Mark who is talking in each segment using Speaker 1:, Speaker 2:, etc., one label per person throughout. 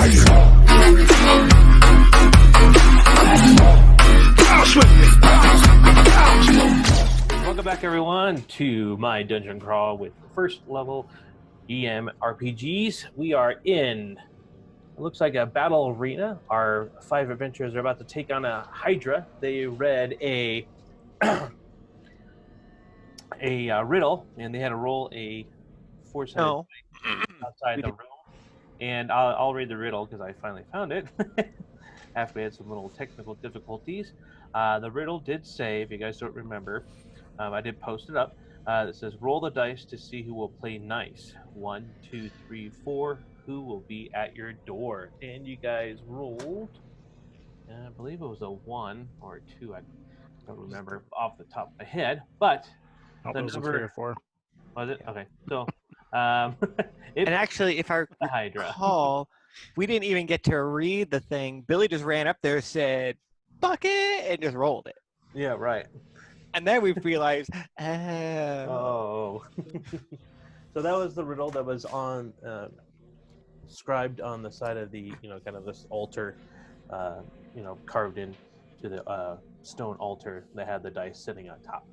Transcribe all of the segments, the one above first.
Speaker 1: Welcome back, everyone, to my dungeon crawl with first level EM RPGs. We are in, it looks like a battle arena. Our 5 adventurers are about to take on a HYDRA. They read a riddle, and they had to roll a 4-sided outside the room. And I'll read the riddle because I finally found it after we had some little technical difficulties. The riddle did say, if you guys don't remember, I did post it up. It says, roll the dice to see who will play nice. 1, 2, 3, 4. Who will be at your door? And you guys rolled, I believe it was a 1 or a 2. I don't remember off the top of my head. But
Speaker 2: the number, 3 or 4.
Speaker 1: Was it?
Speaker 2: Yeah.
Speaker 1: Okay. So,
Speaker 3: and actually, if I recall, we didn't even get to read the thing. Billy just ran up there, said, bucket, and just rolled it.
Speaker 1: Yeah, right.
Speaker 3: And then we realized,
Speaker 1: oh. So that was the riddle that was on, scribed on the side of the, kind of this altar, carved into the stone altar that had the dice sitting on top.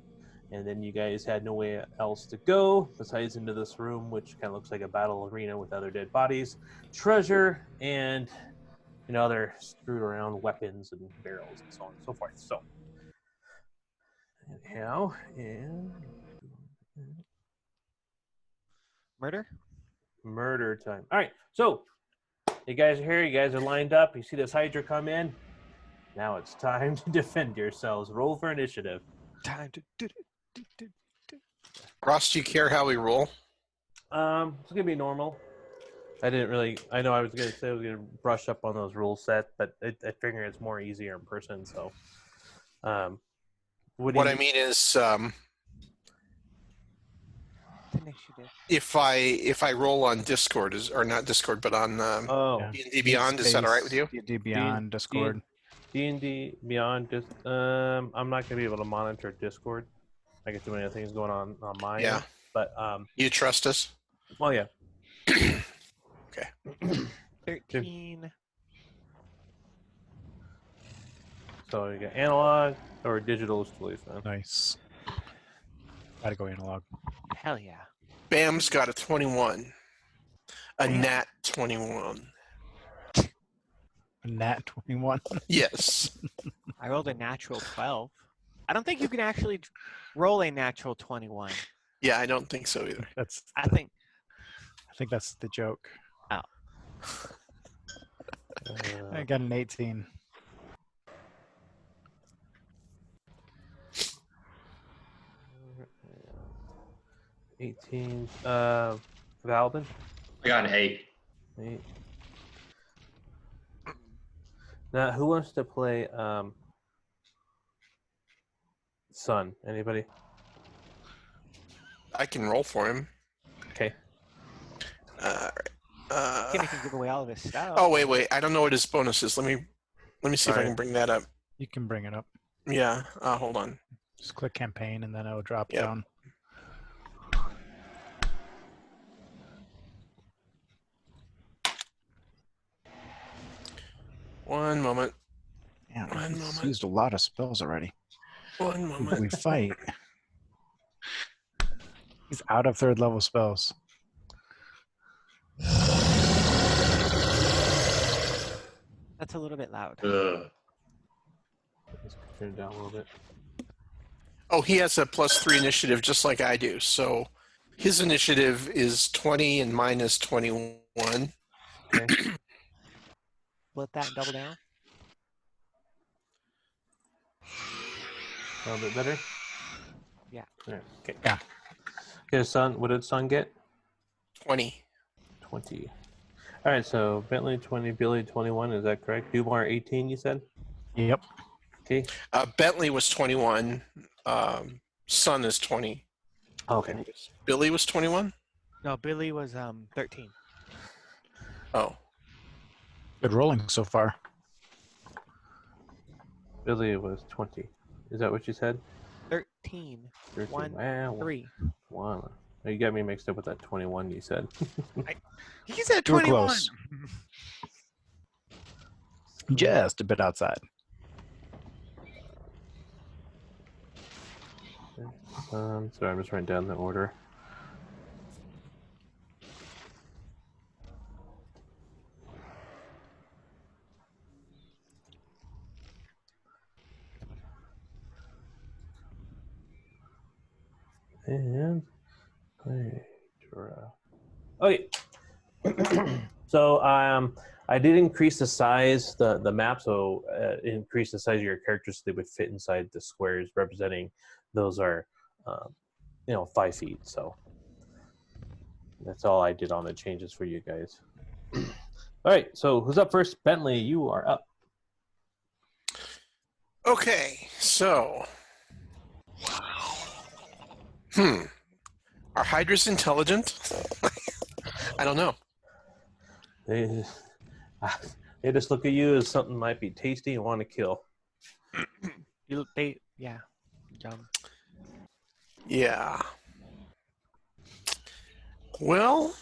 Speaker 1: And then you guys had nowhere else to go besides into this room, which kind of looks like a battle arena with other dead bodies, treasure, and other screwed around weapons and barrels and so on and so forth. So, anyhow, and murder time. All right, so you guys are here. You guys are lined up. You see this HYDRA come in. Now it's time to defend yourselves. Roll for initiative.
Speaker 3: Time to do it.
Speaker 4: Ross, do you care how we roll?
Speaker 1: It's gonna be normal. I know I was gonna say I was gonna brush up on those rule set, but I figure it's more easier in person. So,
Speaker 4: what I mean is, if I roll on Discord, or not Discord, but on D&D Beyond, is that all right with you?
Speaker 2: D&D Beyond, Discord.
Speaker 1: D&D Beyond, I'm not gonna be able to monitor Discord. I get too many other things going on mine.
Speaker 4: Yeah.
Speaker 1: But
Speaker 4: you trust us?
Speaker 1: Well, yeah.
Speaker 4: Okay.
Speaker 3: 13.
Speaker 1: So you got analog or digital is totally fine.
Speaker 2: Nice. Gotta go analog.
Speaker 3: Hell yeah.
Speaker 4: Bam's got a 21. A nat 21.
Speaker 2: A nat 21?
Speaker 4: Yes.
Speaker 3: I rolled a natural 12. I don't think you can actually roll a natural 21.
Speaker 4: Yeah, I don't think so either.
Speaker 3: I think
Speaker 2: that's the joke.
Speaker 3: Oh.
Speaker 2: I got an 18.
Speaker 1: Valvin?
Speaker 5: I got an 8.
Speaker 1: 8. Now, who wants to play Sun? Anybody?
Speaker 4: I can roll for him.
Speaker 1: Okay.
Speaker 4: All right.
Speaker 3: Can give away all of his stuff.
Speaker 4: Oh wait! I don't know what his bonus is. Let me see if I can bring that up.
Speaker 2: You can bring it up.
Speaker 4: Yeah. Hold on.
Speaker 2: Just click campaign, and then it'll drop down.
Speaker 4: One moment.
Speaker 2: Yeah, he's used a lot of spells already.
Speaker 4: One moment.
Speaker 2: We fight. He's out of 3rd level spells.
Speaker 3: That's a little bit loud.
Speaker 1: Let's turn it down a little bit.
Speaker 4: Oh, he has a +3 initiative just like I do. So his initiative is 20 and mine is 21.
Speaker 1: Okay.
Speaker 3: Split that and double down.
Speaker 1: A little bit better?
Speaker 3: Yeah.
Speaker 1: All right. Okay.
Speaker 2: Yeah.
Speaker 1: Okay, Sun, what did Sun get?
Speaker 4: 20.
Speaker 1: 20. All right, so Bentley 20, Billy 21, is that correct? Dumar 18, you said?
Speaker 2: Yep.
Speaker 1: Okay.
Speaker 4: Bentley was 21. Sun is 20.
Speaker 1: Okay.
Speaker 4: Billy was 21?
Speaker 3: No, Billy was 13.
Speaker 4: Oh.
Speaker 2: Good rolling so far.
Speaker 1: Billy was 20. Is that what you said?
Speaker 3: 13.
Speaker 1: 13.
Speaker 3: 1,
Speaker 1: Wow.
Speaker 3: 3.
Speaker 1: 1. Oh, you got me mixed up with that 21 you said.
Speaker 3: He said
Speaker 2: You were
Speaker 3: 21.
Speaker 2: close. Just a bit outside.
Speaker 1: Sorry, I'm just writing down the order. And HYDRA. Okay. So I did increase the size, the map, so increase the size of your characters so they would fit inside the squares representing those are 5 feet. So that's all I did on the changes for you guys. All right, so who's up first? Bentley, you are up.
Speaker 4: Okay, so are hydras intelligent? I don't know.
Speaker 1: They just look at you as something might be tasty and want to kill.
Speaker 3: Yeah.
Speaker 4: Yeah. Well,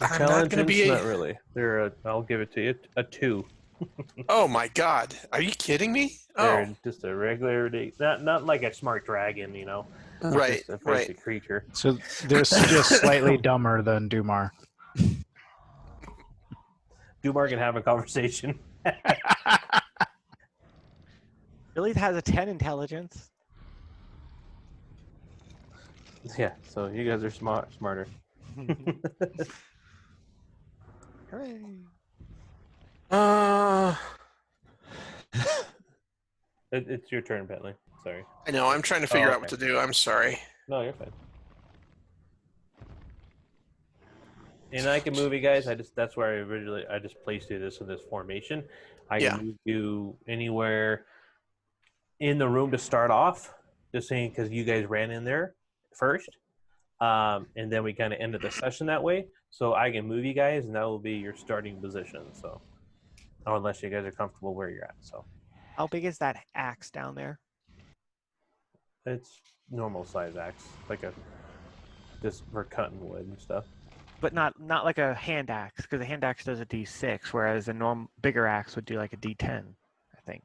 Speaker 4: I'm not going to be
Speaker 1: not really. I'll give it to you a 2.
Speaker 4: Oh my God! Are you kidding me?
Speaker 1: They're
Speaker 4: Oh,
Speaker 1: just a regular, not like a smart dragon,
Speaker 4: right,
Speaker 1: just a
Speaker 4: right.
Speaker 1: basic creature.
Speaker 2: So they're just slightly dumber than Dumar.
Speaker 1: Dumar can have a conversation.
Speaker 3: Billy has a 10 intelligence.
Speaker 1: Yeah, so you guys are smarter.
Speaker 3: Hooray.
Speaker 1: It's your turn, Bentley. Sorry.
Speaker 4: I know. I'm trying to figure out what to do. I'm sorry.
Speaker 1: No, you're fine. And I can move you guys. That's where I just placed you this in this formation. I can move you anywhere in the room to start off. Just saying because you guys ran in there first, and then we kind of ended the session that way. So I can move you guys, and that will be your starting position. So, unless you guys are comfortable where you're at. So.
Speaker 3: How big is that axe down there?
Speaker 1: It's normal size axe, just for cutting wood and stuff.
Speaker 3: But not like a hand axe, because a hand axe does a D6, whereas a bigger axe would do like a D10, I think.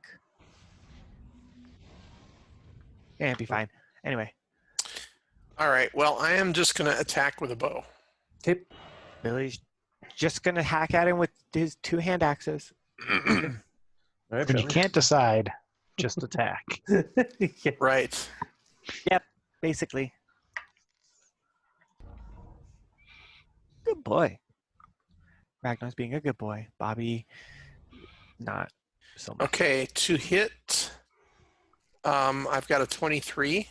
Speaker 3: Yeah, it'd be fine. Anyway.
Speaker 4: All right. Well, I am just going to attack with a bow.
Speaker 1: Okay.
Speaker 3: Billy's just going to hack at him with his 2 hand axes.
Speaker 1: All right,
Speaker 2: when you can't decide, just attack.
Speaker 1: Yeah.
Speaker 4: Right.
Speaker 3: Yep, basically. Good boy. Ragnar's being a good boy. Bobby, not so much.
Speaker 4: Okay, to hit, I've got a 23.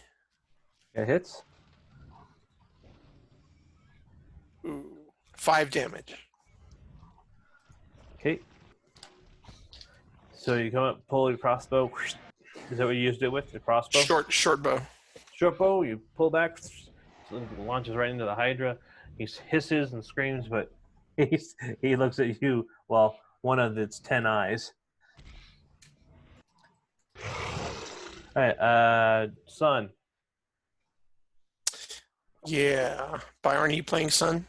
Speaker 1: It hits.
Speaker 4: Ooh, 5 damage.
Speaker 1: Okay. So you come up, pull your crossbow. Is that what you used it with? The crossbow?
Speaker 4: Short bow.
Speaker 1: Short bow, you pull back, so it launches right into the Hydra. He hisses and screams, but he looks at you, well, one of its 10 eyes. All right, Son.
Speaker 4: Yeah. Byron, are you playing Son?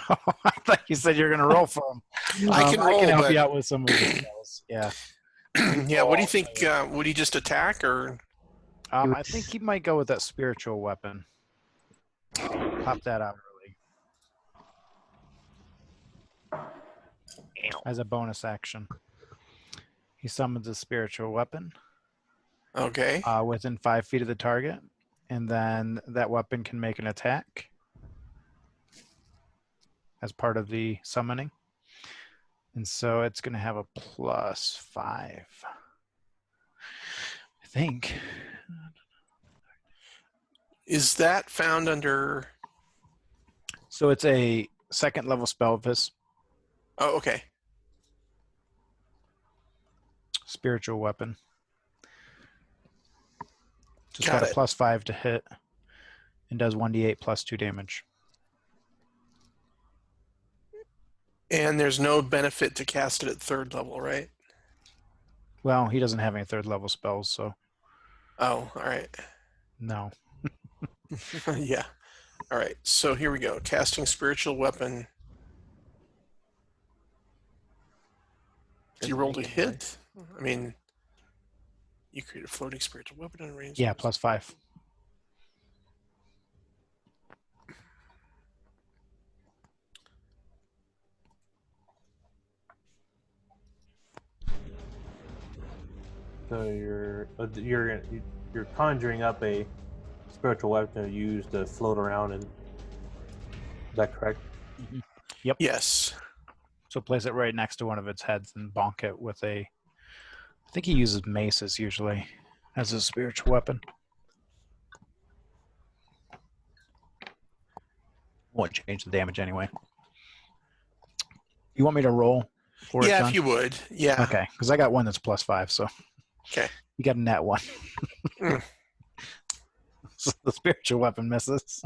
Speaker 2: I thought you said you were going to roll for him.
Speaker 4: I can roll,
Speaker 2: help
Speaker 4: but...
Speaker 2: you out with some of the spells. Yeah.
Speaker 4: Yeah, what do you think? Would he just attack, or...?
Speaker 2: I think he might go with that spiritual weapon. Pop that out early. As a bonus action. He summons a spiritual weapon.
Speaker 4: Okay.
Speaker 2: Within 5 feet of the target. And then that weapon can make an attack as part of the summoning. And so it's going to have a +5. I think.
Speaker 4: Is that found under...
Speaker 2: So it's a 2nd level spell of his.
Speaker 4: Oh, okay.
Speaker 2: Spiritual weapon. Just
Speaker 4: Got
Speaker 2: got a
Speaker 4: it.
Speaker 2: +5 to hit and does 1d8 +2 damage.
Speaker 4: And there's no benefit to cast it at 3rd level, right?
Speaker 2: Well, he doesn't have any 3rd level spells, so
Speaker 4: Oh, all right.
Speaker 2: no.
Speaker 4: Yeah. All right. So here we go. Casting spiritual weapon. You rolled a hit? I mean, you create a floating spiritual weapon on range.
Speaker 2: Yeah, +5.
Speaker 1: So you're conjuring up a spiritual weapon to use to float around, and is that correct?
Speaker 2: Mm-hmm. Yep.
Speaker 4: Yes.
Speaker 2: So place it right next to one of its heads and bonk it with a. I think he uses maces usually as a spiritual weapon. Won't change the damage anyway. You want me to roll for it,
Speaker 4: Yeah,
Speaker 2: John?
Speaker 4: if you would. Yeah.
Speaker 2: Okay, because I got one that's +5, so.
Speaker 4: Okay.
Speaker 2: You got a net 1. So the spiritual weapon misses.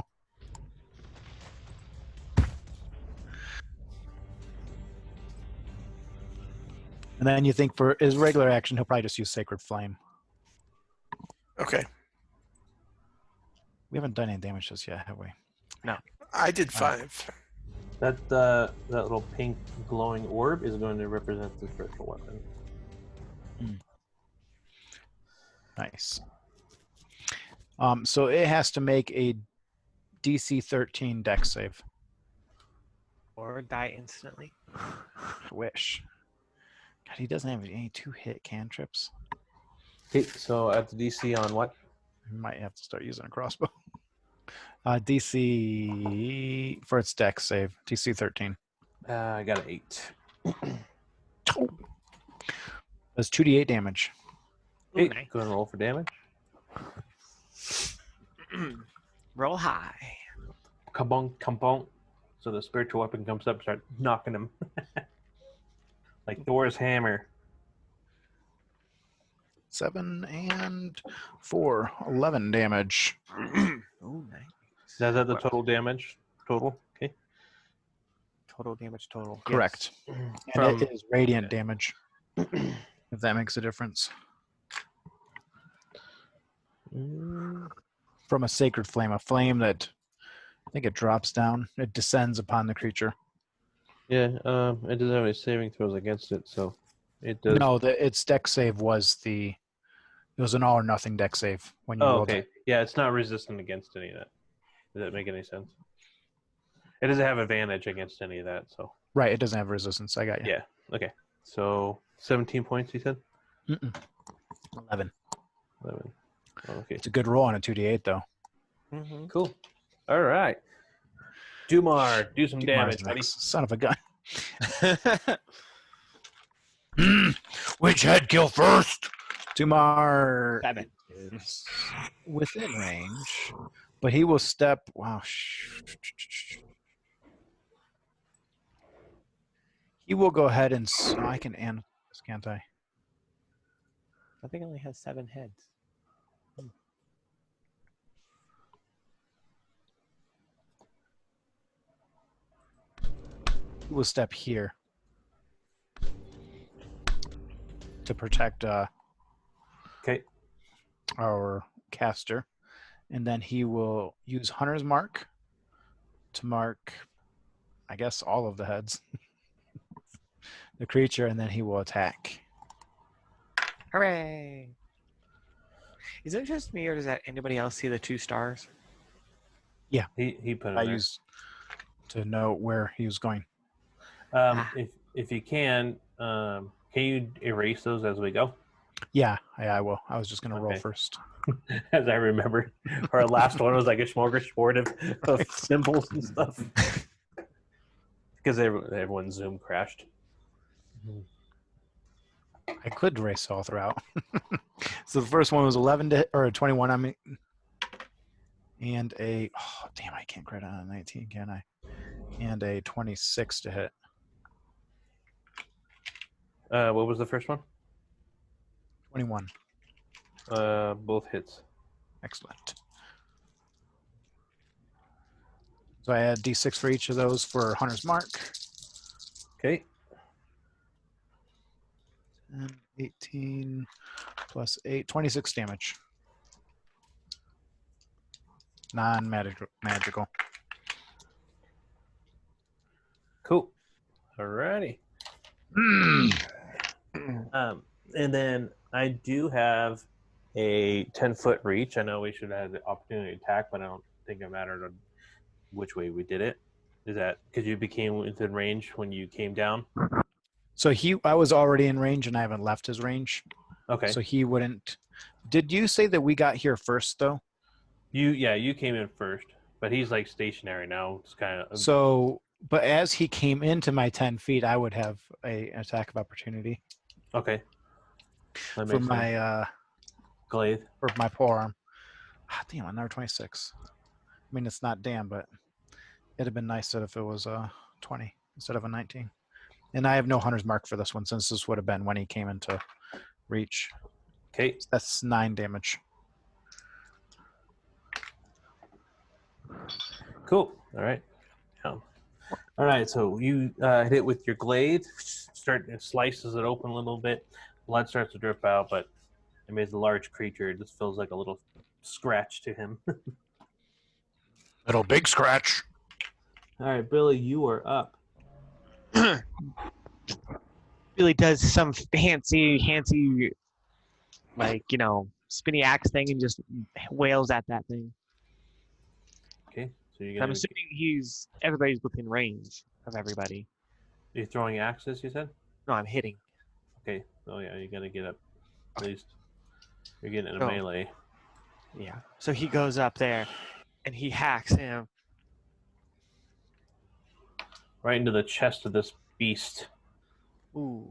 Speaker 2: And then you think for his regular action, he'll probably just use Sacred Flame.
Speaker 4: Okay.
Speaker 2: We haven't done any damage just yet, have we?
Speaker 3: No.
Speaker 4: I did 5.
Speaker 1: That little pink glowing orb is going to represent the spiritual weapon.
Speaker 2: Nice. So it has to make a DC 13 Dex save.
Speaker 3: Or die instantly.
Speaker 2: I wish. God, he doesn't have any 2-hit cantrips.
Speaker 1: Okay, so at the DC on what?
Speaker 2: He might have to start using a crossbow. DC for its Dex save, DC 13.
Speaker 1: I got an 8.
Speaker 2: Does 2d8 damage.
Speaker 1: Okay,
Speaker 3: Nice.
Speaker 1: go ahead and roll for damage.
Speaker 3: Roll high.
Speaker 1: Kabonk, kabonk. So the spiritual weapon comes up and starts knocking him. Like Thor's hammer.
Speaker 2: 7 and 4, 11 damage.
Speaker 3: Oh, nice.
Speaker 1: Is that the total damage? Total? Okay.
Speaker 3: Total damage total.
Speaker 2: Correct.
Speaker 3: Yes.
Speaker 2: And it is radiant damage, if that makes a difference. From a sacred flame, a flame that I think it drops down. It descends upon the creature.
Speaker 1: Yeah, it doesn't have any saving throws against it, so it does.
Speaker 2: No, its dex save was it was an all or nothing dex save when you rolled
Speaker 1: okay.
Speaker 2: it.
Speaker 1: Yeah, it's not resistant against any of that. Does that make any sense? It doesn't have advantage against any of that, so.
Speaker 2: Right, it doesn't have resistance. I got you.
Speaker 1: Yeah, okay. So 17 points, you said?
Speaker 2: 11.
Speaker 1: 11. Okay.
Speaker 2: It's a good roll on a 2d8, though.
Speaker 3: Mm-hmm.
Speaker 1: Cool. All right. Dumar, do some
Speaker 2: Dumar's
Speaker 1: damage, buddy.
Speaker 2: next. Son of a gun. Which head kill first? Dumar
Speaker 3: 7.
Speaker 2: is within range, but he will step. Wow. He will go ahead and. I can end this, can't I?
Speaker 3: I think it only has 7 heads.
Speaker 2: He will step here to protect
Speaker 1: Okay.
Speaker 2: our caster, and then he will use Hunter's Mark to mark, I guess, all of the heads, the creature, and then he will attack.
Speaker 3: Hooray! Is it just me, or does that anybody else see the 2 stars?
Speaker 1: Yeah. He put it
Speaker 2: I
Speaker 1: there.
Speaker 2: used to know where he was going.
Speaker 1: If you can you erase those as we go?
Speaker 2: Yeah, I will. I was just going to roll
Speaker 1: Okay.
Speaker 2: first.
Speaker 1: As I remember. Our last one was like a smorgasbord of symbols and stuff. Because everyone's Zoom crashed.
Speaker 2: I could race all throughout. So the first one was 21. I mean, and I can't credit on a 19, can I? And a 26 to hit.
Speaker 1: What was the first one?
Speaker 2: 21.
Speaker 1: Both hits.
Speaker 2: Excellent. So I add D6 for each of those for Hunter's Mark.
Speaker 1: Okay.
Speaker 2: And 18 plus 8, 26 damage. Non-magical.
Speaker 1: Cool. Alrighty. And then I do have a 10-foot reach. I know we should have the opportunity to attack, but I don't think it mattered on which way we did it. Is that because you became within range when you came down?
Speaker 2: So I was already in range, and I haven't left his range.
Speaker 1: Okay.
Speaker 2: So he wouldn't. Did you say that we got here first, though?
Speaker 1: You came in first, but he's like stationary now. It's kind of
Speaker 2: So, but as he came into my 10 feet, I would have an attack of opportunity.
Speaker 1: Okay.
Speaker 2: For my
Speaker 1: glaive.
Speaker 2: For my forearm. Ah, damn, another 26. I mean, it's not damn, but it'd have been nice if it was 20 instead of a 19. And I have no hunter's mark for this one, since this would have been when he came into reach.
Speaker 1: Okay.
Speaker 2: So that's 9 damage.
Speaker 1: Cool. All right. Yeah. All right. So you hit it with your glaive. It slices it open a little bit. Blood starts to drip out, but I mean, it's a large creature. It just feels like a little scratch to him.
Speaker 4: Little big scratch.
Speaker 1: All right, Billy, you are up.
Speaker 3: Billy does some fancy, like, spinny axe thing and just wails at that thing.
Speaker 1: Okay, so you're gonna.
Speaker 3: I'm assuming everybody's within range of everybody.
Speaker 1: You're throwing axes, you said?
Speaker 3: No, I'm hitting.
Speaker 1: Okay. Oh yeah, you gotta get up. At least you're getting in a melee.
Speaker 3: Yeah. So he goes up there, and he hacks him
Speaker 1: right into the chest of this beast.
Speaker 3: Ooh,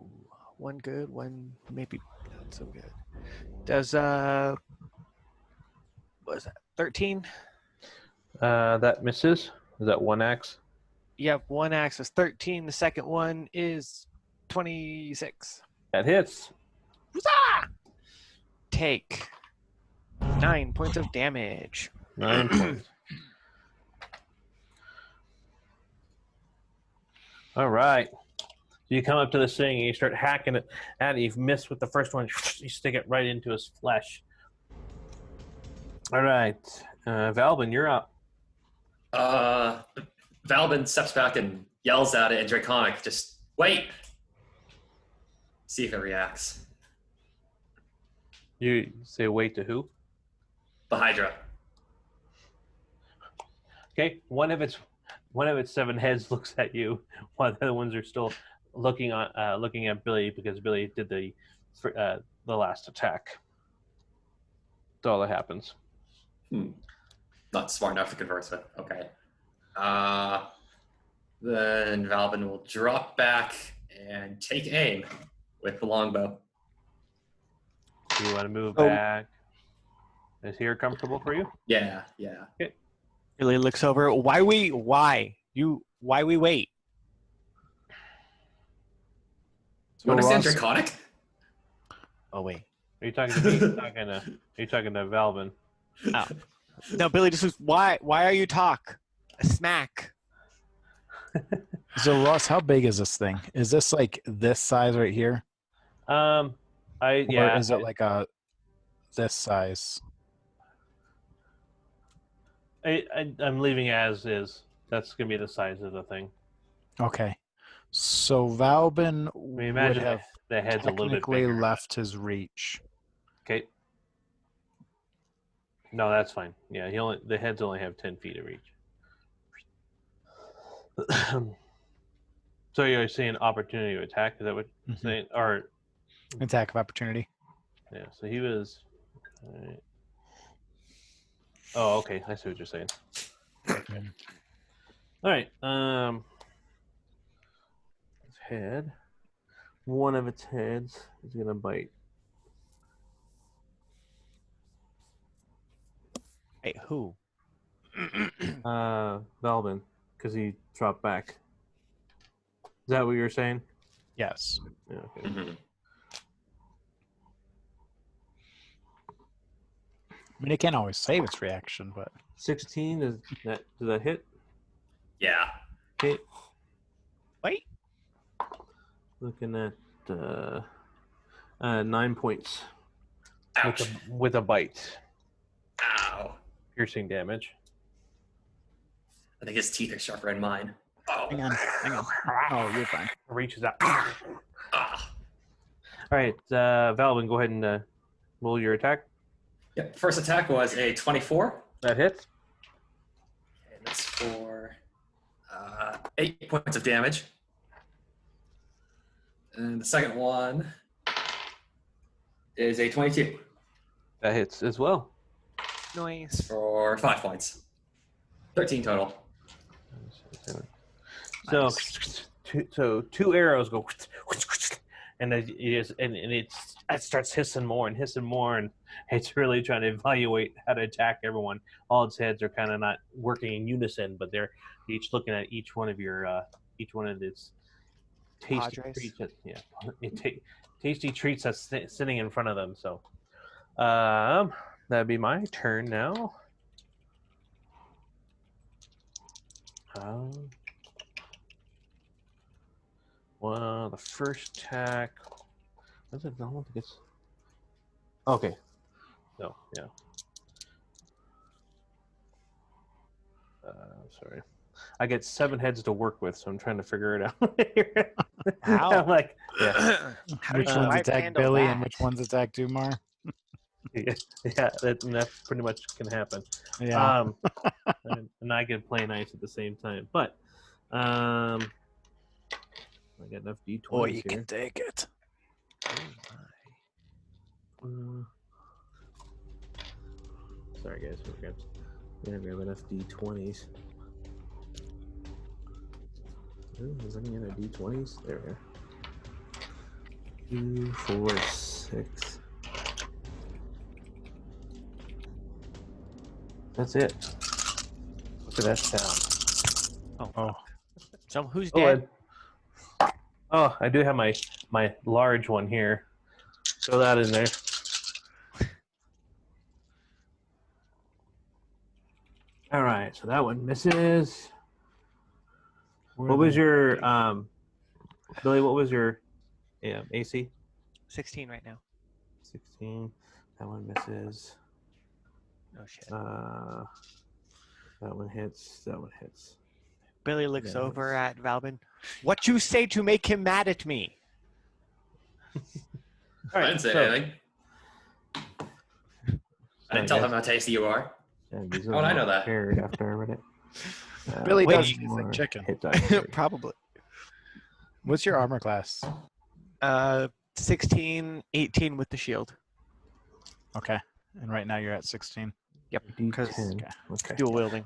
Speaker 3: one good, one maybe not so good. Does what is that? 13?
Speaker 1: That misses. Is that one axe?
Speaker 3: Yep, one axe is 13. The second one is 26.
Speaker 1: That hits.
Speaker 3: Huzzah! Take 9 points of damage.
Speaker 1: 9 points. All right. So you come up to this thing and you start hacking it at it. You've missed with the first one. You stick it right into his flesh. All right. Valvin, you're up.
Speaker 5: Valvin steps back and yells at it, and Draconic just, wait! See if it reacts.
Speaker 1: You say wait to who?
Speaker 5: The Hydra.
Speaker 1: Okay. One of its 7 heads looks at you, while the other ones are still looking at Billy, because Billy did the last attack. That's all that happens.
Speaker 5: Not smart enough to converse with. Okay. Then Valvin will drop back and take aim with the longbow.
Speaker 1: Do you want to move back? Is here comfortable for you?
Speaker 5: Yeah.
Speaker 1: Okay.
Speaker 3: Billy looks over. Why we wait?
Speaker 5: You understand Draconic?
Speaker 3: Oh wait.
Speaker 1: Are you talking to me? Are you talking to Valvin?
Speaker 3: Oh. No, Billy just was, why are you talk? A smack.
Speaker 2: So Ross, how big is this thing? Is this like this size right here?
Speaker 1: Or
Speaker 2: is it like this size?
Speaker 1: I'm leaving as is. That's gonna be the size of the thing.
Speaker 2: Okay. So Valvin would have
Speaker 1: the head's a little bit
Speaker 2: technically
Speaker 1: bigger.
Speaker 2: left his reach.
Speaker 1: Okay. No, that's fine. Yeah, the heads only have 10 feet of reach. So you're saying opportunity to attack? Is that what you're saying? Or
Speaker 2: attack of opportunity?
Speaker 1: Yeah. So he was. All right. Oh, okay. I see what you're saying. All right. Its head. One of its heads is gonna bite.
Speaker 3: Hey, who?
Speaker 1: Valvin, because he dropped back. Is that what you're saying?
Speaker 2: Yes.
Speaker 1: Yeah, okay.
Speaker 5: Mm-hmm.
Speaker 2: I mean, it can't always save its reaction, but
Speaker 1: 16 does that hit?
Speaker 5: Yeah.
Speaker 1: Okay.
Speaker 3: Wait.
Speaker 1: Looking at 9 points.
Speaker 5: Ouch.
Speaker 1: With a bite.
Speaker 5: Ow.
Speaker 1: Piercing damage.
Speaker 5: I think his teeth are sharper than mine. Oh.
Speaker 2: hang on. Oh, you're fine.
Speaker 1: Reaches out.
Speaker 5: Ah.
Speaker 1: All right, Valvin, go ahead and roll your attack.
Speaker 5: Yep. First attack was a 24.
Speaker 1: That hits.
Speaker 5: And that's for 8 points of damage. And the second one is a 22.
Speaker 1: That hits as well.
Speaker 3: Nice.
Speaker 5: For 5 points. 13 total.
Speaker 1: So, two arrows go, and it starts hissing more, and it's really trying to evaluate how to attack everyone. All its heads are kind of not working in unison, but they're each looking at each one of its tasty
Speaker 3: Padres.
Speaker 1: treats. Tasty treats that's sitting in front of them. So, that'd be my turn now. Well, the first attack. Was it? I don't think it's. Okay. No. Yeah. Sorry. I get 7 heads to work with, so I'm trying to figure it out.
Speaker 3: How?
Speaker 1: I'm like, yeah.
Speaker 2: Which ones attack Billy and which ones attack Dumar?
Speaker 1: Yeah, that pretty much can happen.
Speaker 2: Yeah.
Speaker 1: And I can play nice at the same time, but I got enough D20s
Speaker 2: Oh, you
Speaker 1: here.
Speaker 2: can take it.
Speaker 1: Sorry, guys. We're gonna grab enough D20s. Is there any other D20s? There we are. 2, 4, 6. That's it. Look at that sound.
Speaker 3: Oh. So who's dead?
Speaker 1: Oh, I do have my large one here. Throw that in there. All right, so that one misses. What was your Billy? What was your AC?
Speaker 3: 16 right now.
Speaker 1: 16. That one misses.
Speaker 3: Oh shit.
Speaker 1: That one hits. That one hits.
Speaker 3: Billy looks over at Valvin. What you say to make him mad at me?
Speaker 1: All
Speaker 5: I didn't say anything. I didn't tell him how tasty you are.
Speaker 1: Yeah,
Speaker 5: Oh, I know that.
Speaker 1: After I read it.
Speaker 2: Billy
Speaker 3: wait,
Speaker 2: does taste like chicken.
Speaker 3: Probably.
Speaker 2: What's your armor class?
Speaker 3: 16, 18 with the shield.
Speaker 2: Okay. And right now you're at 16.
Speaker 3: Yep. Because
Speaker 1: Okay.
Speaker 3: dual wielding.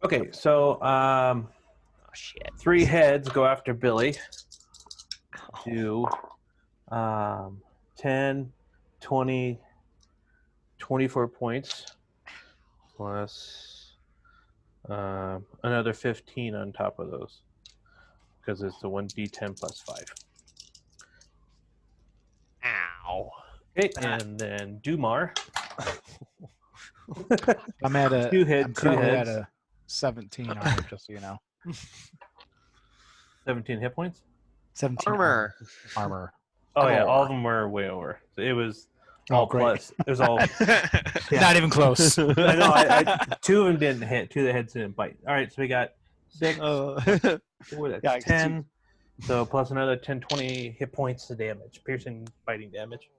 Speaker 1: Okay, so
Speaker 3: Oh shit.
Speaker 1: 3 heads go after Billy. 2, 10, 20, 24 points. Plus another 15 on top of those. Because it's the 1d10 plus 5.
Speaker 3: Ow.
Speaker 1: Okay, and then Dumar.
Speaker 2: I'm at a
Speaker 1: Two heads.
Speaker 2: I'm currently at a 17 armor, just so you know.
Speaker 1: 17 hit points?
Speaker 2: 17
Speaker 3: Armor.
Speaker 2: armor.
Speaker 1: Oh, yeah, all of them were way over. So it was all
Speaker 2: great.
Speaker 1: plus. It was all. Yeah.
Speaker 2: Not even close.
Speaker 1: I know. 2 of them didn't hit. 2 of the heads didn't bite. All right, so we got 6. 4, that's 10. So plus another 10, 20 hit points of damage. Piercing, biting damage.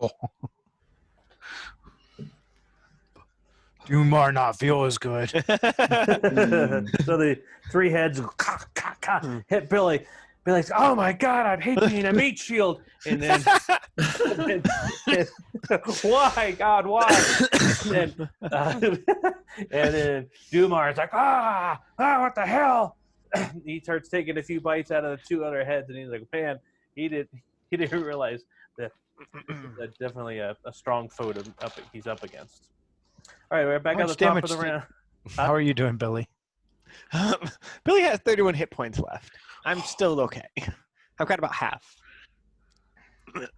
Speaker 2: Dumar not feel as good.
Speaker 1: So the 3 heads hit Billy. Billy's, oh my God, I hate being a meat shield. And then, why, God, why? And then Dumar's like, what the hell? He starts taking a few bites out of the 2 other heads, and he's like, man, he didn't realize that that's definitely a strong foe he's up against. All right, we're back at the top of the round.
Speaker 2: How are you doing, Billy?
Speaker 3: Billy has 31 hit points left. I'm still okay. I've got about half.
Speaker 1: We're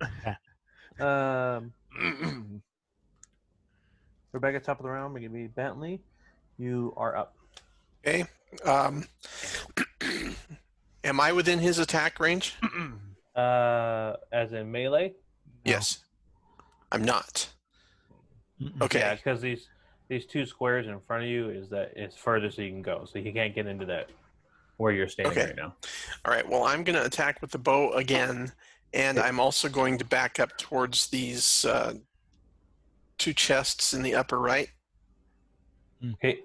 Speaker 1: back at the top of the round. We're going to be Bentley. You are up.
Speaker 4: Okay. Am I within his attack range?
Speaker 1: As in melee?
Speaker 4: No. Yes. I'm not. Okay.
Speaker 1: Yeah, because these 2 squares in front of you is furthest you can go, so he can't get into that where you're standing right now.
Speaker 4: All right. Well, I'm going to attack with the bow again, And I'm also going to back up towards these 2 chests in the upper right.
Speaker 1: Okay.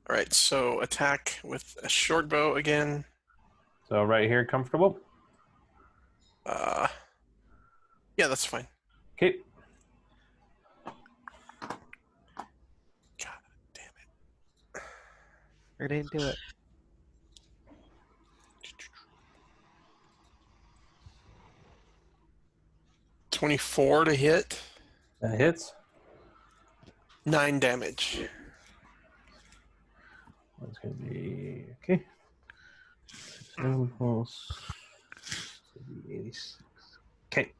Speaker 4: All right, so attack with a short bow again.
Speaker 1: So right here, comfortable?
Speaker 4: Yeah, that's fine.
Speaker 1: Okay.
Speaker 4: God damn it.
Speaker 3: Or didn't do it.
Speaker 4: $24 to hit.
Speaker 1: That hits.
Speaker 4: 9 damage.
Speaker 1: That's going to be... Okay. 7 plus 86. Okay.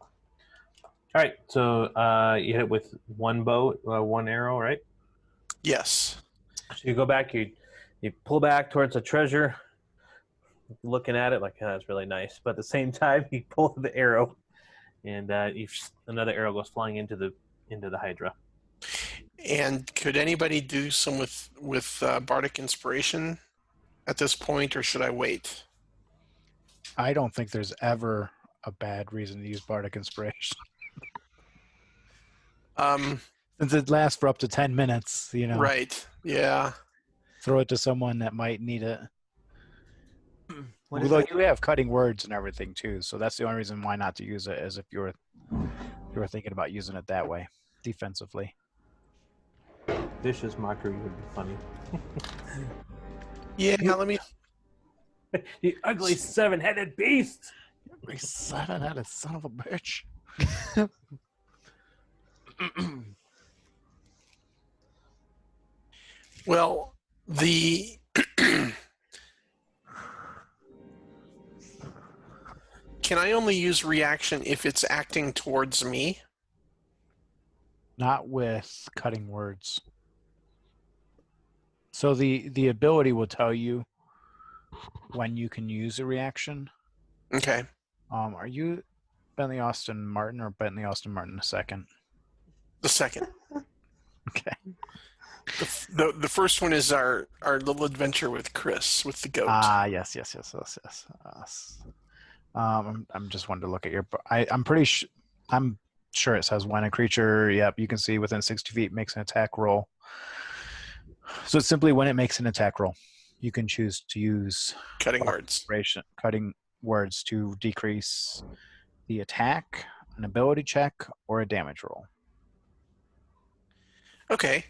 Speaker 1: All right. So you hit it with one bow, one arrow, right?
Speaker 4: Yes.
Speaker 1: So you go back, you pull back towards the treasure, looking at it like, oh, that's really nice. But at the same time, you pull the arrow, and another arrow goes flying into the Hydra.
Speaker 4: And could anybody do some with Bardic Inspiration at this point, or should I wait?
Speaker 2: I don't think there's ever a bad reason to use Bardic Inspiration. Since it lasts for up to 10 minutes, you know.
Speaker 4: Right. Yeah.
Speaker 2: Throw it to someone that might need it.
Speaker 3: What
Speaker 2: Although
Speaker 3: is
Speaker 2: you have cutting words and everything too, so that's the only reason why not to use it, as if you were thinking about using it that way, defensively.
Speaker 1: Vicious mockery would be funny.
Speaker 4: Yeah. Let me.
Speaker 1: You ugly 7-headed beast!
Speaker 2: You 7-headed son of a bitch.
Speaker 4: Well, the. Can I only use reaction if it's acting towards me?
Speaker 2: Not with cutting words. So the ability will tell you when you can use a reaction.
Speaker 4: Okay.
Speaker 2: Are you Bentley Austin Martin or Bentley Austin Martin II?
Speaker 4: The second.
Speaker 2: Okay.
Speaker 4: The first one is our little adventure with Chris with the goat.
Speaker 2: Yes. I'm just wanting to look at your. I'm sure it says when a creature. Yep, you can see within 60 feet makes an attack roll. So it's simply when it makes an attack roll, you can choose to use
Speaker 4: Cutting words.
Speaker 2: Cutting words to decrease the attack, an ability check, or a damage roll.
Speaker 4: Okay.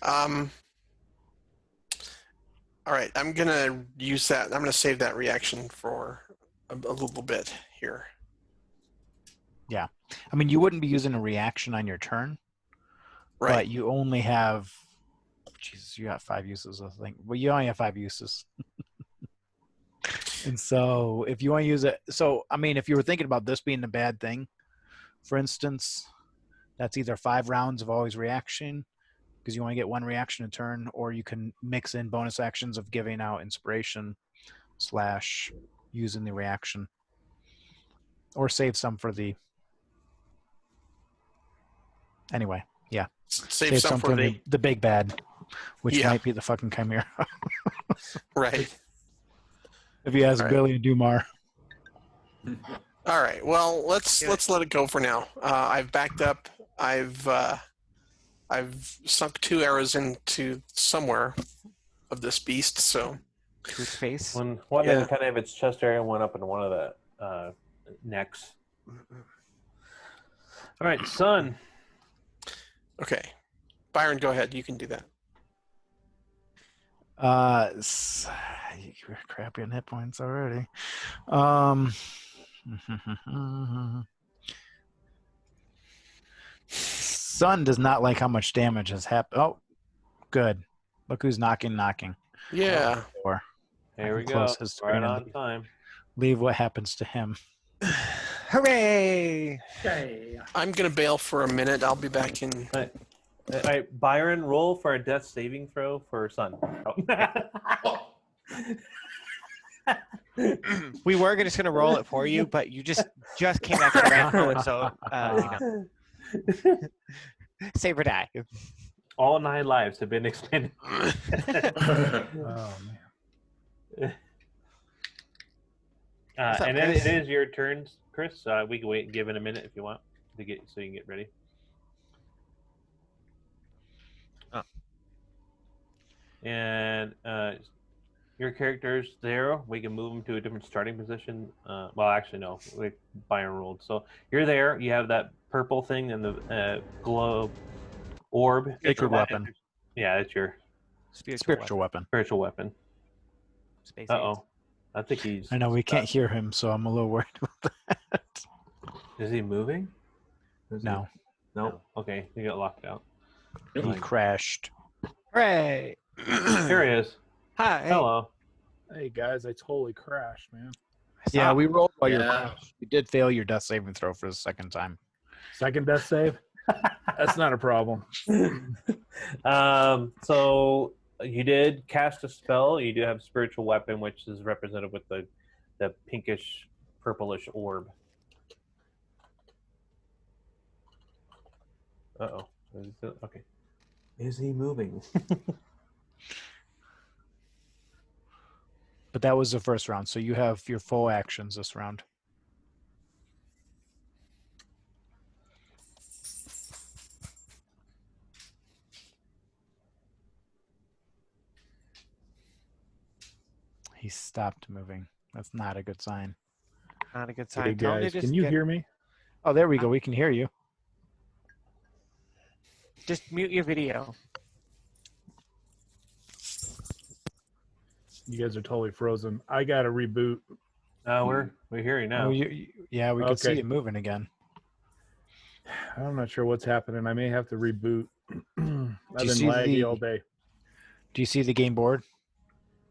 Speaker 4: All right. I'm gonna use that. I'm gonna save that reaction for a little bit here.
Speaker 2: Yeah, I mean, you wouldn't be using a reaction on your turn,
Speaker 4: Right.
Speaker 2: but you only have. Jesus, you got 5 uses, I think. Well, you only have 5 uses. And so if you want to use it, so I mean, if you were thinking about this being a bad thing, for instance, that's either 5 rounds of always reaction, because you only get 1 reaction a turn, or you can mix in bonus actions of giving out inspiration / using the reaction, or save some for the. Anyway, yeah.
Speaker 4: Save some for
Speaker 2: the big bad, which might be the fucking Chimera.
Speaker 4: Right.
Speaker 2: If you ask Billy and Dumar.
Speaker 4: All right. Well, let's let it go for now. I've backed up. I've sunk 2 arrows into somewhere of this beast. So.
Speaker 3: To its face.
Speaker 1: One in kind of its chest area, and one up in one of the necks. All right, son.
Speaker 4: Okay. Byron, go ahead. You can do that.
Speaker 2: You're crappy on hit points already. Sun does not like how much damage has happened. Oh, good. Look who's knocking.
Speaker 4: Yeah.
Speaker 1: Here we go. Right on time.
Speaker 2: Leave what happens to him.
Speaker 3: Hooray!
Speaker 5: Okay.
Speaker 4: I'm going to bail for a minute. I'll be back in.
Speaker 1: All right, Byron, roll for a death saving throw for Sun. Oh.
Speaker 3: We were just going to roll it for you, but you just came back to the background, so you know. Save or die.
Speaker 1: All 9 lives have been expended.
Speaker 2: Oh man.
Speaker 3: What's up,
Speaker 1: And
Speaker 3: Chris?
Speaker 1: it is your turn, Chris. We can wait and give it a minute if you want to get so you can get ready.
Speaker 3: Oh.
Speaker 1: And your character's there. We can move them to a different starting position. Well, actually, no. Byron rolled. So you're there. You have that purple thing and the globe orb.
Speaker 2: Sacred weapon.
Speaker 1: Yeah, it's your
Speaker 2: Spiritual weapon.
Speaker 1: spiritual weapon.
Speaker 3: Space
Speaker 1: Uh-oh. I think he's...
Speaker 2: I know we can't hear him, so I'm a little worried about that.
Speaker 1: Is he moving?
Speaker 2: No.
Speaker 1: No? Okay, he got locked out.
Speaker 2: He crashed.
Speaker 3: Hooray!
Speaker 1: Here he is.
Speaker 3: Hi.
Speaker 1: Hello.
Speaker 6: Hey guys, I totally crashed, man.
Speaker 2: Yeah, we rolled while you were
Speaker 5: Yeah.
Speaker 2: crashed. You did fail your death saving throw for the second time.
Speaker 6: Second death save? That's not a problem.
Speaker 1: So you did cast a spell. You do have spiritual weapon, which is represented with the pinkish, purplish orb. Uh-oh. Okay. Is he moving?
Speaker 2: But that was the first round, so you have your full actions this round. He stopped moving. That's not a good sign.
Speaker 3: Not a good sign.
Speaker 6: Hey
Speaker 3: Tell him to
Speaker 6: guys,
Speaker 3: just
Speaker 6: can you
Speaker 3: get-
Speaker 6: hear me?
Speaker 2: Oh, there we go. We can hear you.
Speaker 3: Just mute your video.
Speaker 6: You guys are totally frozen. I got to reboot.
Speaker 1: We're hearing now.
Speaker 2: Oh, yeah, we could see
Speaker 6: Okay.
Speaker 2: you moving again.
Speaker 6: I'm not sure what's happening. I may have to reboot. I've
Speaker 2: you
Speaker 6: been
Speaker 2: see
Speaker 6: laggy
Speaker 2: the-
Speaker 6: all day.
Speaker 2: Do you see the game board?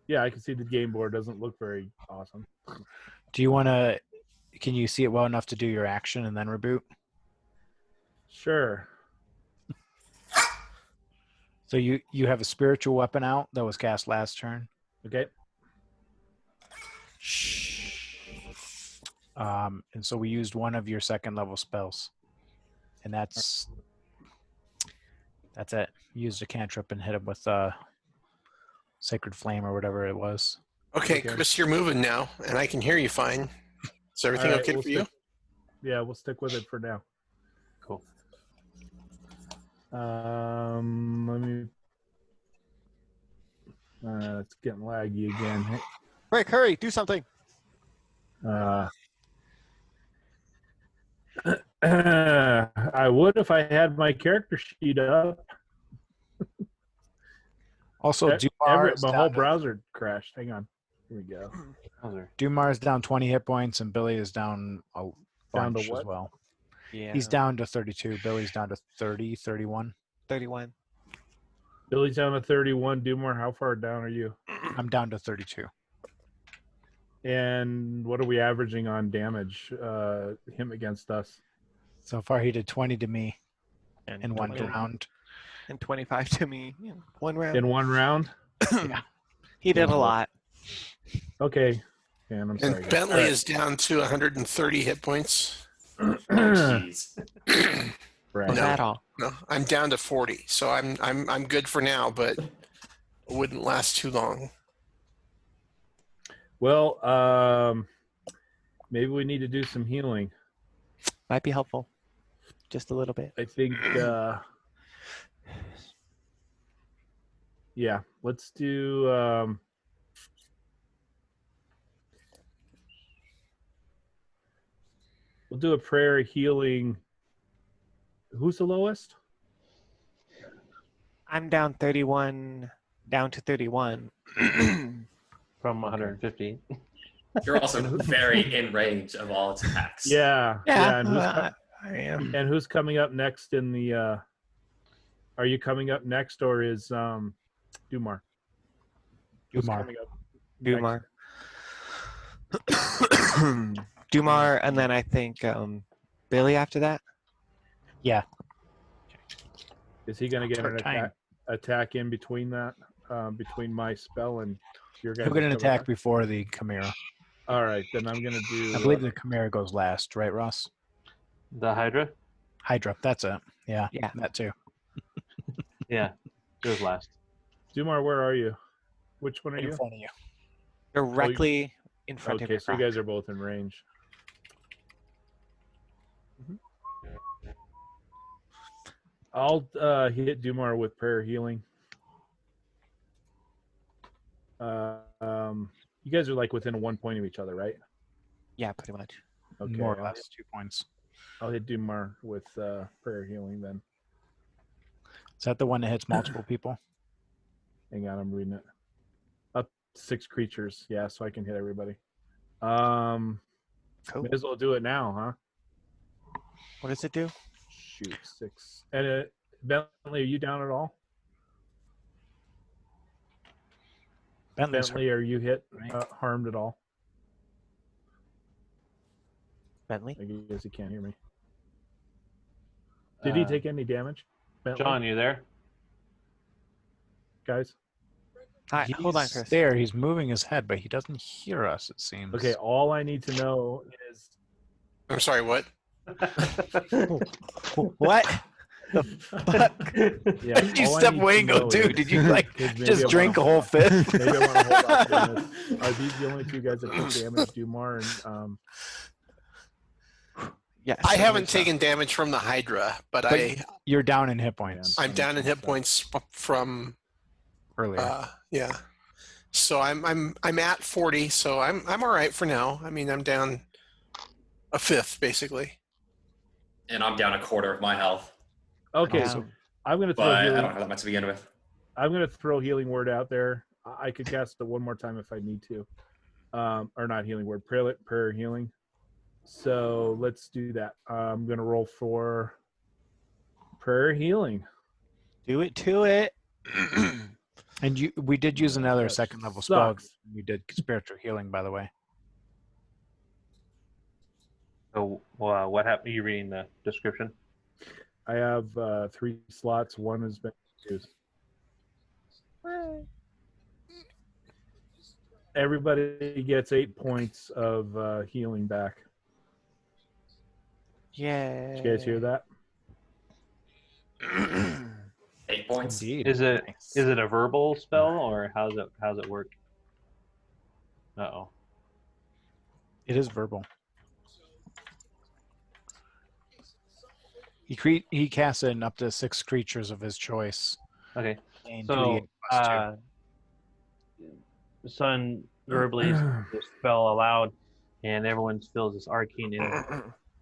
Speaker 6: Yeah, I can see the game board. Doesn't look very awesome.
Speaker 2: Do you want to? Can you see it well enough to do your action and then reboot?
Speaker 6: Sure.
Speaker 2: So you have a spiritual weapon out that was cast last turn.
Speaker 6: Okay.
Speaker 2: And so we used one of your second level spells, and that's it. You used a cantrip and hit him with sacred flame or whatever it was.
Speaker 4: Okay,
Speaker 6: Okay.
Speaker 4: Chris, you're moving now, and I can hear you fine. Is everything
Speaker 6: All right,
Speaker 4: okay
Speaker 6: we'll
Speaker 4: for you?
Speaker 6: Yeah, we'll stick with it for now.
Speaker 1: Cool.
Speaker 6: Let me. It's getting laggy again.
Speaker 3: Rick, hurry! Do something.
Speaker 6: I would if I had my character sheet up.
Speaker 2: Also, Dumar is
Speaker 6: My
Speaker 2: down
Speaker 6: whole
Speaker 2: to-
Speaker 6: browser crashed. Hang on. Here we go.
Speaker 2: Dumar is down 20 hit points, and Billy is down a
Speaker 6: Down to
Speaker 2: bunch
Speaker 6: what?
Speaker 2: as well.
Speaker 3: Yeah.
Speaker 2: He's down to 32. Billy's down to 30, 31.
Speaker 3: 31.
Speaker 6: Billy's down to 31. Dumar, how far down are you?
Speaker 2: I'm down to 32.
Speaker 6: And what are we averaging on damage? Him against us.
Speaker 2: So far, he did 20 to me
Speaker 3: And
Speaker 2: in one
Speaker 3: 20
Speaker 2: round.
Speaker 3: And 25 to me. Yeah, one round.
Speaker 6: In one round?
Speaker 3: He did a lot.
Speaker 6: Okay. And I'm sorry.
Speaker 4: And
Speaker 6: guys.
Speaker 4: Bentley
Speaker 6: All right.
Speaker 4: is down to 130 hit points.
Speaker 5: Oh, jeez.
Speaker 6: Right.
Speaker 3: Was
Speaker 4: No.
Speaker 3: that all?
Speaker 4: No, I'm down to 40, so I'm good for now, but it wouldn't last too long.
Speaker 6: Well, maybe we need to do some healing.
Speaker 3: Might be helpful. Just a little bit.
Speaker 6: I think, yeah, let's do, we'll do a prayer healing. Who's the lowest?
Speaker 3: I'm down 31, down to 31.
Speaker 1: From 150.
Speaker 5: You're also very in range of all its attacks.
Speaker 6: Yeah.
Speaker 3: Yeah,
Speaker 6: And
Speaker 3: I am.
Speaker 6: who's coming up next in the, are you coming up next or is, Dumar? Who's
Speaker 2: Dumar.
Speaker 6: coming up
Speaker 3: Dumar. Dumar, and then I think Billy after that.
Speaker 2: Yeah.
Speaker 6: Is he going to get
Speaker 2: Per
Speaker 6: an
Speaker 2: time.
Speaker 6: attack in between that, between my spell and your guys?
Speaker 2: He'll get an attack before the Chimera.
Speaker 6: All right, then I'm going to do.
Speaker 2: I believe the Chimera goes last, right, Ross?
Speaker 1: The Hydra?
Speaker 2: Hydra. That's it. Yeah.
Speaker 3: Yeah.
Speaker 2: That too.
Speaker 1: Yeah, goes last.
Speaker 6: Dumar, where are you? Which one are
Speaker 2: Right in
Speaker 6: you?
Speaker 2: front of you.
Speaker 3: Directly in front of
Speaker 6: Okay,
Speaker 3: your
Speaker 6: so you
Speaker 3: crotch.
Speaker 6: guys are both in range. I'll hit Dumar with prayer healing. You guys are like within 1 point of each other, right?
Speaker 3: Yeah, pretty much.
Speaker 6: Okay,
Speaker 2: More or less 2 points.
Speaker 6: I'll hit Dumar with prayer healing then.
Speaker 2: Is that the one that hits multiple people?
Speaker 6: Hang on, I'm reading it. Up 6 creatures, yeah, so I can hit everybody.
Speaker 3: Cool.
Speaker 6: May as well do it now, huh?
Speaker 3: What does it do?
Speaker 6: Shoot, 6. And Bentley, are you down at all? Bentley, are you hit, harmed at all?
Speaker 3: Bentley?
Speaker 6: I guess he can't hear me. Did he take any damage? Bentley?
Speaker 1: John, you there?
Speaker 6: Guys?
Speaker 3: Hi, hold on,
Speaker 2: He's
Speaker 3: Chris.
Speaker 2: there. He's moving his head, but he doesn't hear us, it seems.
Speaker 6: Okay, all I need to know is...
Speaker 4: I'm sorry, what?
Speaker 3: What? The fuck?
Speaker 6: Yeah,
Speaker 2: Did you
Speaker 6: all I
Speaker 2: step
Speaker 6: need
Speaker 2: away
Speaker 6: to
Speaker 2: and go,
Speaker 6: know
Speaker 2: dude?
Speaker 6: is-
Speaker 2: Did you like
Speaker 6: is maybe
Speaker 2: just
Speaker 6: I
Speaker 2: drink a
Speaker 6: wanna-
Speaker 2: whole fifth?
Speaker 6: Maybe I want to hold off on this. Are these the only 2 guys that took damage, Dumar and...
Speaker 3: Yeah.
Speaker 4: I
Speaker 3: so
Speaker 4: haven't
Speaker 3: it's,
Speaker 4: taken damage from the Hydra, but
Speaker 2: You're down in hit points
Speaker 6: Yeah.
Speaker 4: I'm down in hit points from
Speaker 2: earlier.
Speaker 4: yeah. So I'm at 40, so I'm all right for now. I mean, I'm down a fifth basically.
Speaker 5: And I'm down a quarter of my health,
Speaker 6: Okay,
Speaker 3: Wow.
Speaker 6: so I'm going to throw
Speaker 5: but I
Speaker 6: healing.
Speaker 5: don't have that much to begin with.
Speaker 6: I'm going to throw healing word out there. I could cast it one more time if I need to. Or not healing word, prayer healing. So let's do that. I'm going to roll for prayer healing.
Speaker 3: Do it to it.
Speaker 2: And we did use another
Speaker 6: That
Speaker 2: second level spell.
Speaker 6: sucks.
Speaker 2: We did spiritual healing, by the way.
Speaker 1: So what happened? Are you reading the description?
Speaker 6: I have 3 slots. 1 has been used. Everybody gets 8 points of healing back.
Speaker 3: Yeah.
Speaker 6: Did you guys hear that?
Speaker 5: 8 points.
Speaker 2: Indeed.
Speaker 1: Is it
Speaker 2: Nice.
Speaker 1: is it a verbal spell or how's it work? Uh-oh.
Speaker 2: It is verbal. He casts it in up to 6 creatures of his choice.
Speaker 1: Okay.
Speaker 2: And
Speaker 1: So
Speaker 2: 2d8 plus 2.
Speaker 1: Sun verbally says the spell aloud, and everyone feels this arcane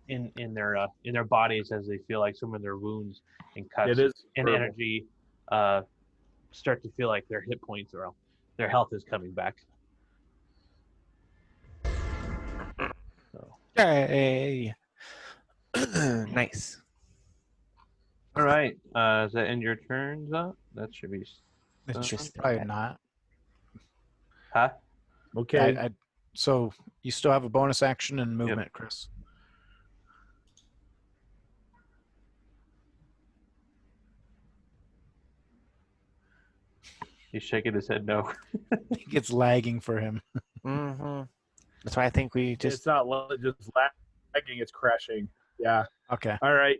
Speaker 1: in their bodies as they feel like some of their wounds and cuts
Speaker 6: It is
Speaker 1: and
Speaker 6: verbal.
Speaker 1: energy start to feel like their hit points or their health is coming back. So,
Speaker 3: Yay. Nice.
Speaker 1: all right. Does that end your turns up? That should be.
Speaker 2: It's
Speaker 3: Interesting.
Speaker 2: probably not.
Speaker 1: Huh?
Speaker 6: Okay.
Speaker 2: So you still have a bonus action and movement, Chris.
Speaker 1: He's shaking his head no.
Speaker 2: It gets lagging for him.
Speaker 3: Mm-hmm. That's why I think we just.
Speaker 6: It's not just lagging, it's crashing. Yeah.
Speaker 2: Okay.
Speaker 6: All right.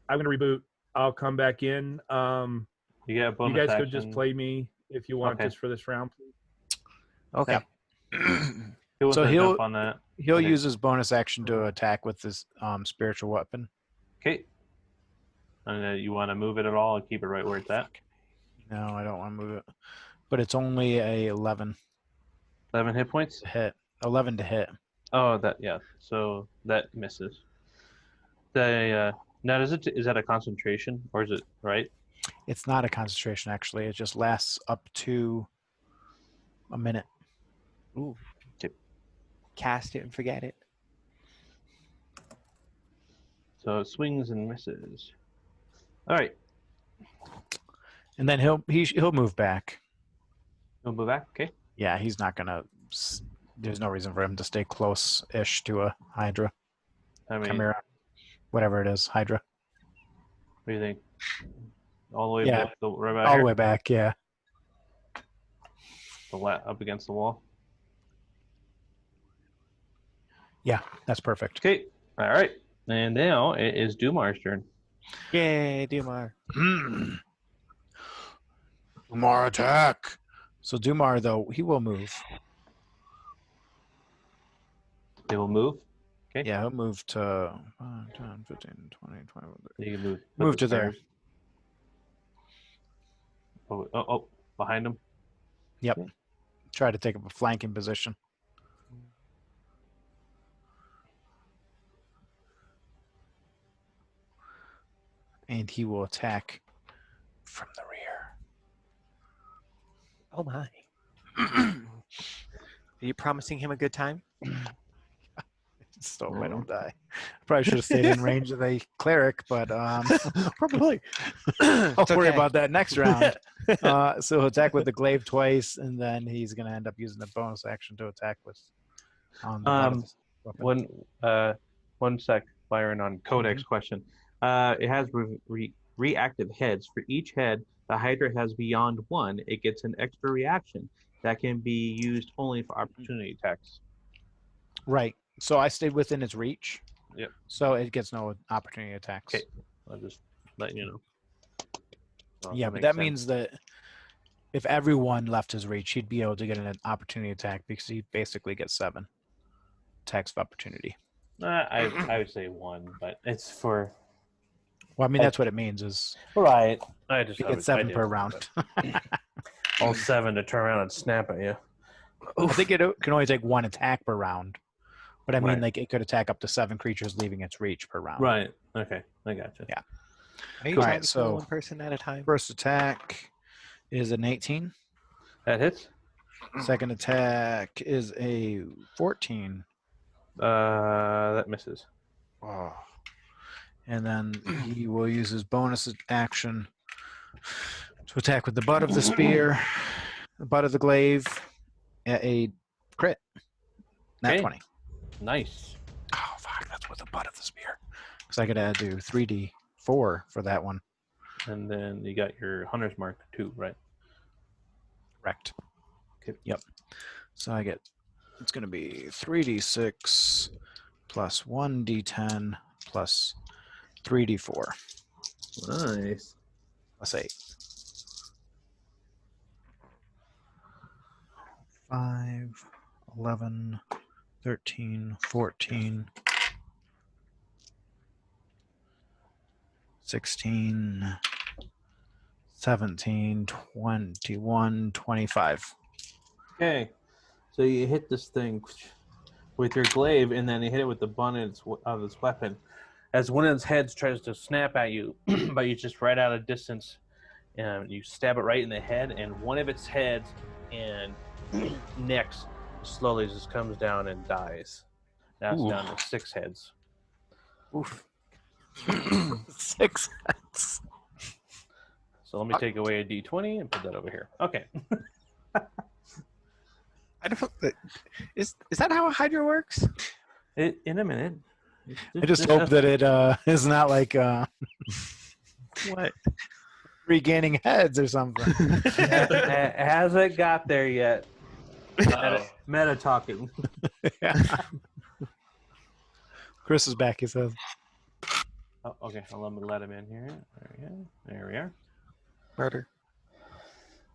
Speaker 6: I'm going to reboot. I'll come back in.
Speaker 1: You get a
Speaker 6: You
Speaker 1: bonus
Speaker 6: guys
Speaker 1: action.
Speaker 6: could just play me if you want
Speaker 1: Okay.
Speaker 6: just for this round, please.
Speaker 3: Okay.
Speaker 1: Who wants
Speaker 2: So
Speaker 1: to
Speaker 2: he'll-
Speaker 1: jump on that?
Speaker 2: He'll
Speaker 1: Okay.
Speaker 2: use his bonus action to attack with his spiritual weapon.
Speaker 1: Okay. And you want to move it at all and keep it right where it's at?
Speaker 2: No, I don't want to move it. But it's only a 11
Speaker 1: 11 hit points?
Speaker 2: to hit. 11 to hit.
Speaker 1: Oh, yeah. So that misses. Now, is that a concentration or is it right?
Speaker 2: It's not a concentration, actually. It just lasts up to a minute.
Speaker 3: Ooh.
Speaker 1: Okay.
Speaker 3: Cast it and forget it.
Speaker 1: So it swings and misses. All right.
Speaker 2: And then he'll move back.
Speaker 1: We'll move back. Okay.
Speaker 2: Yeah, he's not going to... There's no reason for him to stay close-ish to a Hydra.
Speaker 1: I mean,
Speaker 2: Chimera. Whatever it is. Hydra.
Speaker 1: what do you think? All the way
Speaker 2: Yeah.
Speaker 1: back, right about
Speaker 2: All
Speaker 1: here?
Speaker 2: the way back, yeah.
Speaker 1: Up against the wall.
Speaker 2: Yeah, that's perfect.
Speaker 1: Okay. All right. And now it is Dumar's turn.
Speaker 3: Yay, Dumar.
Speaker 2: Dumar attack. So Dumar, though, he will move.
Speaker 1: They will move. Okay.
Speaker 2: Yeah, he'll move to 5, 10, 15, 20, 21.
Speaker 1: You can
Speaker 2: Move to there.
Speaker 1: Oh, behind him.
Speaker 2: Yep. Okay. Try to take up a flanking position. And he will attack from the rear.
Speaker 3: Oh my. Are you promising him a good time?
Speaker 2: So I don't die. Probably should have stayed in range of the cleric, but
Speaker 3: probably.
Speaker 2: I'll worry about that next round. So he'll attack with the glaive twice, and then he's going to end up using the bonus action to attack with.
Speaker 1: One sec, Byron, on Codex question. It has reactive heads. For each head the Hydra has beyond one, it gets an extra reaction that can be used only for opportunity attacks.
Speaker 2: Right. So I stayed within its reach.
Speaker 1: Yep.
Speaker 2: So it gets no opportunity attacks.
Speaker 1: Okay. I'll just let you know. Well,
Speaker 2: yeah, but that means that if everyone left his reach, he'd be able to get an opportunity attack because he basically gets 7 attacks of opportunity.
Speaker 1: I would say 1, but it's for.
Speaker 2: Well, I mean, that's what it means is.
Speaker 1: Right. I just
Speaker 2: get 7 per round.
Speaker 1: All 7 to turn around and snap at you.
Speaker 2: I think it can only take 1 attack per round. But I mean, like, it could attack up to 7 creatures leaving its reach per round.
Speaker 1: Right. Okay. I gotcha.
Speaker 2: Yeah.
Speaker 3: Are you trying to kill one person at a time?
Speaker 2: First attack is an 18.
Speaker 1: That hits.
Speaker 2: Second attack is a 14.
Speaker 1: That misses.
Speaker 2: Oh. And then he will use his bonus action to attack with the butt of the spear, the butt of the glaive, at a crit. Nat 20.
Speaker 1: Nice.
Speaker 2: Oh, fuck. That's with the butt of the spear. Because I got to do 3d4 for that one.
Speaker 1: And then you got your hunter's mark too, right?
Speaker 2: Correct.
Speaker 1: Okay.
Speaker 2: Yep. So I get, it's going to be 3d6 plus 1d10 plus 3d4.
Speaker 1: Nice.
Speaker 2: Plus 8. 5, 11, 13, 14, 16, 17, 21, 25.
Speaker 1: Okay. So you hit this thing with your glaive, and then you hit it with the butt of its weapon. As one of its heads tries to snap at you, but you just right out of distance, and you stab it right in the head, and one of its heads and necks slowly just comes down and dies. Now it's down to 6 heads.
Speaker 2: Oof. 6 heads.
Speaker 1: So let me take away a d20 and put that over here. Okay.
Speaker 3: I don't. Is that how a Hydra works?
Speaker 1: In a minute.
Speaker 2: I just hope that it is not like
Speaker 3: what?
Speaker 2: Regaining heads or something.
Speaker 1: Hasn't got there yet. Meta talking.
Speaker 2: Yeah. Chris is back, he says.
Speaker 1: Oh, okay. I'll let him in here. There we are.
Speaker 3: Murder.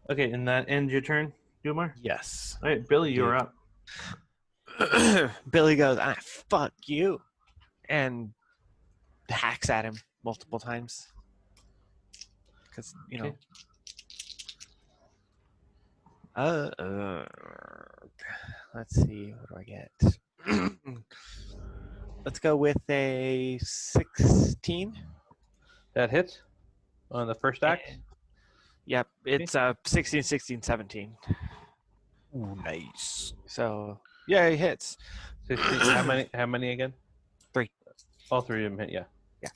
Speaker 1: Okay, and that ends your turn, Dumar?
Speaker 2: Yes.
Speaker 1: All right, Billy, you're up.
Speaker 3: Billy goes, fuck you. And hacks at him multiple times. Because, you know. Okay. Let's see. What do I get? Let's go with a 16.
Speaker 1: That hits on the first act?
Speaker 3: Yep. It's 16, 16, 17.
Speaker 2: Ooh, nice.
Speaker 3: So, yeah, he hits.
Speaker 1: 16, how many again?
Speaker 3: 3.
Speaker 1: All 3 of them hit, yeah.
Speaker 3: Yeah.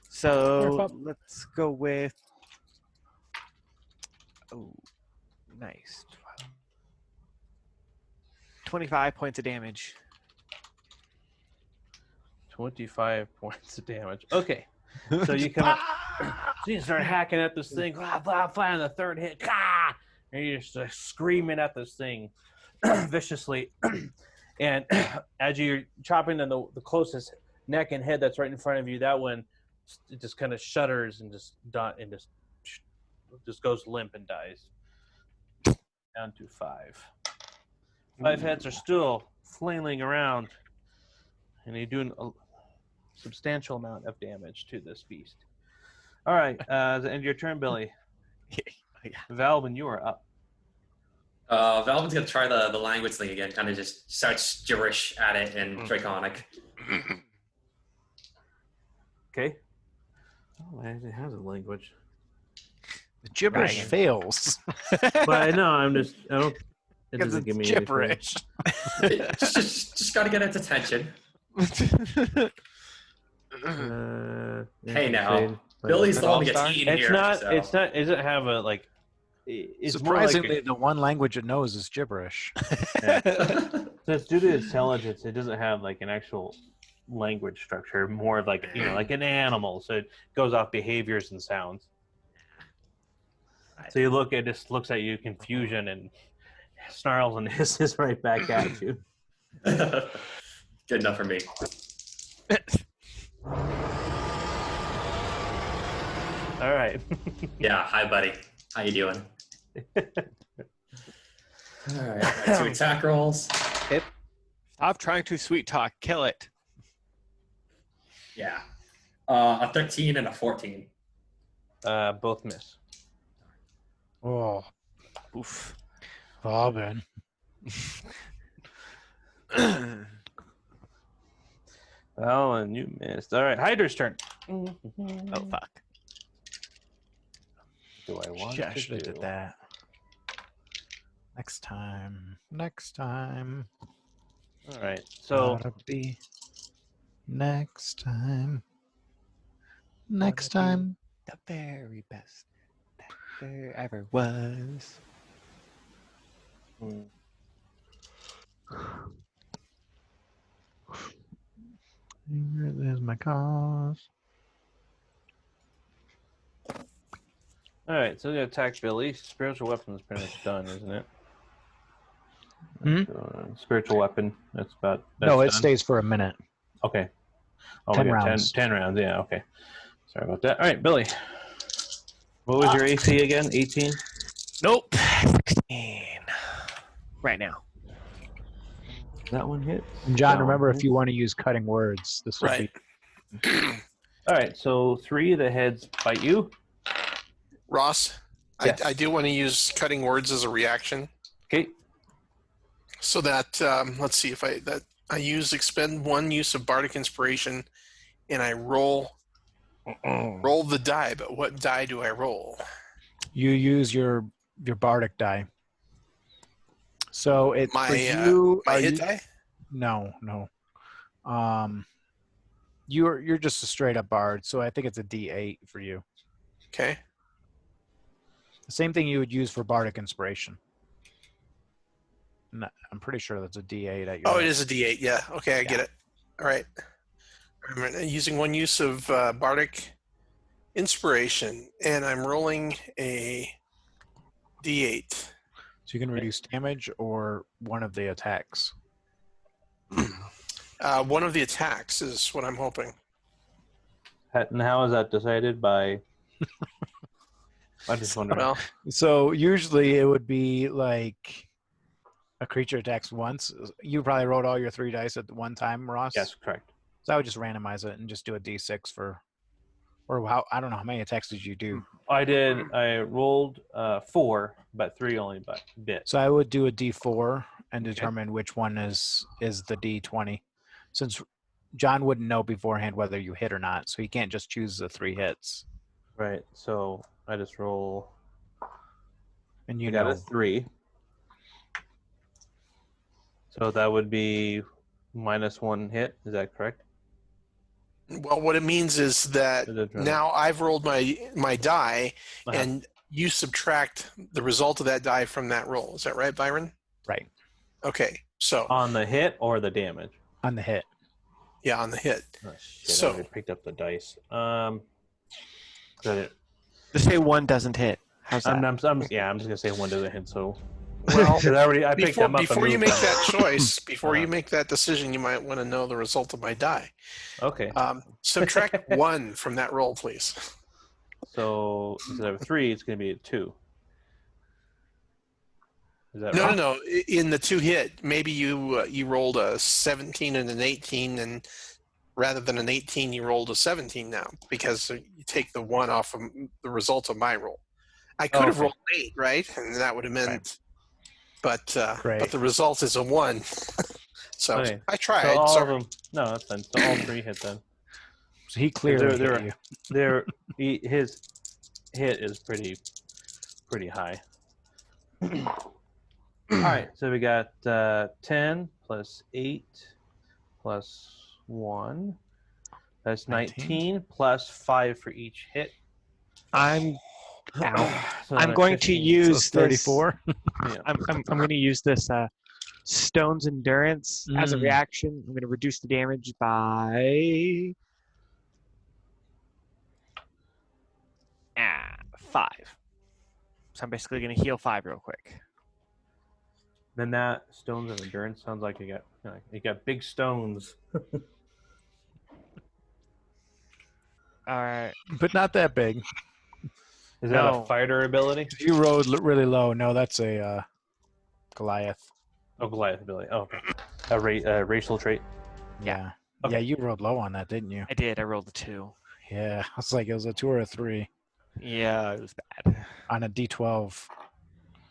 Speaker 3: So, let's go with... Oh, nice. 25 points of damage.
Speaker 1: 25 points of damage. Okay. So you come up, so you start hacking at this thing, blah, blah, blah, and the third hit, and you're just screaming at this thing viciously. And as you're chopping in the closest neck and head that's right in front of you, that one, it just kind of shudders and just goes limp and dies. Down to 5. 5 heads are still flailing around. and you're doing a substantial amount of damage to this beast. All right, the end of your turn, Billy. Valvin, you are up.
Speaker 5: Valvin's gonna try the language thing again. Kind of just starts gibberish at it in Draconic.
Speaker 1: Okay. Oh, it has a language.
Speaker 2: The gibberish fails.
Speaker 1: But I know, I don't. It
Speaker 2: Because
Speaker 1: doesn't
Speaker 2: it's
Speaker 1: give me
Speaker 2: gibberish.
Speaker 5: just gotta get its attention. Hey now, Billy's throwing a teen
Speaker 1: It's
Speaker 5: here.
Speaker 1: not.
Speaker 5: So.
Speaker 1: It's not. It doesn't have a like. It's
Speaker 2: Surprisingly,
Speaker 1: more like
Speaker 2: the one language it knows is gibberish.
Speaker 1: so it's due to intelligence. It doesn't have like an actual language structure. More like like an animal. So it goes off behaviors and sounds. So you look at this, looks at you, confusion, and snarls and hisses right back at you.
Speaker 5: Good enough for me.
Speaker 1: All right.
Speaker 5: Yeah, hi buddy. How you doing? All right, 2 attack rolls.
Speaker 3: Hit. Stop trying to sweet talk. Kill it.
Speaker 5: Yeah, a 13 and a 14.
Speaker 1: Both miss.
Speaker 2: Oh,
Speaker 3: Oof.
Speaker 2: Bobbin.
Speaker 1: Oh, and you missed. All right, Hydra's turn.
Speaker 3: Oh fuck.
Speaker 1: Do I want
Speaker 2: Shit, I
Speaker 1: to
Speaker 2: should have
Speaker 1: do?
Speaker 2: did that. Next time. Next time.
Speaker 1: All right, so
Speaker 2: Gotta be next time. Next time.
Speaker 3: The very best that there ever was.
Speaker 2: There's my cause.
Speaker 1: all right, so we attack Billy. Spiritual weapon is pretty much done, isn't it? Spiritual weapon. That's
Speaker 2: No, it
Speaker 1: done?
Speaker 2: stays for a minute.
Speaker 1: Okay. Oh,
Speaker 2: 10
Speaker 1: we got
Speaker 2: rounds.
Speaker 1: 10 rounds. Yeah. Okay. Sorry about that. All right, Billy. What was your AC again? 18.
Speaker 3: Nope. 16. Right now.
Speaker 1: That one hit.
Speaker 2: And John,
Speaker 1: That one
Speaker 2: remember, if
Speaker 1: hits.
Speaker 2: you want to use cutting words, this would
Speaker 4: Right.
Speaker 2: be.
Speaker 1: All right, so 3 of the heads bite you.
Speaker 4: Ross,
Speaker 1: Yes.
Speaker 4: I do want to use cutting words as a reaction.
Speaker 1: Okay.
Speaker 4: So that let's see if I expend 1 use of bardic inspiration, and I roll the die. But what die do I roll?
Speaker 2: You use your bardic die. So it
Speaker 4: My
Speaker 2: for you.
Speaker 4: my
Speaker 2: are
Speaker 4: hit
Speaker 2: you-
Speaker 4: die.
Speaker 2: No. You're just a straight up bard, so I think it's a D8 for you.
Speaker 4: Okay.
Speaker 2: The same thing you would use for bardic inspiration. No, I'm pretty sure that's a D8 at your.
Speaker 4: Oh, it is a D8. Yeah. Okay, I get it. All right. I'm using 1 use of bardic inspiration, and I'm rolling a D8.
Speaker 2: So you can reduce damage or one of the attacks.
Speaker 4: One of the attacks is what I'm hoping.
Speaker 1: And how is that decided by? I just wonder.
Speaker 4: Well,
Speaker 2: So usually it would be like a creature attacks once. You probably rolled all your 3 dice at one time, Ross.
Speaker 1: Yes, correct.
Speaker 2: So I would just randomize it and just do a D6 for, or how I don't know how many attacks did you do.
Speaker 1: I did. I rolled 4, but 3 only bit.
Speaker 2: So I would do a D4 and determine which one is the D20, since John wouldn't know beforehand whether you hit or not, so he can't just choose the 3 hits.
Speaker 1: Right. So I just roll.
Speaker 2: And
Speaker 1: You
Speaker 2: you
Speaker 1: got
Speaker 2: know,
Speaker 1: a 3. So that would be -1 hit. Is that correct?
Speaker 4: well, what it means is that
Speaker 1: Is it-
Speaker 4: now I've rolled my die,
Speaker 1: Uh-huh.
Speaker 4: and you subtract the result of that die from that roll. Is that right, Byron?
Speaker 2: right
Speaker 4: Okay. So
Speaker 1: On the hit or the damage?
Speaker 2: on the hit.
Speaker 4: yeah, on the hit.
Speaker 1: Oh, shit,
Speaker 4: So-
Speaker 1: I already picked up the dice. Got it.
Speaker 3: Just say 1 doesn't hit. How's that?
Speaker 1: I'm just gonna say 1 doesn't hit. So
Speaker 4: Well,
Speaker 1: 'cause I picked them up. and
Speaker 4: before you
Speaker 1: moved
Speaker 4: make
Speaker 1: them.
Speaker 4: that choice, before you
Speaker 1: Uh-huh.
Speaker 4: make that decision, you might want to know the result of my die.
Speaker 1: Okay.
Speaker 4: Subtract 1 from that roll, please.
Speaker 1: So instead of 3, it's gonna be a 2. Is that
Speaker 4: No,
Speaker 1: right?
Speaker 4: no, no. In the 2-hit, maybe you rolled a 17 and an 18, and rather than an 18, you rolled a 17 now because you take the 1 off of the result of my roll. I could have rolled an 8, right? And that would have meant, but the result is a 1. So
Speaker 1: Okay.
Speaker 4: I tried.
Speaker 1: So all
Speaker 4: Sorry.
Speaker 1: of them. No, that's fine. So all 3 hit then.
Speaker 2: So he clearly hit you.
Speaker 1: His hit is pretty high. All right, so we got 10 plus 8 plus 1. That's 19 plus 5 for each hit.
Speaker 3: I'm
Speaker 1: So
Speaker 3: I'm
Speaker 1: that's
Speaker 3: going to
Speaker 1: 15.
Speaker 3: use
Speaker 2: So 34.
Speaker 1: Yeah.
Speaker 3: I'm going to use this Stone's Endurance as a reaction. I'm going to reduce the damage by 5. So I'm basically going to heal 5 real quick.
Speaker 1: Then that stones of endurance sounds like you got big stones.
Speaker 3: All right.
Speaker 2: But not that big.
Speaker 1: Is that a fighter ability?
Speaker 2: You rolled really low. No, that's a Goliath.
Speaker 1: Oh, Goliath ability. Oh, okay. A racial trait.
Speaker 2: Yeah.
Speaker 1: Okay.
Speaker 2: Yeah, you rolled low on that, didn't you?
Speaker 3: I did. I rolled a 2.
Speaker 2: Yeah. I was like, it was a 2 or a 3
Speaker 3: Yeah, it was bad.
Speaker 2: on a D12.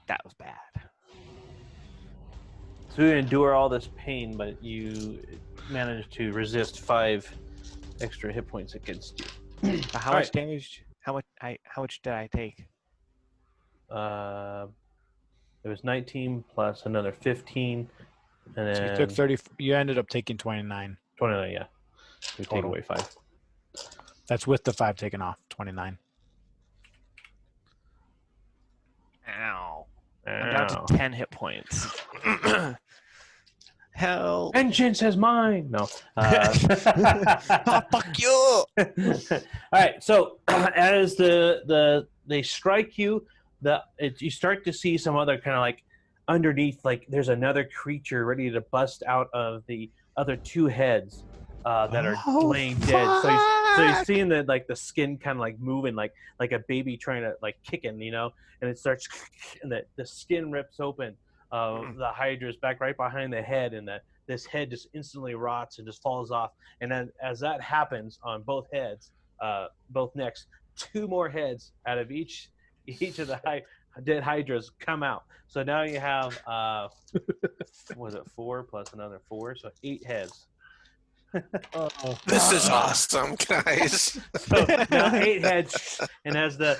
Speaker 3: That was bad.
Speaker 1: So you endure all this pain, but you managed to resist 5 extra hit points against you.
Speaker 3: How much damage? How much did I take?
Speaker 1: It was 19 plus another 15, and then
Speaker 2: So you took 30. You ended up taking 29.
Speaker 1: 29. Yeah, we take away 5.
Speaker 2: That's with the 5 taken off. 29.
Speaker 3: Ow. I'm down to 10 hit points. Hell.
Speaker 1: Vengeance is mine. No.
Speaker 3: Fuck you.
Speaker 1: All right. So as they strike you, you start to see some other kind of like underneath, like there's another creature ready to bust out of the other 2 heads that are laying dead. So you're seeing the skin kind of like moving like a baby trying to like kicking, and it starts, and the skin rips open. The Hydra's back right behind the head, and this head just instantly rots and just falls off. And then as that happens on both heads, both necks, 2 more heads out of each of the dead Hydras come out. So now you have was it 4 plus another 4, so 8 heads.
Speaker 4: This is awesome, guys.
Speaker 1: So now 8 heads, and as the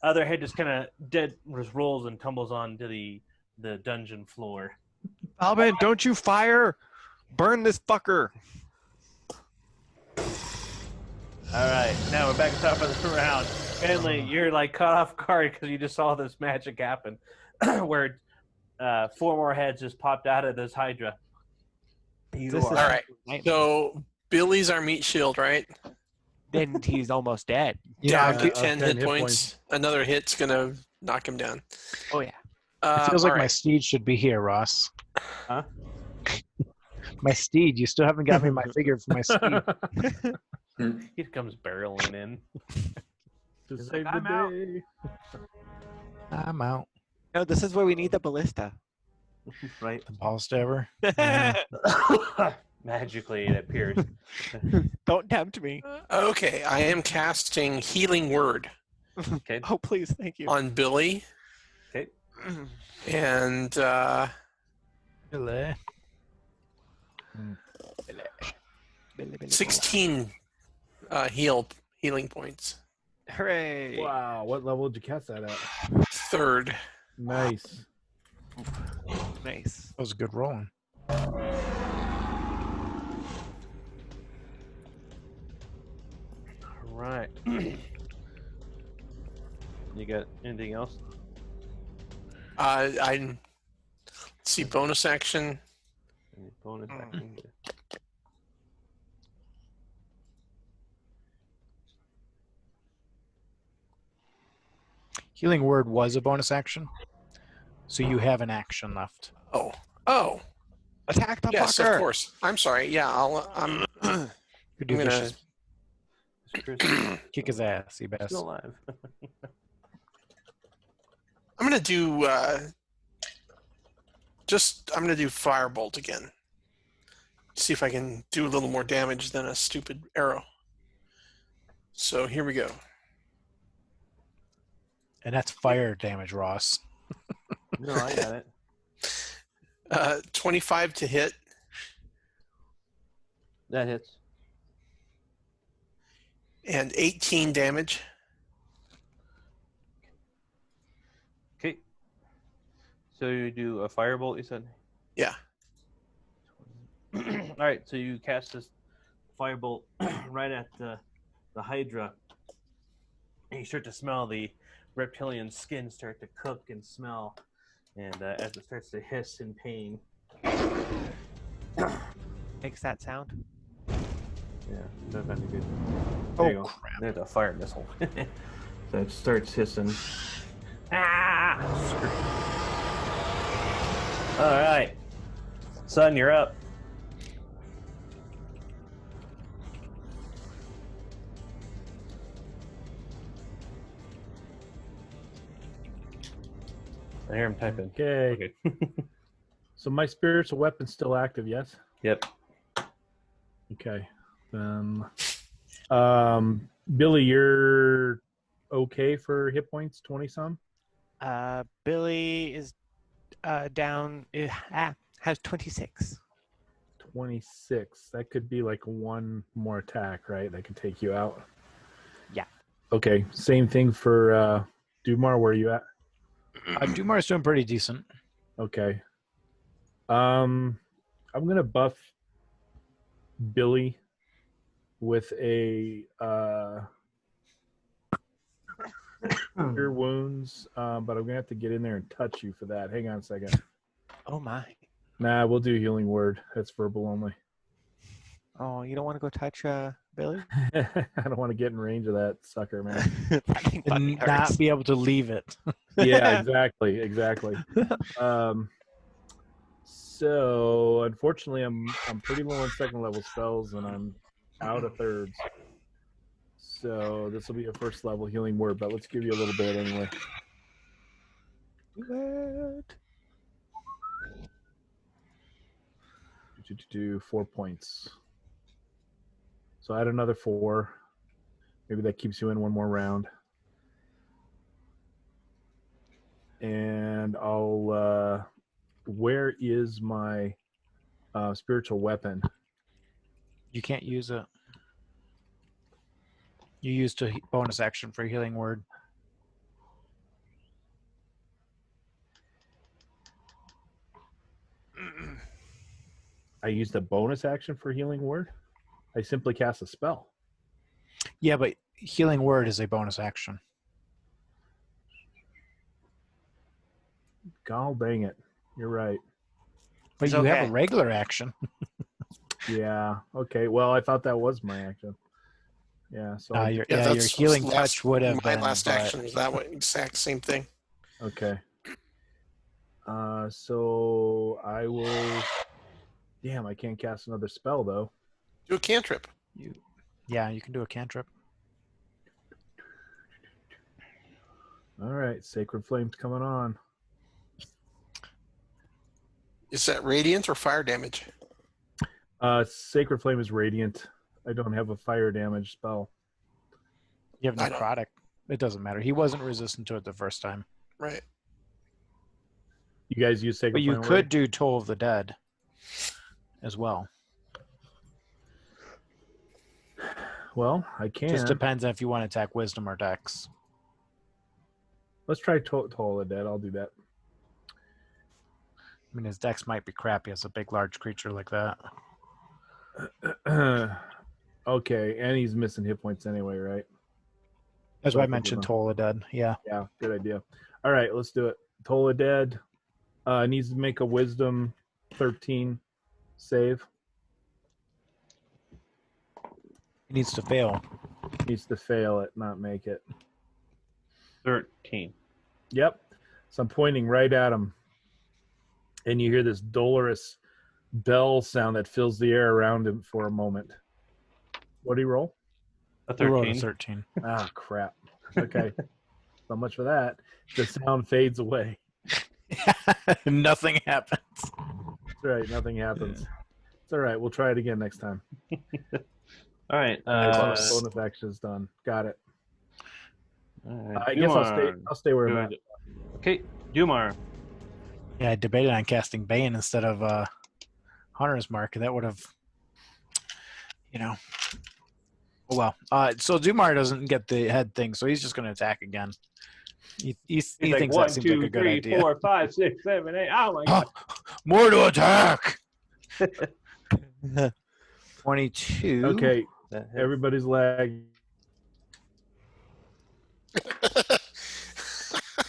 Speaker 1: other head just kind of just rolls and tumbles onto the dungeon floor.
Speaker 3: Alvin, don't you fire! Burn this fucker!
Speaker 1: All right, now we're back at the top of the round. Finally, you're like caught off guard because you just saw this magic happen, where 4 more heads just popped out of this Hydra.
Speaker 4: All right. So Billy's our meat shield, right?
Speaker 3: Then he's almost dead.
Speaker 4: Down to 10 hit points. Another hit's gonna knock him down.
Speaker 3: Oh yeah.
Speaker 2: It feels like my steed should be here, Ross.
Speaker 1: Huh?
Speaker 2: My steed. You still haven't got me my figure for my steed.
Speaker 1: He comes barreling in.
Speaker 6: To save the day.
Speaker 2: I'm out.
Speaker 3: No, this is where we need the ballista.
Speaker 1: Right.
Speaker 2: The ball stabber.
Speaker 1: Magically, it appears.
Speaker 3: Don't tempt me.
Speaker 4: Okay, I am casting Healing Word.
Speaker 1: Okay.
Speaker 3: Oh, please, thank you.
Speaker 4: On Billy.
Speaker 1: Okay.
Speaker 4: And 16 healing points.
Speaker 3: Hooray!
Speaker 6: Wow, what level did you cast that at?
Speaker 4: 3rd.
Speaker 6: Nice.
Speaker 3: Nice.
Speaker 2: That was a good rolling.
Speaker 1: All right. You got anything else?
Speaker 4: I see bonus action.
Speaker 1: Any bonus action?
Speaker 2: Healing Word was a bonus action, so you have an action left.
Speaker 4: Oh.
Speaker 3: Attack the
Speaker 4: Yes,
Speaker 3: fucker!
Speaker 4: of course. I'm sorry. Yeah, I'm
Speaker 2: Do
Speaker 4: gonna-
Speaker 2: vicious. Kick his ass, you bastard.
Speaker 1: Still alive.
Speaker 4: I'm gonna do I'm gonna do firebolt again. See if I can do a little more damage than a stupid arrow. So here we go.
Speaker 2: And that's fire damage, Ross.
Speaker 1: No, I got it.
Speaker 4: 25 to hit.
Speaker 1: That hits.
Speaker 4: And 18 damage.
Speaker 1: Okay. So you do a firebolt, you said?
Speaker 4: Yeah.
Speaker 1: All right, so you cast this firebolt right at the HYDRA. And you start to smell the reptilian skin start to cook and smell. And as it starts to hiss in pain.
Speaker 3: Makes that sound.
Speaker 1: Yeah, that's not good. There you go.
Speaker 2: Crap.
Speaker 1: There's a fire missile. So it starts hissing. Ah! All right. Son, you're up. I hear him typing.
Speaker 6: Okay. So my spiritual weapon's still active, yes?
Speaker 1: Yep.
Speaker 6: Okay. Billy, you're okay for hit points, 20 some?
Speaker 3: Billy is down. Has 26.
Speaker 6: 26. That could be like one more attack, right? That could take you out.
Speaker 3: Yeah.
Speaker 6: Okay. Same thing for Dumar. Where are you at?
Speaker 2: Dumar's doing pretty decent.
Speaker 6: Okay. I'm gonna buff Billy with a cure wounds, but I'm gonna have to get in there and touch you for that. Hang on a second.
Speaker 3: Oh my.
Speaker 6: Nah, we'll do healing word. That's verbal only.
Speaker 3: Oh, you don't want to go touch Billy?
Speaker 6: I don't want to get in range of that sucker, man.
Speaker 3: That thing
Speaker 2: And
Speaker 3: fucking hurts.
Speaker 2: not be able to leave it.
Speaker 6: Yeah, exactly. So unfortunately, I'm pretty low on second level spells, and I'm out of thirds. So this will be a first level healing word, but let's give you a little bit anyway. Do 4 points. So add another 4. Maybe that keeps you in one more round. And I'll where is my spiritual weapon?
Speaker 2: You can't use it. You used a bonus action for healing word.
Speaker 6: I used a bonus action for healing word. I simply cast a spell.
Speaker 2: Yeah, but healing word is a bonus action.
Speaker 6: God dang it. You're right.
Speaker 2: But
Speaker 3: It's
Speaker 2: you have
Speaker 3: okay.
Speaker 2: a regular action.
Speaker 6: Yeah. Okay. Well, I thought that was my action. Yeah. So
Speaker 2: Your
Speaker 4: that's
Speaker 2: healing
Speaker 4: last-
Speaker 2: touch would have
Speaker 4: My
Speaker 2: been.
Speaker 4: last
Speaker 2: but-
Speaker 4: action was that way, exact same thing.
Speaker 6: okay. So I will. Damn, I can't cast another spell though.
Speaker 4: Do a cantrip.
Speaker 2: Yeah, you can do a cantrip.
Speaker 6: All right, Sacred Flame's coming on.
Speaker 4: Is that radiant or fire damage?
Speaker 6: Sacred Flame is radiant. I don't have a fire damage spell.
Speaker 2: You have
Speaker 4: I don't-
Speaker 2: necrotic. It doesn't matter. He wasn't resistant to it the first time.
Speaker 4: Right.
Speaker 6: You guys use Sacred
Speaker 2: But you
Speaker 6: Flame
Speaker 2: could do Toll of the Dead as well.
Speaker 6: Well, I can.
Speaker 2: Just depends on if you want to attack Wisdom or Dex.
Speaker 6: Let's try Toll of the Dead. I'll do that.
Speaker 2: I mean, his Dex might be crappy as a big, large creature like that.
Speaker 6: Okay, and he's missing hit points anyway, right?
Speaker 2: That's
Speaker 6: So
Speaker 2: why I
Speaker 6: think
Speaker 2: mentioned
Speaker 6: we're
Speaker 2: Toll of the Dead. Yeah.
Speaker 6: Yeah, good idea. All right, let's do it. Toll of Dead needs to make a Wisdom 13 save.
Speaker 2: He needs to fail.
Speaker 6: Needs to fail it, not make it.
Speaker 1: 13.
Speaker 6: Yep. So I'm pointing right at him. And you hear this dolorous bell sound that fills the air around him for a moment. What do you roll?
Speaker 1: A
Speaker 2: He rolled a
Speaker 1: 13.
Speaker 2: 13.
Speaker 6: Ah, crap. Okay. So much for that. The sound fades away.
Speaker 2: Nothing happens.
Speaker 6: That's right. Nothing happens. It's all right. We'll try it again next time.
Speaker 1: All right.
Speaker 6: Bonus action is done. Got it.
Speaker 1: Right.
Speaker 6: I guess I'll stay where I'm at.
Speaker 1: Okay, Dumar.
Speaker 2: Yeah, I debated on casting Bane instead of Hunter's Mark. That would have, Oh well. So Dumar doesn't get the head thing, so he's just going to attack again. He
Speaker 1: like,
Speaker 2: thinks
Speaker 1: 1,
Speaker 2: that seems
Speaker 1: 2,
Speaker 2: like a good
Speaker 1: 3,
Speaker 2: idea.
Speaker 1: 4, 5, 6, 7, 8. Oh my god!
Speaker 2: More to attack. 22.
Speaker 6: Okay, everybody's lag.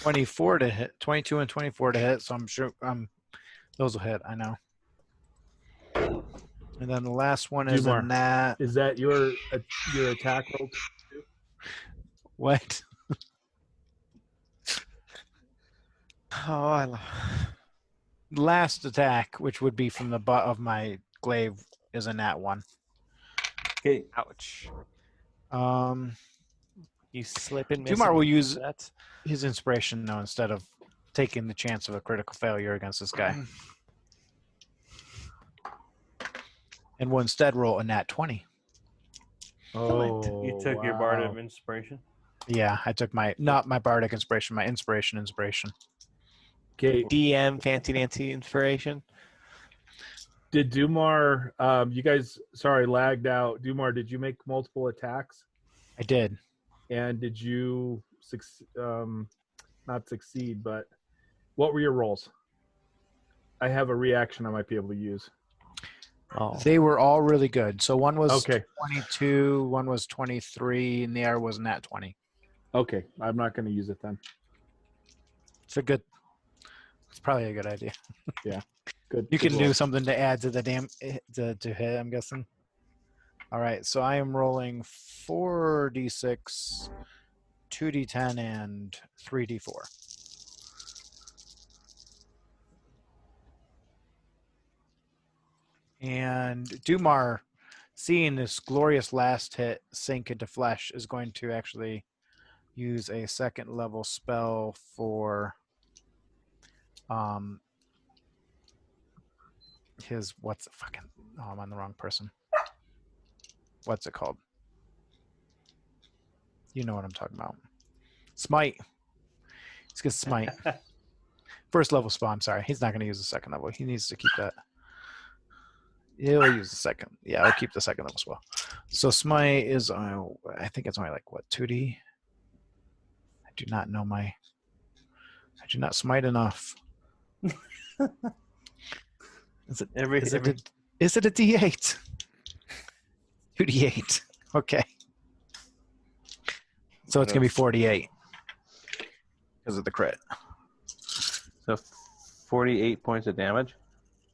Speaker 2: 24 to hit. 22 and 24 to hit. So I'm sure those will hit. I know. And then the last one is
Speaker 6: Dumar,
Speaker 2: a nat.
Speaker 6: Is that your attack roll?
Speaker 2: What?
Speaker 3: Oh,
Speaker 2: Last attack, which would be from the butt of my glaive, is a nat 1.
Speaker 1: Okay.
Speaker 3: Ouch. You slip and miss.
Speaker 2: Dumar will use
Speaker 3: that.
Speaker 2: his inspiration now instead of taking the chance of a critical failure against this guy. And will instead roll a nat 20.
Speaker 6: Oh,
Speaker 1: You took your Bard of Inspiration?
Speaker 2: Yeah, I took not my bardic inspiration, my inspiration.
Speaker 6: Okay.
Speaker 3: DM Fancy Nancy inspiration.
Speaker 6: Did Dumar, you guys, lagged out. Dumar, did you make multiple attacks?
Speaker 2: I did.
Speaker 6: And did you not succeed, but what were your rolls? I have a reaction I might be able to use.
Speaker 3: Oh.
Speaker 2: They were all really good. So one was
Speaker 6: Okay.
Speaker 2: 22, one was 23, and the other was nat 20.
Speaker 6: Okay, I'm not going to use it then.
Speaker 2: It's probably a good idea.
Speaker 6: Yeah, good.
Speaker 2: You
Speaker 6: good
Speaker 2: can
Speaker 6: roll.
Speaker 2: do something to add to the to hit, I'm guessing. All right, so I am rolling 4d6, 2d10, and 3d4. And Dumar, seeing this glorious last hit sink into flesh, is going to actually use a second level spell for his I'm on the wrong person. What's it called? You know what I'm talking about. Smite. He's gonna smite. First level spell, I'm sorry. He's not gonna use the second level. He needs to keep that. He'll use the second. Yeah, I'll keep the second level spell. So smite is I think it's only like 2D? I do not smite enough. Is it a D8? 2D8. Okay. So it's gonna be 48 because of the crit.
Speaker 1: So 48 points of damage?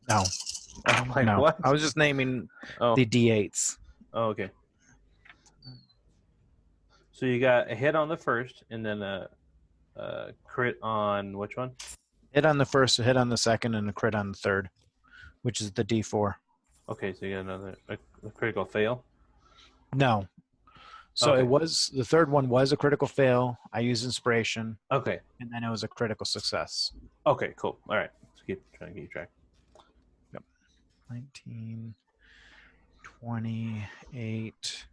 Speaker 2: No.
Speaker 1: I'm like,
Speaker 2: No.
Speaker 1: what?
Speaker 2: I was just naming
Speaker 1: Oh.
Speaker 2: the D8s.
Speaker 1: Oh, okay. So you got a hit on the first, and then a crit on which one?
Speaker 2: Hit on the first, a hit on the second, and a crit on the third, which is the D4.
Speaker 1: Okay, so you got a critical fail.
Speaker 2: No. So
Speaker 1: Okay.
Speaker 2: it was the third one was a critical fail. I used inspiration,
Speaker 1: Okay.
Speaker 2: and then it was a critical success.
Speaker 1: Okay, cool. All right. Let's trying to keep track.
Speaker 2: 19, 28,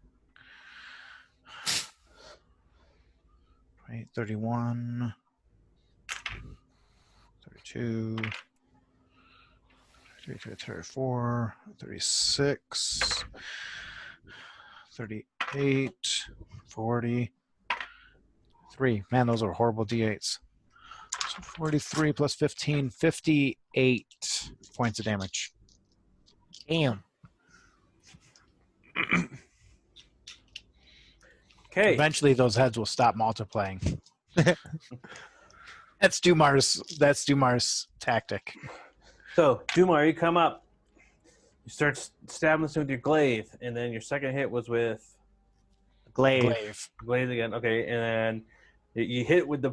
Speaker 2: 31, 32, 33, 34, 36, 38, 43. Man, those are horrible D8s. So 43 plus 15, 58 points of damage.
Speaker 3: Damn.
Speaker 1: Okay.
Speaker 2: Eventually, those heads will stop multiplying. That's Dumar's tactic.
Speaker 1: So, Dumar, you come up. You start stabbing this with your glaive, and then your second hit was with
Speaker 3: Glaive.
Speaker 1: glaive again. Okay, and then you hit with the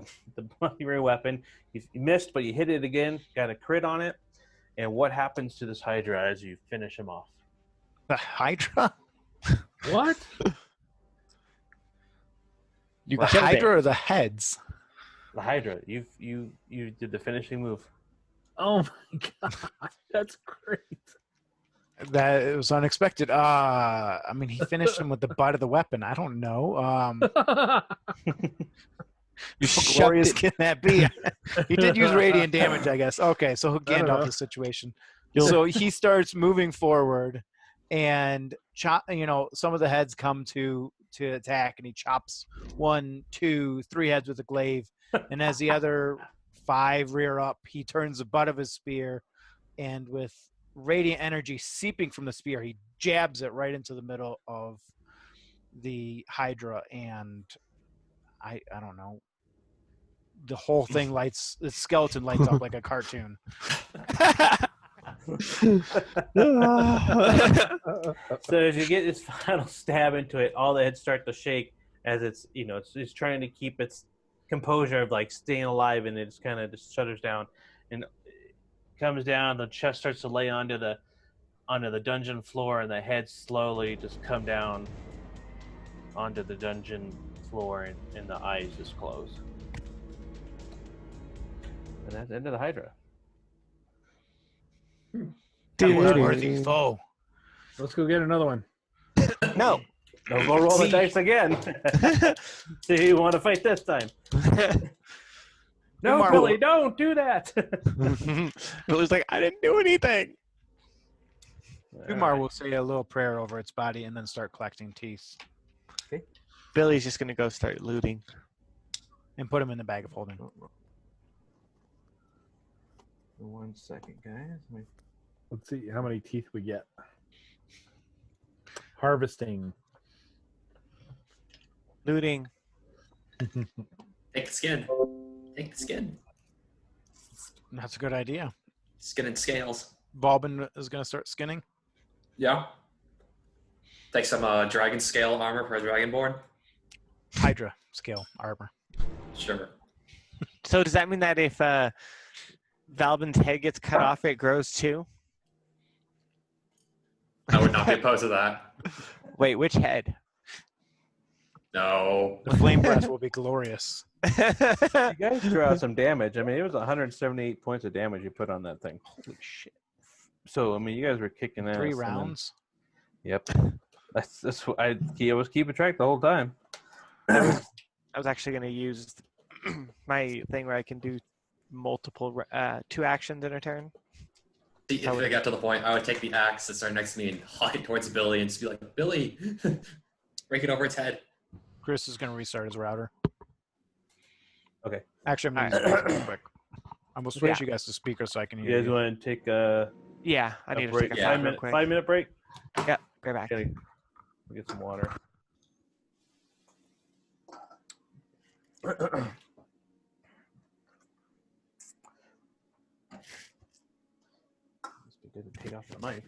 Speaker 1: primary weapon. You missed, but you hit it again. Got a crit on it. And what happens to this Hydra as you finish him off?
Speaker 2: The Hydra?
Speaker 6: What?
Speaker 2: The Hydra or the heads?
Speaker 1: The Hydra. You did the finishing move.
Speaker 6: Oh my god, that's great.
Speaker 2: That it was unexpected. I mean, he finished him with the butt of the weapon. I don't know. How glorious can that be? He did use radiant damage, I guess. Okay, so he'll Gandalf the situation. So he starts moving forward, and some of the heads come to attack, and he chops 1, 2, 3 heads with a glaive, and as the other 5 rear up, he turns the butt of his spear, and with radiant energy seeping from the spear, he jabs it right into the middle of the Hydra, and I don't know. The whole thing the skeleton lights up like a cartoon.
Speaker 1: So as you get this final stab into it, all the heads start to shake as it's trying to keep its composure of like staying alive, and it just kind of just shudders down and comes down. The chest starts to lay onto the dungeon floor, and the heads slowly just come down onto the dungeon floor, and the eyes just close. And that's the end of the Hydra.
Speaker 2: That was worthy foe.
Speaker 6: Let's go get another one.
Speaker 3: No.
Speaker 1: No, go roll the dice again. See who you want to fight this time. No, Billy, don't do that.
Speaker 3: Billy's like, I didn't do anything.
Speaker 2: Kumar will say a little prayer over its body and then start collecting teeth.
Speaker 1: Okay.
Speaker 3: Billy's just gonna go start looting
Speaker 2: and put them in the bag of holding.
Speaker 1: 1 second, guys.
Speaker 6: Let's see how many teeth we get. Harvesting.
Speaker 3: Looting.
Speaker 5: Take the skin. Take the skin.
Speaker 2: That's a good idea.
Speaker 5: Skin and scales.
Speaker 2: Balbin is going to start skinning.
Speaker 5: Yeah. Take some dragon scale armor for a dragonborn.
Speaker 2: Hydra scale armor.
Speaker 5: Sure.
Speaker 3: So does that mean that if Valbin's head gets cut off, it grows too?
Speaker 5: I would not be opposed to that.
Speaker 3: Wait, which head?
Speaker 5: No.
Speaker 2: The flame breath will be glorious.
Speaker 1: You guys threw out some damage. I mean, it was 178 points of damage you put on that thing.
Speaker 2: Holy shit.
Speaker 1: So, I mean, you guys were kicking ass.
Speaker 2: 3 rounds?
Speaker 1: Yep. That's what I was keeping track the whole time.
Speaker 3: I was actually going to use my thing where I can do multiple 2 actions in a turn.
Speaker 5: See, if I got to the point, I would take the axe that's right next to me and hawk it towards Billy and just be like, Billy, break it over its head.
Speaker 2: Chris is going to restart his router.
Speaker 1: Okay.
Speaker 2: Actually, I'm going to use it real quick. I'm going to switch you guys to speaker so I can hear you.
Speaker 1: You guys want to take a
Speaker 3: Yeah, I need to
Speaker 1: break?
Speaker 3: take a
Speaker 1: 5-minute break?
Speaker 3: Yeah, go back.
Speaker 1: Okay. Get some water. Must be good to take off the mic.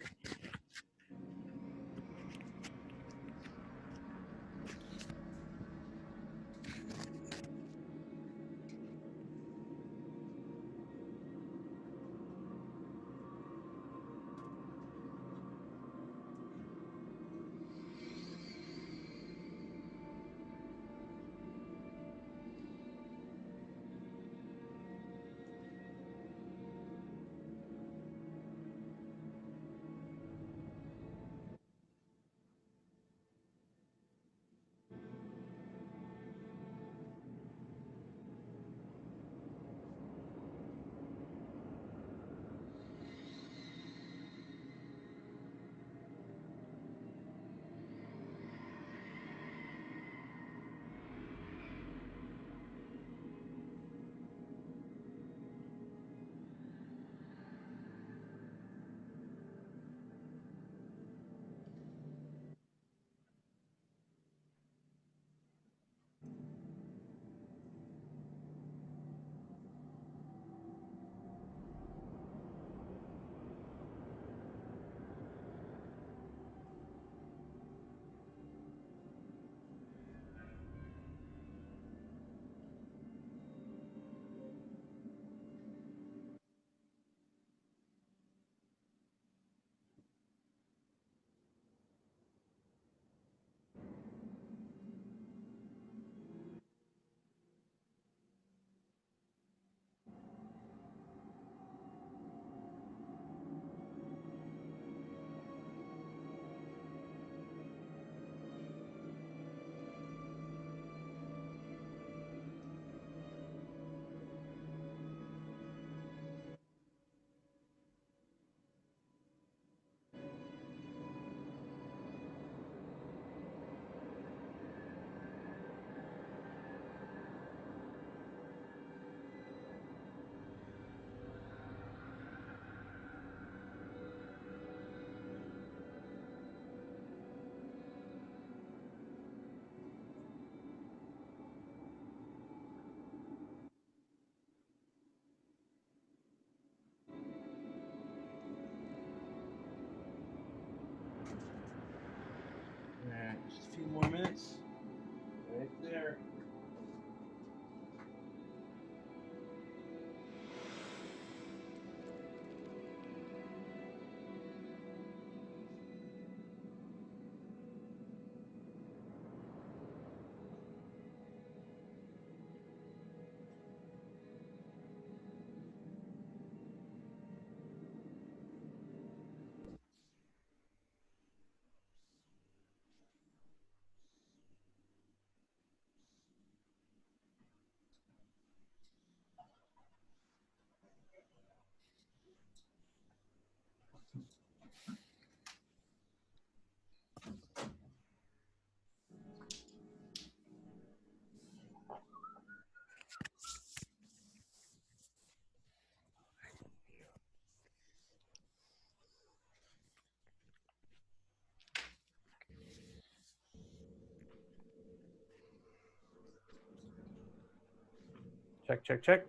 Speaker 1: Check, check, check.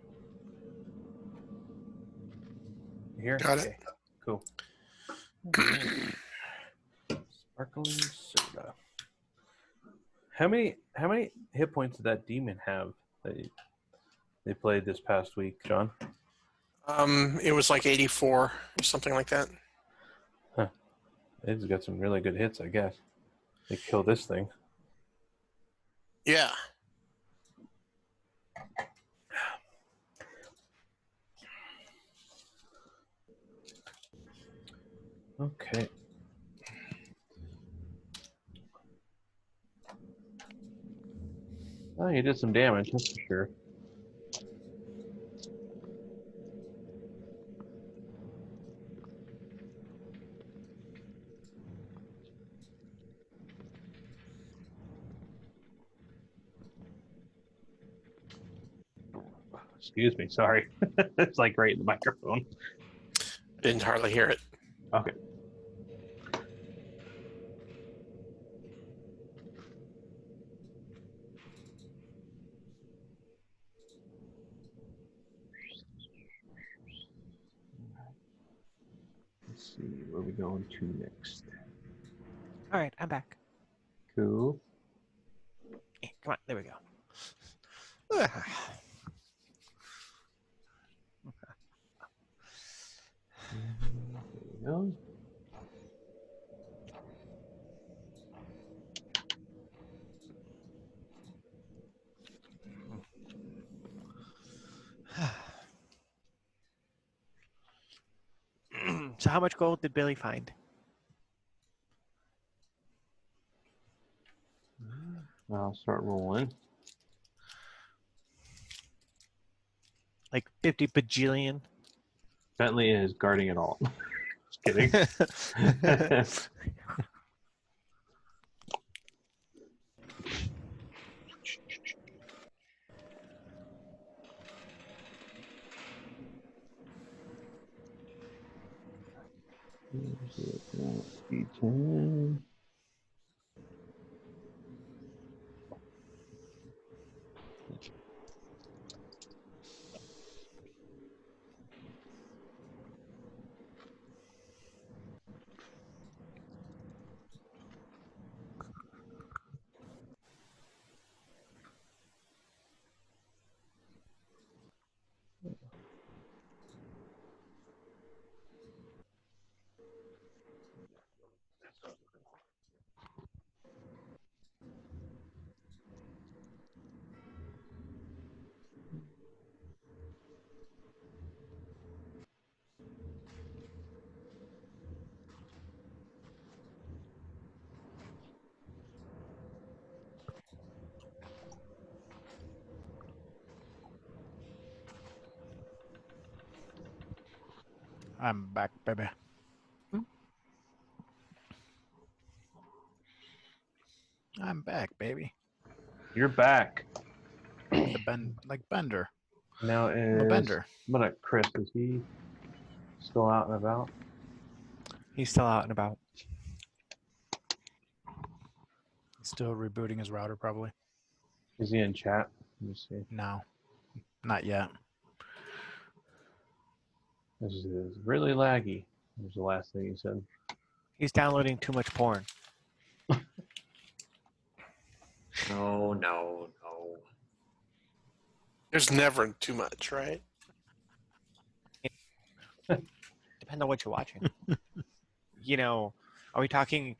Speaker 1: You here?
Speaker 4: Got it.
Speaker 1: Okay, cool. Sparkling soda. How many hit points did that demon have that they played this past week, John?
Speaker 4: It was like 84 or something like that.
Speaker 1: Huh. They've got some really good hits, I guess. They kill this thing.
Speaker 4: Yeah.
Speaker 1: Okay. Oh, you did some damage, that's for sure. Excuse me, sorry. It's like right in the microphone.
Speaker 4: Didn't hardly hear it.
Speaker 1: Okay. Let's see where we going to next.
Speaker 3: All right, I'm back.
Speaker 1: Cool.
Speaker 3: Come on, there we go.
Speaker 1: There we go.
Speaker 3: So how much gold did Billy find?
Speaker 1: I'll start rolling.
Speaker 3: Like 50 bajillion?
Speaker 1: Bentley is guarding it all. Just kidding. D10.
Speaker 2: I'm back, baby. I'm back, baby.
Speaker 1: You're back.
Speaker 2: Like Bender.
Speaker 1: Now
Speaker 2: I'm a
Speaker 1: is
Speaker 2: Bender.
Speaker 1: what about Chris? Is he still out and about?
Speaker 3: He's still out and about.
Speaker 2: Still rebooting his router, probably.
Speaker 1: Is he in chat? Let me see.
Speaker 2: No, not yet.
Speaker 1: This is really laggy. Was the last thing he said.
Speaker 3: He's downloading too much porn.
Speaker 5: No, no, no.
Speaker 4: There's never too much, right?
Speaker 3: Depends on what you're watching. You know, are we talking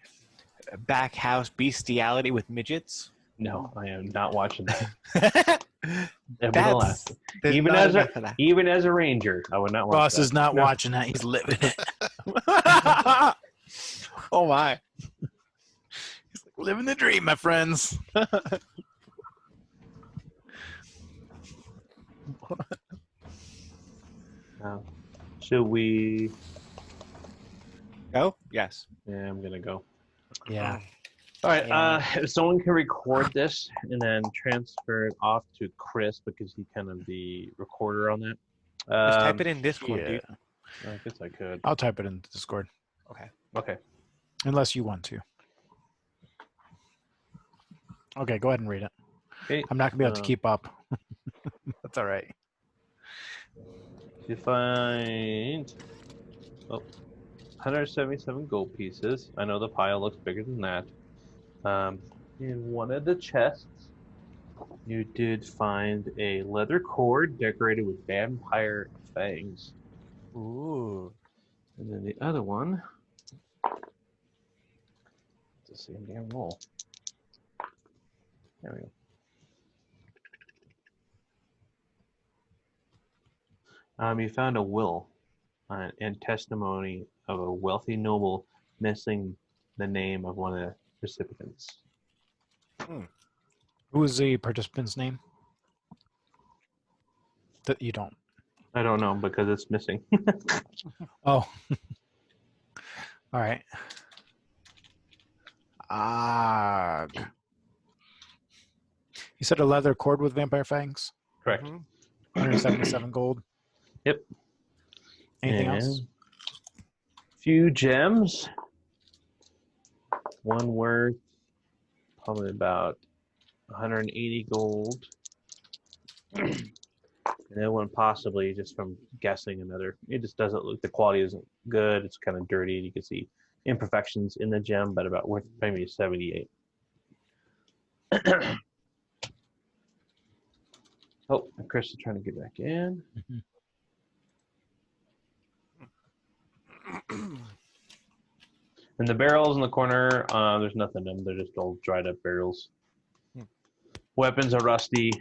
Speaker 3: back house bestiality with midgets?
Speaker 1: No, I am not watching that.
Speaker 3: That's
Speaker 1: even as a ranger, I would not watch
Speaker 2: Boss
Speaker 1: that.
Speaker 2: is not watching that. He's living it.
Speaker 3: Oh my.
Speaker 2: He's like, living the dream, my friends.
Speaker 1: Should we
Speaker 3: go? Yes.
Speaker 1: Yeah, I'm gonna go.
Speaker 2: Yeah.
Speaker 1: All right. If someone can record this and then transfer it off to Chris because he's kind of the recorder on that.
Speaker 3: Just type it in Discord, dude.
Speaker 1: I guess I could.
Speaker 2: I'll type it in Discord.
Speaker 3: Okay.
Speaker 1: Okay.
Speaker 2: Unless you want to. Okay, go ahead and read it.
Speaker 1: Okay.
Speaker 2: I'm not gonna be able to keep up. That's all right.
Speaker 1: You find 177 gold pieces. I know the pile looks bigger than that. In one of the chests, you did find a leather cord decorated with vampire fangs.
Speaker 3: Ooh.
Speaker 1: And then the other one, it's the same damn roll. There we go. You found a will and testimony of a wealthy noble missing the name of one of the recipients.
Speaker 2: Who is the participant's name? That you don't.
Speaker 1: I don't know because it's missing.
Speaker 2: Oh. All right. You said a leather cord with vampire fangs?
Speaker 1: Correct.
Speaker 2: 177 gold.
Speaker 1: Yep.
Speaker 2: Anything
Speaker 1: And
Speaker 2: else?
Speaker 1: Few gems. One worth probably about 180 gold. And then one possibly just from guessing another. It just doesn't look, the quality isn't good. It's kind of dirty. You can see imperfections in the gem, but about worth maybe 78. Oh, Chris is trying to get back in. And the barrels in the corner, there's nothing in them. They're just old dried up barrels. Weapons are rusty.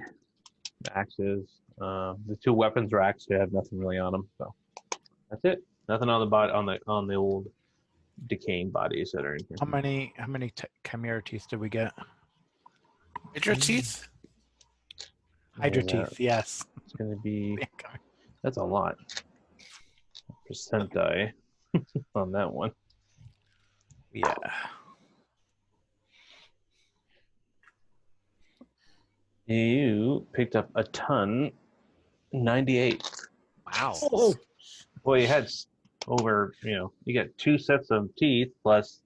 Speaker 1: Axes. The two weapons racks, they have nothing really on them. So that's it. Nothing on the body on the old decaying bodies that are in here.
Speaker 2: How many chimera teeth did we get?
Speaker 4: Hydra teeth?
Speaker 2: Hydra
Speaker 1: Yeah,
Speaker 2: teeth, yes.
Speaker 1: It's going to be, that's a lot. Percent die on that one.
Speaker 2: Yeah.
Speaker 1: You picked up a ton, 98.
Speaker 3: Wow.
Speaker 1: Oh. Well, you had over, you got 2 sets of teeth plus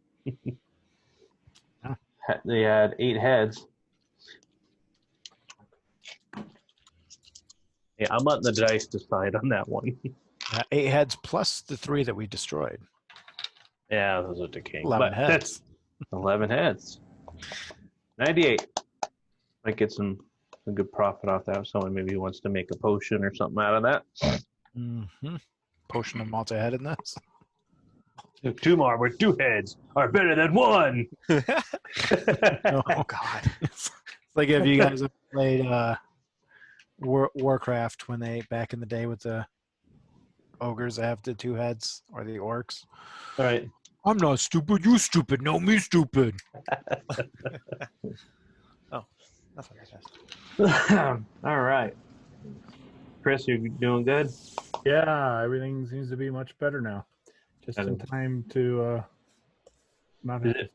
Speaker 1: they had 8 heads. Yeah, I'm letting the dice decide on that one.
Speaker 2: 8 heads plus the 3 that we destroyed.
Speaker 1: Yeah, those are decaying.
Speaker 2: 11
Speaker 1: but
Speaker 2: heads.
Speaker 1: That's 11 heads. 98. Might get some good profit off that. If someone maybe wants to make a potion or something out of that.
Speaker 2: Potion of multi-headedness.
Speaker 1: 2 more with 2 heads are better than 1.
Speaker 2: Oh God! It's like if you guys have played Warcraft when they back in the day with the ogres that have the 2 heads or the orcs.
Speaker 1: All right.
Speaker 2: I'm not stupid. You stupid. No, me stupid.
Speaker 3: Oh, that's what I said.
Speaker 1: All right. Chris, you doing good?
Speaker 6: Yeah, everything seems to be much better now. Just in time to not have to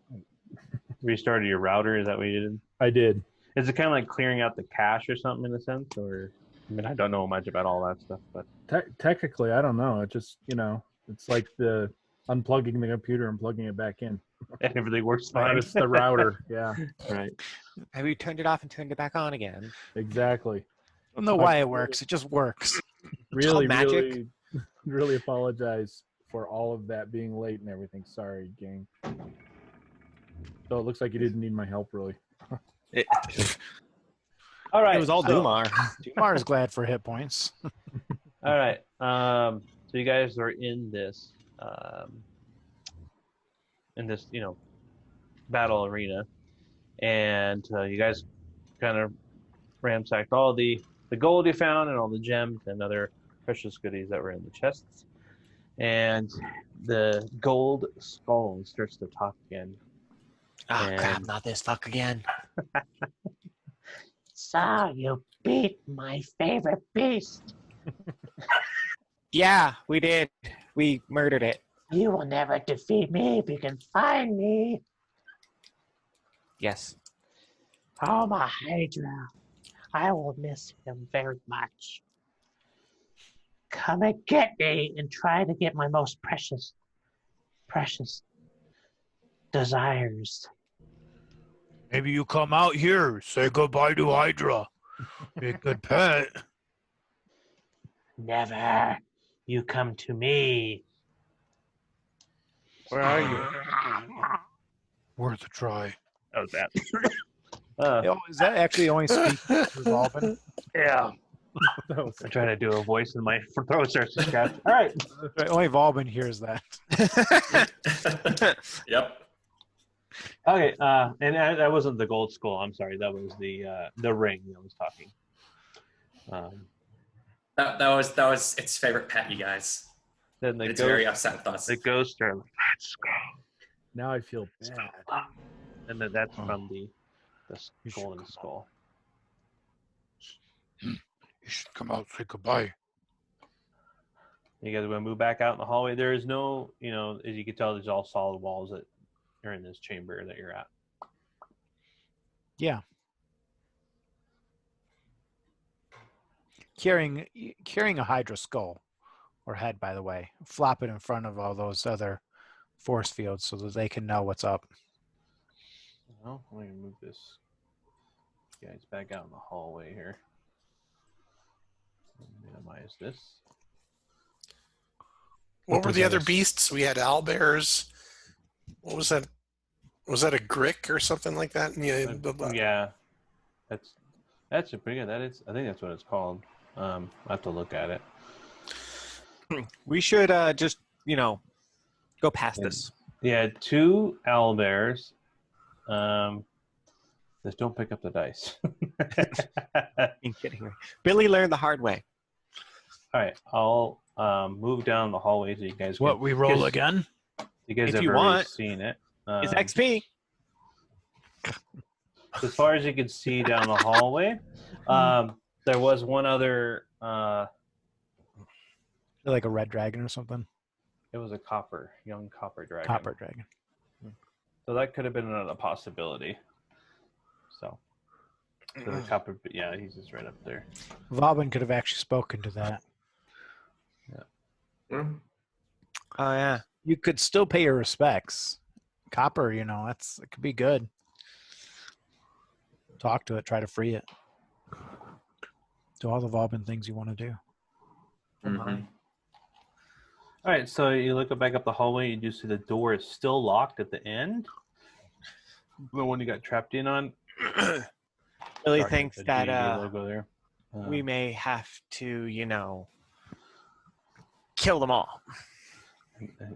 Speaker 1: restarted your router. Is that what you did?
Speaker 6: I did.
Speaker 1: Is it kind of like clearing out the cache or something in a sense? Or, I mean, I don't know much about all that stuff, but
Speaker 6: Technically, I don't know. It just, it's like the unplugging the computer and plugging it back in.
Speaker 1: and everything works fine.
Speaker 6: It's the router. Yeah,
Speaker 1: Right.
Speaker 3: Have you turned it off and turned it back on again?
Speaker 6: exactly.
Speaker 2: I don't know why it works. It just works.
Speaker 6: Really,
Speaker 3: magic.
Speaker 6: really, really apologize for all of that being late and everything. Sorry, gang. So it looks like you didn't need my help, really.
Speaker 1: All right.
Speaker 3: It was all Dumar.
Speaker 2: Dumar is glad for hit points.
Speaker 1: All right. So you guys are in this, battle arena, and you guys kind of ransacked all the gold you found and all the gems and other precious goodies that were in the chests. And the gold skull starts to talk again.
Speaker 3: Ah, crap, not this fuck again.
Speaker 7: So you beat my favorite beast.
Speaker 3: Yeah, we did. We murdered it.
Speaker 7: You will never defeat me if you can find me.
Speaker 3: Yes.
Speaker 7: Oh, my HYDRA. I will miss him very much. Come and get me and try to get my most precious desires.
Speaker 2: Maybe you come out here, say goodbye to HYDRA. Be a good pet.
Speaker 7: Never. You come to me.
Speaker 3: Where are you?
Speaker 2: Worth a try.
Speaker 1: That was bad.
Speaker 2: Is that actually only speak to Valvin?
Speaker 1: Yeah.
Speaker 6: That was
Speaker 1: I'm trying to do a voice and my throat starts to scratch. All right.
Speaker 2: Only Valvin hears that.
Speaker 5: Yep.
Speaker 1: Okay. And that wasn't the gold skull. I'm sorry. That was the ring that was talking.
Speaker 5: That was its favorite pet, you guys.
Speaker 1: Then
Speaker 5: It's very upset with us.
Speaker 1: The ghosts are like, let's go.
Speaker 6: Now I feel bad.
Speaker 1: And then that's from the golden skull.
Speaker 2: You should come out and say goodbye.
Speaker 1: You guys want to move back out in the hallway? There is no, as you can tell, there's all solid walls that are in this chamber that you're at.
Speaker 2: Yeah. Carrying a Hydra skull, or head, by the way. Flop it in front of all those other force fields so that they can know what's up.
Speaker 1: Well, let me move this guys back out in the hallway here. Minimize this.
Speaker 4: What were the other beasts? We had owlbears. What was that? Was that a grick or something like that?
Speaker 1: Yeah, that's a pretty good. That is, I think that's what it's called. I have to look at it.
Speaker 3: We should just go past this.
Speaker 1: Yeah, 2 owlbears. Just don't pick up the dice.
Speaker 3: You're kidding me. Billy learned the hard way.
Speaker 1: All right, I'll move down the hallway so you guys.
Speaker 2: What, we roll again?
Speaker 1: You guys
Speaker 3: If
Speaker 1: have
Speaker 3: you
Speaker 1: already
Speaker 3: want.
Speaker 1: seen it.
Speaker 3: It's XP.
Speaker 1: As far as you can see down the hallway, there was one other.
Speaker 2: Like a red dragon or something?
Speaker 1: It was a young copper dragon.
Speaker 2: Copper dragon.
Speaker 1: So that could have been another possibility. So the copper, yeah, he's just right up there.
Speaker 2: Valvin could have actually spoken to that.
Speaker 5: Hmm?
Speaker 3: Oh yeah.
Speaker 2: You could still pay your respects. Copper, it could be good. Talk to it, try to free it. Do all the Valvin things you want to do.
Speaker 5: Mm-hmm.
Speaker 1: All right, so you look back up the hallway, you do see the door is still locked at the end. The one you got trapped in on.
Speaker 3: Billy
Speaker 1: Sorry,
Speaker 3: thinks
Speaker 1: the
Speaker 3: that
Speaker 1: D&D logo there.
Speaker 3: we may have to, kill them all.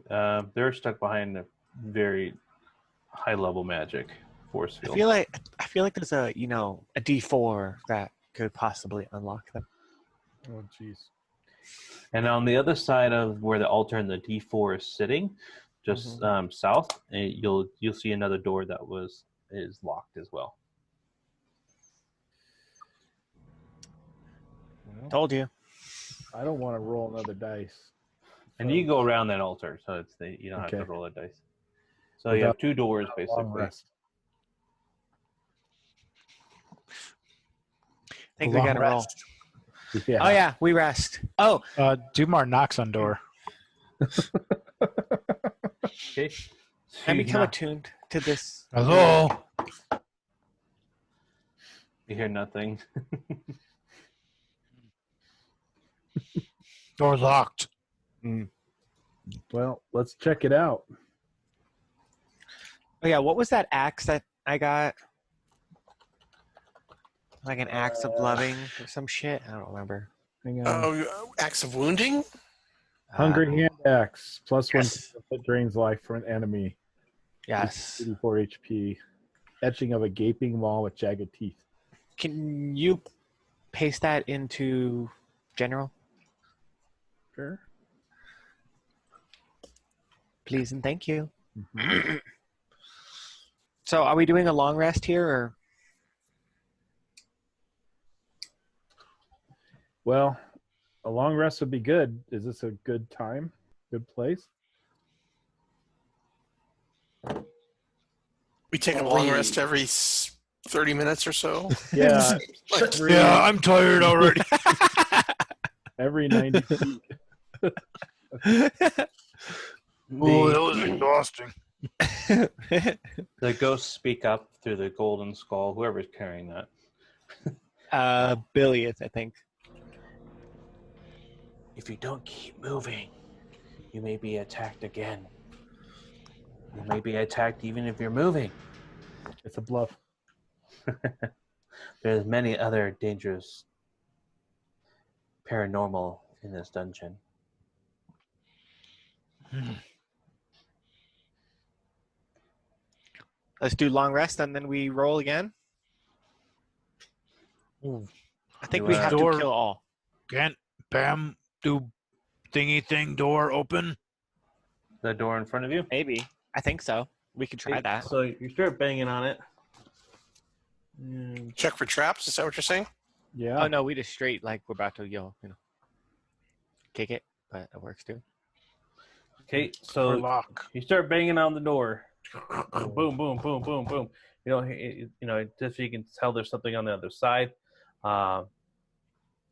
Speaker 1: They're stuck behind a very high-level magic force field.
Speaker 3: I feel like there's a D4 that could possibly unlock them.
Speaker 6: Oh, jeez.
Speaker 1: And on the other side of where the altar and the D4 is sitting, just south, you'll see another door that is locked as well.
Speaker 3: Told you.
Speaker 6: I don't want to roll another dice.
Speaker 1: And you go around that altar, so you don't have to roll a dice. So you have 2 doors basically.
Speaker 6: Rest.
Speaker 3: I think we got to roll.
Speaker 6: Yeah.
Speaker 3: Oh yeah, we rest. Oh,
Speaker 2: Dumar knocks on door.
Speaker 1: Okay.
Speaker 3: let me become attuned to this.
Speaker 2: Hello.
Speaker 1: You hear nothing.
Speaker 2: Door locked.
Speaker 6: Well, let's check it out.
Speaker 3: Oh yeah, what was that axe that I got? Like an axe of loving or some shit? I don't remember.
Speaker 6: Hang on.
Speaker 4: Oh, acts of wounding?
Speaker 6: Hungry Hand Axe. +1
Speaker 3: Yes.
Speaker 6: that drains life from an enemy.
Speaker 3: Yes.
Speaker 6: 84 HP. Etching of a gaping maw with jagged teeth.
Speaker 3: Can you paste that into general,
Speaker 6: Sure.
Speaker 3: please and thank you? So, are we doing a long rest here, or?
Speaker 6: Well, a long rest would be good. Is this a good time? Good place?
Speaker 4: We take a long rest every 30 minutes or so.
Speaker 6: Yeah.
Speaker 2: Yeah, I'm tired already.
Speaker 6: Every 90 feet.
Speaker 2: That was exhausting.
Speaker 1: The ghosts speak up through the golden skull, whoever's carrying that.
Speaker 3: Billy is, I think.
Speaker 1: if you don't keep moving, you may be attacked again. You may be attacked even if you're moving.
Speaker 6: It's a bluff.
Speaker 1: There's many other dangerous paranormal in this dungeon.
Speaker 3: Let's do long rest and then we roll again.
Speaker 2: Ooh.
Speaker 3: I think we have to kill all.
Speaker 2: Can't Bam do thingy thing door open?
Speaker 1: The door in front of you?
Speaker 3: Maybe. I think so. We could try that.
Speaker 8: So you start banging on it.
Speaker 4: Check for traps. Is that what you're saying?
Speaker 6: Yeah.
Speaker 3: Oh no, we just straight like we're about to kick it, but it works too.
Speaker 1: Okay, so
Speaker 2: lock.
Speaker 1: you start banging on the door. Boom, boom, boom, boom, boom. Just so you can tell there's something on the other side.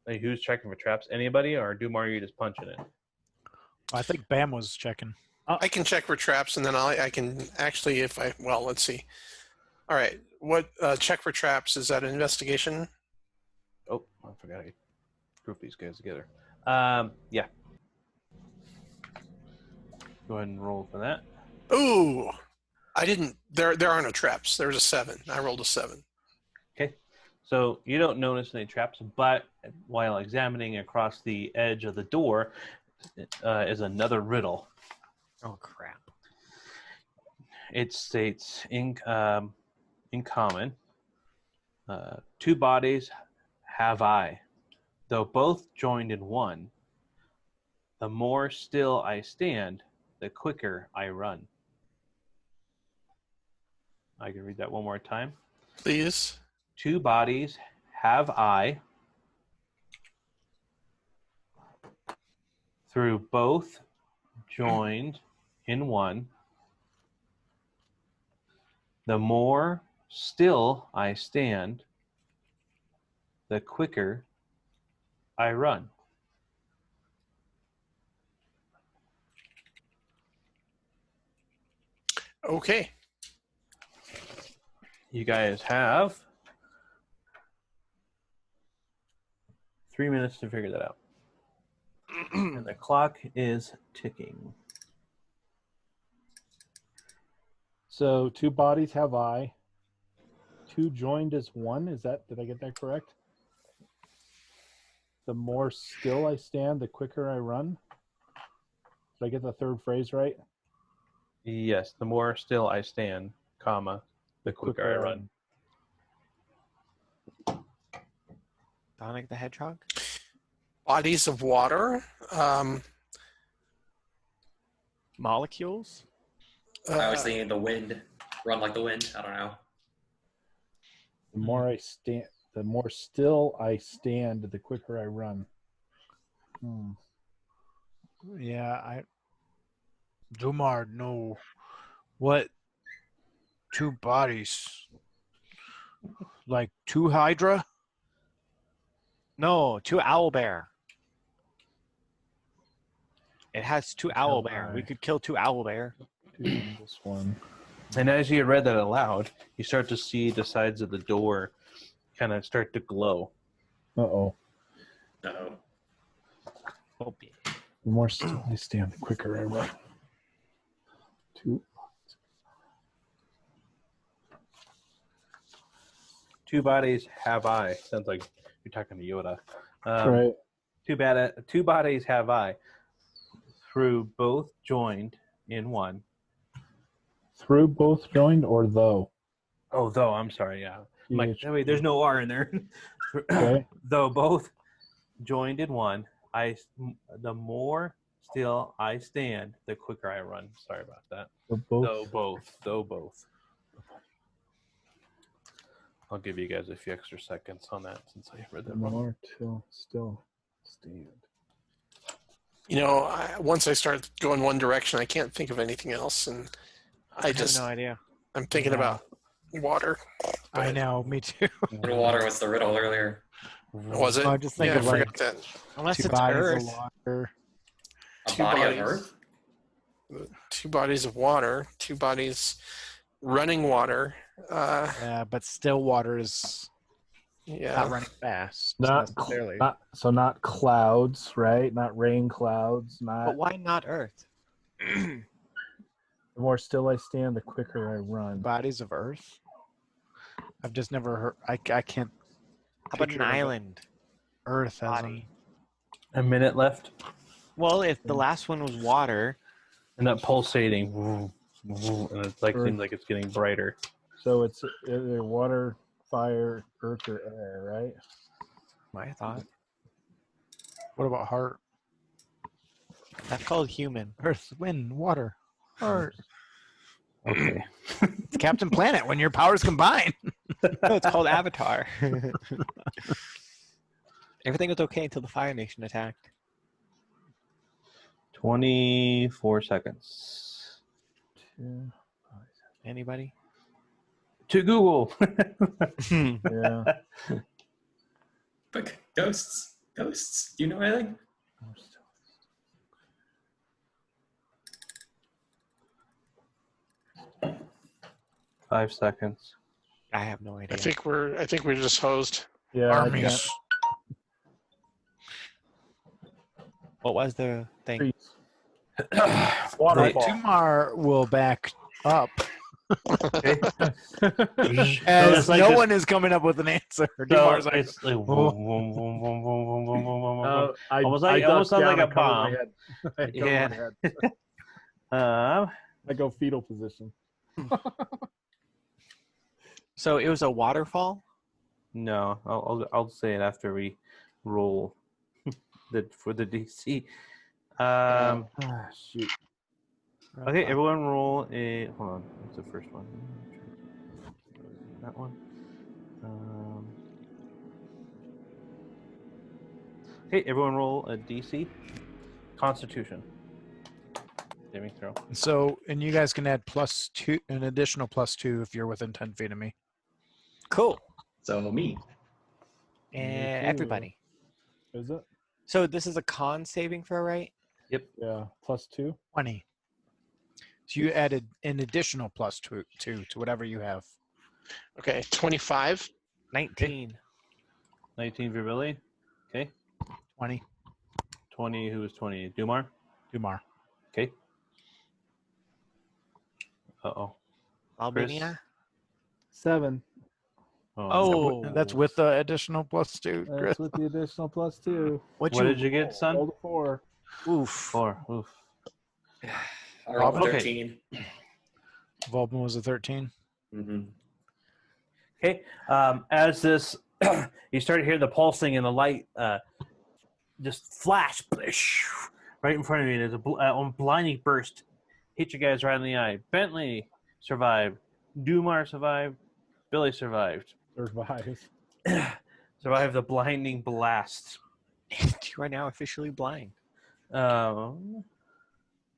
Speaker 1: Who's checking for traps? Anybody, or Dumar, you just punching it?
Speaker 2: I think Bam was checking.
Speaker 4: I can check for traps, and then I can actually, let's see. All right, what check for traps? Is that an investigation?
Speaker 1: Oh, I forgot I grouped these guys together. Yeah. Go ahead and roll for that.
Speaker 4: Ooh, I didn't. There are no traps. There's a 7. I rolled a 7.
Speaker 1: Okay, so you don't notice any traps, but while examining across the edge of the door is another riddle.
Speaker 3: Oh crap!
Speaker 1: It states in common, 2 bodies have I, though both joined in one. The more still I stand, the quicker I run. I can read that one more time.
Speaker 4: Please.
Speaker 1: 2 bodies have I, through both joined in one. The more still I stand, the quicker I run.
Speaker 4: Okay.
Speaker 1: You guys have 3 minutes to figure that out. And the clock is ticking.
Speaker 6: So 2 bodies have I. 2 joined as one. Did I get that correct? The more still I stand, the quicker I run. Did I get the third phrase right?
Speaker 1: Yes, the more still I stand, comma, the quicker I run.
Speaker 3: Sonic the Hedgehog?
Speaker 4: Bodies of water.
Speaker 3: Molecules?
Speaker 5: I was thinking the wind. Run like the wind. I don't know.
Speaker 6: The more still I stand, the quicker I run.
Speaker 2: Yeah, Dumar, no. What? 2 bodies? Like 2 HYDRA?
Speaker 3: No, 2 owlbear. It has 2 owlbear. We could kill 2 owlbear.
Speaker 6: This one.
Speaker 1: And as you read that aloud, you start to see the sides of the door kind of start to glow.
Speaker 6: Uh-oh.
Speaker 5: Uh-oh.
Speaker 3: Oh, yeah.
Speaker 6: The more still I stand, the quicker I run.
Speaker 1: 2 bodies have I. Sounds like you're talking to Yoda.
Speaker 6: Right.
Speaker 1: 2 bodies have I, through both joined in one.
Speaker 6: Through both joined or though?
Speaker 1: Oh, though, I'm sorry, yeah. Wait, there's no R in there.
Speaker 6: Okay.
Speaker 1: Though both joined in one, the more still I stand, the quicker I run. Sorry about that. Though both. I'll give you guys a few extra seconds on that since I read that wrong.
Speaker 6: More till still stand.
Speaker 4: Once I start going one direction, I can't think of anything else, and I
Speaker 3: have no idea.
Speaker 4: I'm thinking about water.
Speaker 2: I know, me too.
Speaker 5: The water was the riddle earlier.
Speaker 4: Was it?
Speaker 2: I just think
Speaker 4: I
Speaker 2: of
Speaker 4: forgot
Speaker 2: like
Speaker 4: that.
Speaker 3: Unless
Speaker 2: 2
Speaker 3: it's
Speaker 2: bodies
Speaker 3: Earth.
Speaker 2: of water.
Speaker 5: A
Speaker 4: 2
Speaker 5: body
Speaker 4: bodies.
Speaker 5: of Earth?
Speaker 4: 2 bodies of water. 2 bodies running water.
Speaker 2: Yeah, but still water is
Speaker 4: Yeah.
Speaker 2: Not running fast.
Speaker 6: Not
Speaker 2: necessarily.
Speaker 6: not clouds, right? Not rain clouds. Not.
Speaker 3: But why not Earth?
Speaker 6: The more still I stand, the quicker I run.
Speaker 2: Bodies of Earth. I've just never heard. I can't.
Speaker 3: How about an
Speaker 2: picture of
Speaker 3: island?
Speaker 2: Earth as
Speaker 3: Body.
Speaker 1: A minute left,
Speaker 3: Well, if the last one was water,
Speaker 1: and that pulsating, and it seems like it's getting brighter.
Speaker 6: So it's either water, fire, earth, or air, right?
Speaker 3: my thought.
Speaker 2: What about heart?
Speaker 3: That's called human.
Speaker 2: Earth, wind, water, heart.
Speaker 1: Okay.
Speaker 2: It's Captain Planet when your powers combine.
Speaker 3: No, it's called Avatar. Everything was okay until the Fire Nation attacked.
Speaker 1: 24 seconds.
Speaker 3: Anybody?
Speaker 1: To Google.
Speaker 6: Yeah.
Speaker 5: But ghosts. Do you know anything?
Speaker 1: 5 seconds.
Speaker 3: I have no idea.
Speaker 4: I think we're just hosed.
Speaker 6: Yeah.
Speaker 2: Armies.
Speaker 3: What was the thing?
Speaker 6: Waterfall.
Speaker 2: Tumar will back up.
Speaker 1: Okay.
Speaker 2: As
Speaker 1: like
Speaker 2: no
Speaker 1: this-
Speaker 2: one is coming up with an answer.
Speaker 1: So
Speaker 2: Tumar's like,
Speaker 1: it's like almost
Speaker 6: I
Speaker 1: sounds
Speaker 6: duck
Speaker 1: like
Speaker 6: down
Speaker 1: a
Speaker 6: and cover my
Speaker 1: bomb.
Speaker 6: head. I cover
Speaker 3: Yeah.
Speaker 6: my head.
Speaker 1: Um,
Speaker 6: I go fetal position.
Speaker 3: So it was a waterfall?
Speaker 1: no, I'll say it after we roll for the DC.
Speaker 6: Shoot.
Speaker 1: Okay, everyone roll a. Hold on, what's the first one? That one. Okay, everyone roll a DC. Constitution. Saving throw.
Speaker 2: so, and you guys can add +2, an additional +2 if you're within 10 feet of me.
Speaker 3: Cool.
Speaker 5: So me.
Speaker 3: And
Speaker 6: too.
Speaker 3: everybody.
Speaker 6: Is it?
Speaker 3: So this is a con saving throw, right?
Speaker 6: Yeah. +2.
Speaker 2: 20. So you added an additional +2 to whatever you have.
Speaker 4: Okay, 25.
Speaker 3: 19.
Speaker 1: 19 for Billy. Okay.
Speaker 2: 20.
Speaker 1: 20. Who was 20? Dumar.
Speaker 2: Dumar.
Speaker 1: Okay. Uh-oh.
Speaker 3: Albania?
Speaker 6: 7.
Speaker 3: Oh.
Speaker 2: That's with the additional +2. Chris.
Speaker 6: That's with the additional +2.
Speaker 1: What did you get, son?
Speaker 6: Roll a 4.
Speaker 3: Oof.
Speaker 1: 4. Oof.
Speaker 5: I rolled a
Speaker 1: Okay.
Speaker 5: 13.
Speaker 2: Volbin was a 13.
Speaker 5: Mm-hmm.
Speaker 1: Okay. As this, you start to hear the pulsing and the light just flash right in front of you. There's a blinding burst. Hit you guys right in the eye. Bentley survived. Dumar survived. Billy survived.
Speaker 6: Survive.
Speaker 1: Survived the blinding blast.
Speaker 3: You are now officially blind.
Speaker 5: I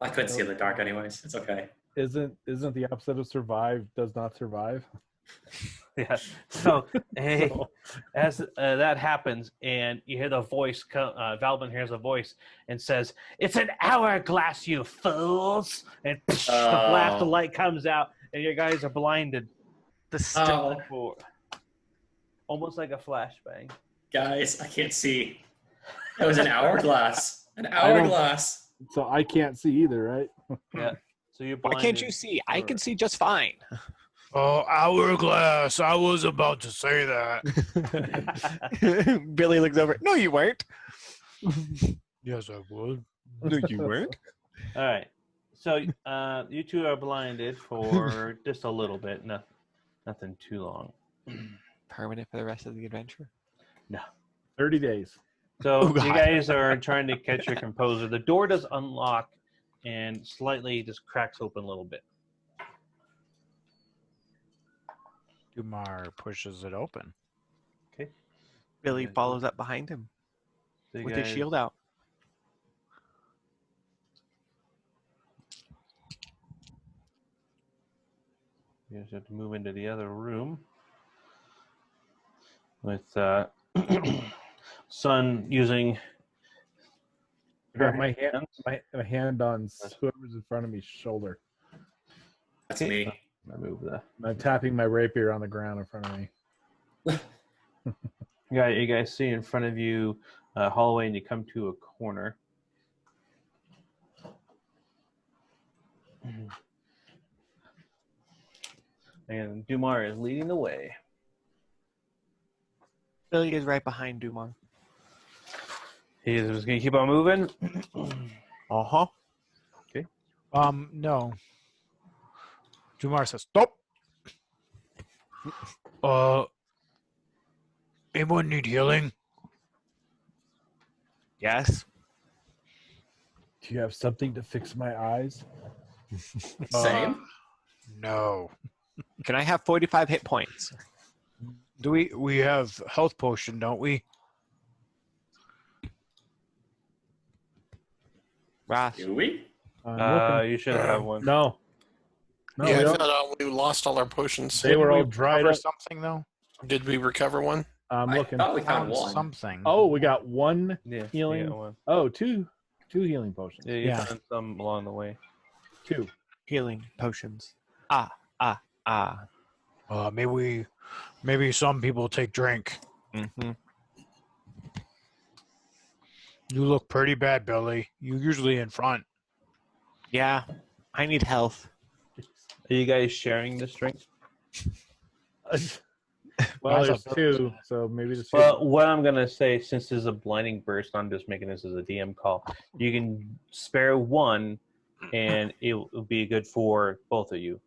Speaker 5: couldn't see in the dark anyways. It's okay.
Speaker 6: Isn't the opposite of survive does not survive?
Speaker 1: Yeah. So, hey, as that happens, and you hear the voice, Valvin hears a voice and says, "It's an hourglass, you fools!" And the blast of light comes out, and you guys are blinded. Almost like a flashbang.
Speaker 5: Guys, I can't see. It was an hourglass. An hourglass.
Speaker 6: So I can't see either, right?
Speaker 1: Yeah. So you're
Speaker 3: Why
Speaker 1: blinded.
Speaker 3: can't you see? I can see just fine.
Speaker 2: Oh, hourglass. I was about to say that.
Speaker 3: Billy looks over. No, you weren't.
Speaker 2: Yes, I would.
Speaker 3: No, you weren't.
Speaker 1: All right. So you two are blinded for just a little bit. Nothing too long.
Speaker 3: Permanent for the rest of the adventure.
Speaker 6: 30 days.
Speaker 1: So
Speaker 3: Oh,
Speaker 1: you
Speaker 3: God.
Speaker 1: guys are trying to catch your composure. The door does unlock and slightly just cracks open a little bit.
Speaker 2: Dumar pushes it open.
Speaker 1: Okay.
Speaker 3: Billy
Speaker 1: Yeah.
Speaker 3: follows up behind him
Speaker 1: So you
Speaker 3: with his
Speaker 1: guys-
Speaker 3: shield out.
Speaker 1: You guys have to move into the other room with Sun using
Speaker 6: I got
Speaker 1: her
Speaker 6: my hand,
Speaker 1: hands.
Speaker 6: my hand on whoever's in front of me's shoulder.
Speaker 5: That's me.
Speaker 1: I move that.
Speaker 6: And I'm tapping my rapier on the ground in front of me.
Speaker 1: You guys see in front of you a hallway, and you come to a corner. And Dumar is leading the way.
Speaker 3: Billy is right behind Dumar.
Speaker 1: He is just going to keep on moving.
Speaker 3: Uh-huh.
Speaker 1: Okay.
Speaker 2: No. Jumar says, stop. Anyone need healing?
Speaker 3: Yes.
Speaker 6: Do you have something to fix my eyes?
Speaker 5: Same.
Speaker 2: No.
Speaker 3: Can I have 45 hit points?
Speaker 2: Do we have health potion, don't we?
Speaker 3: Ross.
Speaker 5: Do we?
Speaker 1: You should have one.
Speaker 6: No. No,
Speaker 4: yeah,
Speaker 6: we
Speaker 4: I
Speaker 6: don't.
Speaker 4: found out we lost all our potions.
Speaker 6: They were all
Speaker 2: Didn't we
Speaker 6: dried
Speaker 2: recover
Speaker 6: up.
Speaker 2: something though.
Speaker 4: Did we recover one?
Speaker 6: I'm
Speaker 5: I
Speaker 6: looking.
Speaker 5: thought we found one.
Speaker 2: Something.
Speaker 6: Oh, we got one
Speaker 1: Yeah,
Speaker 6: healing.
Speaker 1: you got one.
Speaker 6: Oh, two healing potions.
Speaker 1: Yeah, you
Speaker 2: Yeah.
Speaker 1: found some along the way.
Speaker 6: Two.
Speaker 3: Healing potions.
Speaker 2: Maybe some people take drink.
Speaker 3: Mm-hmm.
Speaker 2: You look pretty bad, Billy. You usually in front.
Speaker 3: Yeah. I need health.
Speaker 1: Are you guys sharing this drink?
Speaker 6: Well,
Speaker 2: I
Speaker 6: there's
Speaker 2: thought
Speaker 6: two, so maybe just
Speaker 1: Well, what I'm going to say, since this is a blinding burst, I'm just making this as a DM call. You can spare one, and it will be good for both of you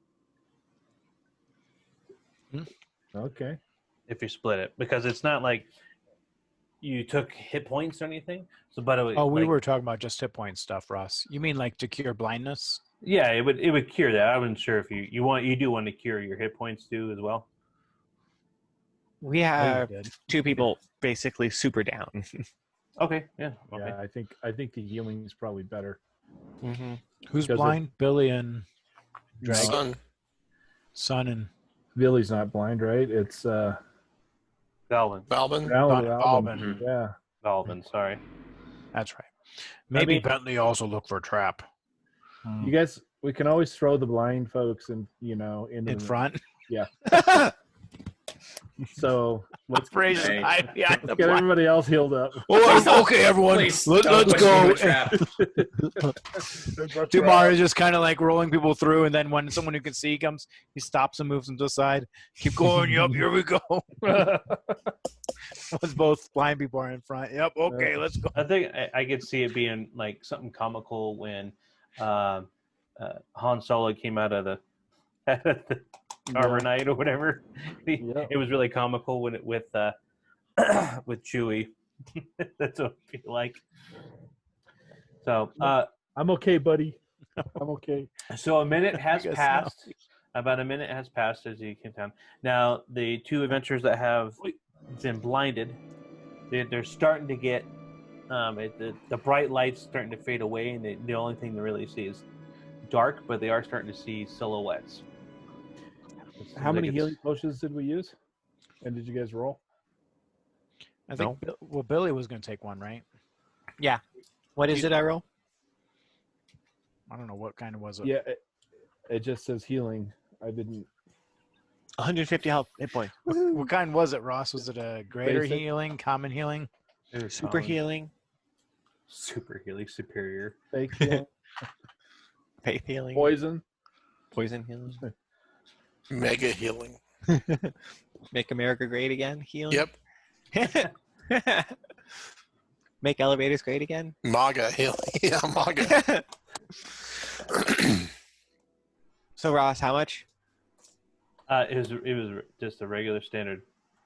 Speaker 6: Okay.
Speaker 1: if you split it. Because it's not like you took hit points or anything. So, but it would,
Speaker 2: Oh, we
Speaker 1: like,
Speaker 2: were talking about just hit point stuff, Ross. You mean like to cure blindness?
Speaker 1: Yeah, it would cure that. I wasn't sure if you do want to cure your hit points too as well.
Speaker 3: We have two people basically super down.
Speaker 1: Okay, yeah. Okay.
Speaker 6: Yeah, I think the healing is probably better.
Speaker 3: Mm-hmm.
Speaker 2: Who's
Speaker 6: Because
Speaker 2: blind? Billy and
Speaker 4: Son.
Speaker 2: Son and
Speaker 6: Billy's not blind, right? It's
Speaker 1: Valvin.
Speaker 4: Balvin.
Speaker 6: Alan,
Speaker 2: Balvin.
Speaker 6: Yeah.
Speaker 1: Valvin, sorry.
Speaker 2: that's right. Maybe
Speaker 1: mean-
Speaker 2: Bentley also look for a trap
Speaker 6: You guys, we can always throw the blind folks in
Speaker 2: in
Speaker 6: the
Speaker 2: front.
Speaker 6: Yeah. So let's
Speaker 2: Operation
Speaker 5: Hey.
Speaker 2: hide behind the
Speaker 6: get
Speaker 2: blind.
Speaker 6: everybody else healed up.
Speaker 2: Oh, okay, everyone,
Speaker 5: Please,
Speaker 2: let's
Speaker 5: don't push me
Speaker 2: go.
Speaker 5: into a trap.
Speaker 2: Dumar is just kind of like rolling people through, and then when someone who can see comes, he stops and moves them to the side. Keep going. Yep, here we go. Once both blind people are in front. Yep, okay, let's go.
Speaker 1: I think I could see it being like something comical when Han Solo came out of the carbonite or whatever.
Speaker 6: Yeah.
Speaker 1: It was really comical when it with Chewie. That's what I feel like. So
Speaker 6: I'm okay, buddy. I'm okay.
Speaker 1: so a minute has
Speaker 2: guess
Speaker 1: passed. About a minute has passed as you came down. Now the two adventurers that have been blinded, they're starting to get the bright lights starting to fade away, and the only thing they really see is dark, but they are starting to see silhouettes.
Speaker 6: How many healing potions did we use? And did you guys roll?
Speaker 2: I think, Billy was going to take one, right?
Speaker 3: Yeah. What is it I roll?
Speaker 2: I don't know what kind of was it.
Speaker 6: Yeah, it just says healing. I didn't.
Speaker 3: 150 health hit points.
Speaker 2: What kind was it, Ross? Was it a greater
Speaker 6: Basic.
Speaker 2: healing, common healing?
Speaker 3: Super healing,
Speaker 1: Super healing, superior.
Speaker 6: Fake healing.
Speaker 3: faith healing,
Speaker 6: Poison.
Speaker 3: poison healing.
Speaker 4: Mega healing.
Speaker 3: Make America great again. Healing.
Speaker 4: Yep.
Speaker 3: Make elevators great again.
Speaker 4: MAGA healing. Yeah, MAGA.
Speaker 3: So Ross, how much?
Speaker 1: It was just a regular standard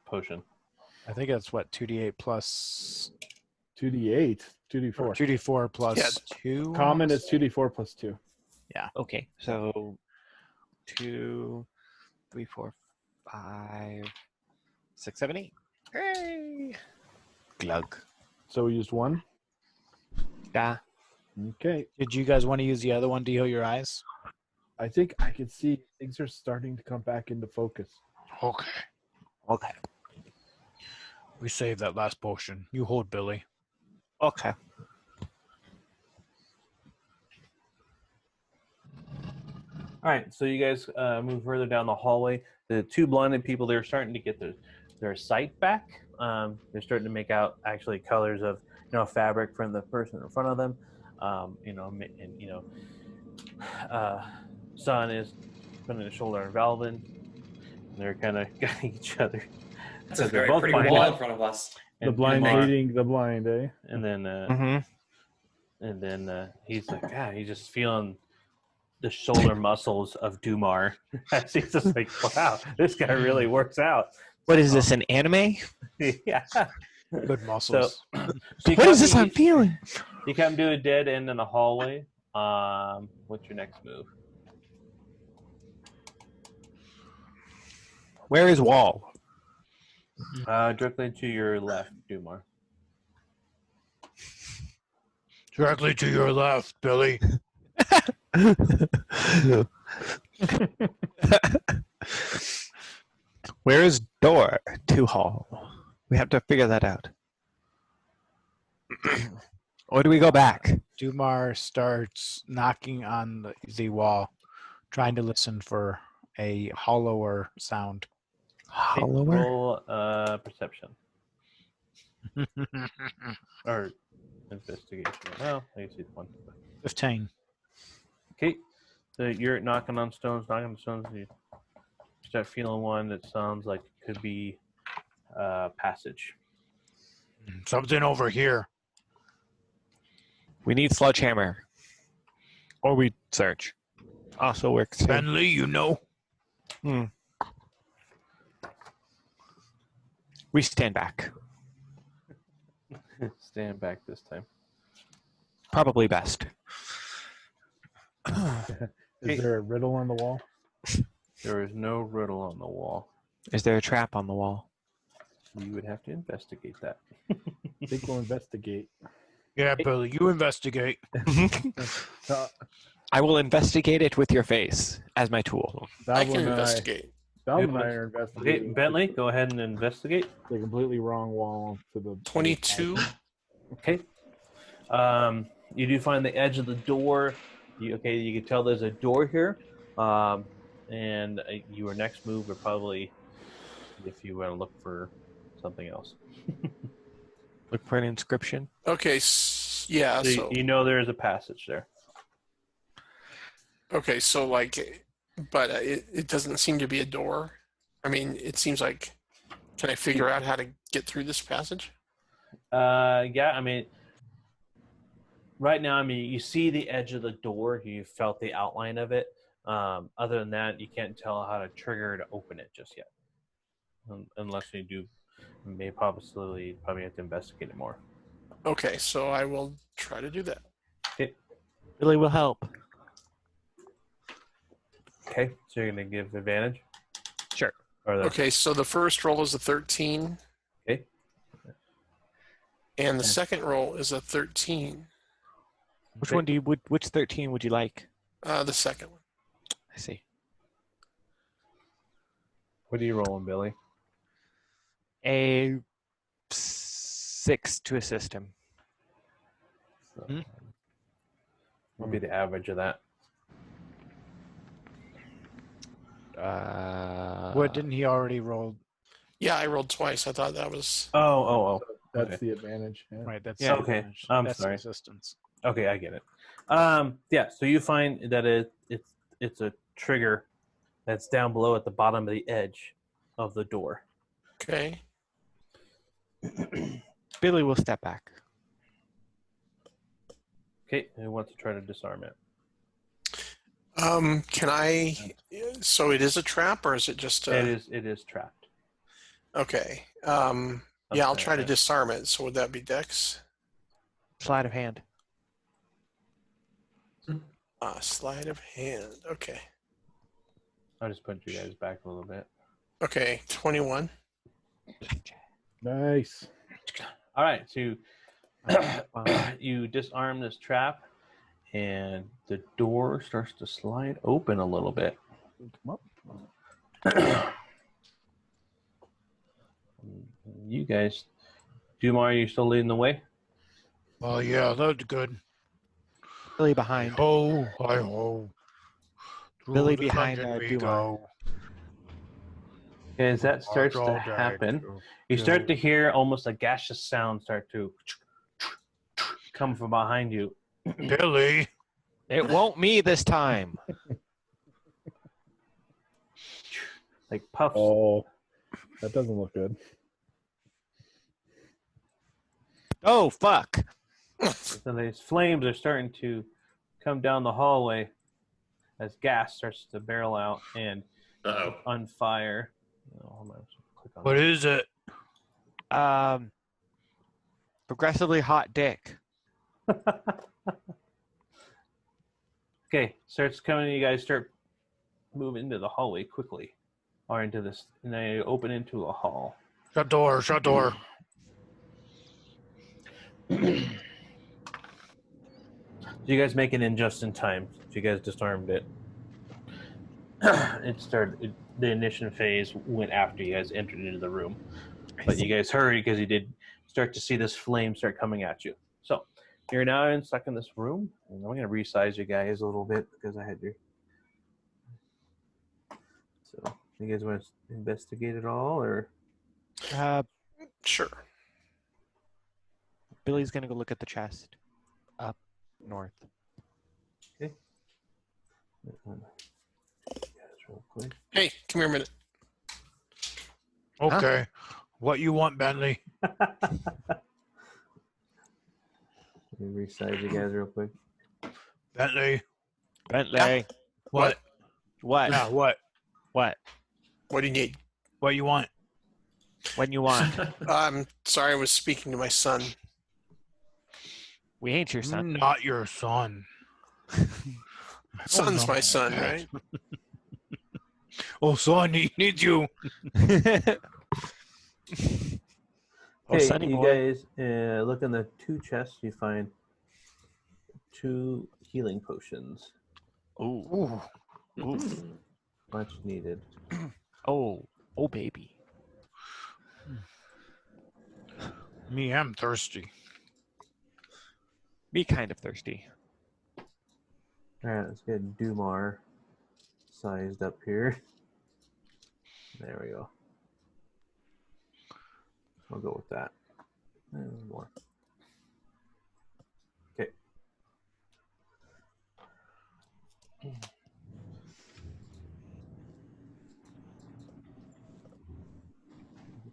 Speaker 1: potion.
Speaker 2: I think it's what, 2d8 plus
Speaker 6: 2d8. 2d4.
Speaker 2: 2d4 plus
Speaker 4: Yeah.
Speaker 2: 2.
Speaker 6: Common is 2d4 plus 2.
Speaker 3: Okay, so 2, 3, 4, 5, 6, 7, 8. Hooray! Glug.
Speaker 6: So we used one.
Speaker 3: Yeah.
Speaker 6: Okay.
Speaker 2: Did you guys want to use the other one to heal your eyes?
Speaker 6: I think I can see things are starting to come back into focus.
Speaker 2: Okay.
Speaker 3: Okay.
Speaker 2: We saved that last potion. You hold Billy.
Speaker 3: Okay.
Speaker 1: All right, so you guys move further down the hallway. The two blinded people, they're starting to get their sight back. They're starting to make out actually colors of fabric from the person in front of them. Sun is putting his shoulder on Valvin. And they're kind of guiding each other.
Speaker 5: That's a very pretty wall in front of us.
Speaker 6: The blind leading the blind, eh?
Speaker 1: And then he's like, yeah, he's just feeling the shoulder muscles of Dumar. He's just like, wow, this guy really works out.
Speaker 3: What is this, an anime?
Speaker 1: Yeah.
Speaker 2: Good muscles.
Speaker 1: So
Speaker 3: what is this I'm feeling?
Speaker 1: You come to a dead end in a hallway. What's your next move?
Speaker 3: Where is Wall?
Speaker 1: Directly to your left, Dumar.
Speaker 2: Directly to your left, Billy.
Speaker 3: Where is door to Hall? We have to figure that out. Or do we go back?
Speaker 2: Dumar starts knocking on the wall, trying to listen for a hollower sound.
Speaker 3: Hollower?
Speaker 1: Roll perception. Or investigation. Well, I guess it's one.
Speaker 2: 15.
Speaker 1: Okay. So you're knocking on stones. You start feeling one that sounds like it could be passage.
Speaker 2: Something over here.
Speaker 3: We need sledgehammer. Or we search. Also works too.
Speaker 2: Bentley, you know.
Speaker 3: We stand back.
Speaker 1: Stand back this time.
Speaker 3: Probably best.
Speaker 6: Is there a riddle on the wall?
Speaker 1: There is no riddle on the wall.
Speaker 3: Is there a trap on the wall?
Speaker 1: You would have to investigate that.
Speaker 6: I think we'll investigate.
Speaker 2: Yeah, Billy, you investigate.
Speaker 3: I will investigate it with your face as my tool.
Speaker 4: I can investigate.
Speaker 6: Val and I are investigating.
Speaker 1: Okay, Bentley, go ahead and investigate.
Speaker 6: The completely wrong wall to the
Speaker 4: 22.
Speaker 1: Okay. You do find the edge of the door. You can tell there's a door here. And your next move would probably, if you want to look for something else.
Speaker 3: Look for an inscription.
Speaker 4: Okay, yeah.
Speaker 1: So you know there is a passage there.
Speaker 4: Okay, so but it doesn't seem to be a door. I mean, it seems like. Can I figure out how to get through this passage?
Speaker 1: Yeah. I mean, right now, you see the edge of the door. You felt the outline of it. Other than that, you can't tell how to trigger to open it just yet, unless you do. You may probably have to investigate it more.
Speaker 4: Okay, so I will try to do that.
Speaker 1: Okay.
Speaker 3: Billy will help.
Speaker 1: Okay, so you're gonna give advantage.
Speaker 3: Sure.
Speaker 4: Okay, so the first roll is a 13.
Speaker 1: Okay.
Speaker 4: And the second roll is a 13.
Speaker 3: Which one which 13 would you like?
Speaker 4: The second one.
Speaker 3: I see.
Speaker 1: What are you rolling, Billy?
Speaker 3: A 6 to assist him.
Speaker 1: So, what would be the average of that?
Speaker 2: What, didn't he already roll?
Speaker 4: Yeah, I rolled twice. I thought that was.
Speaker 1: Oh.
Speaker 6: That's
Speaker 1: Okay.
Speaker 6: the advantage. Yeah.
Speaker 2: Right, that's
Speaker 3: Yeah.
Speaker 2: the
Speaker 1: Okay,
Speaker 2: advantage.
Speaker 1: I'm
Speaker 2: That's
Speaker 1: sorry.
Speaker 2: resistance.
Speaker 1: Okay, I get it. Yeah, so you find that it's a trigger that's down below at the bottom of the edge of the door.
Speaker 4: Okay.
Speaker 3: Billy will step back.
Speaker 1: Okay, who wants to try to disarm it?
Speaker 4: Can I? So it is a trap, or is it just a?
Speaker 1: It is trapped.
Speaker 4: Okay. Yeah, I'll try to disarm it. So would that be Dex?
Speaker 3: Sleight of hand.
Speaker 4: Sleight of hand. Okay.
Speaker 1: I'll just put you guys back a little bit.
Speaker 4: Okay, 21.
Speaker 6: Nice.
Speaker 1: All right, so you disarm this trap, and the door starts to slide open a little bit.
Speaker 6: Come up.
Speaker 1: You guys, Dumar, are you still leading the way?
Speaker 2: Oh, yeah, that's good.
Speaker 3: Billy behind.
Speaker 2: Ho, hi ho. Through
Speaker 3: Billy
Speaker 2: the
Speaker 3: behind,
Speaker 2: dungeon we
Speaker 3: Dumar.
Speaker 2: go.
Speaker 1: As that starts to happen, you start to hear almost a gaseous sound start to come from behind you.
Speaker 2: Billy.
Speaker 3: It won't me this time.
Speaker 1: Like puffs.
Speaker 6: Oh, that doesn't look good.
Speaker 3: Oh, fuck.
Speaker 1: So these flames are starting to come down the hallway as gas starts to barrel out and on fire.
Speaker 2: What is it?
Speaker 3: Progressively hot dick.
Speaker 1: Okay, starts coming. You guys start moving into the hallway quickly, or into this, and they open into a hall.
Speaker 2: Shut door. Shut door.
Speaker 1: You guys make it in just in time. You guys disarmed it. The ignition phase went after you guys entered into the room, but you guys hurried because you did start to see this flame start coming at you. So you're now stuck in this room, and I'm going to resize you guys a little bit because I had your. So you guys want to investigate it all, or?
Speaker 4: Sure.
Speaker 3: Billy's gonna go look at the chest up north.
Speaker 1: Okay. Real quick.
Speaker 4: Hey, come here a minute.
Speaker 2: Okay. What you want, Bentley?
Speaker 1: Let me resize you guys real quick.
Speaker 2: Bentley.
Speaker 3: Bentley.
Speaker 2: What?
Speaker 3: What?
Speaker 2: Yeah, what?
Speaker 3: What?
Speaker 4: What do you need?
Speaker 2: What you want?
Speaker 3: When you want.
Speaker 4: I'm sorry, I was speaking to my son.
Speaker 3: We ain't your son.
Speaker 2: Not your son.
Speaker 4: Son's my son, right?
Speaker 2: Oh, son, he needs you.
Speaker 1: Hey,
Speaker 3: Sonny
Speaker 1: you
Speaker 3: boy.
Speaker 1: guys look in the two chests. You find 2 healing potions.
Speaker 3: Ooh. Ooh.
Speaker 1: Much needed.
Speaker 3: Oh, baby.
Speaker 2: Me, I'm thirsty.
Speaker 3: Be kind of thirsty.
Speaker 1: All right, let's get Dumar sized up here. There we go. I'll go with that. And more. Okay. Get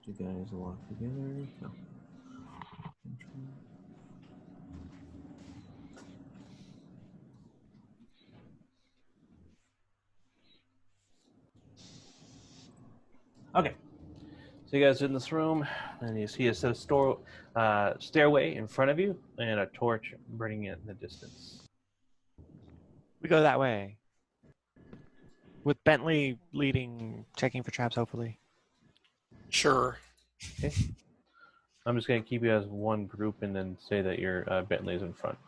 Speaker 1: you guys locked together. No. Okay. So you guys are in this room, and you see a stairway in front of you, and a torch burning it in the distance.
Speaker 3: We go that way. With Bentley leading, checking for traps, hopefully.
Speaker 4: Sure.
Speaker 1: Okay. I'm just going to keep you as one group and then say that your Bentley's in front.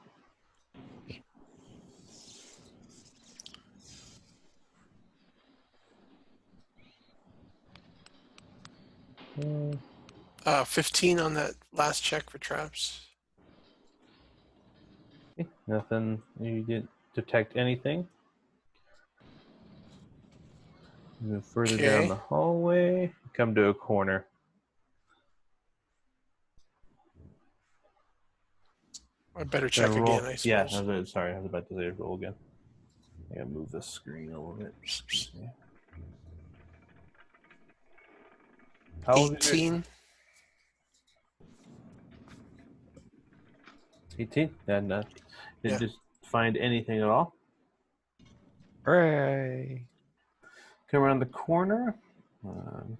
Speaker 1: Mm.
Speaker 4: 15 on that last check for traps.
Speaker 1: Okay. Nothing. You didn't detect anything. Move further down the hallway. Come to a corner.
Speaker 4: I better check again, I suppose.
Speaker 1: Yeah, I was about to say roll again. I gotta move the screen a little bit. Yeah. How
Speaker 4: 18.
Speaker 1: 18? And didn't just find anything at all.
Speaker 3: Hooray.
Speaker 1: Come around the corner.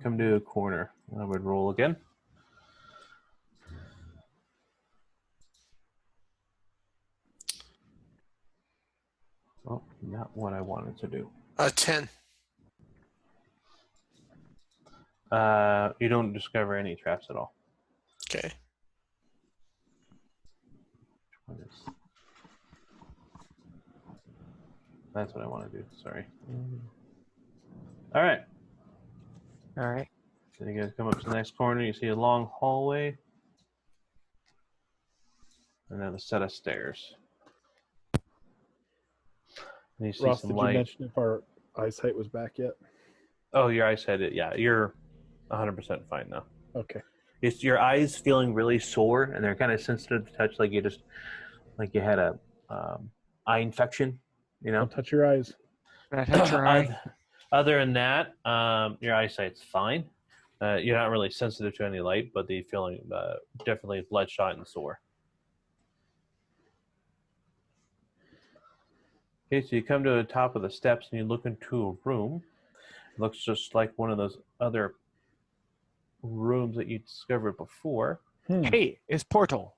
Speaker 1: Come to a corner. I would roll again. Oh, not what I wanted to do.
Speaker 4: 10.
Speaker 1: You don't discover any traps at all.
Speaker 4: Okay.
Speaker 1: That's what I want to do. Sorry. All right.
Speaker 3: All right.
Speaker 1: So you guys come up to the next corner. You see a long hallway. And then a set of stairs. And you see
Speaker 6: Ross,
Speaker 1: some
Speaker 6: did
Speaker 1: light.
Speaker 6: you mention if our eyesight was back yet?
Speaker 1: Oh, your eyesight. Yeah, you're 100% fine now.
Speaker 6: Okay.
Speaker 1: It's your eyes feeling really sore, and they're kind of sensitive to touch, like you had a eye infection.
Speaker 6: Don't touch your eyes.
Speaker 3: Can I touch your eye?
Speaker 1: Other than that, your eyesight's fine. You're not really sensitive to any light, but the feeling definitely bloodshot and sore. Okay, so you come to the top of the steps and you look into a room. It looks just like one of those other rooms that you discovered before.
Speaker 3: Hey, it's Portal.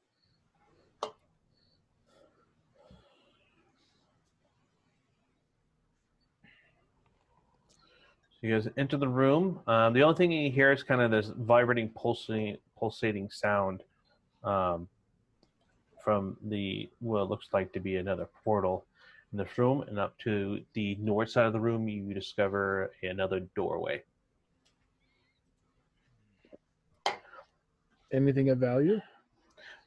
Speaker 1: So you guys enter the room. The only thing you hear is kind of this vibrating, pulsating sound from what looks like to be another portal in this room. And up to the north side of the room, you discover another doorway.
Speaker 6: Anything of value?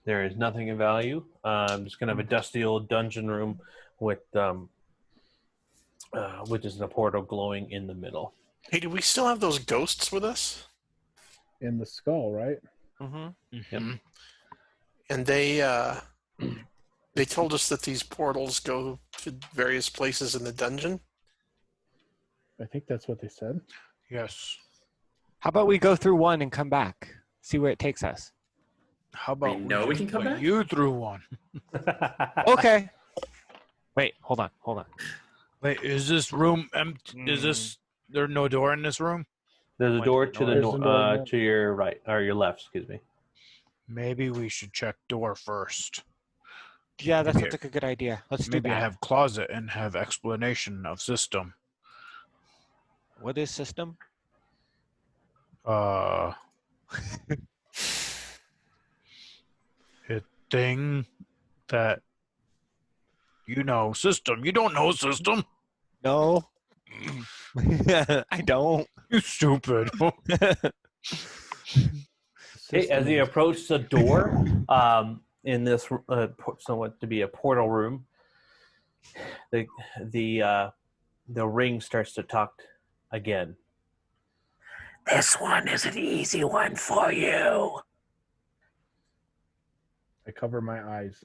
Speaker 1: There is nothing of value. Just kind of a dusty old dungeon room with which is a portal glowing in the middle.
Speaker 4: Hey, do we still have those ghosts with us?
Speaker 6: In the skull, right?
Speaker 3: Mm-hmm.
Speaker 1: Yep.
Speaker 4: And they told us that these portals go to various places in the dungeon.
Speaker 6: I think that's what they said.
Speaker 2: Yes.
Speaker 3: How about we go through one and come back? See where it takes us.
Speaker 2: How about
Speaker 5: we can come
Speaker 2: put
Speaker 5: back?
Speaker 2: you through one?
Speaker 3: Okay. Wait, hold on.
Speaker 2: Wait, is this room empty? Is there no door in this room?
Speaker 1: There's a door to
Speaker 6: There's a door.
Speaker 1: to your right, or your left, excuse me.
Speaker 2: Maybe we should check door first.
Speaker 3: Yeah, that
Speaker 2: Maybe
Speaker 3: sounds like a good idea. Let's do
Speaker 2: Maybe
Speaker 3: that.
Speaker 2: have closet and have explanation of system.
Speaker 3: What is system?
Speaker 2: A thing that system. You don't know system.
Speaker 3: No. I don't.
Speaker 2: You stupid.
Speaker 1: Okay, as you approach the door, in this somewhat to be a portal room, the ring starts to talk again. This one is an easy one for you.
Speaker 6: I cover my eyes.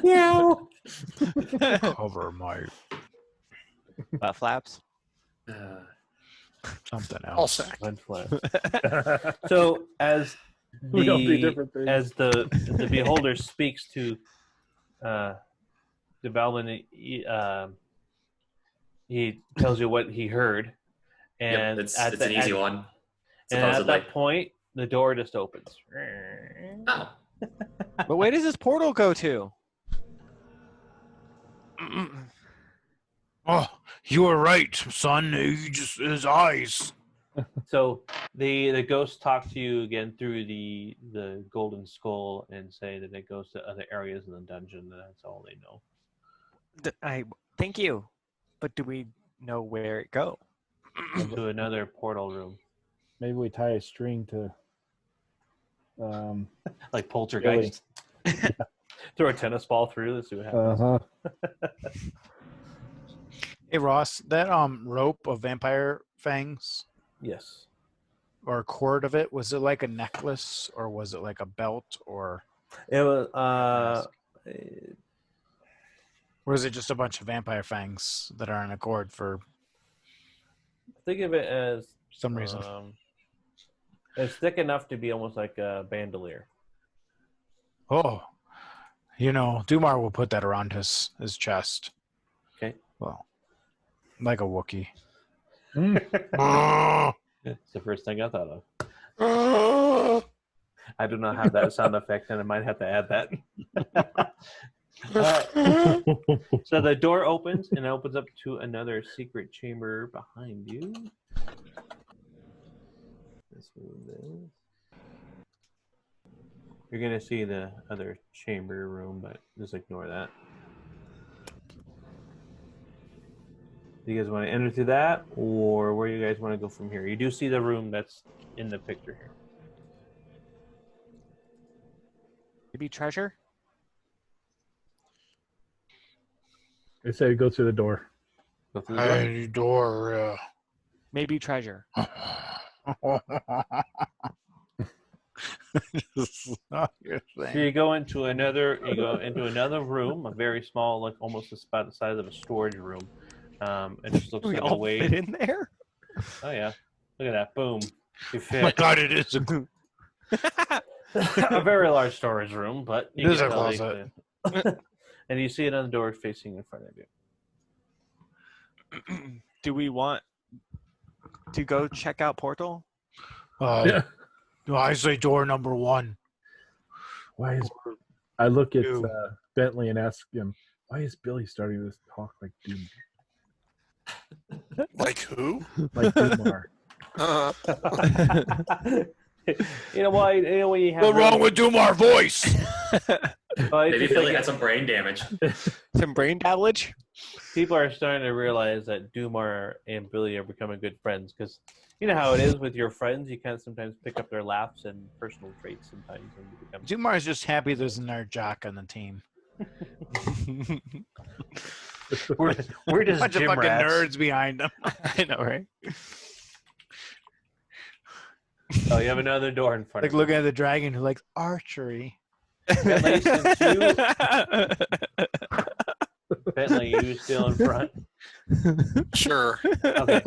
Speaker 1: Meow.
Speaker 2: Cover my
Speaker 3: Butt flaps.
Speaker 2: something
Speaker 4: All
Speaker 2: else.
Speaker 4: sack.
Speaker 1: So as
Speaker 6: We don't do different things.
Speaker 1: as the beholder speaks to Balvin, he tells you what he heard, and
Speaker 5: Yep, it's an easy one.
Speaker 1: And at
Speaker 5: Supposedly.
Speaker 1: that point, the door just opens.
Speaker 5: Oh.
Speaker 3: But where does this portal go to?
Speaker 2: Oh, you were right, son. His eyes.
Speaker 1: So the ghosts talk to you again through the golden skull and say that it goes to other areas in the dungeon, and that's all they know.
Speaker 3: Thank you. But do we know where it go?
Speaker 1: To another portal room.
Speaker 6: Maybe we tie a string to.
Speaker 1: Like poltergeist. Throw a tennis ball through. Let's see what happens.
Speaker 2: Hey Ross, that rope of vampire fangs
Speaker 1: Yes.
Speaker 2: or a cord of it, was it like a necklace or was it like a belt or
Speaker 1: It was.
Speaker 2: or is it just a bunch of vampire fangs that are on a cord for
Speaker 1: Think of it as
Speaker 2: some reason?
Speaker 1: it's thick enough to be almost like a bandolier.
Speaker 2: Oh, Dumar will put that around his chest.
Speaker 1: Okay.
Speaker 2: Well, like a Wookiee.
Speaker 1: It's the first thing I thought of. I do not have that sound effect, and I might have to add that. So the door opens, and it opens up to another secret chamber behind you. This one is. You're going to see the other chamber room, but just ignore that. Do you guys want to enter through that, or where you guys want to go from here? You do see the room that's in the picture here.
Speaker 3: Maybe treasure?
Speaker 6: I say go through the door.
Speaker 1: Go through the door.
Speaker 2: Hey, door.
Speaker 3: Maybe treasure.
Speaker 1: So you go into another room, a very small, like almost about the size of a storage room. It just looks
Speaker 3: We
Speaker 1: like
Speaker 3: all
Speaker 1: a way.
Speaker 3: fit in there.
Speaker 1: Oh yeah, look at that! Boom, you fit.
Speaker 2: Oh my God, it is
Speaker 1: A very large storage room, but you
Speaker 2: It is
Speaker 1: can
Speaker 2: a
Speaker 1: tell they
Speaker 2: closet.
Speaker 1: fit. And you see another door facing in front of you.
Speaker 3: Do we want to go check out Portal?
Speaker 6: Yeah.
Speaker 2: I say door number 1.
Speaker 6: Why is I look at
Speaker 2: Ew.
Speaker 6: Bentley and ask him, why is Billy starting to talk like Doom?
Speaker 4: Like who?
Speaker 6: Like Doomar.
Speaker 1: You know why? You know when you have.
Speaker 2: What's wrong with Dumar voice?
Speaker 5: Maybe Billy had some brain damage.
Speaker 3: Some brain damage?
Speaker 1: People are starting to realize that Dumar and Billy are becoming good friends because you know how it is with your friends. You kind of sometimes pick up their laughs and personal traits sometimes. When you become...
Speaker 2: Dumar is just happy there's another jock on the team.
Speaker 1: we're just
Speaker 2: bunch of
Speaker 1: gym
Speaker 2: fucking
Speaker 1: rats.
Speaker 2: nerds behind them.
Speaker 3: I know, right?
Speaker 1: Oh, you have another door in front
Speaker 2: Like
Speaker 1: of you.
Speaker 2: looking at the dragon who likes archery.
Speaker 1: Bentley, Bentley, you still in front?
Speaker 4: Sure.
Speaker 1: Okay.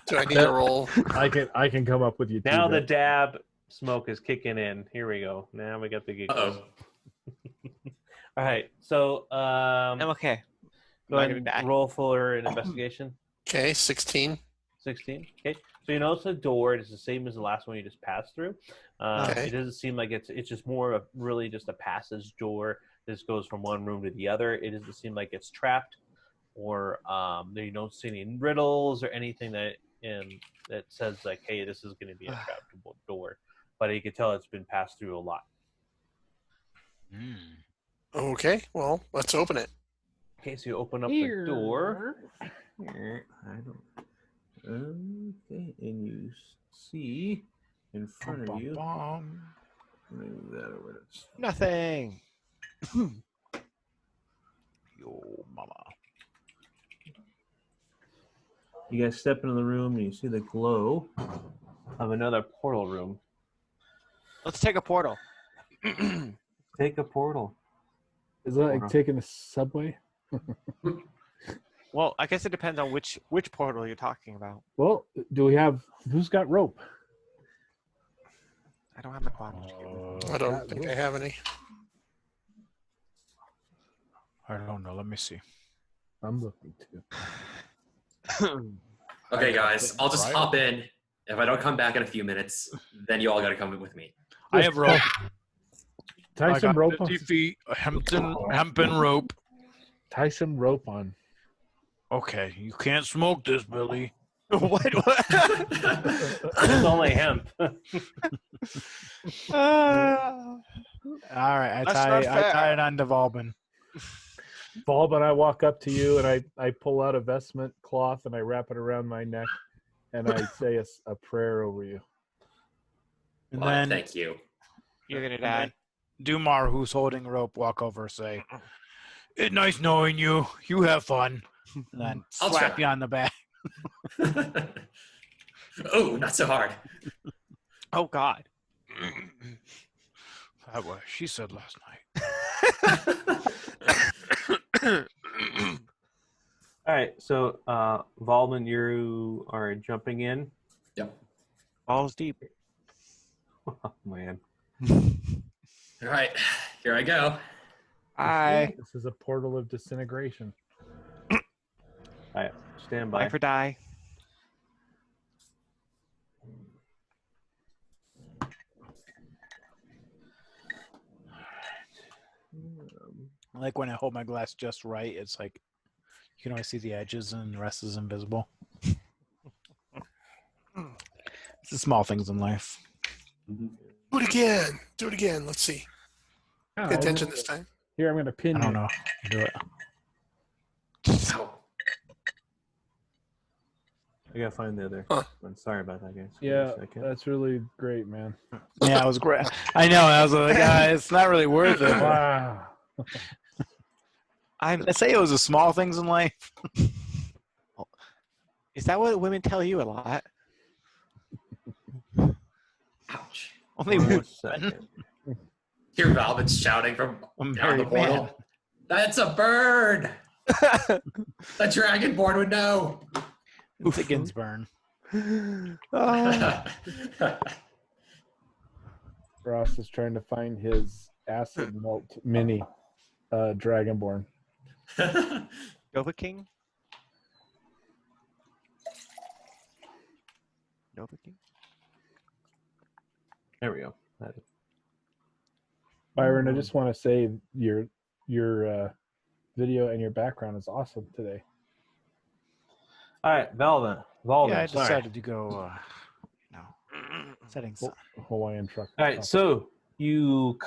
Speaker 4: Do I need a roll?
Speaker 6: I can come up with you too.
Speaker 1: Now the
Speaker 6: Ben.
Speaker 1: dab smoke is kicking in. Here we go. Now we got the giggles. All right. So
Speaker 3: I'm okay.
Speaker 1: go ahead and roll for an investigation.
Speaker 4: Okay, 16.
Speaker 1: 16. Okay. So you notice the door is the same as the last one you just passed through.
Speaker 4: Okay.
Speaker 1: It doesn't seem like it's just more of really just a passage door. This goes from one room to the other. It doesn't seem like it's trapped, or you don't see any riddles or anything that says like, hey, this is going to be a trapped door. But you can tell it's been passed through a lot.
Speaker 4: Okay, well, let's open it.
Speaker 1: Okay, so you open up the door. Here, okay, and you see in front of you. Move that over to
Speaker 3: Nothing.
Speaker 2: Yo, mama.
Speaker 1: You guys step into the room and you see the glow of another portal room.
Speaker 3: Let's take a portal.
Speaker 1: Take a portal.
Speaker 6: Is that like taking a subway?
Speaker 3: Well, I guess it depends on which portal you're talking about.
Speaker 6: Well, who's got rope?
Speaker 3: I don't have my quadrant.
Speaker 4: I don't think I have any.
Speaker 2: I don't know. Let me see.
Speaker 6: I'm looking too.
Speaker 5: Okay, guys, I'll just hop in. If I don't come back in a few minutes, then you all got to come with me.
Speaker 2: I have rope.
Speaker 6: Tie some rope
Speaker 2: 50
Speaker 6: on.
Speaker 2: feet, hempen rope.
Speaker 6: Tie some rope on.
Speaker 2: Okay, you can't smoke this, Billy.
Speaker 3: What?
Speaker 1: It's only hemp.
Speaker 2: All right, I tie it on to Valbin.
Speaker 6: Bob and I walk up to you and I pull out a vestment cloth and I wrap it around my neck and I say a prayer over you.
Speaker 2: And
Speaker 5: Well,
Speaker 2: then
Speaker 5: thank you.
Speaker 3: You're gonna die.
Speaker 2: Dumar, who's holding rope, walk over, say, "It's nice knowing you. You have fun." And then
Speaker 5: I'll
Speaker 2: slap
Speaker 5: try.
Speaker 2: you on the back.
Speaker 5: Oh, not so hard.
Speaker 3: Oh God.
Speaker 2: That was she said last night.
Speaker 1: All right, so Valman, you are jumping in.
Speaker 5: Yep.
Speaker 3: Balls deep.
Speaker 1: Oh man.
Speaker 5: All right, here I go.
Speaker 6: This is a portal of disintegration.
Speaker 1: All right, stand by.
Speaker 3: Life or die.
Speaker 2: Like when I hold my glass just right, it's like you can only see the edges and the rest is invisible. It's the small things in life.
Speaker 4: Do it again. Do it again. Let's see. Pay attention this time.
Speaker 6: Here, I'm going to pin
Speaker 2: I
Speaker 6: you.
Speaker 2: don't know. Do it.
Speaker 5: So,
Speaker 1: I gotta find the other.
Speaker 4: Huh.
Speaker 1: I'm sorry about that, guys.
Speaker 6: Yeah,
Speaker 1: Give me a second.
Speaker 6: that's really great, man.
Speaker 2: Yeah, it was great. I know. I was like, it's not really worth it.
Speaker 6: Wow.
Speaker 3: I'm.
Speaker 2: I say it was the small things in life.
Speaker 3: Is that what women tell you a lot?
Speaker 2: Only 1 second.
Speaker 5: Hear Valvin shouting from
Speaker 2: I'm
Speaker 5: down the
Speaker 2: married
Speaker 5: portal.
Speaker 2: man.
Speaker 5: That's a bird! The Dragonborn would know!
Speaker 2: It's a Ginsburn.
Speaker 6: Ross is trying to find his acid melt mini Dragonborn.
Speaker 3: Nova King? Nova King?
Speaker 1: There we go.
Speaker 6: Byron, I just want to say your video and your background is awesome today.
Speaker 1: All right, Valvin.
Speaker 2: Yeah, I decided to go. Settings.
Speaker 6: Hawaiian truck.
Speaker 1: All right, so you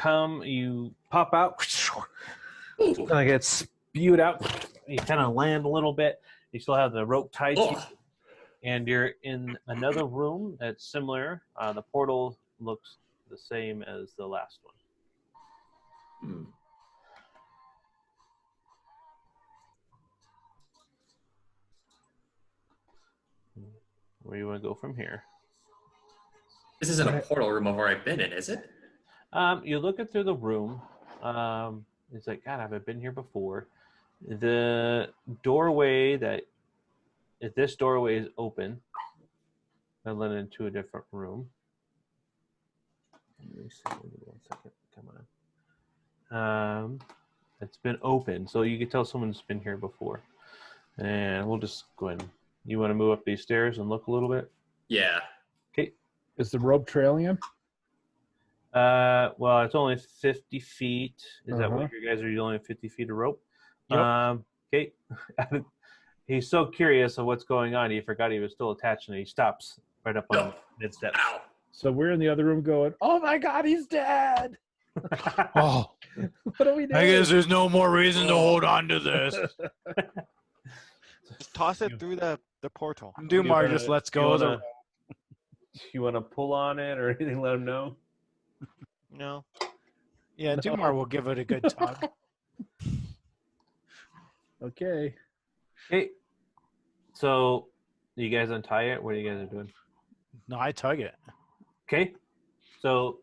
Speaker 1: pop out, kind of get spewed out. You kind of land a little bit. You still have the rope tied to you, and you're in another room that's similar. The portal looks the same as the last one. Where you want to go from here?
Speaker 5: This isn't a portal room of where I've been in, is it?
Speaker 1: You're looking through the room. It's like, God, have I been here before? The doorway this doorway is open. I led into a different room. Let me see. Give me 1 second. Come on. It's been open, so you can tell someone's been here before. And we'll just go ahead. You want to move up these stairs and look a little bit?
Speaker 5: Yeah.
Speaker 6: Okay. Is the rope trailing him?
Speaker 1: Well, it's only 50 feet. Is that what you guys are only 50 feet of rope?
Speaker 6: Yep.
Speaker 1: Okay. He's so curious of what's going on, he forgot he was still attached, and he stops right up on mid steps.
Speaker 6: So we're in the other room going, oh my God, he's dead.
Speaker 2: Oh,
Speaker 6: what do we do?
Speaker 2: I guess there's no more reason to hold on to this.
Speaker 3: Just toss it through the portal.
Speaker 2: Dumar just lets go of the.
Speaker 1: You want to pull on it or anything? Let him know.
Speaker 3: No.
Speaker 2: Yeah, Dumar will give it a good tug.
Speaker 6: Okay.
Speaker 1: Okay. So, you guys untie it? What are you guys doing?
Speaker 2: No, I tug it.
Speaker 1: Okay. So,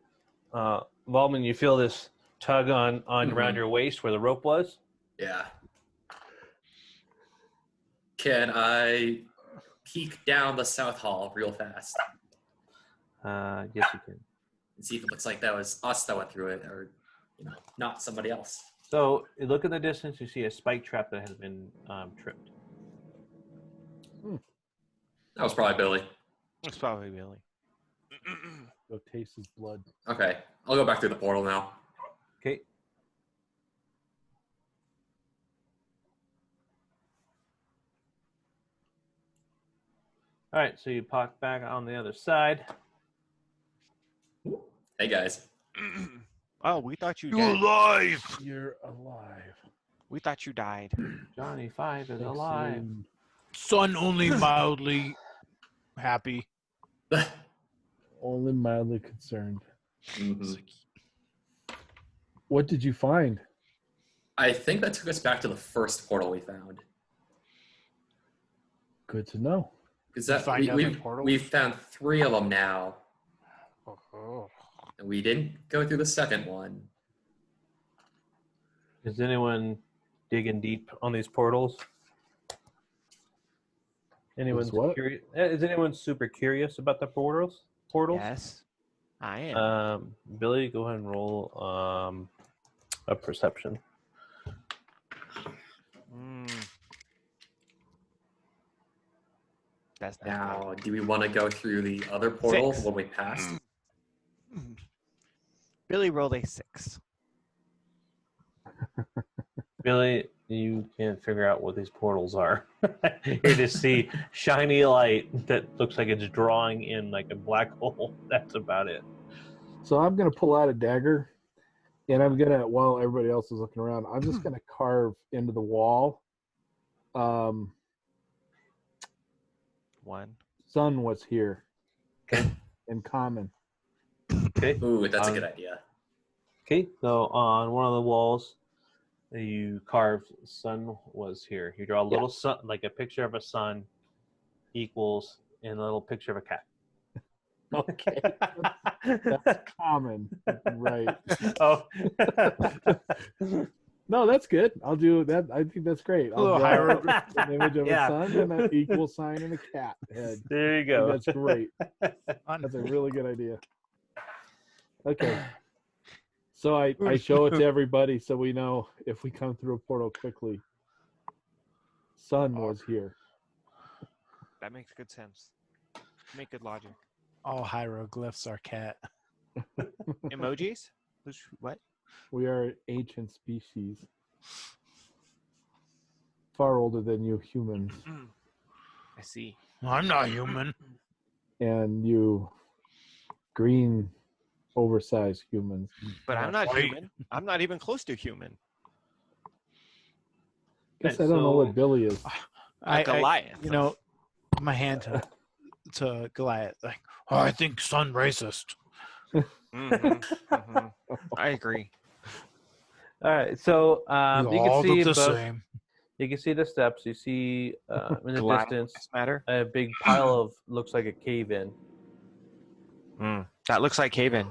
Speaker 1: Valman, you feel this tug on around your waist where the rope was?
Speaker 5: Yeah. Can I peek down the south hall real fast?
Speaker 1: Yes, you can.
Speaker 5: And see if it looks like that was us that went through it, or not somebody else.
Speaker 1: So you look in the distance, you see a spike trap that has been tripped.
Speaker 5: That was probably Billy.
Speaker 3: It's probably Billy.
Speaker 6: Go taste his blood.
Speaker 5: Okay, I'll go back through the portal now.
Speaker 1: Okay. All right, so you pop back on the other side.
Speaker 5: Hey guys.
Speaker 3: Oh, we thought you
Speaker 2: You're
Speaker 3: died.
Speaker 2: alive.
Speaker 6: You're alive.
Speaker 3: We thought you died.
Speaker 1: Johnny 5 is
Speaker 6: Thanks,
Speaker 1: alive.
Speaker 6: Ian.
Speaker 2: Son only mildly happy.
Speaker 6: Only mildly concerned.
Speaker 5: Mhm.
Speaker 6: What did you find?
Speaker 5: I think that took us back to the first portal we found.
Speaker 6: Good to know.
Speaker 5: Because we've found 3 of them now. And we didn't go through the second one.
Speaker 1: Is anyone digging deep on these portals? Anyone's
Speaker 6: what?
Speaker 1: curious? Is anyone super curious about the portals?
Speaker 3: Yes, I am.
Speaker 1: Billy, go ahead and roll a perception.
Speaker 3: That's not
Speaker 5: Now, do we want to go through the other portal
Speaker 3: 6.
Speaker 5: when we passed?
Speaker 3: Billy rolled a 6.
Speaker 1: Billy, you can't figure out what these portals are. You just see shiny light that looks like it's drawing in like a black hole. That's about it.
Speaker 6: So I'm going to pull out a dagger, and I'm going to, while everybody else is looking around, I'm just going to carve into the wall.
Speaker 3: One.
Speaker 6: Sun was here.
Speaker 1: Okay.
Speaker 6: In common.
Speaker 1: Okay.
Speaker 5: Ooh, that's a good idea.
Speaker 1: Okay, so on one of the walls, you carve sun was here. You draw a little sun, like a picture of a sun equals, and a little picture of a cat.
Speaker 6: Okay. That's common. Right.
Speaker 1: Oh.
Speaker 6: No, that's good. I'll do that. I think that's great. I'll
Speaker 2: Little
Speaker 6: draw
Speaker 2: hieroglyph.
Speaker 6: an image of
Speaker 1: Yeah.
Speaker 6: a sun and an equal sign and a cat head.
Speaker 1: There you
Speaker 6: I think
Speaker 1: go.
Speaker 6: that's great.
Speaker 2: Fun.
Speaker 6: That's a really good idea. Okay. So I show it to everybody so we know if we come through a portal quickly. Sun was here.
Speaker 3: That makes good sense. Make good logic.
Speaker 2: All hieroglyphs are cat.
Speaker 3: Emojis? What?
Speaker 6: We are an ancient species. Far older than you humans.
Speaker 3: I see.
Speaker 2: I'm not human.
Speaker 6: And you green oversized humans.
Speaker 3: But I'm not
Speaker 2: Right.
Speaker 3: human. I'm not even close to human.
Speaker 6: Guess I don't know what
Speaker 1: So-
Speaker 6: Billy is.
Speaker 3: Goliath.
Speaker 2: You know, my hand to Goliath. Like, oh, I think son racist.
Speaker 3: I agree.
Speaker 1: All right, so
Speaker 2: We
Speaker 1: you
Speaker 2: all
Speaker 1: can see
Speaker 2: look the
Speaker 1: above,
Speaker 2: same.
Speaker 1: you can see the steps. You see in the
Speaker 3: Goliath
Speaker 1: distance
Speaker 3: matter.
Speaker 1: a big pile of looks like a cave in,
Speaker 3: That looks like cave-in.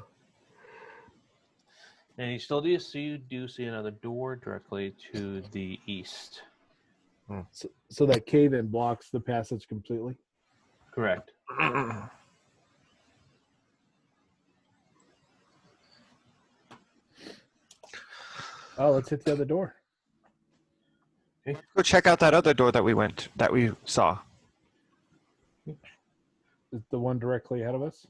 Speaker 1: and you do see another door directly to the east.
Speaker 6: So that cave in blocks the passage completely.
Speaker 1: Correct.
Speaker 6: Oh, let's hit the other door.
Speaker 3: Go check out that other door that we saw.
Speaker 6: Is the one directly ahead of us?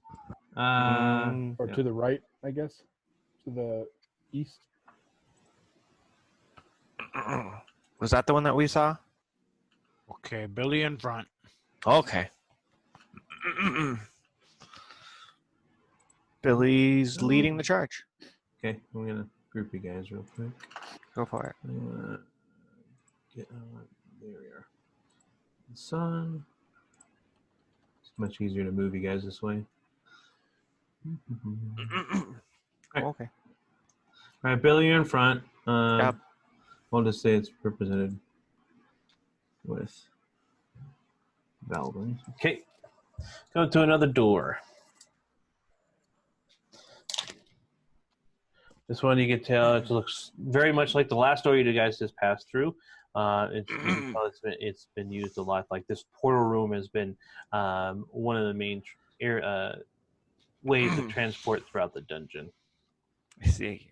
Speaker 6: Or
Speaker 1: Yeah.
Speaker 6: to the right, I guess? To the east?
Speaker 3: Was that the one that we saw?
Speaker 2: Okay, Billy in front.
Speaker 3: Okay. Billy's leading the charge.
Speaker 1: Okay, I'm gonna group you guys real quick.
Speaker 3: Go for it.
Speaker 1: There we are. The sun. It's much easier to move you guys this way.
Speaker 3: Okay.
Speaker 1: All right, Billy, you're in front.
Speaker 3: Yep.
Speaker 1: I'll just say it's represented with Valvin. Okay. Go to another door. This one you can tell it looks very much like the last door you guys just passed through. You can tell it's been used a lot. Like this portal room has been one of the main ways of transport throughout the dungeon.
Speaker 3: I see.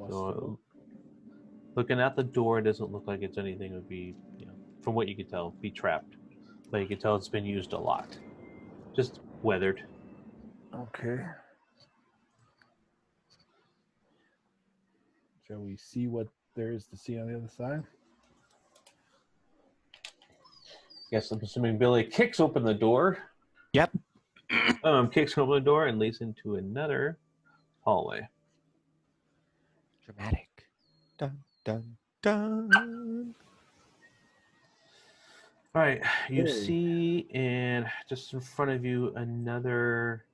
Speaker 1: So, looking at the door, it doesn't look like it's anything would be, from what you can tell, be trapped. But you can tell it's been used a lot. Just weathered.
Speaker 6: Okay. Shall we see what there is to see on the other side?
Speaker 1: Yes, I'm assuming Billy kicks open the door.
Speaker 3: Yep.
Speaker 1: Kicks open the door and leads into another hallway.
Speaker 3: Dramatic. Dun, dun, dun.
Speaker 1: All right, you
Speaker 6: Hey.
Speaker 1: see, and just in front of you, another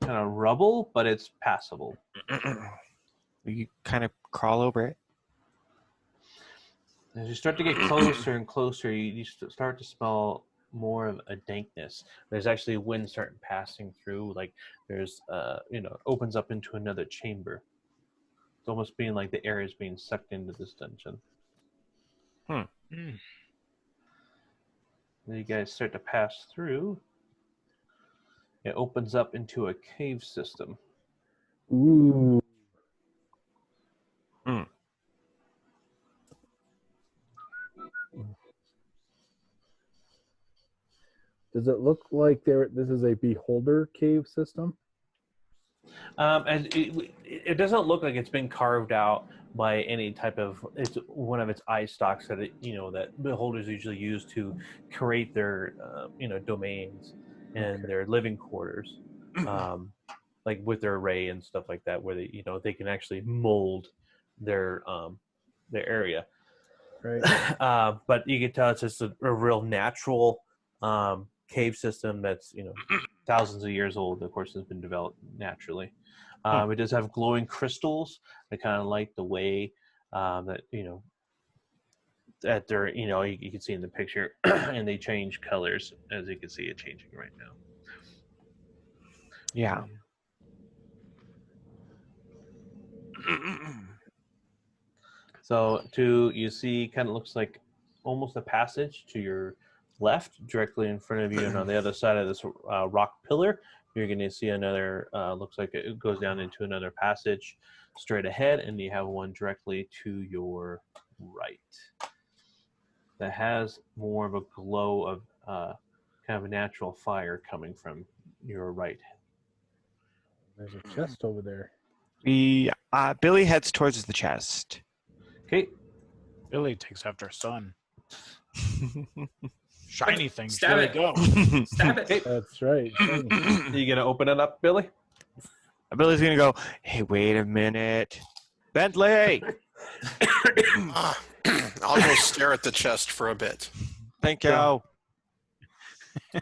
Speaker 1: kind of rubble, but it's passable.
Speaker 3: You kind of crawl over it.
Speaker 1: As you start to get closer and closer, you start to smell more of a dankness. There's actually wind starting passing through, like there's, opens up into another chamber. It's almost being like the air is being sucked into this dungeon. Then you guys start to pass through. It opens up into a cave system.
Speaker 6: Ooh. Does it look like this is a beholder cave system?
Speaker 1: And it doesn't look like it's been carved out by any type of. It's one of its eye stalks that that beholders usually use to create their domains and their living quarters, like with their array and stuff like that, where they can actually mold their area.
Speaker 6: Right.
Speaker 1: But you can tell it's just a real natural cave system that's thousands of years old. Of course, has been developed naturally. It does have glowing crystals that kind of light the way that at their, you can see in the picture, and they change colors, as you can see it changing right now.
Speaker 3: Yeah.
Speaker 1: So you see, kind of looks like almost a passage to your left, directly in front of you, and on the other side of this rock pillar, you're going to see another. Looks like it goes down into another passage straight ahead, and you have one directly to your right that has more of a glow of kind of a natural fire coming from your right.
Speaker 6: There's a chest over there.
Speaker 3: Billy heads towards the chest.
Speaker 1: Okay.
Speaker 2: Billy takes after son. Shiny things.
Speaker 5: Stab
Speaker 2: There
Speaker 5: it.
Speaker 2: we go.
Speaker 5: Stab it.
Speaker 6: That's right.
Speaker 1: Are you gonna open it up, Billy?
Speaker 3: Billy's gonna go, hey, wait a minute. Bentley!
Speaker 4: I'll go stare at the chest for a bit.
Speaker 3: Thank you.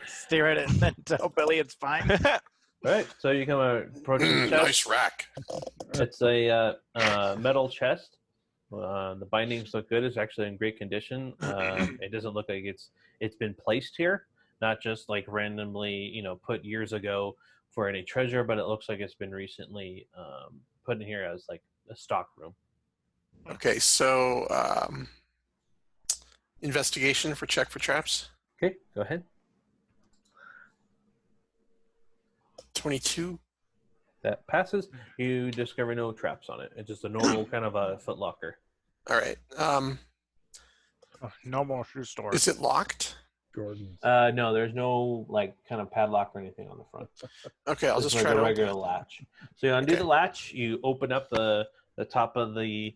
Speaker 2: Stare at it and then tell Billy it's fine.
Speaker 1: All right. So you come approach the chest.
Speaker 4: Nice rack.
Speaker 1: It's a metal chest. The bindings look good. It's actually in great condition. It doesn't look like it's been placed here, not just like randomly, put years ago for any treasure, but it looks like it's been recently put in here as like a stock room.
Speaker 4: Okay, so investigation for check for traps.
Speaker 1: Okay, go ahead.
Speaker 4: 22.
Speaker 1: That passes. You discover no traps on it. It's just a normal kind of a footlocker.
Speaker 4: All right.
Speaker 2: No more shoe store.
Speaker 4: Is it locked?
Speaker 6: Jordan's.
Speaker 1: No, there's no like kind of padlock or anything on the front.
Speaker 4: Okay, I'll just try
Speaker 1: like
Speaker 4: to
Speaker 1: a regular latch. So you undo
Speaker 4: Okay.
Speaker 1: the latch. You open up the top of the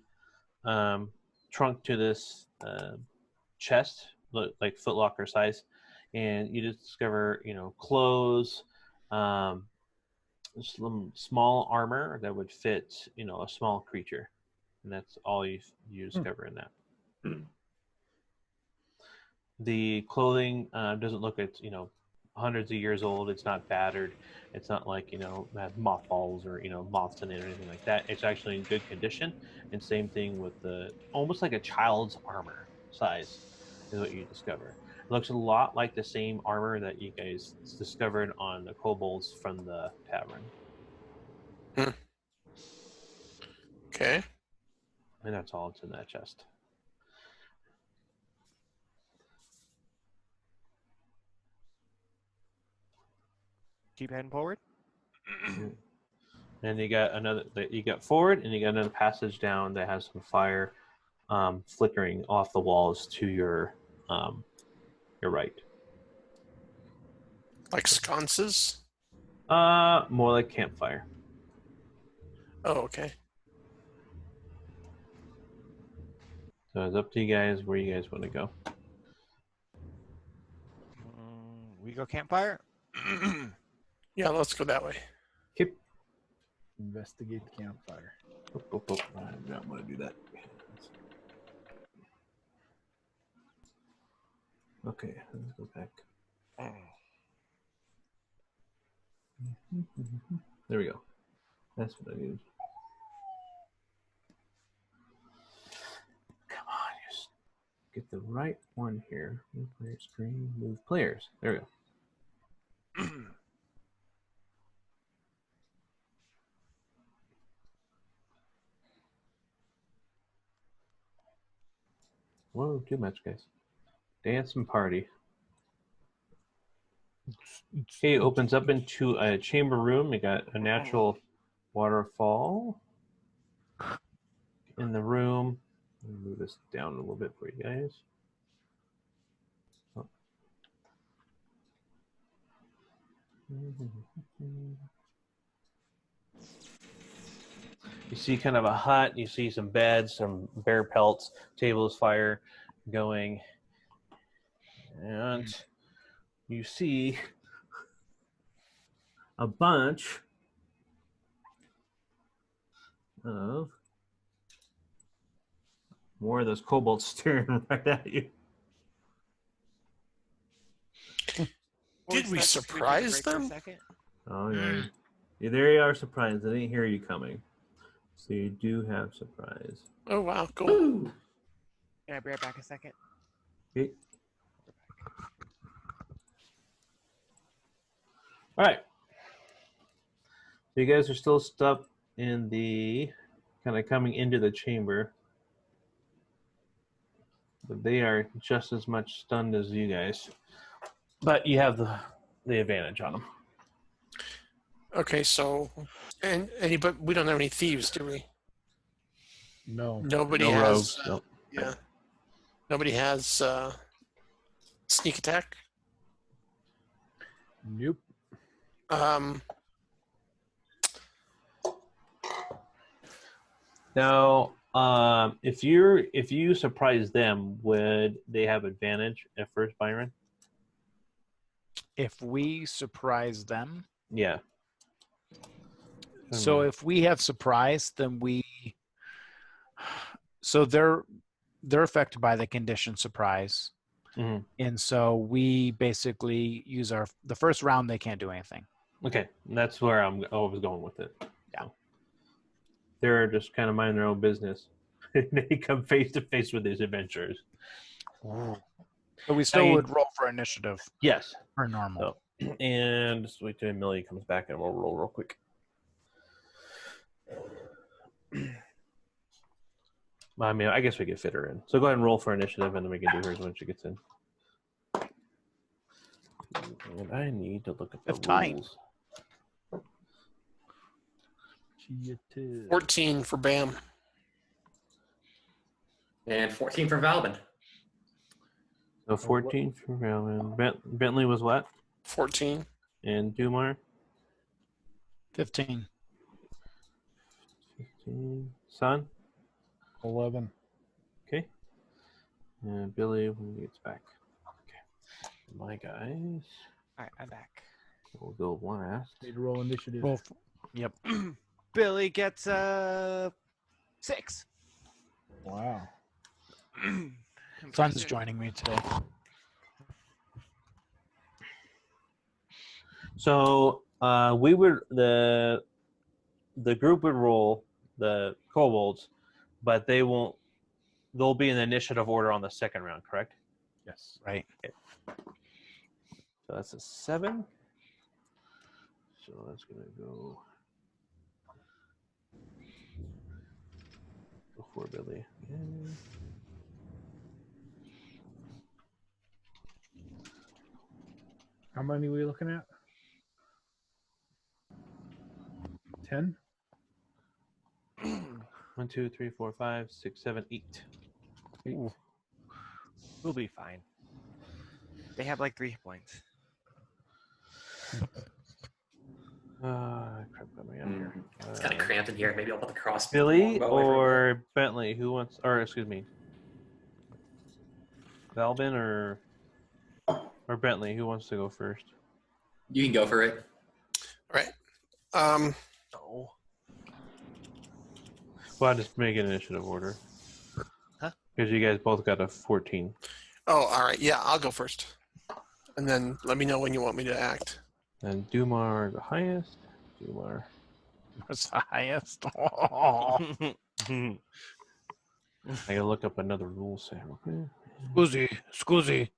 Speaker 1: trunk to this chest, like footlocker size, and you just discover clothes, some small armor that would fit a small creature, and that's all you discover in that. The clothing doesn't look at hundreds of years old. It's not battered. It's not like had mothballs or moths in it or anything like that. It's actually in good condition. And same thing with the almost like a child's armor size is what you discover. It looks a lot like the same armor that you guys discovered on the kobolds from the tavern.
Speaker 4: Okay.
Speaker 1: And that's all that's in that chest.
Speaker 3: Keep heading forward.
Speaker 1: And you got forward, and you got another passage down that has some fire flickering off the walls to your right.
Speaker 4: Like sconces?
Speaker 1: More like campfire.
Speaker 4: Oh, okay.
Speaker 1: So it's up to you guys where you guys want to go.
Speaker 3: We go campfire.
Speaker 4: Yeah, let's go that way.
Speaker 1: Keep.
Speaker 6: Investigate the campfire.
Speaker 1: I do not want to do that. Okay, let's go back. There we go. That's what I need. Come on, just get the right one here. Move player screen, move players. There we go. Whoa, too much, guys. Dance and party. Okay, it opens up into a chamber room. You got a natural waterfall in the room. Let me move this down a little bit for you guys. Oh. You see kind of a hut. You see some beds, some bear pelts, tables, fire going. And you see a bunch of more of those kobolds staring right at you.
Speaker 4: Did we surprise them?
Speaker 1: Oh, yeah. Yeah, there you are, surprised. They didn't hear you coming. So you do have surprise.
Speaker 4: Oh, wow. Cool.
Speaker 3: Can I be right back a second?
Speaker 1: Okay. All right. So you guys are still stuck in the kind of coming into the chamber, but they are just as much stunned as you guys. But you have the advantage on them.
Speaker 4: Okay, so but we don't have any thieves, do we?
Speaker 6: No.
Speaker 4: Nobody
Speaker 1: No
Speaker 4: has.
Speaker 1: rogues. Nope.
Speaker 4: Yeah. Nobody has sneak attack.
Speaker 6: Nope.
Speaker 1: Now, if you surprise them, would they have advantage at first, Byron?
Speaker 2: If we surprise them,
Speaker 1: Yeah.
Speaker 2: so if we have surprise, then they're affected by the condition surprise, and so we basically use the first round. They can't do anything.
Speaker 1: Okay, that's where I was going with it.
Speaker 2: Yeah,
Speaker 1: so they're just kind of minding their own business. They come face to face with these adventurers.
Speaker 2: But we still would roll for initiative.
Speaker 1: Yes,
Speaker 2: or normal.
Speaker 1: So, and just wait till Millie comes back, and we'll roll real quick. I mean, I guess we could fit her in. So go ahead and roll for initiative, and then we can do hers when she gets in. And I need to look at the rules.
Speaker 4: 14 for Bam.
Speaker 5: And 14 for Valvin.
Speaker 1: So 14 for Valvin. Bentley was what?
Speaker 4: 14.
Speaker 1: And Dumar?
Speaker 2: 15.
Speaker 1: 15. Son?
Speaker 6: 11.
Speaker 1: Okay. And Billy when he gets back. Okay. My guys.
Speaker 3: All right, I'm back.
Speaker 1: We'll go last.
Speaker 6: Need to roll initiative.
Speaker 2: Yep.
Speaker 3: Billy gets 6.
Speaker 6: Wow.
Speaker 2: Son's joining me today.
Speaker 1: So we would the group would roll the kobolds, but they won't. They'll be in the initiative order on the second round, correct?
Speaker 6: Yes.
Speaker 2: Right.
Speaker 1: Okay. So that's a 7. So that's gonna go before Billy. Okay.
Speaker 6: How many are we looking at? 10?
Speaker 1: 1, 2, 3, 4, 5, 6, 7, 8.
Speaker 3: We'll be fine. They have like 3 hit points.
Speaker 1: Crap, got me out here.
Speaker 5: It's kind of cramped in here. Maybe I'll put the cross.
Speaker 1: Billy or Bentley? Who wants? Or excuse me, Valvin or Bentley? Who wants to go first?
Speaker 5: You can go for it.
Speaker 4: All right.
Speaker 1: No. Well, I'll just make an initiative order.
Speaker 3: Huh?
Speaker 1: Because you guys both got a 14.
Speaker 4: Oh, all right. Yeah, I'll go first. And then let me know when you want me to act.
Speaker 1: And Dumar the highest. Dumar.
Speaker 2: What's the highest? Oh.
Speaker 1: I gotta look up another rule set. Okay.
Speaker 2: Scuzzy.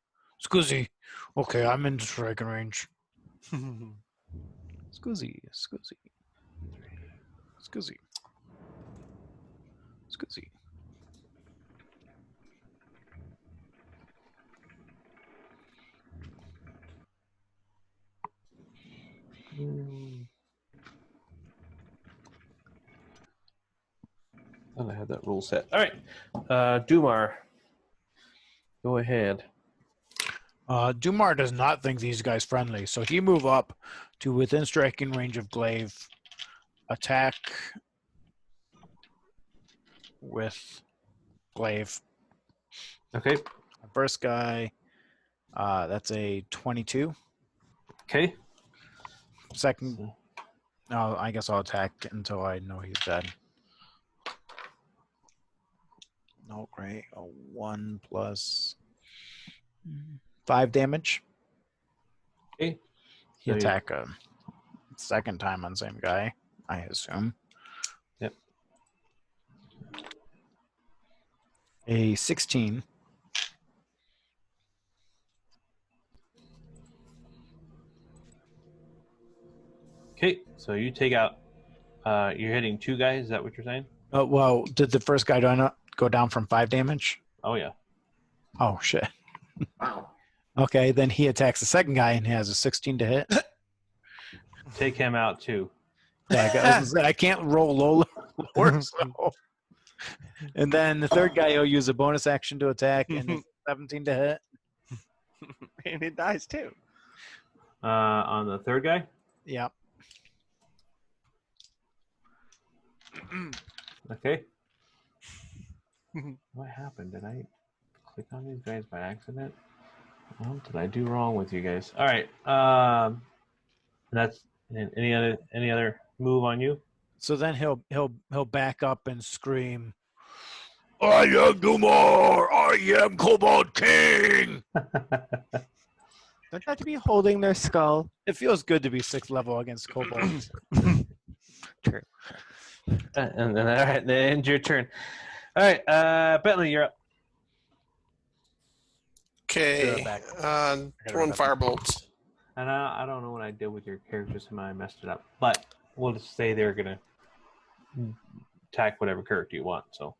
Speaker 2: Okay, I'm in striking range. Scuzzy.
Speaker 1: Thought I had that rule set. All right, Dumar, go ahead.
Speaker 2: Dumar does not think these guys friendly, so he move up to within striking range of Glaive, attack with Glaive.
Speaker 1: Okay.
Speaker 2: First guy, that's a 22.
Speaker 1: Okay.
Speaker 2: Second, I guess I'll attack until I know he's dead. No, great. A 1 plus 5 damage.
Speaker 1: Okay.
Speaker 2: He attack a second time on same guy, I assume.
Speaker 1: Yep.
Speaker 2: A 16.
Speaker 1: Okay, so you take out. You're hitting 2 guys. Is that what you're saying?
Speaker 2: Oh, well, did the first guy go down from 5 damage?
Speaker 1: Oh yeah.
Speaker 2: Oh shit.
Speaker 5: Wow.
Speaker 2: Okay, then he attacks the second guy and has a 16 to hit.
Speaker 1: Take him out too.
Speaker 2: Yeah, I can't roll lower. So. And then the third guy will use a bonus action to attack and it's 17 to hit.
Speaker 3: And it dies too.
Speaker 1: On the third guy.
Speaker 2: Yeah.
Speaker 1: Okay. What happened? Did I click on these guys by accident? What did I do wrong with you guys? All right. That's any other move on you?
Speaker 2: So then he'll back up and scream, "I am Dumar! I am Kobold King!"
Speaker 3: Don't have to be holding their skull.
Speaker 2: It feels good to be 6th level against kobolds.
Speaker 3: True.
Speaker 1: And then all right, then your turn. All right, Bentley, you're up.
Speaker 4: Okay. Throwing firebolts.
Speaker 1: And I don't know what I did with your characters. I messed it up, but we'll just say they're gonna attack whatever character you want. So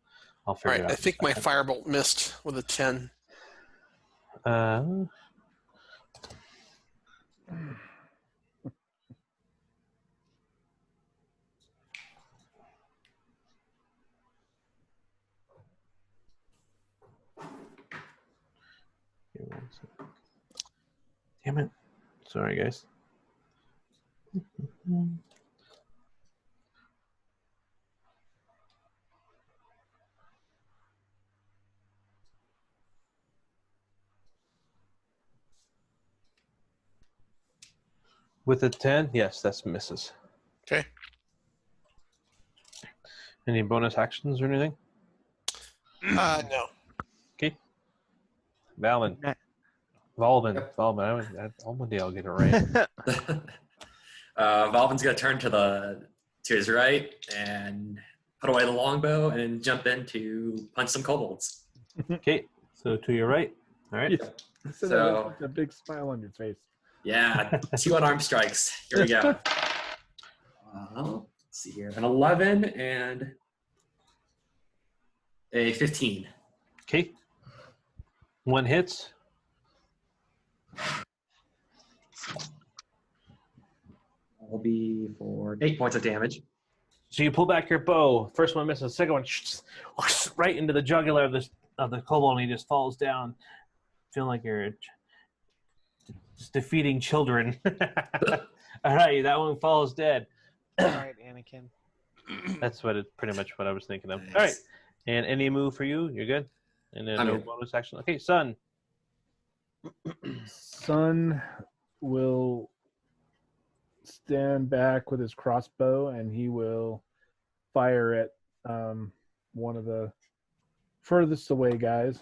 Speaker 1: I'll figure it out.
Speaker 4: I think my firebolt missed with a 10.
Speaker 1: Damn it. Sorry, guys. With a 10, yes, that's misses.
Speaker 4: Okay.
Speaker 1: Any bonus actions or anything?
Speaker 4: No.
Speaker 1: Okay. Valvin. Valvin, I'll get it right.
Speaker 5: Valvin's gonna turn to his right and put away the longbow and jump in to punch some kobolds.
Speaker 1: Okay, so to your right. All right.
Speaker 6: Yeah. So a big smile on your face.
Speaker 5: Yeah, 2 unarmed strikes. Here we go. Let's see here. An 11 and a 15.
Speaker 1: Okay. 1 hits.
Speaker 5: Will be for 8 points of damage.
Speaker 1: So you pull back your bow. First one misses. Second one right into the jugular of the kobold, and he just falls down, feeling like you're just defeating children. All right, that one falls dead.
Speaker 3: All right, Anakin.
Speaker 1: That's pretty much what I was thinking of.
Speaker 5: Nice.
Speaker 1: All right, and any move for you? You're good. And then no bonus action. Okay, Sun.
Speaker 6: Sun will stand back with his crossbow and he will fire at one of the furthest away guys.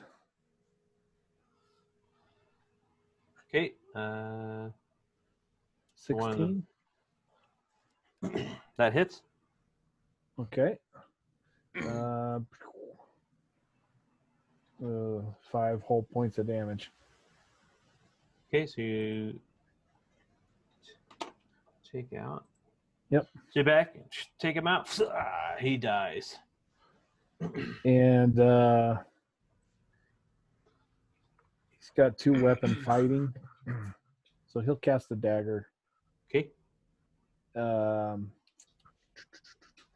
Speaker 1: Okay.
Speaker 6: 16.
Speaker 1: That hits.
Speaker 6: Okay. 5 whole points of damage.
Speaker 1: Okay, so you take out.
Speaker 6: Yep.
Speaker 1: Sit back, take him out. He dies.
Speaker 6: And he's got 2 weapon fighting. So he'll cast a dagger.
Speaker 1: Okay.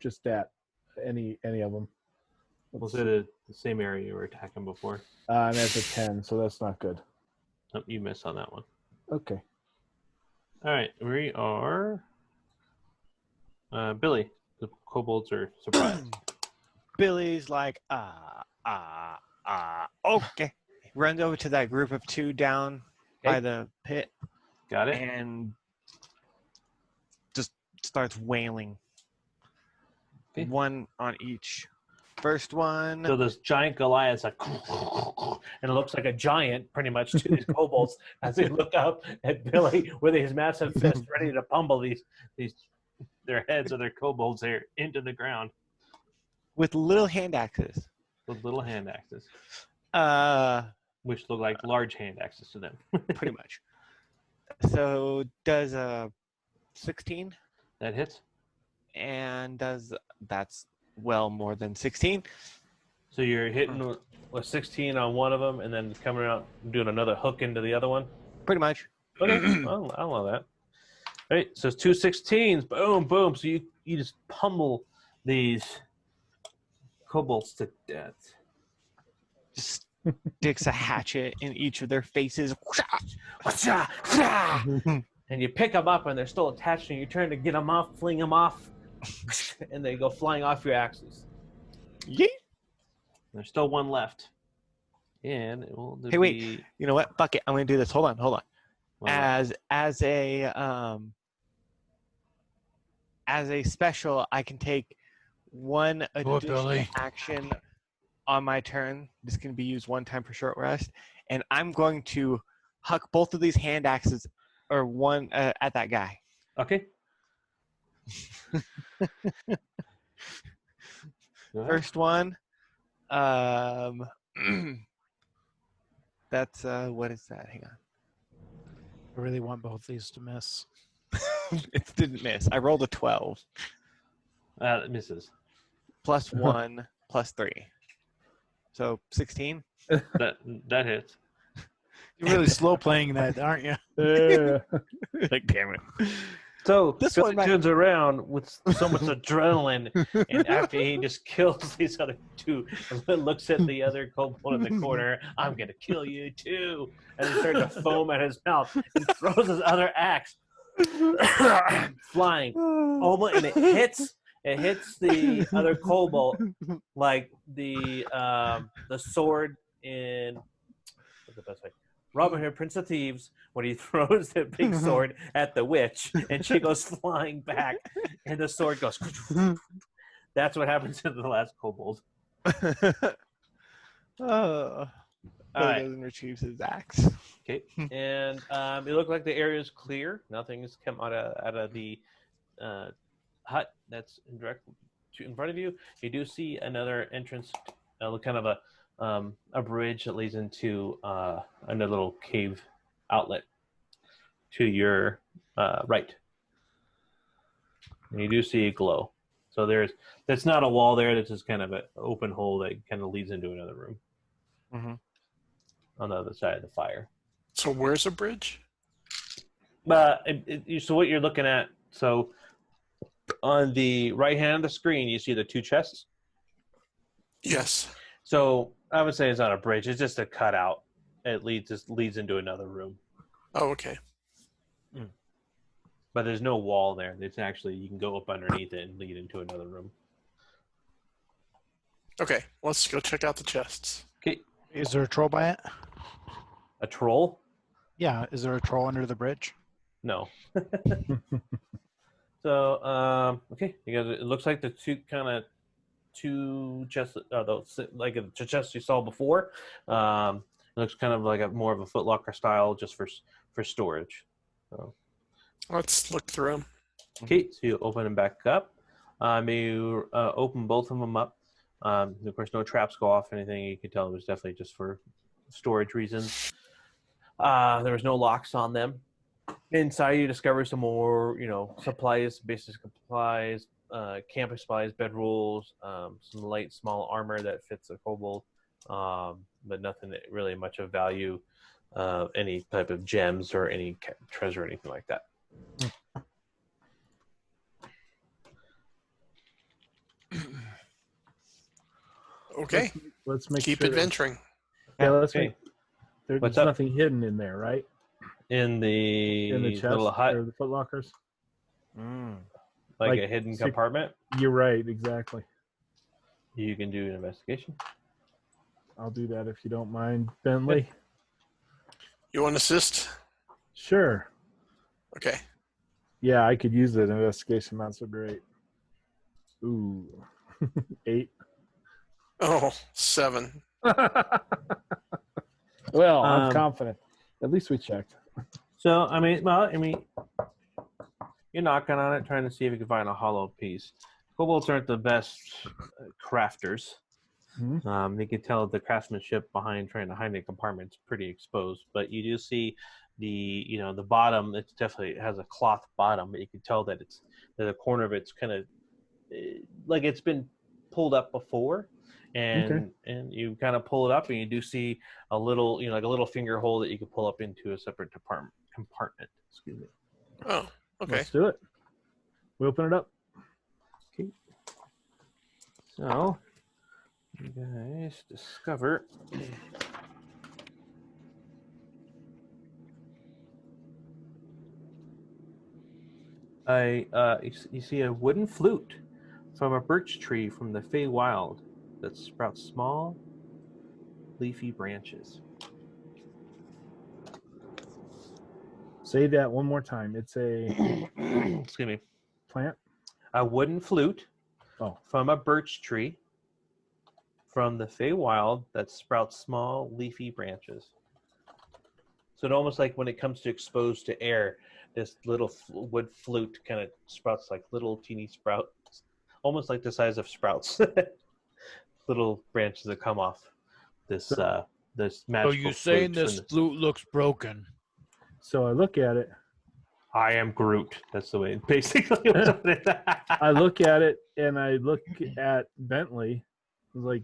Speaker 6: Just at any of them.
Speaker 1: Was it the same area you were attacking before?
Speaker 6: And that's a 10, so that's not good.
Speaker 1: Nope, you missed on that one.
Speaker 6: Okay.
Speaker 1: All right, we are Billy. The kobolds are surprised.
Speaker 3: Billy's like, okay. He runs over to that group of 2 down by the pit.
Speaker 1: Got it.
Speaker 3: And just starts wailing.
Speaker 1: Okay.
Speaker 3: 1 on each. First one.
Speaker 1: So this giant Goliath's like, and it looks like a giant pretty much to these kobolds as they look up at Billy with his massive fist ready to pummel their heads of their kobolds there into the ground.
Speaker 3: With little hand axes.
Speaker 1: with little hand axes, which look like large hand axes to them.
Speaker 3: Pretty much. So does 16?
Speaker 1: That hits.
Speaker 3: And that's well more than 16.
Speaker 1: So you're hitting with 16 on one of them, and then coming out and doing another hook into the other one.
Speaker 3: Pretty much.
Speaker 1: Okay, I'll allow that. All right, so it's 2 16s. Boom, boom. So you just pummel these kobolds to death.
Speaker 3: Just sticks a hatchet in each of their faces.
Speaker 1: And you pick them up, and they're still attached, and you turn to get them off, fling them off, and they go flying off your axes.
Speaker 3: Yeet.
Speaker 1: There's still one left. And it will
Speaker 3: Hey, wait. You know what? Fuck it. I'm going to do this. Hold on.
Speaker 1: Well,
Speaker 3: As a special, I can take one additional action on my turn. This can be used one time for short rest, and I'm going to huck both of these hand axes, or one at that guy.
Speaker 1: Okay.
Speaker 3: First one. That's what is that? Hang on.
Speaker 2: I really want both these to miss.
Speaker 3: It didn't miss. I rolled a 12.
Speaker 1: It misses.
Speaker 3: Plus 1, plus 3. So 16?
Speaker 1: That hits.
Speaker 2: You're really slow playing that, aren't you?
Speaker 3: Like, damn it.
Speaker 1: So
Speaker 3: this
Speaker 1: Billy
Speaker 3: one
Speaker 1: turns around with so much adrenaline, and after he just kills these other two, looks at the other kobold in the corner. I'm gonna kill you too, and he starts to foam at his mouth and throws his other axe, flying, almost, and it hits the other kobold like the sword in what's the best way? Robin Hood, Prince of Thieves, when he throws the big sword at the witch and she goes flying back and the sword goes. That's what happens to the last kobold.
Speaker 3: All right. Doesn't retrieve his axe.
Speaker 1: Okay, and it looked like the area is clear. Nothing's come out of the hut that's in front of you. You do see another entrance, kind of a bridge that leads into another little cave outlet to your right. And you do see a glow. So that's not a wall there. That's just kind of an open hole that kind of leads into another room on the other side of the fire.
Speaker 4: So where's a bridge?
Speaker 1: So what you're looking at, so on the right hand of the screen, you see the two chests?
Speaker 4: Yes.
Speaker 1: So I would say it's not a bridge. It's just a cutout. It leads into another room.
Speaker 4: Oh, okay.
Speaker 1: But there's no wall there. It's actually, you can go up underneath it and lead into another room.
Speaker 4: Okay, let's go check out the chests.
Speaker 1: Okay.
Speaker 2: Is there a troll by it?
Speaker 1: A troll?
Speaker 2: Yeah. Is there a troll under the bridge?
Speaker 1: No. So, okay. It looks like the two chests, like the chests you saw before. It looks kind of like more of a Foot Locker style, just for storage. So.
Speaker 4: Let's look through them.
Speaker 1: Okay, so you open them back up. You open both of them up. Of course, no traps go off. Anything you can tell it was definitely just for storage reasons. There was no locks on them. Inside, you discover some more, supplies, basic supplies, camping supplies, bedrolls, some light, small armor that fits a kobold, but nothing that really much of value, any type of gems or any treasure or anything like that.
Speaker 4: Okay.
Speaker 6: Let's
Speaker 4: keep
Speaker 6: sure
Speaker 4: adventuring.
Speaker 6: Yeah, let's
Speaker 1: okay.
Speaker 6: There's nothing hidden in there, right?
Speaker 1: In the
Speaker 6: chest
Speaker 1: little hut
Speaker 6: or the Foot Lockers.
Speaker 1: Like a hidden compartment.
Speaker 6: You're right, exactly.
Speaker 1: You can do an investigation.
Speaker 6: I'll do that if you don't mind, Bentley.
Speaker 4: You want to assist?
Speaker 6: Sure.
Speaker 4: Okay.
Speaker 6: Yeah, I could use that investigation. Not so great. Ooh, 8.
Speaker 4: Oh, 7.
Speaker 6: Well, I'm confident. At least we checked.
Speaker 1: So, you're knocking on it, trying to see if you can find a hollow piece. Kobolds aren't the best crafters.
Speaker 6: Mhm.
Speaker 1: You can tell the craftsmanship behind trying to hide the compartment's pretty exposed, but you do see the bottom. It definitely has a cloth bottom, but you can tell that the corner of it's kind of like it's been pulled up before,
Speaker 6: Okay.
Speaker 1: and you kind of pull it up, and you do see a little, like a little finger hole that you can pull up into a separate compartment. Excuse me.
Speaker 4: Oh, okay.
Speaker 6: Let's do it. We open it up.
Speaker 1: Okay. So you guys discover you see a wooden flute from a birch tree from the Feywild that sprouts small, leafy branches.
Speaker 6: Say that one more time. It's a
Speaker 1: Excuse me.
Speaker 6: plant.
Speaker 1: A wooden flute
Speaker 6: Oh,
Speaker 1: from a birch tree from the Feywild that sprouts small, leafy branches. So it almost like when it comes to exposed to air, this little wood flute kind of sprouts like little teeny sprouts, almost like the size of sprouts. Little branches that come off this this magical.
Speaker 2: So you saying
Speaker 1: flute.
Speaker 2: this flute looks broken?
Speaker 6: so I look at it.
Speaker 1: I am Groot. That's the way it basically.
Speaker 6: I look at it and I look at Bentley. I was like,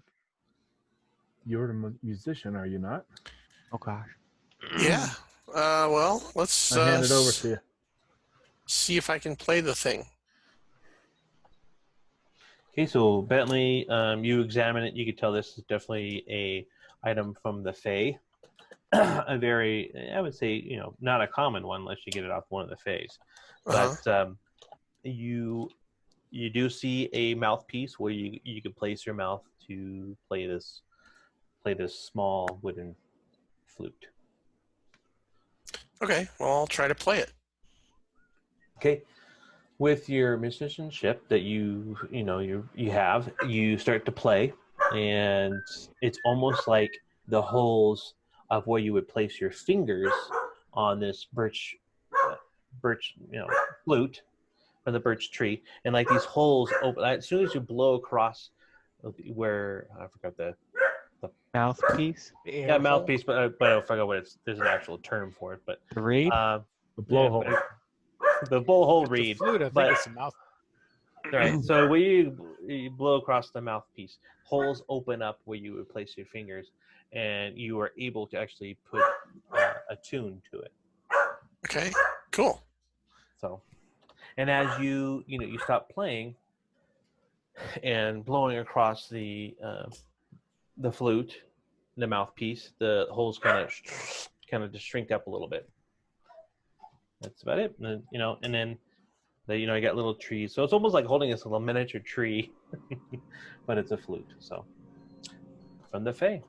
Speaker 6: "You're the musician, are you not?"
Speaker 3: Oh gosh.
Speaker 4: Yeah. Well, let's
Speaker 6: I hand it over to you.
Speaker 4: see if I can play the thing.
Speaker 1: Okay, so Bentley, you examine it. You can tell this is definitely a item from the Fae. A very, I would say, not a common one unless you get it off one of the Faes. But you do see a mouthpiece where you can place your mouth to play this small wooden flute.
Speaker 4: Okay. Well, I'll try to play it.
Speaker 1: Okay, with your musicianship that you have, you start to play, and it's almost like the holes of where you would place your fingers on this birch flute from the birch tree, and like these holes open as soon as you blow across where I forgot the
Speaker 3: Mouthpiece.
Speaker 1: mouthpiece, but I forgot what there's an actual term for it, but
Speaker 3: The reed.
Speaker 6: The blowhole.
Speaker 1: the blowhole
Speaker 2: It's a
Speaker 1: reed.
Speaker 2: flute. I think
Speaker 1: but-
Speaker 2: it's a mouth.
Speaker 1: Right. So when you blow across the mouthpiece, holes open up where you would place your fingers, and you are able to actually put a tune to it.
Speaker 4: Okay. Cool.
Speaker 1: So, and as you stop playing and blowing across the flute, the mouthpiece, the holes kind of just shrink up a little bit. That's about it. And then you got little trees, so it's almost like holding this little miniature tree, but it's a flute. So from the Fae.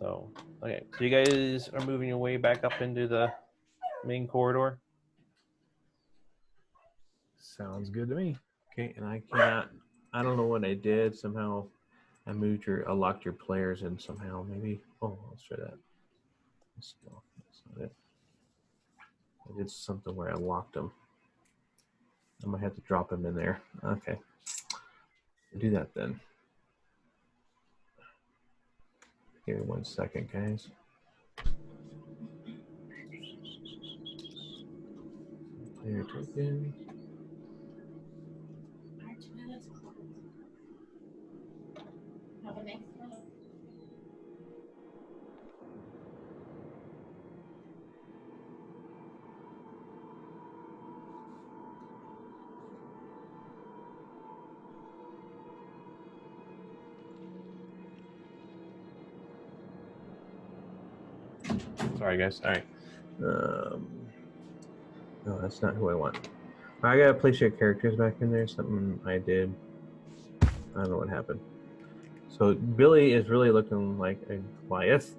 Speaker 1: So okay, so you guys are moving your way back up into the main corridor.
Speaker 6: Sounds good to me.
Speaker 1: Okay, and I don't know what I did. Somehow I locked your players in somehow. Maybe. Oh, let's try that. That's not it. I did something where I locked them. I might have to drop them in there. Okay. I'll do that then. Give me 1 second, guys. Player token. Sorry, guys. All right. No, that's not who I want. I gotta place your characters back in there. Something I did. I don't know what happened. So Billy is really looking like a Goliath.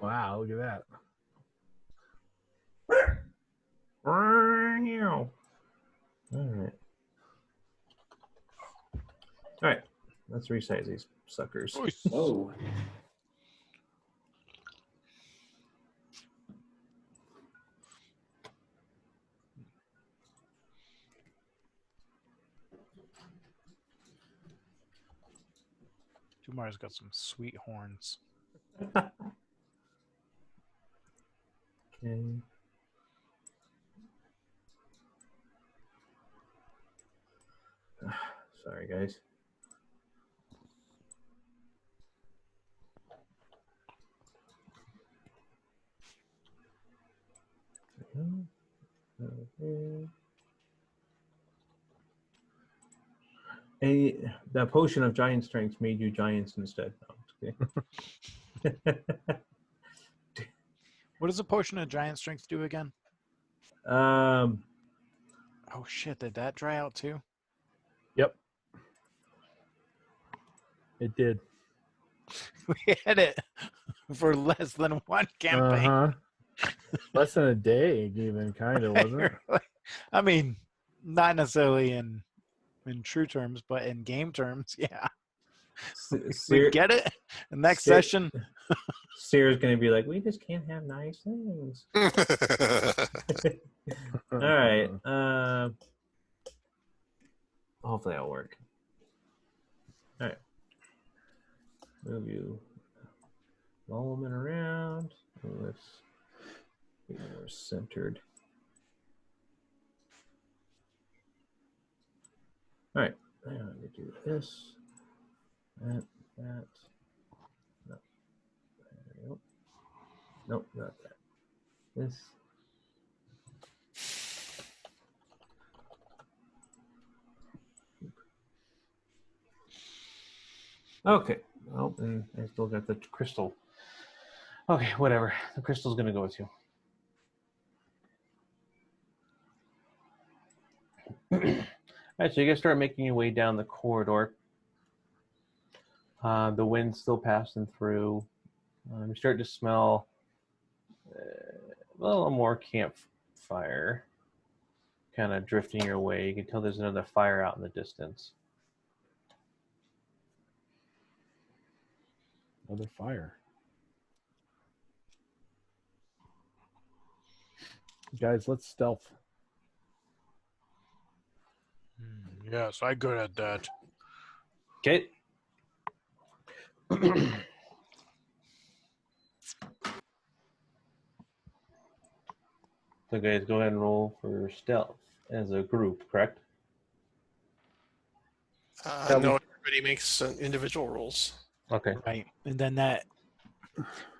Speaker 6: Wow, look at that.
Speaker 1: All right. Let's resize these suckers.
Speaker 5: Oh.
Speaker 2: Dumar's got some sweet horns.
Speaker 6: Okay. Sorry, guys. The potion of giant strength made you giants instead. No, okay.
Speaker 2: What does a potion of giant strength do again?
Speaker 6: Um.
Speaker 2: Oh shit! Did that dry out too?
Speaker 6: Yep. It did.
Speaker 2: We had it for less than one campaign.
Speaker 6: Less than a day, even kind of, wasn't it?
Speaker 2: I mean, not necessarily in true terms, but in game terms, yeah. We get it. The next session,
Speaker 6: Seer's gonna be like, we just can't have nice things. All right. Hopefully that'll work. All right. Move you Bowman around. Let's be more centered. All right. Now let me do this. That. No. There we go. Nope, not that. This. Okay. Oh, and I still got the crystal. Okay, whatever. The crystal's gonna go with you. All right, so you guys start making your way down the corridor. The wind's still passing through. You start to smell a little more campfire kind of drifting your way. You can tell there's another fire out in the distance. Another fire. Guys, let's stealth.
Speaker 2: yes, I'm good at that.
Speaker 6: Okay. So guys, go ahead and roll for stealth as a group, correct?
Speaker 4: No, everybody makes individual rolls.
Speaker 6: Okay.
Speaker 2: Right, and then that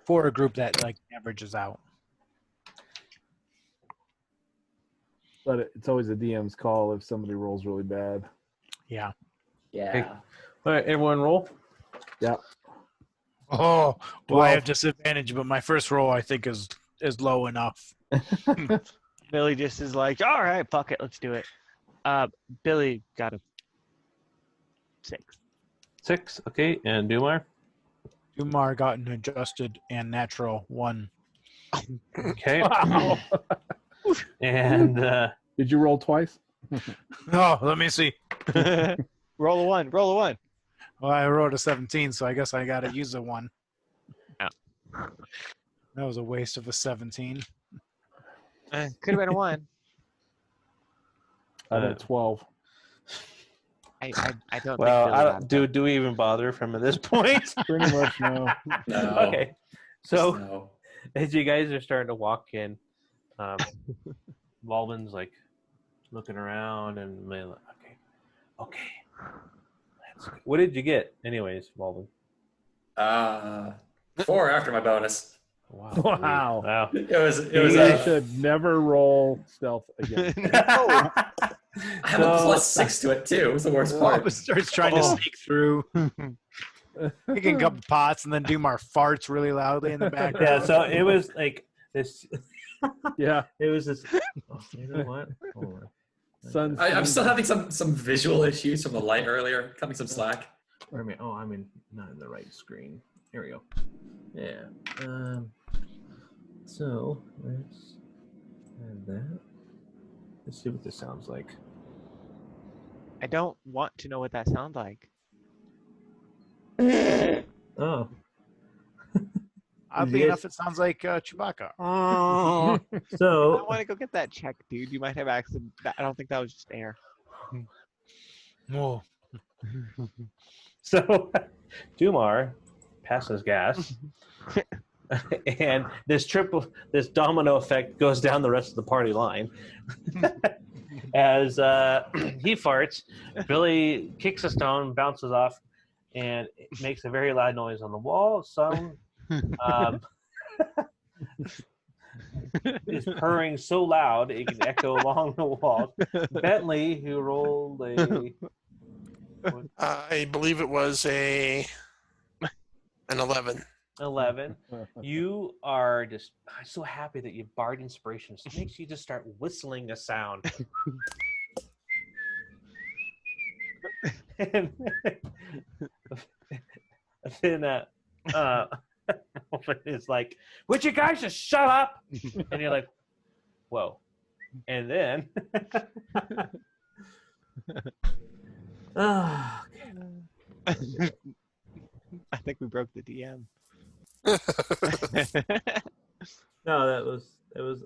Speaker 2: for a group that like averages out.
Speaker 6: But it's always a DM's call if somebody rolls really bad.
Speaker 2: Yeah.
Speaker 5: Yeah.
Speaker 6: Okay. All right, everyone roll. Yeah.
Speaker 2: Oh, do
Speaker 6: 12.
Speaker 2: I have disadvantage? But my first roll, I think, is low enough.
Speaker 3: Billy just is like, all right, fuck it, let's do it. Billy got a 6.
Speaker 6: 6, okay, and Dumar?
Speaker 2: Dumar got an adjusted and natural 1.
Speaker 6: Okay.
Speaker 3: Wow.
Speaker 6: And did you roll twice?
Speaker 2: Oh, let me see.
Speaker 3: Roll a 1. Roll a 1.
Speaker 2: Well, I wrote a 17, so I guess I got to use a 1.
Speaker 3: Yeah.
Speaker 2: That was a waste of a 17.
Speaker 3: Could have been a 1.
Speaker 6: I got 12.
Speaker 3: I don't
Speaker 6: Well,
Speaker 3: think
Speaker 6: I
Speaker 3: Billy
Speaker 6: don't, do we even bother from this point? Pretty much no.
Speaker 5: No.
Speaker 6: Okay, so
Speaker 5: No.
Speaker 6: as you guys are starting to walk in, Walden's like looking around and like, okay, let's go. What did you get, anyways, Walden?
Speaker 5: 4 after my bonus.
Speaker 6: Wow.
Speaker 5: It was.
Speaker 6: You should never roll stealth again.
Speaker 3: No.
Speaker 5: I have a +6 to it too. It was the worst part.
Speaker 2: Bob starts trying to sneak through. Picking up pots, and then Dumar farts really loudly in the background.
Speaker 6: Yeah, so it was like this. Yeah, it was this. Oh, you know what? Hold on.
Speaker 5: I'm still having some visual issues from the light earlier. Cut me some slack.
Speaker 6: Or I mean, I'm not in the right screen. Here we go. Yeah. So let's add that. Let's see what this sounds like.
Speaker 3: I don't want to know what that sounds like.
Speaker 6: Oh.
Speaker 2: Oddly enough, it sounds like Chewbacca.
Speaker 6: So
Speaker 3: I want to go get that checked, dude. You might have accident. I don't think that was just air.
Speaker 2: Oh.
Speaker 1: So Dumar passes gas, and this domino effect goes down the rest of the party line. As he farts, Billy kicks a stone, bounces off, and it makes a very loud noise on the wall. Some is purring so loud it can echo along the walls. Bentley, who rolled a
Speaker 4: I believe it was an 11.
Speaker 1: 11, you are just so happy that you barred inspiration. It makes you just start whistling a sound. And then it's like, would you guys just shut up? And you're like, whoa. And then
Speaker 3: I think we broke the DM.
Speaker 1: no, it was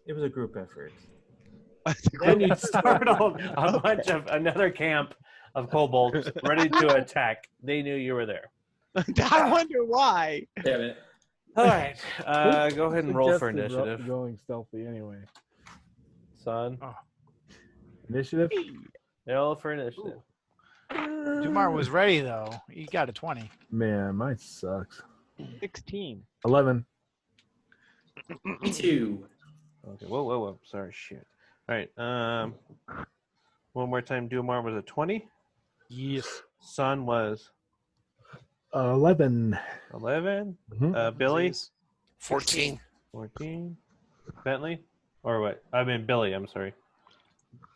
Speaker 1: a group effort. Then you startled a bunch of another camp of kobolds ready to attack. They knew you were there.
Speaker 3: I wonder why.
Speaker 5: Damn it.
Speaker 1: All right, go ahead and roll for
Speaker 6: Suggested
Speaker 1: initiative,
Speaker 6: Going stealthy anyway.
Speaker 1: son.
Speaker 6: Initiative?
Speaker 1: Roll for initiative.
Speaker 2: Dumar was ready though. He got a 20.
Speaker 6: Man, mine sucks.
Speaker 3: 16.
Speaker 6: 11.
Speaker 5: Me too.
Speaker 1: Okay. Whoa. Sorry, shit. All right. One more time. Dumar was a 20.
Speaker 2: Yes.
Speaker 1: Son was
Speaker 6: 11.
Speaker 1: 11.
Speaker 6: Mhm.
Speaker 1: Billy
Speaker 4: 14.
Speaker 1: 14. Bentley, or what? I mean Billy. I'm sorry.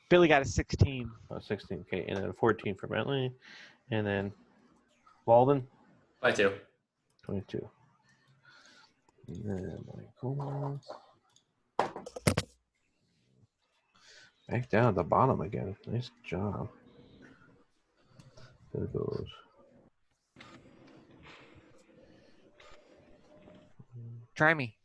Speaker 3: Billy got a 16.
Speaker 1: 16. Okay, and then 14 for Bentley, and then Walden.
Speaker 5: I too.
Speaker 1: 22. And then Michael. Back down at the bottom again. Nice job. There goes.
Speaker 3: Try me.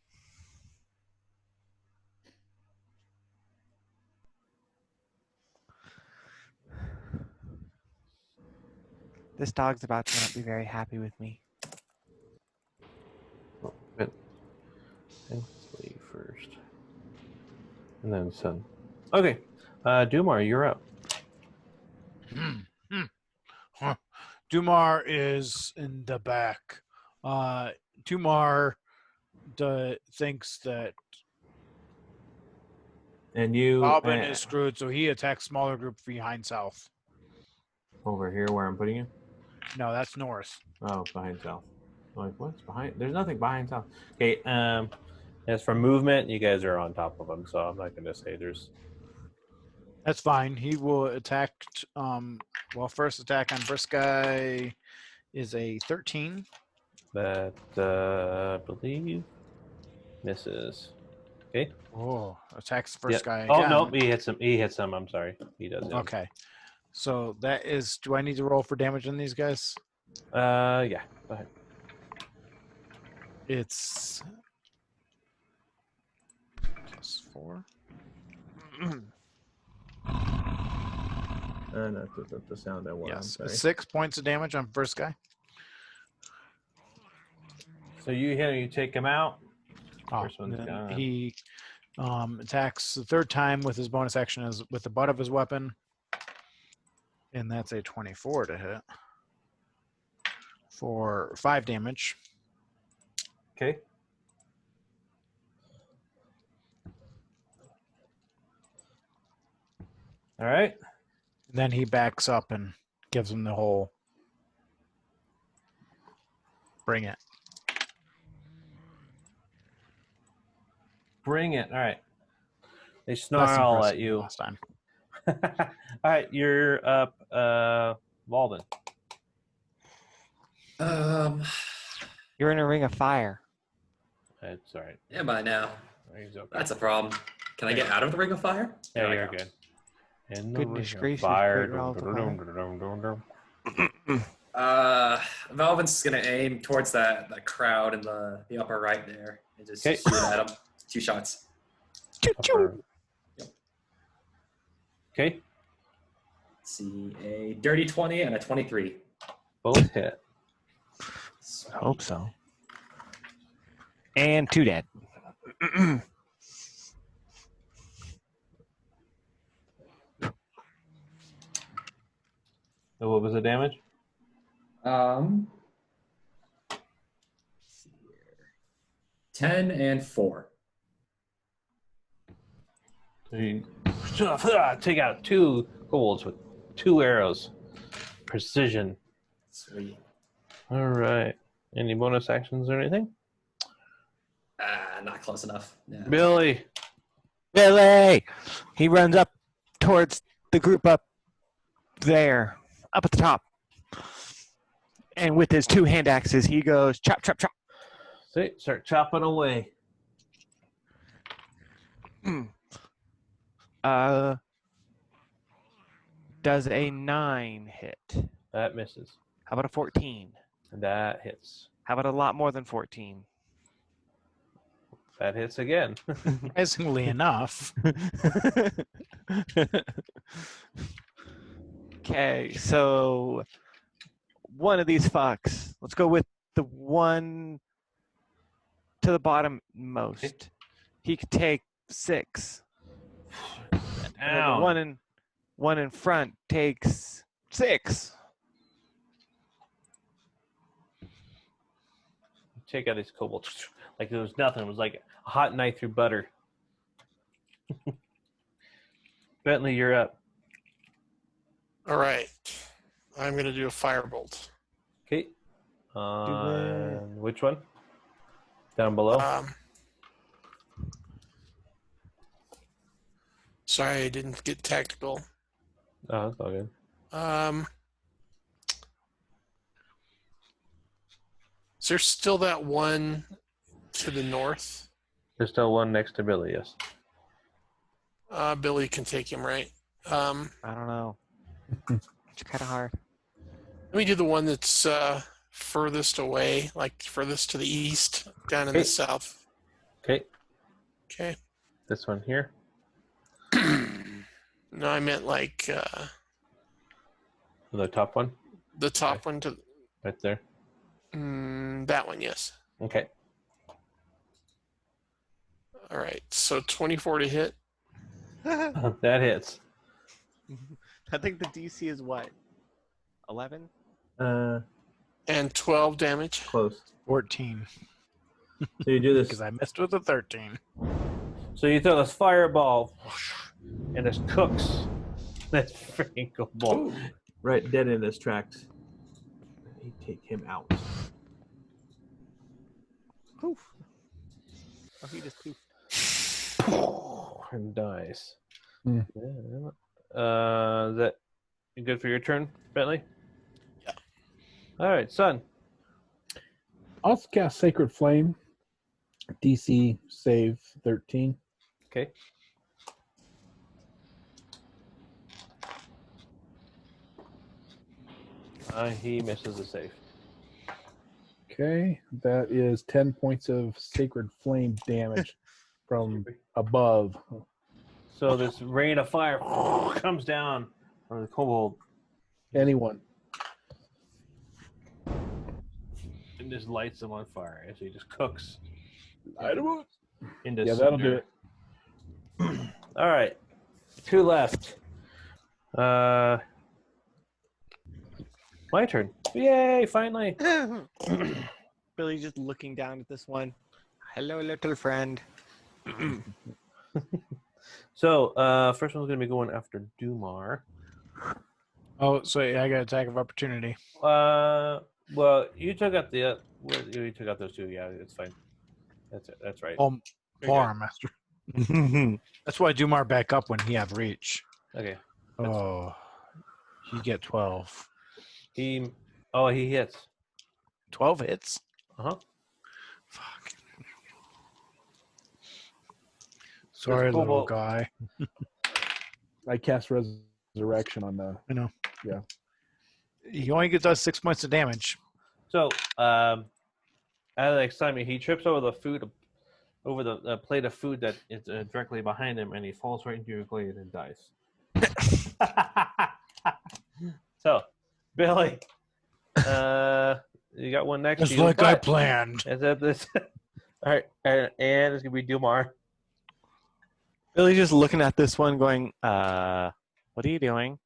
Speaker 3: This dog's about to not be very happy with me.
Speaker 1: Oh, Bentley first. And then Son. Okay. Dumar, you're up.
Speaker 2: Dumar is in the back. Dumar thinks that
Speaker 1: And you
Speaker 2: Bobbin is screwed, so he attacks smaller group behind south.
Speaker 1: over here where I'm putting you?
Speaker 2: No, that's north.
Speaker 1: Oh, behind south. I'm like, what's behind? There's nothing behind south. Okay. As for movement, you guys are on top of him, so I'm not going to say there's.
Speaker 2: That's fine. He will attack. First attack on Brisky is a 13.
Speaker 1: That I believe misses. Okay.
Speaker 2: Oh, attacks the first guy.
Speaker 1: Oh
Speaker 2: again.
Speaker 1: no, he hits him. He hits him. I'm sorry. He does it.
Speaker 2: Okay. So that is. Do I need to roll for damage on these guys?
Speaker 1: Yeah. Go ahead.
Speaker 2: It's +4.
Speaker 1: No, the sound I want.
Speaker 2: Yes,
Speaker 1: I'm sorry.
Speaker 2: 6 points of damage on first guy.
Speaker 1: So you hit him. You take him out.
Speaker 2: Oh,
Speaker 1: First one's
Speaker 2: then
Speaker 1: gone.
Speaker 2: he attacks the third time with his bonus action as with the butt of his weapon, and that's a 24 to hit for 5 damage.
Speaker 1: Okay. All right.
Speaker 2: Then he backs up and gives him the whole bring it.
Speaker 1: Bring it. All right. They
Speaker 2: Less
Speaker 1: snarl
Speaker 2: impressive
Speaker 1: at
Speaker 2: than
Speaker 1: you.
Speaker 2: last time.
Speaker 1: All right, you're up, Walden.
Speaker 3: You're in a ring of fire.
Speaker 1: That's all right.
Speaker 5: Am I now?
Speaker 1: He's okay.
Speaker 5: That's a problem. Can I get out of the ring of fire?
Speaker 1: Yeah,
Speaker 5: There I
Speaker 1: you're
Speaker 5: go.
Speaker 1: good. In the
Speaker 3: Goodness
Speaker 1: ring of
Speaker 3: gracious,
Speaker 1: fire.
Speaker 3: great roll to
Speaker 5: Valvin's gonna aim towards that crowd in the upper right there and just
Speaker 1: Okay.
Speaker 5: shoot at him. 2 shots.
Speaker 1: Upper. Okay.
Speaker 5: Let's see, a dirty 20 and a 23.
Speaker 1: Both hit.
Speaker 3: I hope so. And 2 dead.
Speaker 1: So what was the damage?
Speaker 5: Um, 10 and 4.
Speaker 1: So you take out 2 kobolds with 2 arrows. Precision.
Speaker 5: Sweet.
Speaker 1: All right. Any bonus actions or anything?
Speaker 5: Not close enough. Yeah.
Speaker 1: Billy.
Speaker 3: Billy! He runs up towards the group up there, up at the top. And with his 2 hand axes, he goes chop, chop, chop.
Speaker 1: See, start chopping away.
Speaker 3: Does a 9 hit?
Speaker 1: That misses.
Speaker 3: How about a 14?
Speaker 1: That hits.
Speaker 3: How about a lot more than 14?
Speaker 1: That hits again.
Speaker 2: Surprisingly enough.
Speaker 3: Okay, so one of these fucks. Let's go with the one to the bottom most. He could take 6.
Speaker 1: Ow.
Speaker 3: The one in front takes 6.
Speaker 1: Take out these kobolds like there was nothing. It was like a hot knife through butter. Bentley, you're up.
Speaker 4: All right. I'm going to do a firebolt.
Speaker 1: Okay. Which one? Down below?
Speaker 4: Sorry, I didn't get tactical.
Speaker 1: Oh, that's all good.
Speaker 4: Is there still that one to the north?
Speaker 1: There's still one next to Billy, yes.
Speaker 4: Billy can take him, right?
Speaker 3: I don't know. It's kind of hard.
Speaker 4: Let me do the one that's furthest away, like furthest to the east, down in the south.
Speaker 1: Okay.
Speaker 4: Okay.
Speaker 1: This one here.
Speaker 4: No, I meant like
Speaker 1: The top one?
Speaker 4: the top one to
Speaker 1: Right there.
Speaker 4: that one, yes.
Speaker 1: Okay.
Speaker 4: All right, so 24 to hit.
Speaker 1: That hits.
Speaker 3: I think the DC is what? 11?
Speaker 4: And 12 damage.
Speaker 1: Close.
Speaker 2: 14.
Speaker 1: So you do this.
Speaker 2: Because I missed with a 13.
Speaker 1: So you throw this fireball, and this cooks. That's freaking cool. Right dead in his tracks. You take him out.
Speaker 3: Poof. Oh, he just poofed.
Speaker 1: And dies.
Speaker 6: Hmm.
Speaker 1: Is that good for your turn, Bentley?
Speaker 4: Yeah.
Speaker 1: All right, son.
Speaker 6: I'll cast Sacred Flame. DC save 13.
Speaker 1: Okay. He misses the save.
Speaker 6: Okay, that is 10 points of Sacred Flame damage from above.
Speaker 1: So this rain of fire comes down on the kobold
Speaker 6: Anyone.
Speaker 1: and just lights him on fire as he just cooks. Into
Speaker 6: Yeah, that'll do it.
Speaker 1: All right, 2 left. My turn. Yay! Finally.
Speaker 3: Billy's just looking down at this one. Hello, little friend.
Speaker 1: So, first one's gonna be going after Dumar.
Speaker 2: Oh, so yeah, I got attack of opportunity.
Speaker 1: Well, you took out the you took out those 2. Yeah, it's fine. That's it. That's right.
Speaker 2: Oh, Farm Master. That's why Dumar back up when he have reach.
Speaker 1: Okay.
Speaker 2: Oh, you get 12.
Speaker 1: He hits.
Speaker 2: 12 hits?
Speaker 1: Uh-huh.
Speaker 2: Fuck. Sorry,
Speaker 1: Cool.
Speaker 2: little guy.
Speaker 6: I cast Resurrection on the.
Speaker 2: I know.
Speaker 6: Yeah.
Speaker 2: He only does 6 points of damage.
Speaker 1: So, at the next time he trips over the food, over the plate of food that is directly behind him, and he falls right into your glade and dies. So, Billy, You got one next
Speaker 2: Just
Speaker 1: to you.
Speaker 2: like I
Speaker 1: but-
Speaker 2: planned.
Speaker 1: Is that this? All right, and it's gonna be Dumar.
Speaker 3: Billy's just looking at this one, going, "What are you doing?"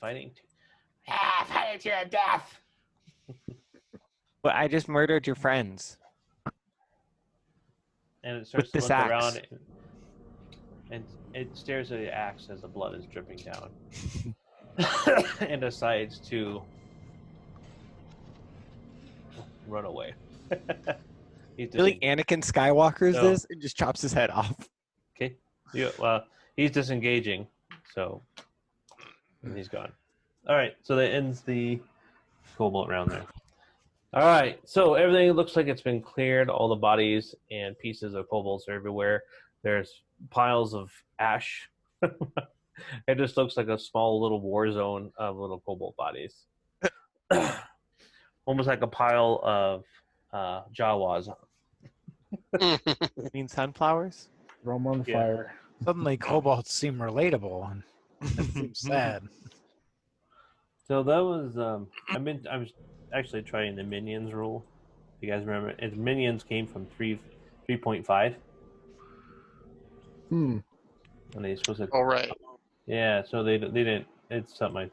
Speaker 1: Fighting.
Speaker 7: Fighting to the death.
Speaker 3: But I just murdered your friends.
Speaker 1: And it starts
Speaker 3: With
Speaker 1: to
Speaker 3: this
Speaker 1: look
Speaker 3: axe.
Speaker 1: around, and it stares at the axe as the blood is dripping down, and decides to run away. He's
Speaker 3: Really, Anakin Skywalker's
Speaker 1: No.
Speaker 3: this and just chops his head off.
Speaker 1: Okay. Yeah. Well, he's disengaging, so and he's gone. All right. So that ends the cobalt round there. All right. So everything looks like it's been cleared. All the bodies and pieces of kobolds are everywhere. There's piles of ash. It just looks like a small little war zone of little kobold bodies. Almost like a pile of Jawas.
Speaker 3: You mean sunflowers?
Speaker 6: Throw them on the
Speaker 1: Yeah.
Speaker 6: fire.
Speaker 2: Suddenly, kobolds seem relatable, and it seems sad.
Speaker 1: So that was I was actually trying the minions rule. If you guys remember, and minions came from 3.5,
Speaker 6: Hmm.
Speaker 1: and they supposed to.
Speaker 4: All right.
Speaker 1: Yeah, so they didn't. It's something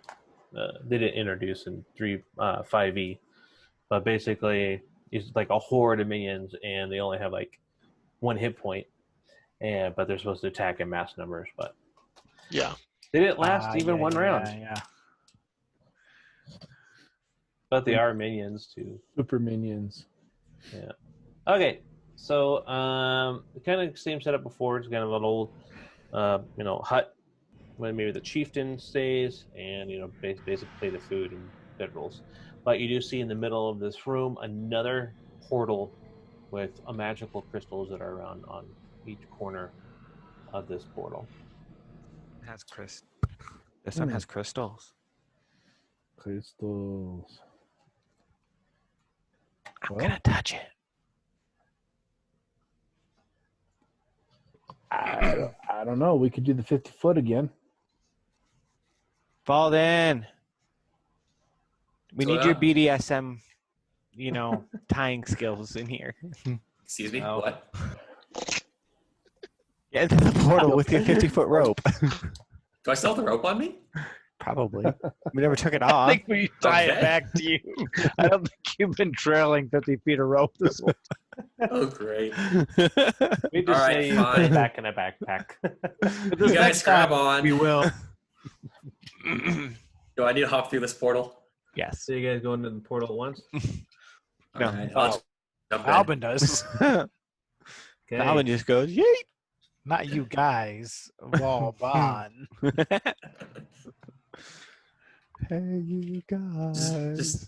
Speaker 1: they didn't introduce in 5e, but basically it's like a horde of minions, and they only have like 1 hit point, but they're supposed to attack in mass numbers, but
Speaker 4: Yeah.
Speaker 1: they didn't last even one round.
Speaker 2: Yeah.
Speaker 1: But they are minions too.
Speaker 6: Super minions.
Speaker 1: Yeah. Okay. So kind of same setup before. It's kind of an old hut where maybe the chieftain stays, and basically the food and bedrolls. But you do see in the middle of this room another portal with magical crystals that are around on each corner of this portal.
Speaker 3: It has This one has crystals.
Speaker 6: Crystals.
Speaker 3: I'm
Speaker 6: Well.
Speaker 3: gonna touch it.
Speaker 6: I don't know. We could do the 50-foot again.
Speaker 3: Fall in. We
Speaker 5: So,
Speaker 3: need your BDSM, tying skills in here.
Speaker 5: Excuse me.
Speaker 1: Oh.
Speaker 5: What?
Speaker 3: Get into the portal with your 50-foot rope.
Speaker 5: Do I still have the rope on me?
Speaker 3: Probably. We never took it
Speaker 2: I
Speaker 3: off.
Speaker 2: think we tie
Speaker 5: Okay.
Speaker 2: it back to you. I don't think you've been trailing 50 feet of rope this whole
Speaker 5: Oh, great.
Speaker 1: We just
Speaker 5: All right,
Speaker 1: say you put it
Speaker 5: fine.
Speaker 1: back in a backpack.
Speaker 5: You guys grab on.
Speaker 2: We will.
Speaker 5: Do I need to hop through this portal?
Speaker 3: Yes.
Speaker 1: So you guys go into the portal at once?
Speaker 3: No.
Speaker 5: All right, I'll jump in.
Speaker 2: Albin does.
Speaker 1: Okay.
Speaker 3: Alvin just goes, yeet.
Speaker 2: Not you guys. Vauban.
Speaker 3: Hey, you guys.
Speaker 5: Just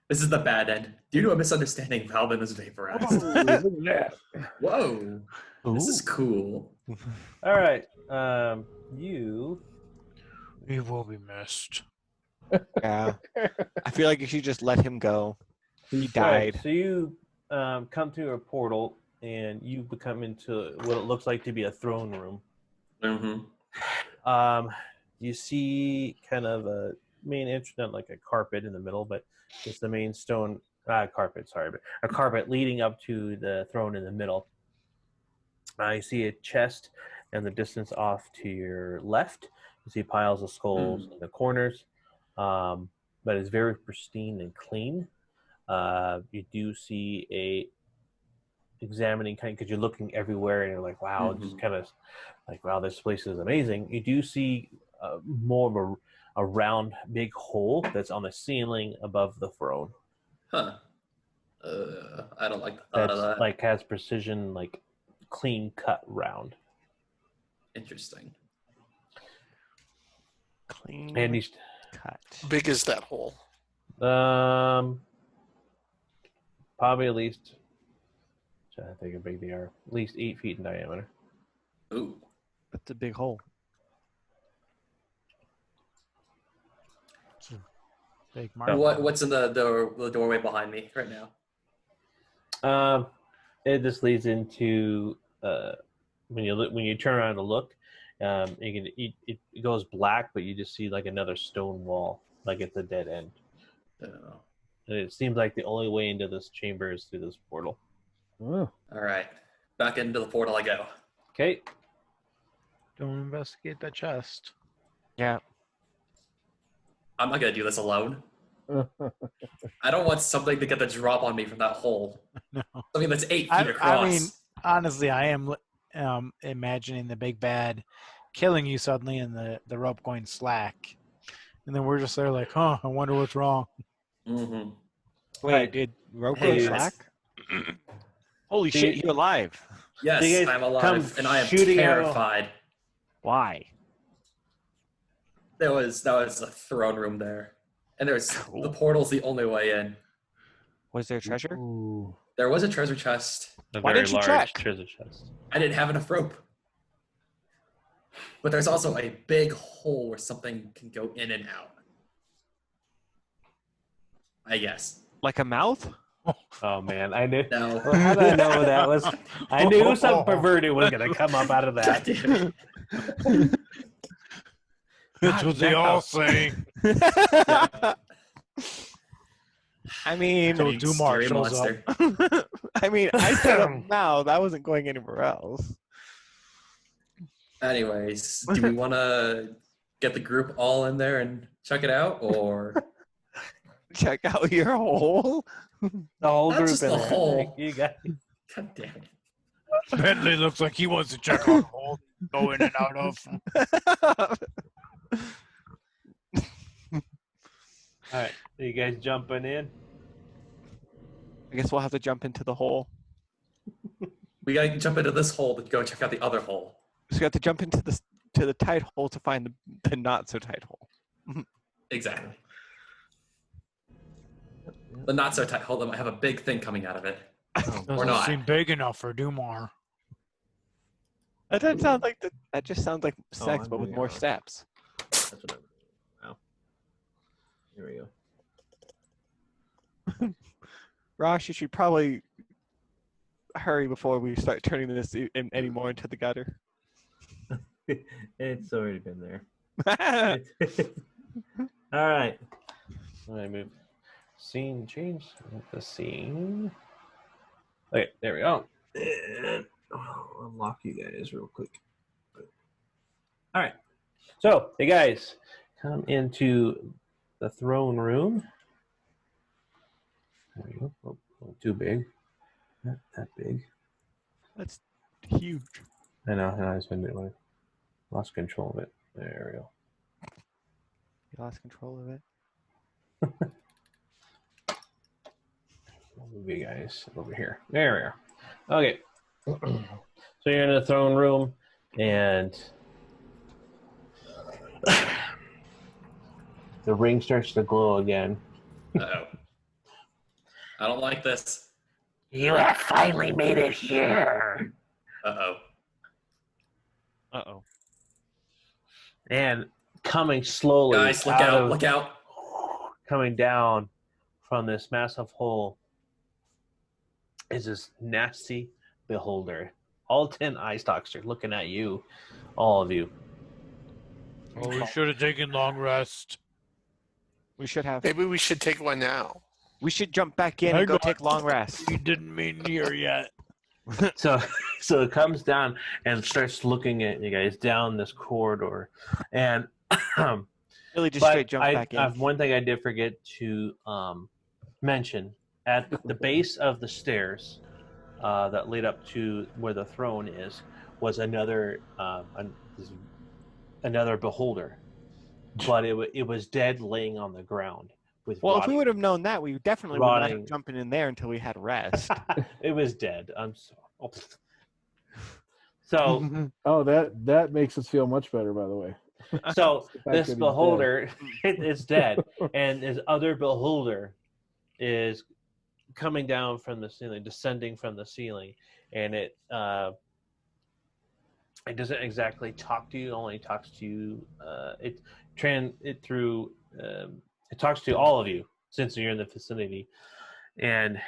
Speaker 5: this is the bad end. Due to a misunderstanding, Valvin was vaporized.
Speaker 6: Look at that.
Speaker 5: Whoa, this is cool.
Speaker 1: All right. You.
Speaker 2: We will be missed.
Speaker 3: Yeah. I feel like you should just let him go. He
Speaker 1: Right,
Speaker 3: died.
Speaker 1: so you come through a portal, and you become into what it looks like to be a throne room.
Speaker 5: Mm-hmm.
Speaker 1: You see kind of a main entrance, not like a carpet in the middle, but it's the main stone carpet. Sorry, but a carpet leading up to the throne in the middle. You see a chest, and the distance off to your left, you see piles of skulls in the corners, but it's very pristine and clean. You do see a examining kind, because you're looking everywhere and you're like, wow, just kind of like, wow, this place is amazing. You do see more of a round big hole that's on the ceiling above the throne.
Speaker 5: Huh. I don't like the thought of
Speaker 1: That's
Speaker 5: that.
Speaker 1: like has precision, like clean cut round.
Speaker 5: Interesting.
Speaker 3: Clean
Speaker 1: And he's
Speaker 3: cut.
Speaker 4: Big is that hole?
Speaker 1: probably at least, trying to think how big they are, at least 8 feet in diameter.
Speaker 5: Ooh.
Speaker 3: That's a big hole.
Speaker 2: Big mark.
Speaker 5: What's in the doorway behind me right now?
Speaker 1: It just leads into when you turn around to look, It goes black, but you just see like another stone wall, like it's a dead end.
Speaker 5: Oh.
Speaker 1: And it seems like the only way into this chamber is through this portal.
Speaker 6: Oh.
Speaker 5: All right, back into the portal I go.
Speaker 1: Okay.
Speaker 2: Don't investigate that chest.
Speaker 3: Yeah.
Speaker 5: I'm not gonna do this alone. I don't want something to get the drop on me from that hole.
Speaker 2: No.
Speaker 5: Something that's 8 feet across.
Speaker 2: I mean, honestly, I am imagining the big bad killing you suddenly and the rope going slack. And then we're just there like, huh, I wonder what's wrong.
Speaker 5: Mm-hmm.
Speaker 3: Wait, did rope go
Speaker 1: Hey,
Speaker 3: slack? Holy
Speaker 1: See-
Speaker 3: shit, you're alive.
Speaker 5: Yes,
Speaker 1: So you guys
Speaker 5: I'm
Speaker 1: come
Speaker 5: alive, and I am
Speaker 1: shooting out-
Speaker 5: terrified.
Speaker 3: Why?
Speaker 5: That was a throne room there, and the portal's the only way in.
Speaker 3: Was there treasure?
Speaker 6: Ooh.
Speaker 5: There was a treasure chest.
Speaker 1: A
Speaker 3: Why
Speaker 1: very
Speaker 3: didn't you
Speaker 1: large
Speaker 3: check?
Speaker 1: treasure chest.
Speaker 5: I didn't have enough rope. But there's also a big hole where something can go in and out. I guess.
Speaker 3: Like a mouth?
Speaker 1: Oh man, I knew.
Speaker 5: No.
Speaker 1: Well, how did I know that was? I knew something perverted was gonna come up out of
Speaker 5: God
Speaker 1: that.
Speaker 5: damn it.
Speaker 2: That's what they all say.
Speaker 3: I mean,
Speaker 2: So
Speaker 5: You
Speaker 2: Dumar
Speaker 5: scary
Speaker 2: shows up.
Speaker 5: monster.
Speaker 3: I mean, I said a mouth. I wasn't going anywhere else.
Speaker 5: Anyways, do we want to get the group all in there and check it out, or
Speaker 3: Check out your hole.
Speaker 1: The whole
Speaker 5: Not
Speaker 1: group
Speaker 5: just
Speaker 1: in
Speaker 5: the
Speaker 1: there.
Speaker 5: hole.
Speaker 1: You got.
Speaker 5: God damn it.
Speaker 2: Bentley looks like he wants to check out the hole, go in and out of.
Speaker 1: All right, are you guys jumping in?
Speaker 3: I guess we'll have to jump into the hole.
Speaker 5: We gotta jump into this hole to go check out the other hole.
Speaker 3: So we have to jump into the tight hole to find the not so tight hole.
Speaker 5: Exactly. The not so tight hole that might have a big thing coming out of it.
Speaker 2: Doesn't
Speaker 5: not.
Speaker 2: seem big enough for Dumar.
Speaker 3: That doesn't sound like that just sounds like sex,
Speaker 6: I'm
Speaker 3: but with
Speaker 6: doing
Speaker 3: more
Speaker 6: it.
Speaker 3: steps.
Speaker 6: That's what I'm doing. Wow. Here we go.
Speaker 3: Rosh, you should probably hurry before we start turning this any more into the gutter.
Speaker 6: It's already been there.
Speaker 1: All right. I move. Scene change. The scene. Okay, there we go. And I'll unlock you guys real quick. All right. So, hey guys, come into the throne room. There we go. Oh, too big. Not that big.
Speaker 3: That's huge.
Speaker 1: I know. I lost control of it. There we go.
Speaker 3: You lost control of it.
Speaker 1: I'll move you guys over here. There we are. Okay. So you're in the throne room, and the ring starts to glow again.
Speaker 5: Uh-oh. I don't like this.
Speaker 7: You have finally made it here.
Speaker 5: Uh-oh.
Speaker 3: Uh-oh.
Speaker 1: And coming slowly,
Speaker 5: Guys, look out, look out.
Speaker 1: coming down from this massive hole is this nasty beholder. All 10 eye stalks are looking at you, all of you.
Speaker 2: Oh, we should have taken long rest.
Speaker 3: We should have.
Speaker 4: Maybe we should take one now.
Speaker 3: We should jump back in
Speaker 2: Hang
Speaker 3: and go
Speaker 2: on.
Speaker 3: take long rest.
Speaker 2: We didn't mean here yet.
Speaker 1: So it comes down and starts looking at you guys down this corridor, and
Speaker 3: Really, just
Speaker 1: but
Speaker 3: straight jump back in.
Speaker 1: one thing I did forget to mention at the base of the stairs that lead up to where the throne is was another beholder, but it was dead, laying on the ground with.
Speaker 3: Well, if we
Speaker 1: rotting.
Speaker 3: would have known that, we definitely would not
Speaker 1: Rotting.
Speaker 3: have jumped in there until we had rest.
Speaker 1: It was dead. I'm sorry. Oh. So
Speaker 6: Oh, that makes us feel much better, by the way.
Speaker 1: so
Speaker 6: The fact that
Speaker 1: this
Speaker 6: he's
Speaker 1: beholder is dead, and this other beholder is coming down from the ceiling, descending from the ceiling, and it doesn't exactly talk to you. It only talks to you. It talks to all of you since you're in the vicinity, and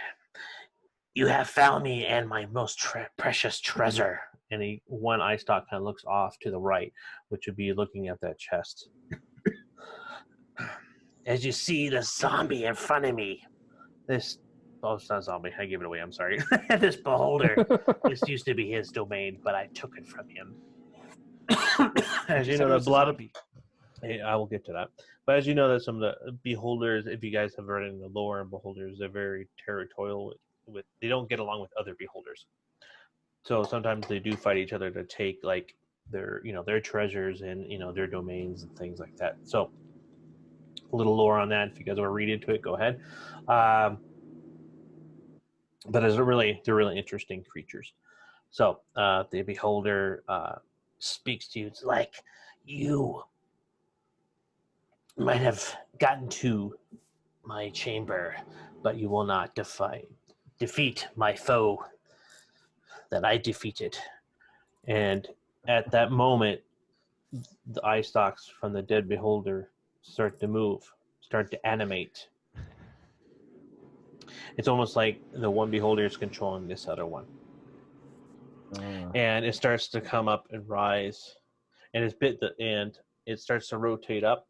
Speaker 7: You have found me and my most precious treasure.
Speaker 1: and one eye stalk kind of looks off to the right, which would be looking at that chest. As you see the zombie in front of me, it's not zombie. I gave it away. I'm sorry. This beholder. This used to be his domain, but I took it from him. As you know, the blood. I will get to that. But as you know, that some of the beholders, if you guys have read in the lore and beholders, they're very territorial. They don't get along with other beholders. So sometimes they do fight each other to take like their treasures and their domains and things like that. So a little lore on that. If you guys want to read into it, go ahead. But they're really interesting creatures. So the beholder speaks to you. It's like, you might have gotten to my chamber, but you will not defeat my foe that I defeated. And at that moment, the eye stalks from the dead beholder start to move, start to animate. It's almost like the one beholder is controlling this other one. And it starts to come up and rise, and it starts to rotate up,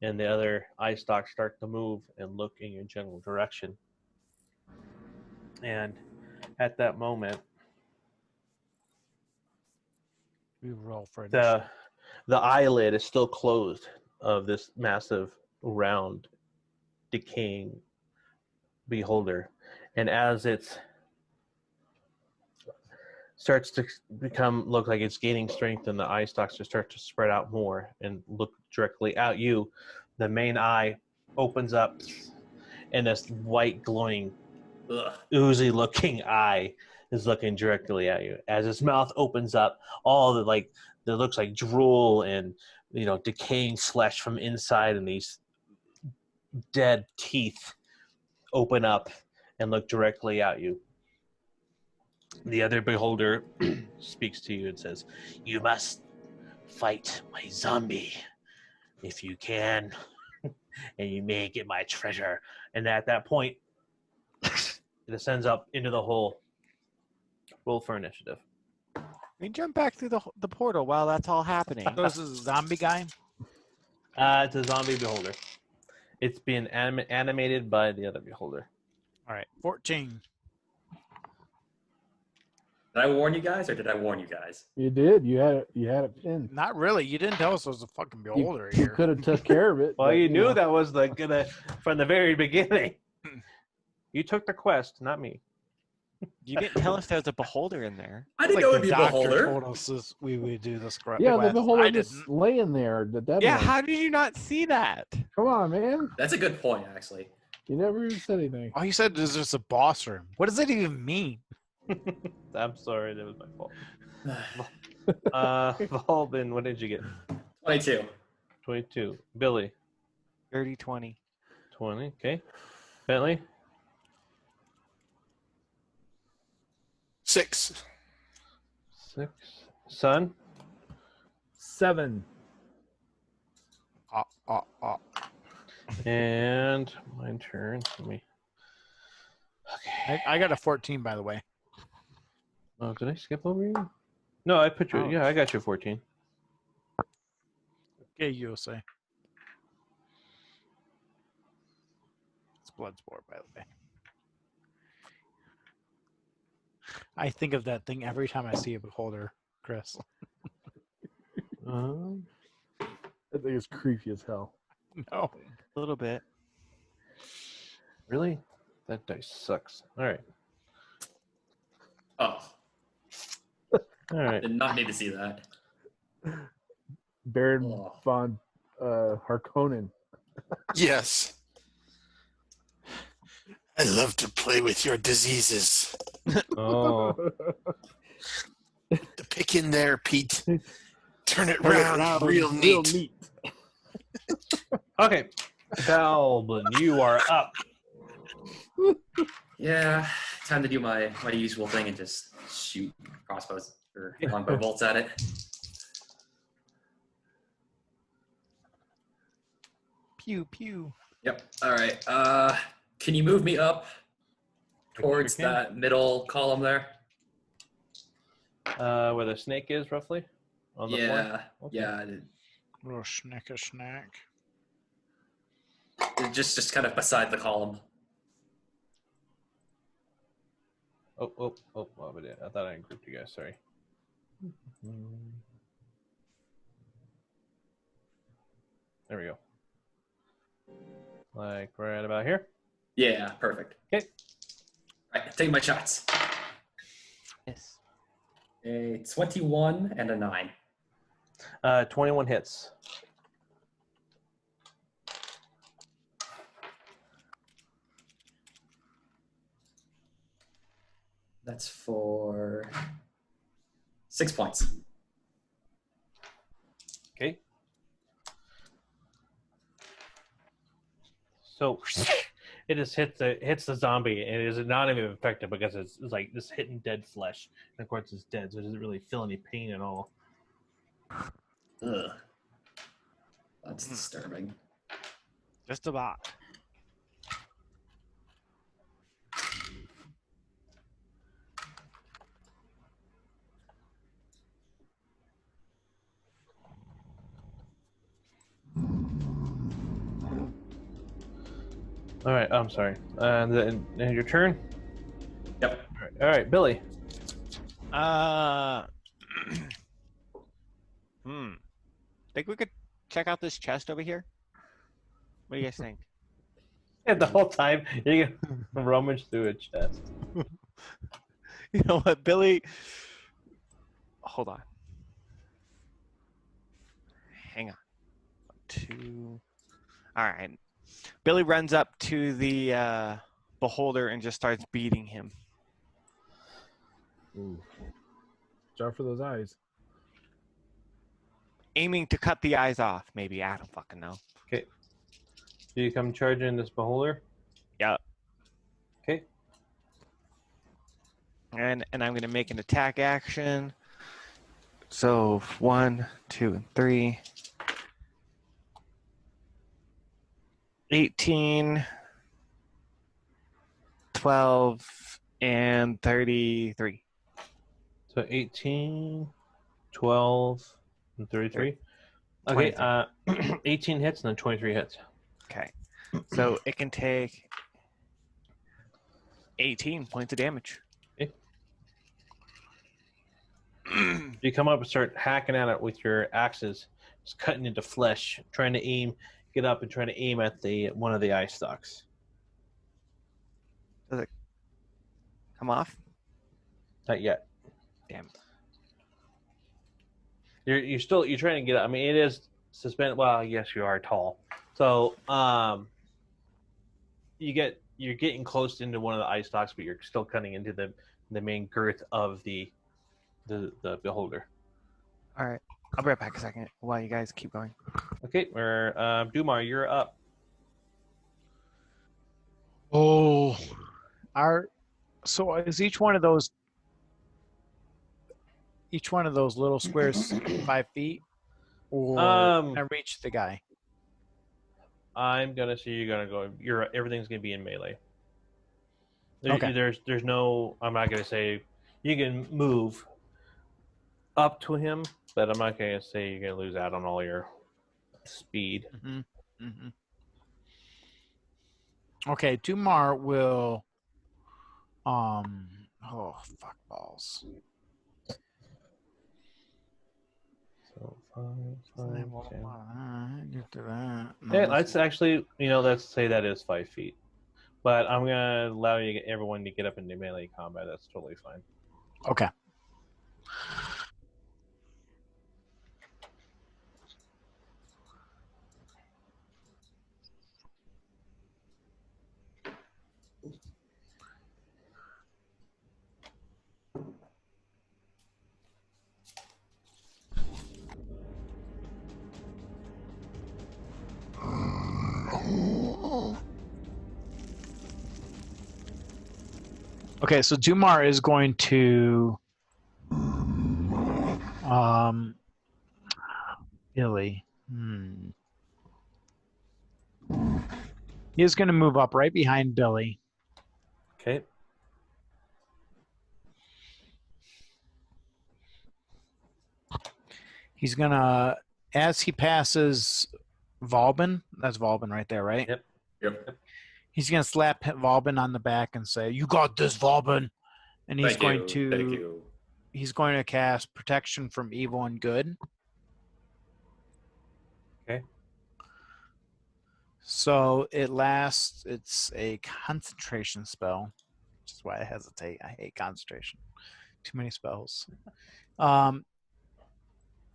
Speaker 1: and the other eye stalks start to move and look in your general direction. And at that moment,
Speaker 2: we roll for
Speaker 1: the eyelid is still closed of this massive, round, decaying beholder, and as it starts to look like it's gaining strength, and the eye stalks just start to spread out more and look directly at you, the main eye opens up, and this white glowing, oozy looking eye is looking directly at you. As his mouth opens up, all the that looks like drool and decaying flesh from inside, and these dead teeth open up and look directly at you. The other beholder speaks to you and says, "You must fight my zombie if you can, and you may get my treasure." And at that point, it ascends up into the hole. Roll for initiative.
Speaker 3: We jump back through the portal while that's all happening.
Speaker 2: So this is a zombie guy?
Speaker 1: It's a zombie beholder. It's being animated by the other beholder.
Speaker 2: All right, 14.
Speaker 5: Did I warn you guys, or did I warn you guys?
Speaker 6: You did. You had it pinned.
Speaker 2: Not really. You didn't tell us there was a fucking beholder
Speaker 6: You
Speaker 2: here.
Speaker 6: could have took care of it.
Speaker 1: Well,
Speaker 6: but,
Speaker 1: you knew that was from the very beginning. You took the quest, not me.
Speaker 3: You didn't tell us there was a beholder in there.
Speaker 5: I didn't know it'd be a
Speaker 2: doctor
Speaker 5: beholder.
Speaker 2: told us we would do this correct.
Speaker 6: Yeah, the beholder
Speaker 2: I
Speaker 6: just
Speaker 2: didn't.
Speaker 6: laying there. The dead
Speaker 3: Yeah,
Speaker 6: one.
Speaker 3: how did you not see that?
Speaker 6: Come on, man.
Speaker 5: That's a good point, actually.
Speaker 6: You never even said anything.
Speaker 2: Oh, you said there's just a boss room. What does that even mean?
Speaker 1: I'm sorry, that was my fault. Valbin, what did you get?
Speaker 5: 22.
Speaker 1: 22. Billy?
Speaker 3: 30-20.
Speaker 1: 20, okay. Bentley?
Speaker 4: 6.
Speaker 1: 6. Son?
Speaker 6: 7.
Speaker 1: And my turn. Let me. Okay.
Speaker 2: I got a 14, by the way.
Speaker 1: Oh, did I skip over you? No, I put you. Yeah, I got you 14.
Speaker 2: Okay, you'll say. It's Bloodsport, by the way. I think of that thing every time I see a beholder, Chris.
Speaker 6: That thing is creepy as hell.
Speaker 2: No.
Speaker 3: A little bit.
Speaker 1: Really? That dice sucks. All right.
Speaker 5: Oh,
Speaker 1: All right.
Speaker 5: did not need to see that.
Speaker 6: Baron
Speaker 5: Oh.
Speaker 6: von Harkonnen.
Speaker 4: Yes. I love to play with your diseases.
Speaker 1: Oh.
Speaker 4: To pick in there, Pete. Turn it
Speaker 6: Turn it
Speaker 4: around,
Speaker 6: around,
Speaker 4: real neat.
Speaker 1: Okay. Valbin, you are up.
Speaker 5: Yeah, time to do my usual thing and just shoot crossbows or longbow bolts at it.
Speaker 3: Pew, pew.
Speaker 5: Yep. All right. Can you move me up towards
Speaker 2: sure can.
Speaker 5: that middle column there?
Speaker 1: Where the snake is, roughly? On the floor?
Speaker 5: Yeah,
Speaker 1: Okay.
Speaker 5: yeah.
Speaker 2: Little snack.
Speaker 5: Just kind of beside the column.
Speaker 1: Oh, I thought I grouped you guys. Sorry. There we go. Like right about here.
Speaker 5: Yeah, perfect.
Speaker 1: Okay.
Speaker 5: All right, take my shots.
Speaker 3: Yes.
Speaker 5: A 21 and a 9.
Speaker 1: 21 hits.
Speaker 5: That's for 6 points.
Speaker 1: Okay. So it just hits the zombie, and it is not even effective because it's like just hitting dead flesh. And of course, it's dead, so it doesn't really feel any pain at all.
Speaker 5: Ugh. That's disturbing.
Speaker 3: Just about.
Speaker 1: All right, I'm sorry. And then your turn.
Speaker 5: Yep.
Speaker 1: All right, Billy.
Speaker 3: Think we could check out this chest over here? What do you guys think?
Speaker 1: And the whole time you can rummage through a chest.
Speaker 3: You know what, Billy? Hold on. Hang on. 2. All right. Billy runs up to the beholder and just starts beating him.
Speaker 6: Ooh. Watch out for those eyes.
Speaker 3: Aiming to cut the eyes off, maybe. I don't fucking know.
Speaker 1: Okay. Do you come charging this beholder?
Speaker 3: Yeah.
Speaker 1: Okay.
Speaker 3: And I'm going to make an attack action. So 1, 2, and 3. 18, 12, and 33.
Speaker 1: So 18, 12, and 33. Okay, 18 hits and then 23 hits.
Speaker 3: Okay. So it can take 18 points of damage.
Speaker 1: Okay. You come up and start hacking at it with your axes, just cutting into flesh, trying to get up and trying to aim at one of the eye stalks.
Speaker 3: Does it come off?
Speaker 1: Not yet.
Speaker 3: Damn.
Speaker 1: You're trying to get up. I mean, it is suspended. Well, yes, you are tall. So you're getting close into one of the eye stalks, but you're still cutting into the main girth of the beholder.
Speaker 3: All right. I'll be right back a second while you guys keep going.
Speaker 1: Okay, Dumar, you're up.
Speaker 2: Oh, so is each one of those little squares 5 feet, or can I reach the guy?
Speaker 1: I'm gonna say you're gonna go. Everything's gonna be in melee.
Speaker 2: Okay.
Speaker 1: There's no. I'm not gonna say you can move up to him, but I'm not gonna say you're gonna lose out on all your speed.
Speaker 2: Mm-hmm. Mm-hmm. Okay, Dumar will. Oh fuck balls.
Speaker 1: So 5, 10.
Speaker 2: Get to that.
Speaker 1: Yeah, let's actually, let's say that is 5 feet. But I'm gonna allow everyone to get up into melee combat. That's totally fine.
Speaker 2: Okay. Okay, so Dumar is going to Billy. He is going to move up right behind Billy.
Speaker 1: Okay.
Speaker 2: He's gonna, as he passes Valbin, that's Valbin right there, right?
Speaker 5: Yep.
Speaker 2: He's gonna slap Valbin on the back and say, "You got this, Valbin," and he's
Speaker 5: Thank
Speaker 2: going
Speaker 5: you.
Speaker 2: to cast protection from evil and good.
Speaker 1: Okay.
Speaker 2: So it lasts. It's a concentration spell, which is why I hesitate. I hate concentration. Too many spells.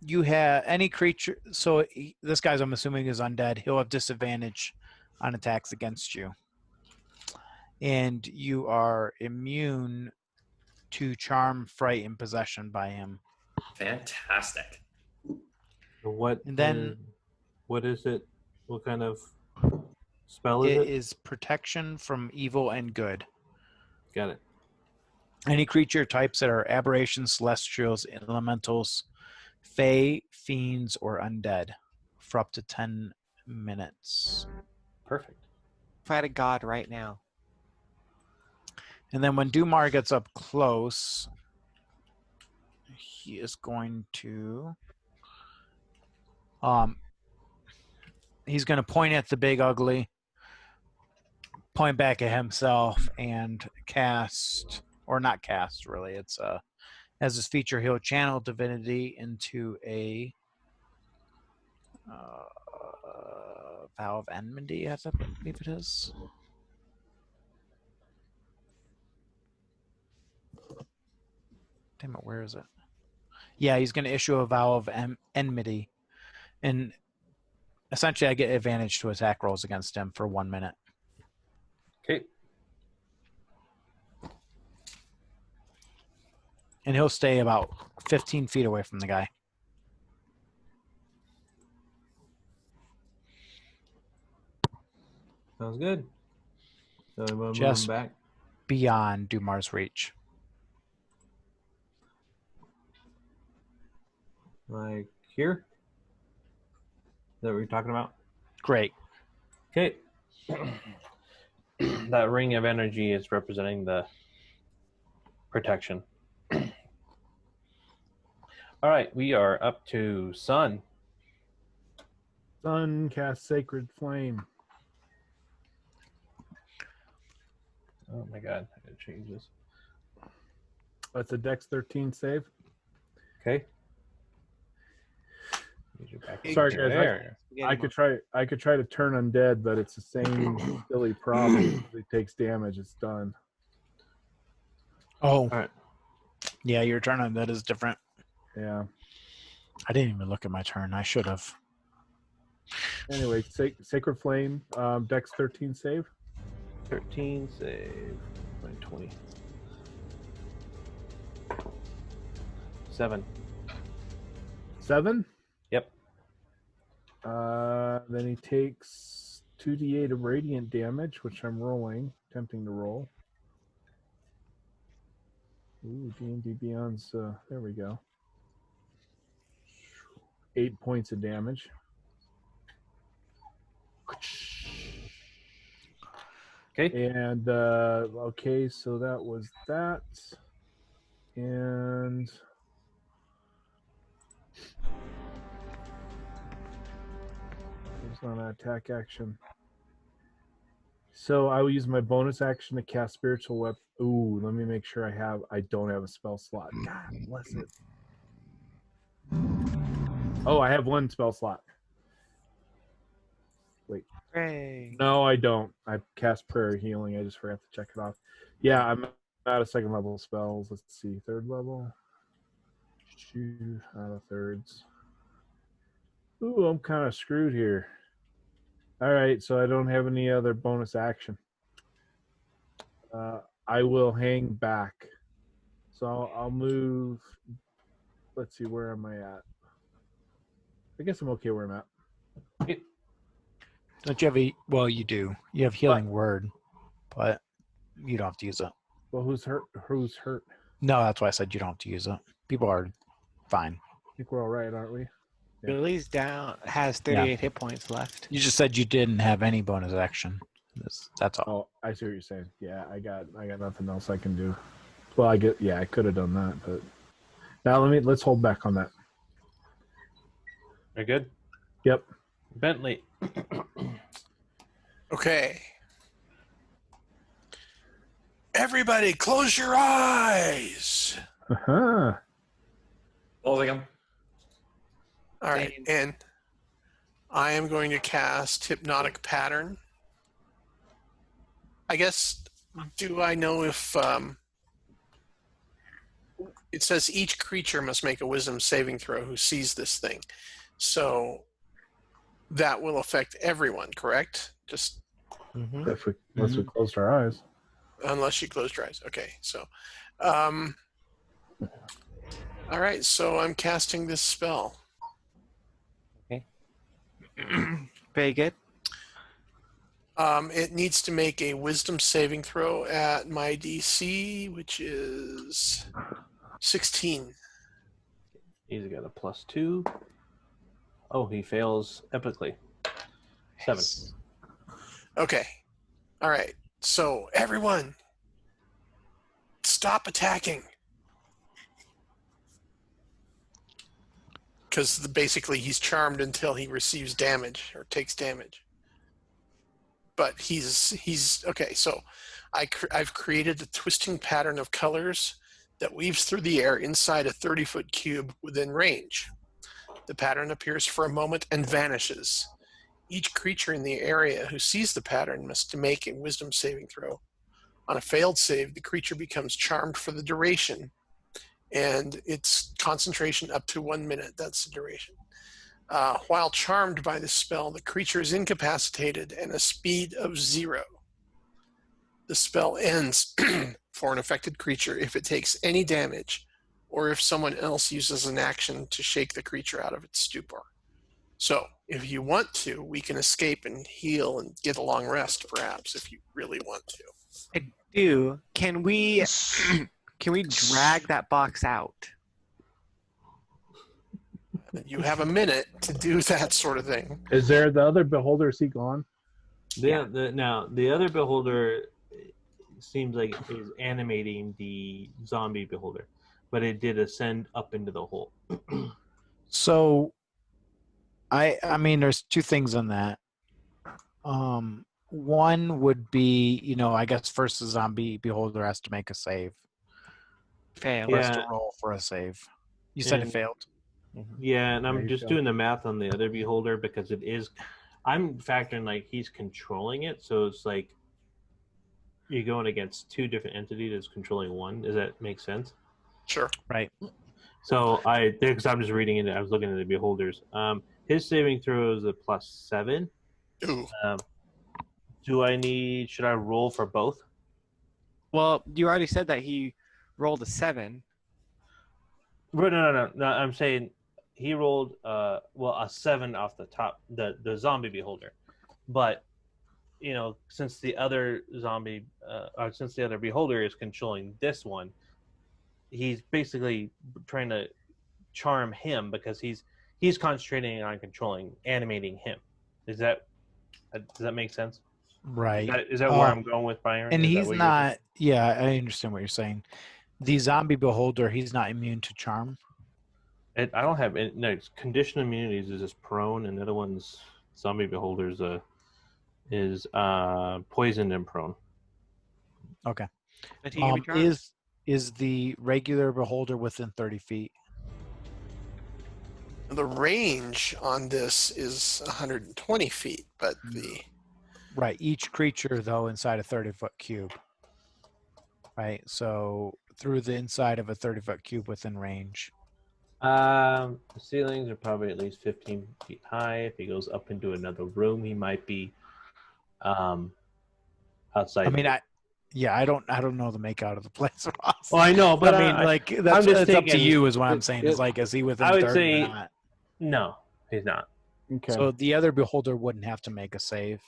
Speaker 2: You have any creature. So this guy's, I'm assuming, is undead. He'll have disadvantage on attacks against you, and you are immune to charm, fright, and possession by him.
Speaker 5: Fantastic.
Speaker 1: What?
Speaker 2: And then
Speaker 1: what is it? What kind of spell is
Speaker 2: it
Speaker 1: it?
Speaker 2: is protection from evil and good.
Speaker 1: Got it.
Speaker 2: Any creature types that are aberrations, celestials, elementals, fae, fiends, or undead for up to 10 minutes.
Speaker 1: Perfect.
Speaker 3: Fight a god right now.
Speaker 2: And then when Dumar gets up close, he is going to he's going to point at the big ugly, point back at himself, and cast, or not cast really, it's as his feature, he'll channel divinity into a vow of enmity, I believe it is. Damn it, where is it? Yeah, he's going to issue a vow of enmity. And essentially, I get advantage to attack rolls against him for 1 minute.
Speaker 1: Okay.
Speaker 2: And he'll stay about 15 feet away from the guy.
Speaker 1: Sounds good. So I'm gonna move
Speaker 2: Just
Speaker 1: him back.
Speaker 2: beyond Dumar's reach.
Speaker 1: Like here? Is that what you're talking about?
Speaker 2: Great.
Speaker 1: Okay. That ring of energy is representing the protection. All right, we are up to Sun.
Speaker 6: Sun cast Sacred Flame.
Speaker 1: Oh my god, I gotta change this.
Speaker 6: That's a Dex 13 save.
Speaker 1: Okay. Back
Speaker 6: Sorry,
Speaker 1: over
Speaker 6: guys.
Speaker 1: there.
Speaker 6: I could try to turn undead, but it's the same silly problem. If it takes damage, it's done.
Speaker 2: Oh.
Speaker 1: All right.
Speaker 2: Yeah, your turn on that is different.
Speaker 6: Yeah.
Speaker 2: I didn't even look at my turn. I should have.
Speaker 6: Anyway, Sacred Flame, Dex 13 save.
Speaker 1: 13 save. 20. 7.
Speaker 6: 7?
Speaker 1: Yep.
Speaker 6: Then he takes 2d8 of radiant damage, which I'm attempting to roll. Ooh, D&D Beyond's, there we go. 8 points of damage.
Speaker 1: Okay.
Speaker 6: And, okay, so that was that. And... it's not an attack action. So I will use my bonus action to cast Spiritual Weapon. Ooh, let me make sure I don't have a spell slot. God bless it. Oh, I have 1 spell slot. Wait.
Speaker 3: Hooray.
Speaker 6: No, I don't. I cast Prayer Healing. I just forgot to check it off. Yeah, I'm out of 2nd level spells. Let's see. 3rd level. 2 out of 3rds. Ooh, I'm kind of screwed here. All right, so I don't have any other bonus action. I will hang back. So I'll move. Let's see, where am I at? I guess I'm okay where I'm at.
Speaker 2: Don't you have well, you do. You have Healing Word, but you don't have to use it.
Speaker 6: Well, who's hurt? Who's hurt?
Speaker 2: No, that's why I said you don't have to use it. People are fine.
Speaker 6: I think we're all right, aren't we? Yeah.
Speaker 3: Billy's down, has 38 hit points left.
Speaker 2: You just said you didn't have any bonus action. That's all.
Speaker 6: Oh, I see what you're saying. Yeah, I got nothing else I can do. Well, I could have done that, but now let's hold back on that.
Speaker 1: Are you good?
Speaker 6: Yep.
Speaker 1: Bentley.
Speaker 4: Okay. Everybody, close your eyes.
Speaker 6: Uh-huh.
Speaker 5: Closing them.
Speaker 4: All right, and I am going to cast Hypnotic Pattern. I guess, do I know if it says each creature must make a wisdom saving throw who sees this thing. So that will affect everyone, correct? Just
Speaker 6: Unless we closed our eyes.
Speaker 4: unless you closed your eyes. Okay, so all right, so I'm casting this spell.
Speaker 3: Very good.
Speaker 4: It needs to make a wisdom saving throw at my DC, which is 16.
Speaker 1: He's got a +2. Oh, he fails epically. 7.
Speaker 4: Okay. All right. So everyone, stop attacking. Because basically he's charmed until he receives damage or takes damage. But he's okay. So I've created a twisting pattern of colors that weaves through the air inside a 30-foot cube within range. The pattern appears for a moment and vanishes. Each creature in the area who sees the pattern must make a wisdom saving throw. On a failed save, the creature becomes charmed for the duration, and its concentration up to 1 minute. That's the duration. While charmed by this spell, the creature is incapacitated and a speed of 0. The spell ends for an affected creature if it takes any damage, or if someone else uses an action to shake the creature out of its stupor. So, if you want to, we can escape and heal and get a long rest, perhaps, if you really want to.
Speaker 3: I do. Can we drag that box out?
Speaker 4: You have a minute to do that sort of thing.
Speaker 6: Is there the other beholder? Is he gone?
Speaker 1: Now, the other beholder seems like is animating the zombie beholder, but it did ascend up into the hole.
Speaker 2: So, I mean, there's two things on that. One would be, I guess first the zombie beholder has to make a save.
Speaker 3: Fail.
Speaker 2: Has to roll for a save. You said it failed.
Speaker 1: Yeah, and
Speaker 6: There
Speaker 1: I'm
Speaker 6: you
Speaker 1: just
Speaker 6: go.
Speaker 1: doing the math on the other beholder because it is. I'm factoring like he's controlling it, so it's like you're going against two different entities that's controlling one. Does that make sense?
Speaker 4: Sure.
Speaker 2: Right.
Speaker 1: So because I'm just reading it, I was looking at the beholders. His saving throw is a +7.
Speaker 4: Ooh.
Speaker 1: Should I roll for both?
Speaker 3: Well, you already said that he rolled a 7.
Speaker 1: No. I'm saying he rolled a 7 off the top, the zombie beholder, but since the other since the other beholder is controlling this one, he's basically trying to charm him because he's concentrating on animating him. Does that make sense?
Speaker 2: Right.
Speaker 1: Is that where I'm going with Byron?
Speaker 2: And
Speaker 1: Is that
Speaker 2: he's
Speaker 1: what
Speaker 2: not. Yeah, I understand what you're saying. The zombie beholder, he's not immune to charm.
Speaker 1: I don't have it's condition immunities is just prone, and the other one's zombie beholders is poisoned and prone.
Speaker 2: Okay.
Speaker 3: But he can be charmed.
Speaker 2: Is the regular beholder within 30 feet?
Speaker 4: The range on this is 120 feet, but
Speaker 2: Right. Each creature, though, inside a 30-foot cube. Right. So through the inside of a 30-foot cube within range.
Speaker 1: The ceilings are probably at least 15 feet high. If he goes up into another room, he might be outside.
Speaker 2: I mean, I don't know the make out of the place.
Speaker 1: Well, I know, but
Speaker 2: I mean, that's up to you, is what I'm saying. Is like, is he within 30
Speaker 1: say
Speaker 2: or not?
Speaker 1: No, he's not.
Speaker 6: Okay.
Speaker 2: So the other beholder wouldn't have to make a save.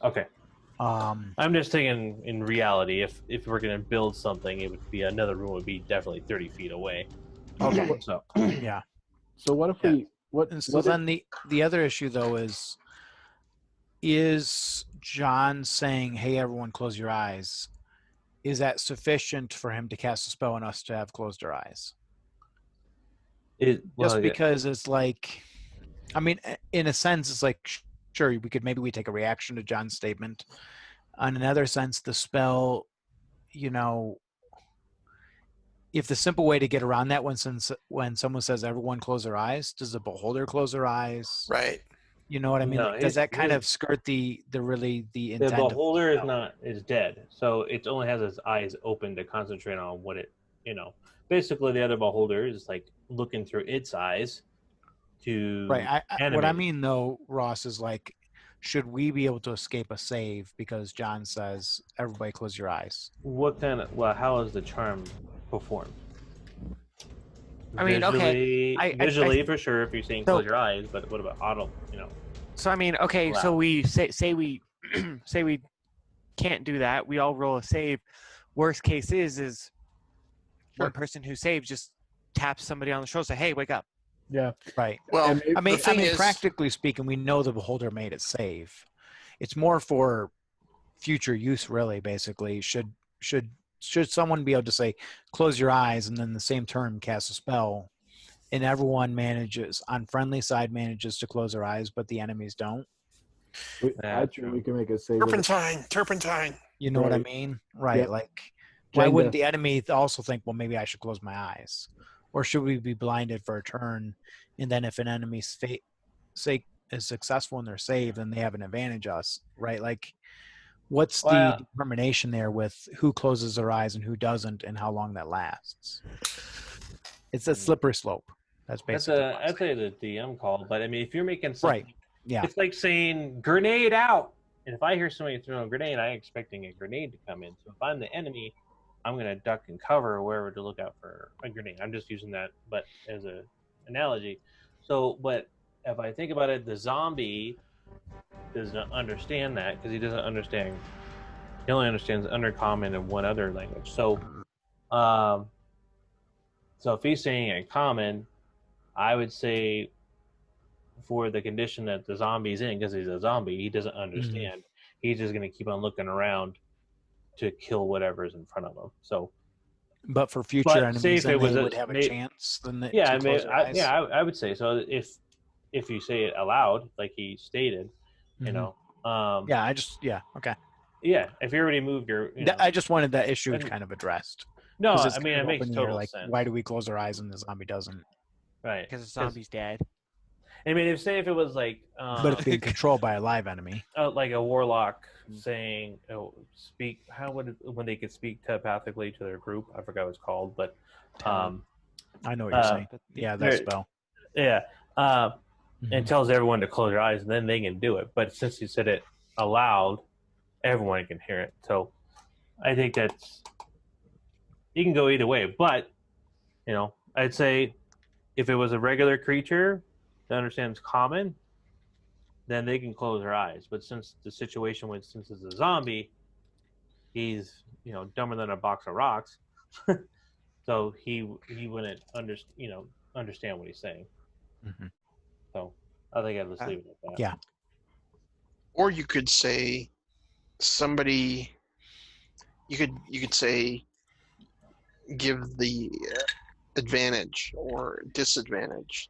Speaker 1: Okay. I'm just thinking in reality, if we're gonna build something, it would be another room would be definitely 30 feet away.
Speaker 2: Okay.
Speaker 1: So
Speaker 2: Yeah.
Speaker 6: So what if we what?
Speaker 2: So then the other issue though is John saying, "Hey, everyone, close your eyes." Is that sufficient for him to cast a spell on us to have closed our eyes? Because it's like I mean, in a sense, it's like, sure, we take a reaction to John's statement. On another sense, the spell, you know, if the simple way to get around that when someone says everyone close their eyes, does the beholder close their eyes?
Speaker 4: Right.
Speaker 2: You know what I mean?
Speaker 1: No,
Speaker 2: Like, does that kind of skirt the
Speaker 1: the
Speaker 2: intent?
Speaker 1: beholder is dead, so it only has its eyes open to concentrate on what it, basically the other beholder is like looking through its eyes to
Speaker 2: Right.
Speaker 1: animate.
Speaker 2: What I mean though, Ross, is like, should we be able to escape a save because John says everybody close your eyes?
Speaker 1: How is the charm performed?
Speaker 3: I mean,
Speaker 1: visually,
Speaker 3: okay.
Speaker 1: visually for sure if you're saying close your eyes, but what about auto,
Speaker 3: So I mean, okay, so we say we say we can't do that. We all roll a save. Worst case is one person who saves just taps somebody on the shoulder, say, "Hey, wake up."
Speaker 6: Yeah.
Speaker 2: Right.
Speaker 4: Well,
Speaker 2: I mean,
Speaker 4: the thing is,
Speaker 2: practically speaking, we know the beholder made it save. It's more for future use, really. Basically, should someone be able to say, "Close your eyes," and then the same turn cast a spell, and everyone on friendly side manages to close their eyes, but the enemies don't?
Speaker 6: Actually, we can make a save.
Speaker 4: turpentine.
Speaker 2: You know what I
Speaker 6: Right.
Speaker 2: mean? Right.
Speaker 6: Yep.
Speaker 2: Like, why wouldn't
Speaker 6: Jenga.
Speaker 2: the enemy also think, well, maybe I should close my eyes? Or should we be blinded for a turn? And then if an enemy's say is successful in their save, then they have an advantage us, right? Like, what's the determination there with who closes their eyes and who doesn't and how long that lasts? It's a slippery slope. That's basically
Speaker 1: I'd say the DM call, but I mean, if you're making something,
Speaker 2: right. Yeah.
Speaker 1: it's like saying grenade out. And if I hear somebody throwing a grenade, I'm expecting a grenade to come in. So if I'm the enemy, I'm going to duck and cover wherever to look out for a grenade. I'm just using that, but as an analogy. So, but if I think about it, the zombie doesn't understand that because he doesn't understand. He only understands undercommon and one other language. So, so if he's saying in common, I would say for the condition that the zombie's in, because he's a zombie, he doesn't understand. He's just going to keep on looking around to kill whatever's in front of him. So,
Speaker 2: but for future enemies, then they would have a chance. Then
Speaker 1: I would say so. If you say it aloud, like he stated,
Speaker 2: okay.
Speaker 1: Yeah, if you already moved your,
Speaker 2: I just wanted that issue kind of addressed.
Speaker 1: No, I mean it makes total sense.
Speaker 2: Why do we close our eyes and the zombie doesn't?
Speaker 1: Right,
Speaker 3: because the zombie's dead.
Speaker 1: I mean, if if it was like,
Speaker 2: but it's being controlled by a live enemy,
Speaker 1: like a warlock saying, speak. How would when they could speak telepathically to their group? I forgot what it's called, but
Speaker 2: I know what you're saying. Yeah, that spell.
Speaker 1: Yeah, and tells everyone to close their eyes, and then they can do it. But since you said it aloud, everyone can hear it. So I think that's, you can go either way. But I'd say if it was a regular creature that understands common, then they can close their eyes. But since the situation since it's a zombie, he's dumber than a box of rocks, so he wouldn't understand what he's saying. So I think I'd just leave it at that.
Speaker 2: Yeah.
Speaker 4: Or you could say somebody. You could say give the advantage or disadvantage,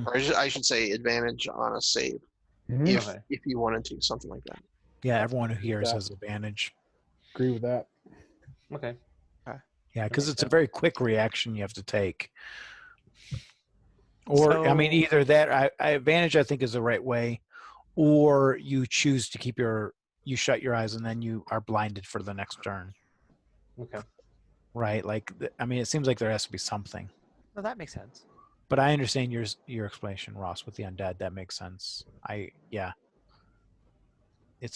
Speaker 4: or I should say advantage on a save, if you wanted to, something like that.
Speaker 2: Yeah, everyone who hears has advantage.
Speaker 6: Agree with that.
Speaker 1: Okay.
Speaker 2: Yeah, because it's a very quick reaction you have to take. Or I mean, either that advantage I think is the right way, or you choose to you shut your eyes and then you are blinded for the next turn.
Speaker 1: Okay.
Speaker 2: Right, like I mean, it seems like there has to be something.
Speaker 3: No, that makes sense.
Speaker 2: But I understand your explanation, Ross, with the undead. That makes sense. It's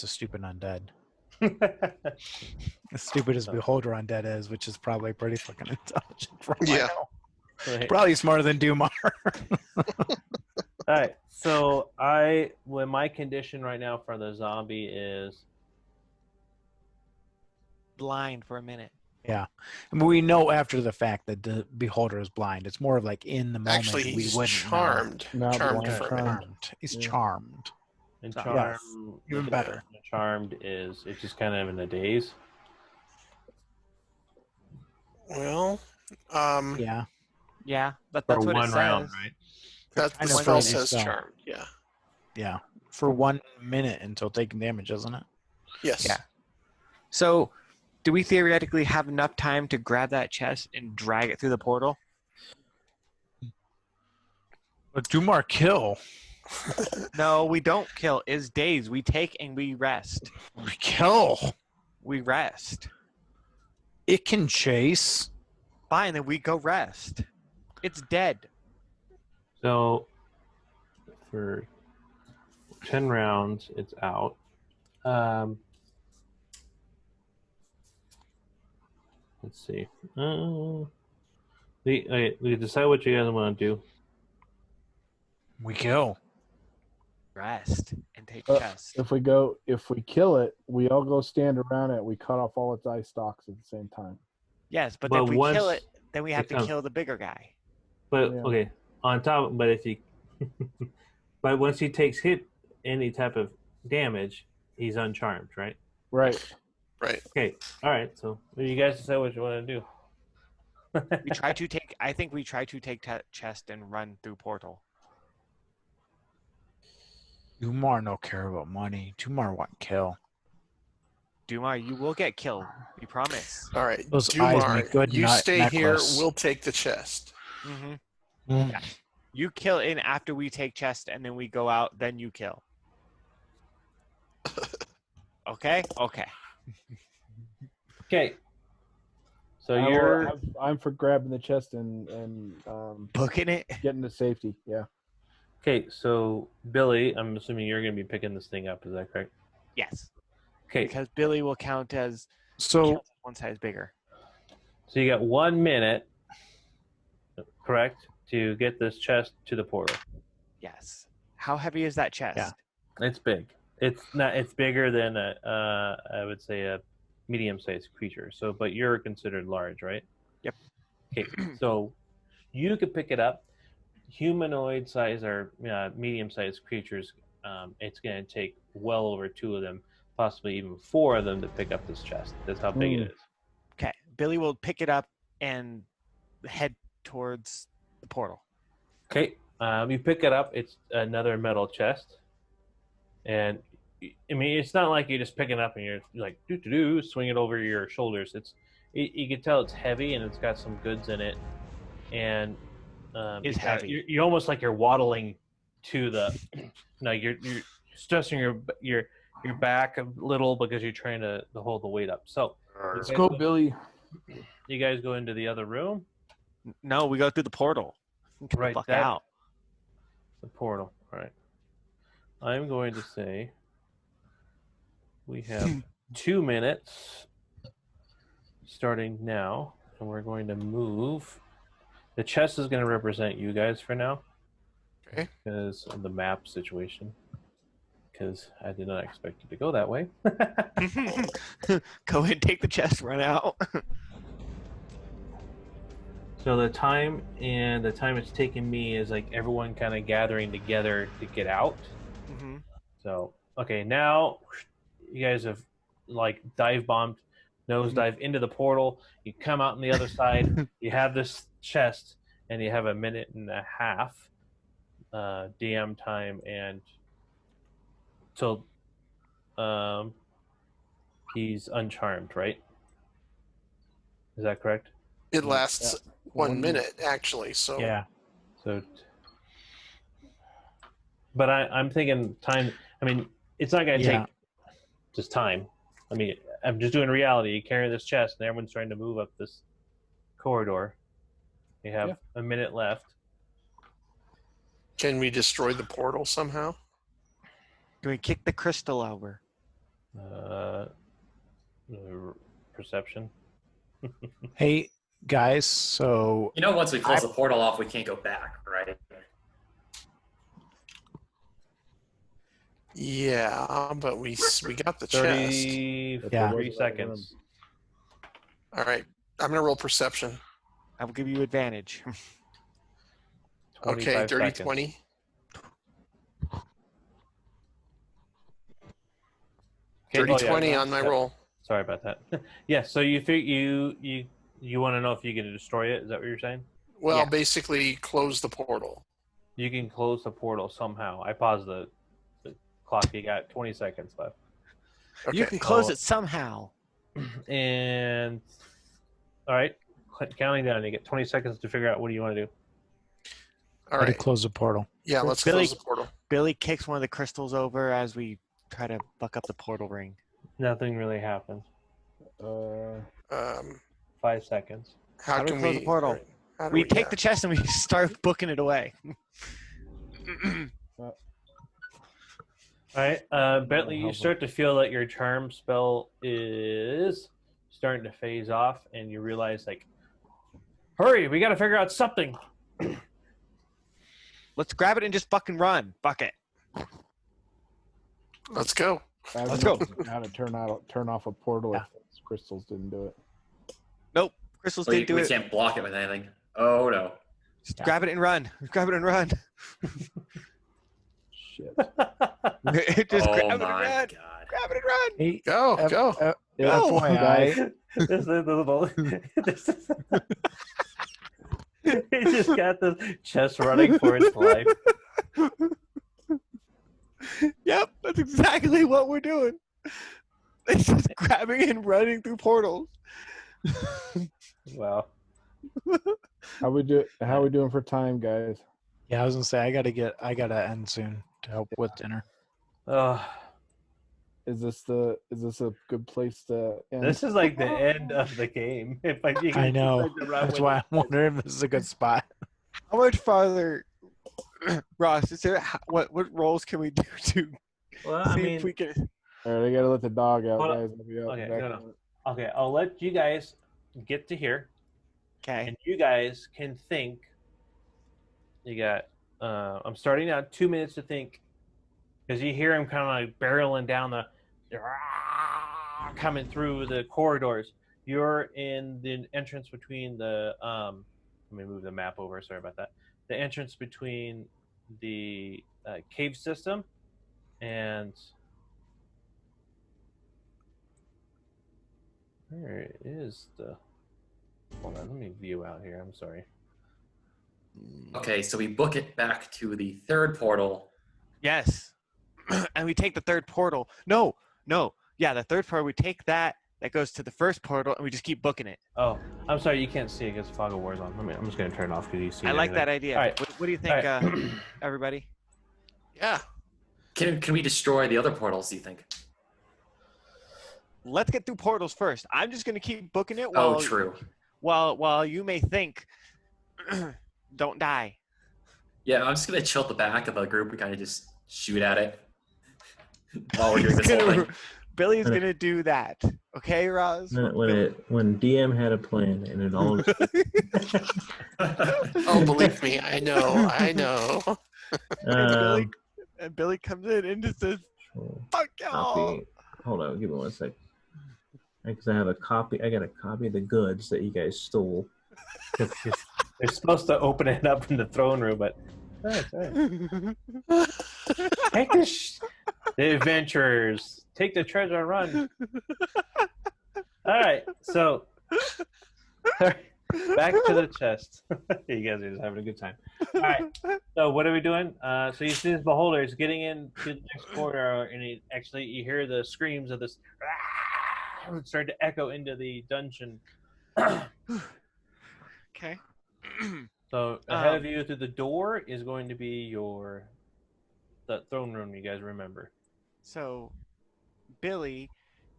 Speaker 2: a stupid undead. As stupid as Beholder undead is, which is probably pretty fucking intelligent. For probably smarter than Dumar.
Speaker 1: All right. So when my condition right now for the zombie is
Speaker 3: blind for a minute.
Speaker 2: Yeah, I mean, we know after the fact that the Beholder is blind. It's more of like in the moment.
Speaker 4: Actually, he's
Speaker 2: charmed.
Speaker 4: Charmed.
Speaker 2: He's charmed.
Speaker 1: And charmed,
Speaker 2: even better.
Speaker 1: Charmed is it's just kind of in a daze.
Speaker 4: Well,
Speaker 3: yeah, that's
Speaker 1: for
Speaker 3: what
Speaker 1: one
Speaker 3: it says.
Speaker 1: round, right?
Speaker 4: That the
Speaker 2: Kind of
Speaker 4: spell
Speaker 2: friendly
Speaker 4: says
Speaker 2: spell.
Speaker 4: charmed. Yeah.
Speaker 2: Yeah. For 1 minute until taking damage, doesn't it?
Speaker 4: Yes.
Speaker 3: Yeah. So, do we theoretically have enough time to grab that chest and drag it through the portal?
Speaker 2: But Dumar kill.
Speaker 3: No, we don't kill. It's days. We take and we rest.
Speaker 2: We kill.
Speaker 3: We rest.
Speaker 2: It can chase.
Speaker 3: Fine, then we go rest. It's dead.
Speaker 1: So for 10 rounds, it's out. Let's see. We decide what you guys want to do.
Speaker 2: We kill.
Speaker 3: Rest and take
Speaker 6: Uh,
Speaker 3: chest.
Speaker 6: If we kill it, we all go stand around it. We cut off all its eye stalks at the same time.
Speaker 3: Yes, but
Speaker 1: Well,
Speaker 3: if we
Speaker 1: once
Speaker 3: kill it, then we have to
Speaker 1: becomes-
Speaker 3: kill the bigger guy.
Speaker 1: But
Speaker 6: Yeah.
Speaker 1: okay, on top. But if he, but once he takes hit any type of damage, he's uncharmed, right?
Speaker 6: Right.
Speaker 4: Right.
Speaker 1: Okay. All right. So you guys decide what you want to do.
Speaker 3: We try to take. I think we try to take chest and run through portal.
Speaker 2: Dumar no care about money. Dumar want kill.
Speaker 3: Dumar, you will get killed. We promise.
Speaker 4: All right.
Speaker 2: Those eyes
Speaker 4: Dumar,
Speaker 2: make good
Speaker 4: you stay here.
Speaker 2: necklace.
Speaker 4: We'll take the chest.
Speaker 3: Mm-hmm.
Speaker 2: Mm.
Speaker 3: You kill in after we take chest, and then we go out. Then you kill. Okay. Okay.
Speaker 1: Okay. So you're
Speaker 6: I'm for grabbing the chest and
Speaker 3: Booking it.
Speaker 6: getting to safety. Yeah.
Speaker 1: okay. So Billy, I'm assuming you're going to be picking this thing up. Is that correct?
Speaker 3: Yes,
Speaker 1: Okay.
Speaker 3: because Billy will count as
Speaker 2: So
Speaker 3: one size bigger.
Speaker 1: So you got 1 minute, correct, to get this chest to the portal.
Speaker 3: Yes. How heavy is that chest?
Speaker 2: Yeah.
Speaker 1: It's big. It's not. It's bigger than I would say a medium-sized creature. So, but you're considered large, right?
Speaker 3: Yep.
Speaker 1: Okay. So you could pick it up. Humanoid size or medium-sized creatures. It's going to take well over 2 of them, possibly even 4 of them, to pick up this chest. That's how big it is.
Speaker 3: Okay. Billy will pick it up and head towards the portal.
Speaker 1: Okay. You pick it up. It's another metal chest, and I mean, it's not like you just pick it up and you're like swing it over your shoulders. You can tell it's heavy and it's got some goods in it, and
Speaker 3: It's heavy.
Speaker 1: You're almost like you're waddling to the. You're stressing your back a little because you're trying to hold the weight up. So
Speaker 6: Let's go, Billy.
Speaker 1: you guys go into the other room.
Speaker 3: No, we go through the portal. Get
Speaker 1: Right,
Speaker 3: the fuck
Speaker 1: that-
Speaker 3: out.
Speaker 1: The portal. All right. I'm going to say we have 2 minutes starting now, and we're going to move. The chest is going to represent you guys for now.
Speaker 4: Okay.
Speaker 1: Because of the map situation. Because I did not expect it to go that way.
Speaker 3: Go ahead and take the chest, run out.
Speaker 1: So the time it's taking me is like everyone kind of gathering together to get out.
Speaker 3: Mm-hmm.
Speaker 1: So, okay, now you guys have like dive bombed, nosedive into the portal. You come out on the other side. You have this chest, and you have 1.5 minutes DM time, and so he's uncharmed, right? Is that correct?
Speaker 4: It lasts
Speaker 6: Yeah.
Speaker 4: 1 minute, actually. So
Speaker 2: yeah.
Speaker 1: So, but I'm thinking time. I mean, it's not going to
Speaker 2: Yeah.
Speaker 1: take just time. I mean, I'm just doing reality. You carry this chest, and everyone's trying to move up this corridor. You have 1 minute left.
Speaker 4: can we destroy the portal somehow?
Speaker 3: Can we kick the crystal over?
Speaker 1: Perception.
Speaker 2: Hey guys, so
Speaker 5: You know, once we close the portal off, we can't go back, right?
Speaker 4: Yeah, but we got the chest.
Speaker 1: 30,
Speaker 2: Yeah.
Speaker 1: 3 seconds.
Speaker 4: All right, I'm gonna roll perception.
Speaker 3: I will give you advantage.
Speaker 4: Okay,
Speaker 1: 25
Speaker 4: dirty
Speaker 1: seconds.
Speaker 4: 20.
Speaker 1: Okay,
Speaker 4: Dirty
Speaker 1: oh, yeah,
Speaker 4: 20
Speaker 1: yeah,
Speaker 4: on my
Speaker 1: yeah.
Speaker 4: roll.
Speaker 1: Sorry about that. Yeah, so you want to know if you can destroy it? Is that what you're saying?
Speaker 4: Well,
Speaker 3: Yeah.
Speaker 4: basically close the portal.
Speaker 1: You can close the portal somehow. I paused the clock. You got 20 seconds left.
Speaker 4: Okay.
Speaker 3: You can close it somehow.
Speaker 1: And all right, counting down. You get 20 seconds to figure out what do you want to do.
Speaker 4: All
Speaker 2: How to
Speaker 4: right.
Speaker 2: close the portal.
Speaker 4: Yeah, let's
Speaker 3: Billy-
Speaker 4: close the portal.
Speaker 3: Billy kicks one of the crystals over as we try to buck up the portal ring.
Speaker 1: Nothing really happens.
Speaker 4: Um,
Speaker 1: 5 seconds.
Speaker 4: how
Speaker 3: How do
Speaker 4: can
Speaker 3: we close the portal?
Speaker 4: how do
Speaker 3: We take
Speaker 4: yeah.
Speaker 3: the chest and we start booking it away.
Speaker 1: All right, Bentley, you start to feel that your charm spell is starting to phase off, and you realize, like, hurry, we got to figure out something.
Speaker 3: Let's grab it and just fucking run. Fuck it.
Speaker 4: Let's go.
Speaker 3: Let's go.
Speaker 6: How to turn off a portal
Speaker 2: Yeah.
Speaker 6: if crystals didn't do it.
Speaker 3: Nope. Crystals
Speaker 5: We
Speaker 3: didn't do it.
Speaker 5: can't block it with anything. Oh no.
Speaker 3: Just grab it and run. Grab it and run.
Speaker 6: Shit.
Speaker 3: Just
Speaker 5: Oh
Speaker 3: grab it and
Speaker 5: my
Speaker 3: run.
Speaker 5: god.
Speaker 3: Grab it and run.
Speaker 2: Hey,
Speaker 4: Go. Go.
Speaker 2: FYI,
Speaker 1: He just got the chest running for its life.
Speaker 3: Yep, that's exactly what we're doing. It's just grabbing and running through portals.
Speaker 1: Wow.
Speaker 6: How we doing for time, guys?
Speaker 2: yeah, I was gonna say I gotta end soon to help with dinner.
Speaker 6: Is this a good place to end?
Speaker 1: This is like the end of the game. If I, you
Speaker 2: I
Speaker 1: can
Speaker 2: know.
Speaker 1: decide to run
Speaker 2: That's
Speaker 1: with
Speaker 2: why
Speaker 1: it.
Speaker 2: I'm wondering if this is a good spot.
Speaker 3: How much farther, Ross? Is there what rolls can we do to
Speaker 1: Well,
Speaker 3: see
Speaker 1: I
Speaker 3: if
Speaker 1: mean,
Speaker 3: we can?
Speaker 6: All right, I gotta let the dog out,
Speaker 1: Hold on.
Speaker 6: guys. I'll be out
Speaker 1: Okay,
Speaker 6: back
Speaker 1: no,
Speaker 6: in
Speaker 1: no.
Speaker 6: a minute.
Speaker 1: okay, I'll let you guys get to here,
Speaker 3: Okay.
Speaker 1: and you guys can think. You got. I'm starting now. 2 minutes to think, because you hear him kind of like barreling down the, coming through the corridors. You're in the entrance between the. Let me move the map over. Sorry about that. The entrance between the cave system and. Where is the? Hold on, let me view out here. I'm sorry.
Speaker 5: Okay, so we book it back to the third portal.
Speaker 3: Yes. And we take the third portal. No. Yeah, the third portal. We take that. That goes to the first portal, and we just keep booking it.
Speaker 1: Oh, I'm sorry, you can't see it because Fog of War's on. I'm just gonna turn it off because you see.
Speaker 3: I like
Speaker 1: everything.
Speaker 3: that idea.
Speaker 1: All right.
Speaker 3: What do you think,
Speaker 1: All right.
Speaker 3: everybody?
Speaker 4: Yeah.
Speaker 5: Can we destroy the other portals, do you think?
Speaker 3: Let's get through portals first. I'm just gonna keep booking it while
Speaker 5: Oh, true.
Speaker 3: while you may think. Don't die.
Speaker 5: Yeah, I'm just gonna chill at the back of the group and kind of just shoot at it while we're doing this whole thing.
Speaker 3: Billy's gonna do that. Okay, Roz?
Speaker 8: When DM had a plan and it all
Speaker 4: Oh, believe me, I know.
Speaker 3: And Billy comes in and just says, "Fuck y'all."
Speaker 8: copy. Hold on, give me 1 sec. Because I have a copy. I got a copy of the goods that you guys stole.
Speaker 1: They're supposed to open it up in the throne room, but that's all right. Take this, the adventurers. Take the treasure and run. All right, so back to the chest. You guys are just having a good time. All right, so what are we doing? So you see this beholder is getting into the next corridor, and you hear the screams of this. Start to echo into the dungeon.
Speaker 3: Okay.
Speaker 1: So ahead of you through the door is going to be the throne room. You guys remember?
Speaker 3: So, Billy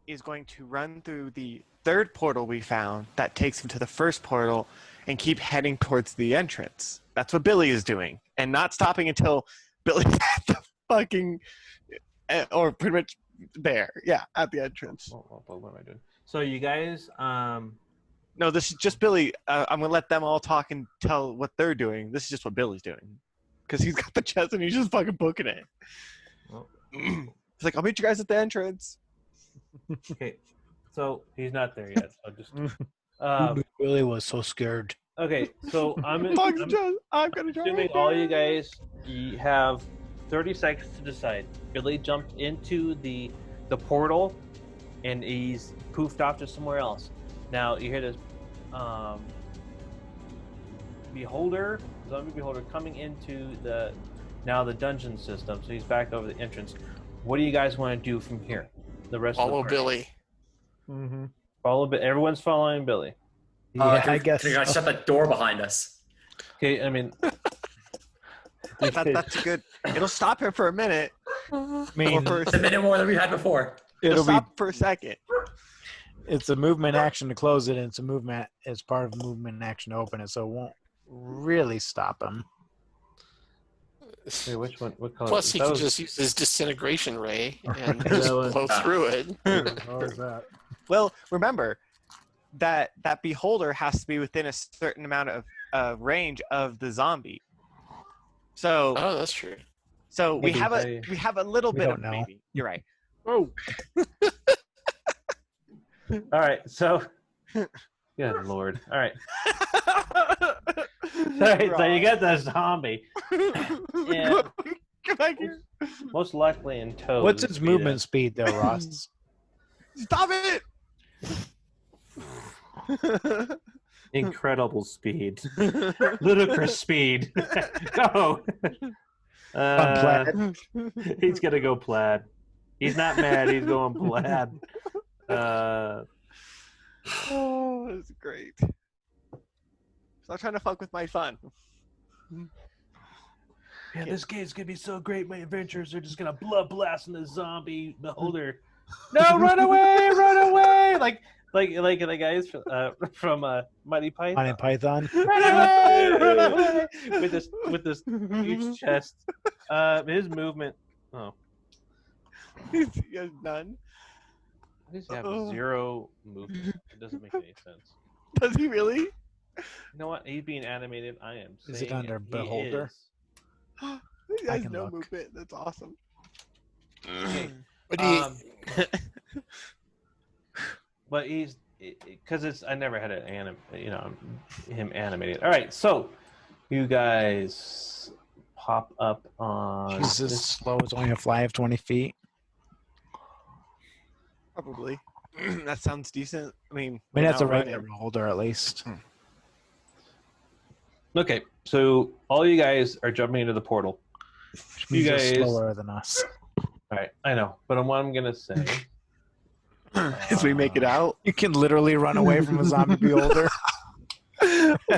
Speaker 3: is going to run through the third portal we found that takes him to the first portal and keep heading towards the entrance. That's what Billy is doing, and not stopping until Billy's at the fucking, or pretty much there. Yeah, at the entrance.
Speaker 1: What am I doing? So you guys,
Speaker 3: No, this is just Billy. I'm gonna let them all talk and tell what they're doing. This is just what Billy's doing, because he's got the chest and he's just fucking booking it.
Speaker 1: Well,
Speaker 3: He's like, "I'll meet you guys at the entrance."
Speaker 1: okay, so he's not there yet. So just
Speaker 2: Billy was so scared.
Speaker 1: okay. So I'm
Speaker 3: Fuck's just, I'm gonna try.
Speaker 1: assuming all you guys have 30 seconds to decide. Billy jumped into the portal, and he's poofed off to somewhere else. Now you hear this. zombie beholder coming into the dungeon system. So he's back over the entrance. What do you guys want to do from here? The rest of the
Speaker 4: Follow
Speaker 1: party.
Speaker 4: Billy.
Speaker 6: Mm-hmm.
Speaker 1: Everyone's following Billy.
Speaker 2: Yeah, I guess.
Speaker 5: Can you guys shut that door behind us?
Speaker 1: Okay, I mean,
Speaker 3: That's good. It'll stop him for a minute.
Speaker 2: I mean,
Speaker 5: It's a minute more than we had before.
Speaker 3: It'll
Speaker 2: it'll be.
Speaker 3: stop for a second.
Speaker 2: It's a movement action to close it, and it's a movement as part of movement action to open it, so it won't really stop him.
Speaker 1: wait, which one? What color?
Speaker 4: Plus, he
Speaker 1: That
Speaker 4: can
Speaker 1: was-
Speaker 4: just use his disintegration ray and
Speaker 8: That
Speaker 4: just
Speaker 8: was-
Speaker 4: blow through it.
Speaker 6: How is that?
Speaker 3: Well, remember that beholder has to be within a certain amount of range of the zombie. So,
Speaker 4: Oh, that's true.
Speaker 3: we
Speaker 1: Maybe
Speaker 3: have
Speaker 1: they-
Speaker 3: we have a little
Speaker 2: We
Speaker 3: bit
Speaker 2: don't
Speaker 3: of
Speaker 2: know.
Speaker 3: maybe. You're right.
Speaker 6: Oh,
Speaker 1: All right, so good lord. All right, so you got the zombie. Yeah.
Speaker 3: Come back here.
Speaker 1: Most likely in tow.
Speaker 2: What's its movement speed, though, Ross?
Speaker 3: Stop it!
Speaker 1: Incredible speed, ludicrous speed. Go.
Speaker 2: Plaid.
Speaker 1: He's gonna go plaid. He's not mad. He's going plaid.
Speaker 3: Oh, that's great. Stop trying to fuck with my fun.
Speaker 1: Man, this game's gonna be so great. My adventures are just gonna blood blast in the zombie beholder. No, run away! Run away! Like the guys from Mighty Python.
Speaker 2: On a Python.
Speaker 1: Run away! Run away! With this huge chest. His movement. Oh,
Speaker 3: He has none.
Speaker 1: why does he have 0 movement? It doesn't make any sense.
Speaker 3: Does he really?
Speaker 1: You know what? He's being animated. I am.
Speaker 2: Is it
Speaker 1: saying
Speaker 2: under
Speaker 1: he
Speaker 2: Beholder?
Speaker 3: He
Speaker 2: I
Speaker 3: has
Speaker 2: can
Speaker 3: no
Speaker 2: look.
Speaker 3: movement. That's awesome.
Speaker 4: What do you?
Speaker 1: But he's because it's I never had an him animated. All right, so you guys pop up on.
Speaker 2: He's this slow. It's only a fly of 20 feet.
Speaker 3: Probably. That sounds decent. I mean,
Speaker 2: I mean, that's a
Speaker 3: we're now
Speaker 2: regular
Speaker 3: running.
Speaker 2: beholder, at least.
Speaker 1: Okay, so all you guys are jumping into the portal.
Speaker 2: Which
Speaker 1: You
Speaker 2: means they're
Speaker 1: guys-
Speaker 2: slower than us.
Speaker 1: All right, I know, but what I'm gonna say.
Speaker 3: As we make it out
Speaker 2: You can literally run away from a zombie beholder.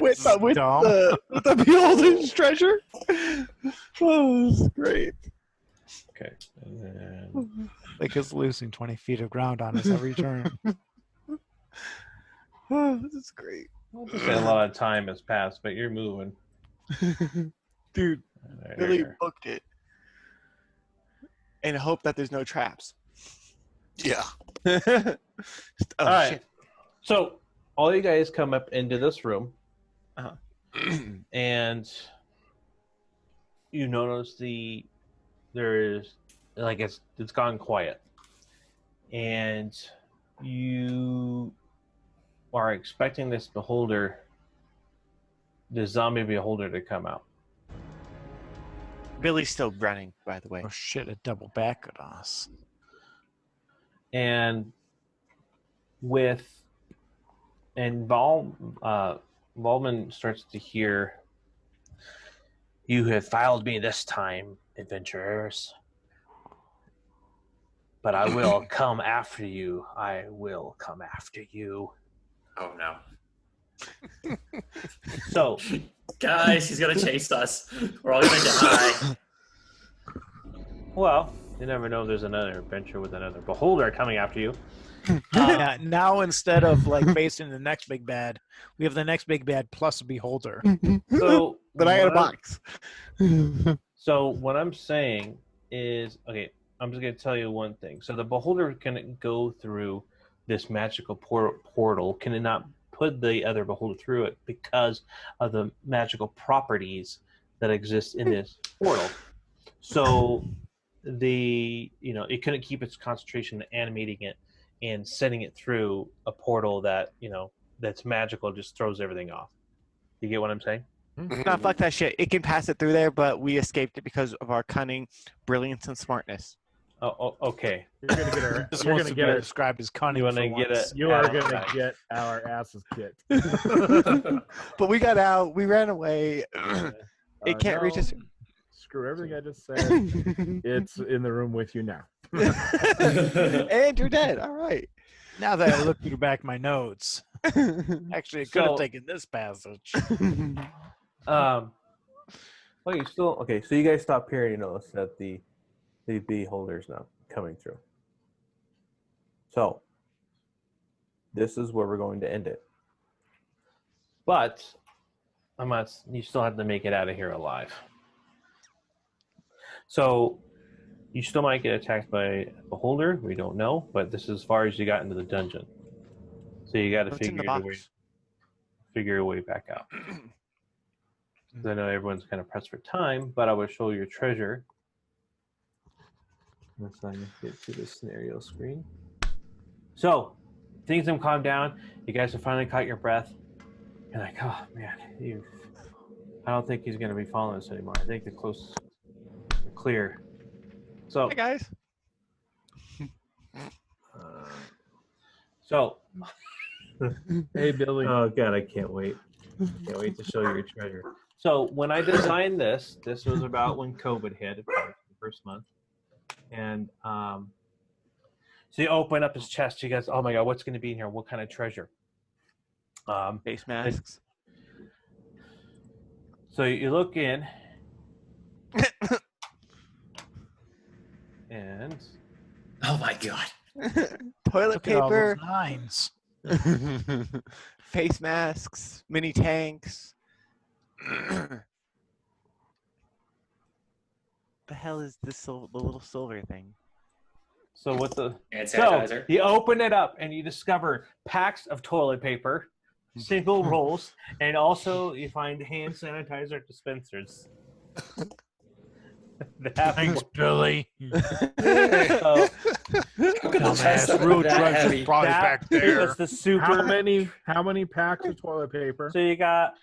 Speaker 3: with
Speaker 2: Dumb.
Speaker 3: the beholder's treasure. Oh, this is great.
Speaker 1: Okay, and then
Speaker 2: Like it's losing 20 feet of ground on us every turn.
Speaker 3: Oh, this is great,
Speaker 1: I'll just say a lot of time has passed, but you're moving.
Speaker 3: dude.
Speaker 1: There.
Speaker 3: Billy booked it, and hope that there's no traps.
Speaker 4: Yeah.
Speaker 3: Oh,
Speaker 1: All right.
Speaker 3: shit.
Speaker 1: So all you guys come up into this room,
Speaker 3: Uh-huh.
Speaker 1: and you notice there is like it's gone quiet, and you are expecting this zombie beholder to come out.
Speaker 3: Billy's still running, by the way.
Speaker 2: Oh shit, it double back at us.
Speaker 1: And Volman starts to hear, "You have fouled me this time, adventurers. But I will come after you. I will come after you."
Speaker 5: Oh no.
Speaker 1: So,
Speaker 5: Guys, he's gonna chase us. We're all gonna die.
Speaker 1: well, you never know. There's another adventure with another beholder coming after you.
Speaker 2: Yeah, now instead of like facing the next big bad, we have the next big bad plus a beholder.
Speaker 1: So,
Speaker 3: But I got a
Speaker 1: what
Speaker 3: box.
Speaker 1: So what I'm saying is, okay, I'm just going to tell you one thing. So the beholder can go through this magical portal, can it not put the other beholder through it because of the magical properties that exist in this portal. So it couldn't keep its concentration animating it and sending it through a portal that, that's magical, just throws everything off. You get what I'm saying?
Speaker 3: Nah, fuck that shit. It can pass it through there, but we escaped it because of our cunning, brilliance, and smartness.
Speaker 1: Oh, okay.
Speaker 6: You're gonna get our.
Speaker 2: This
Speaker 6: You're
Speaker 2: wants
Speaker 6: gonna
Speaker 2: to
Speaker 6: get
Speaker 2: be
Speaker 6: our.
Speaker 2: described as cunning.
Speaker 1: You want to
Speaker 2: for
Speaker 1: get
Speaker 2: once.
Speaker 1: it?
Speaker 6: You are gonna get our asses kicked.
Speaker 3: But we got out. We ran away. It can't reach us.
Speaker 6: Screw everything I just said. It's in the room with you now.
Speaker 3: And you're dead. All right.
Speaker 2: Now that I look through back my notes, actually, I could have
Speaker 1: So-
Speaker 2: taken this passage.
Speaker 9: Oh, you still okay? So you guys stop here and you notice that the beholder's not coming through. So this is where we're going to end it.
Speaker 1: But you still have to make it out of here alive. So you still might get attacked by a beholder. We don't know, but this is as far as you got into the dungeon. So you got to
Speaker 3: What's in the
Speaker 1: figure your way back out. 'Cause I know everyone's kind of pressed for time, but I will show your treasure. Let's get to the scenario screen. So things have calmed down. You guys have finally caught your breath. You're like, oh man, I don't think he's going to be following us anymore. I think the coast's clear. So,
Speaker 3: Hi guys.
Speaker 1: so
Speaker 6: Hey, Billy.
Speaker 9: Oh god, I can't wait! Can't wait to show you your treasure.
Speaker 1: So when I designed this was about when COVID hit, of course, the first month. And so you open up his chest. You guys, oh my god, what's going to be in here? What kind of treasure?
Speaker 3: Face masks.
Speaker 1: So you look in, and
Speaker 5: Oh my god.
Speaker 3: Toilet
Speaker 2: Look at all those
Speaker 3: paper.
Speaker 2: nines.
Speaker 3: Face masks. Mini tanks. The hell is this the little silver thing?
Speaker 1: so what the?
Speaker 5: And
Speaker 1: So
Speaker 5: sanitizer.
Speaker 1: you open it up and you discover packs of toilet paper, single rolls, and also you find hand sanitizer dispensers.
Speaker 2: Thanks, Billy.
Speaker 1: So,
Speaker 5: How could the chest
Speaker 2: Dumbass,
Speaker 5: have
Speaker 2: real
Speaker 5: been that
Speaker 2: treasure's
Speaker 5: heavy?
Speaker 2: probably
Speaker 1: that
Speaker 2: back there.
Speaker 1: was the super.
Speaker 6: How many packs of toilet paper?
Speaker 1: So you got,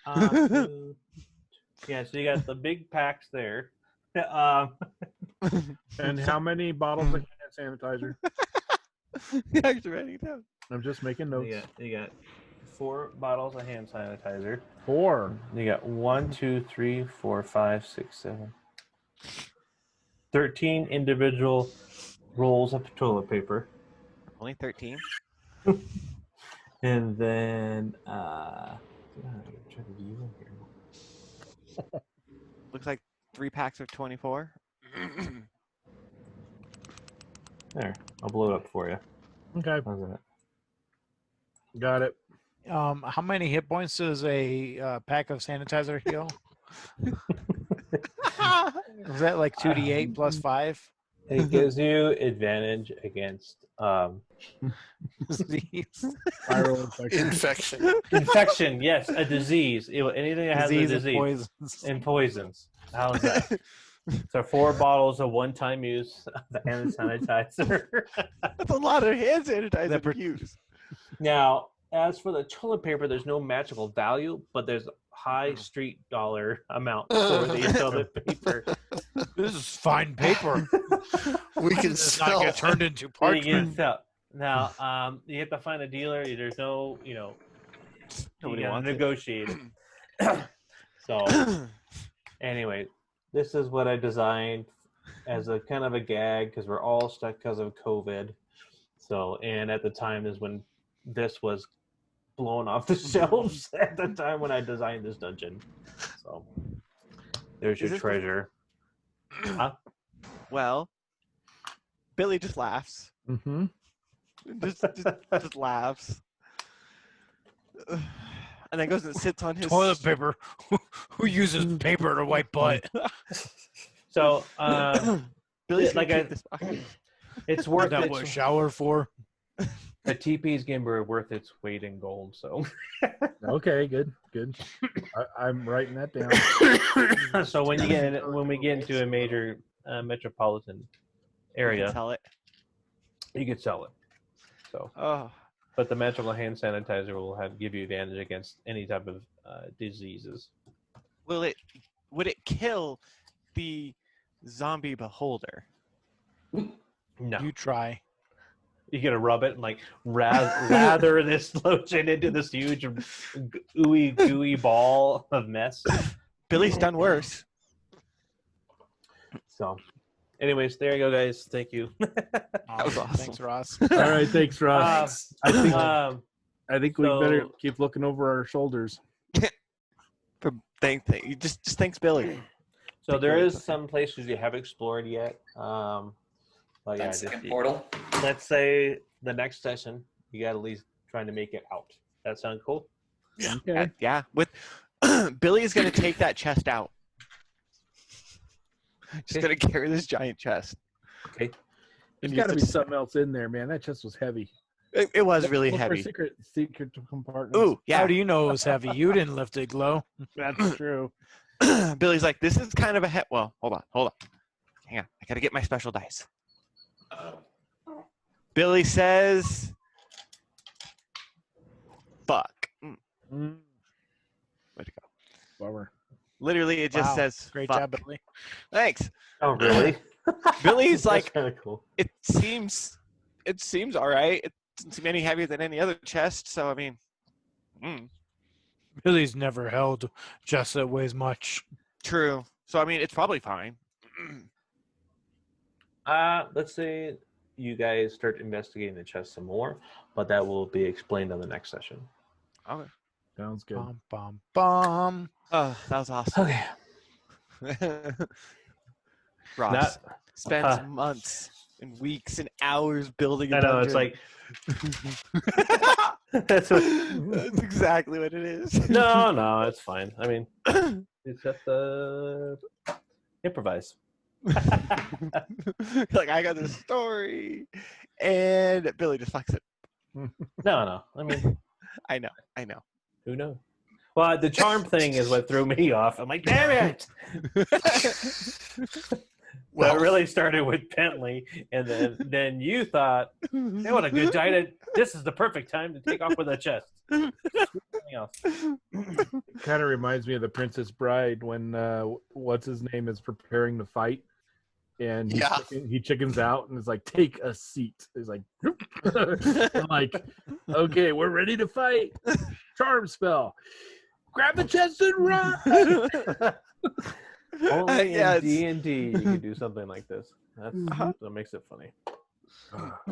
Speaker 1: yeah. So you got the big packs there.
Speaker 6: And how many bottles of hand sanitizer?
Speaker 3: You're actually writing it down.
Speaker 6: I'm just making notes.
Speaker 1: You got 4 bottles of hand sanitizer.
Speaker 6: 4.
Speaker 1: You got 1, 2, 3, 4, 5, 6, 7, 13 individual rolls of toilet paper.
Speaker 3: Only 13.
Speaker 1: And then, I'm trying to view in here.
Speaker 3: Looks like 3 packs of 24.
Speaker 1: There, I'll blow it up for you.
Speaker 6: Okay,
Speaker 1: How's that?
Speaker 6: got it.
Speaker 2: How many hit points does a pack of sanitizer heal? Is that like 2d8 plus 5?
Speaker 1: It gives you advantage against
Speaker 2: Disease.
Speaker 6: Viral infection.
Speaker 4: Infection.
Speaker 1: infection. Yes, a disease. Anything that has a
Speaker 2: Disease and
Speaker 1: disease
Speaker 2: poisons.
Speaker 1: and poisons. How's that? So 4 bottles of one-time use of the hand sanitizer.
Speaker 3: That's a lot of hand sanitizer
Speaker 2: That
Speaker 3: to use.
Speaker 1: Now, as for the toilet paper, there's no magical value, but there's a high street dollar amount for the toilet paper.
Speaker 2: This is fine paper.
Speaker 4: We can
Speaker 2: Does not
Speaker 4: sell.
Speaker 2: get turned into
Speaker 1: So you get
Speaker 2: parchment.
Speaker 1: sell- Now, you have to find a dealer. There's no,
Speaker 3: Nobody
Speaker 1: you gotta
Speaker 3: wants it.
Speaker 1: negotiate it. So, anyway, this is what I designed as a kind of a gag because we're all stuck because of COVID. So, and at the time is when this was blown off the shelves at the time when I designed this dungeon. So, there's your
Speaker 3: this
Speaker 1: treasure. Huh?
Speaker 3: Well, Billy just laughs.
Speaker 6: Mm-hmm.
Speaker 3: Just laughs. And then goes and sits on his
Speaker 2: Toilet paper. Who uses paper to wipe butt?
Speaker 1: So,
Speaker 3: Billy's
Speaker 1: like
Speaker 3: gonna
Speaker 1: I-
Speaker 3: keep this bucket.
Speaker 1: it's
Speaker 2: Is
Speaker 1: worth
Speaker 2: that
Speaker 1: it.
Speaker 2: what a shower for?
Speaker 1: A TP's game are worth its weight in gold. So,
Speaker 6: Okay, good. I'm writing that down.
Speaker 1: so when we get into a major metropolitan
Speaker 3: You
Speaker 1: area,
Speaker 3: can sell it.
Speaker 1: you could sell it. So,
Speaker 3: Oh,
Speaker 1: but the magical hand sanitizer will give you advantage against any type of diseases.
Speaker 3: would it kill the zombie beholder?
Speaker 1: No.
Speaker 2: You try.
Speaker 1: You're gonna rub it and like lather this lotion into this huge ooey gooey ball of mess.
Speaker 3: Billy's done worse.
Speaker 1: So, anyways, there you go, guys. Thank you.
Speaker 3: That was awesome.
Speaker 2: Thanks, Ross.
Speaker 6: All right, thanks, Ross. I think we
Speaker 1: so-
Speaker 6: better keep looking over our shoulders.
Speaker 3: Just thanks, Billy.
Speaker 1: So there is some places you haven't explored yet. But yeah,
Speaker 5: That second portal.
Speaker 1: let's say the next session you got at least trying to make it out. That sound cool?
Speaker 6: Okay.
Speaker 3: Yeah. With Billy is going to take that chest out. Just going to carry this giant chest.
Speaker 1: Okay.
Speaker 6: There's got to be something else in there, man. That chest was heavy.
Speaker 3: It was really
Speaker 6: Look for
Speaker 3: heavy.
Speaker 6: secret compartments.
Speaker 3: Ooh, yeah.
Speaker 2: How do you know it was heavy? You didn't lift it, Glow.
Speaker 6: That's true.
Speaker 3: Billy's like, this is kind of a well, hold on. Hang on. I got to get my special dice. Billy says, fuck.
Speaker 6: Mm,
Speaker 3: Way to go.
Speaker 6: bummer.
Speaker 3: Literally, it just
Speaker 2: Wow.
Speaker 3: says,
Speaker 2: Great
Speaker 3: fuck.
Speaker 2: job, Billy.
Speaker 3: Thanks.
Speaker 1: Oh, really?
Speaker 3: Billy's
Speaker 1: That's
Speaker 3: like,
Speaker 1: kind of cool.
Speaker 3: it seems all right. It doesn't seem any heavier than any other chest. So, I mean,
Speaker 2: Billy's never held chest that weighs much.
Speaker 3: true. So, I mean, it's probably fine.
Speaker 1: Let's say you guys start investigating the chest some more, but that will be explained on the next session.
Speaker 3: Okay.
Speaker 6: Sounds good.
Speaker 2: Bum, bum, bum.
Speaker 3: Oh, that was awesome.
Speaker 1: Okay.
Speaker 3: Ross spends months and weeks and hours building a
Speaker 1: I know, it's
Speaker 3: dungeon.
Speaker 1: like that's what
Speaker 3: That's exactly what it is.
Speaker 9: No, it's fine. I mean, it's just improvise.
Speaker 3: Like, I got this story, and Billy just fucks it.
Speaker 1: No. I mean,
Speaker 3: I know.
Speaker 9: Who knows? Well, the charm thing is what threw me off. I'm like, damn it! Well, it really started with Bentley, and then you thought, hey, what a good idea. This is the perfect time to take off with a chest. Something else.
Speaker 6: Kind of reminds me of the Princess Bride when what's his name is preparing to fight, and he chickens out and is like, "Take a seat." He's like, I'm like, "Okay, we're ready to fight." Charm spell. Grab the chest and run.
Speaker 9: Only
Speaker 3: Yeah,
Speaker 9: in D&D you can do something like this. That's that makes it funny.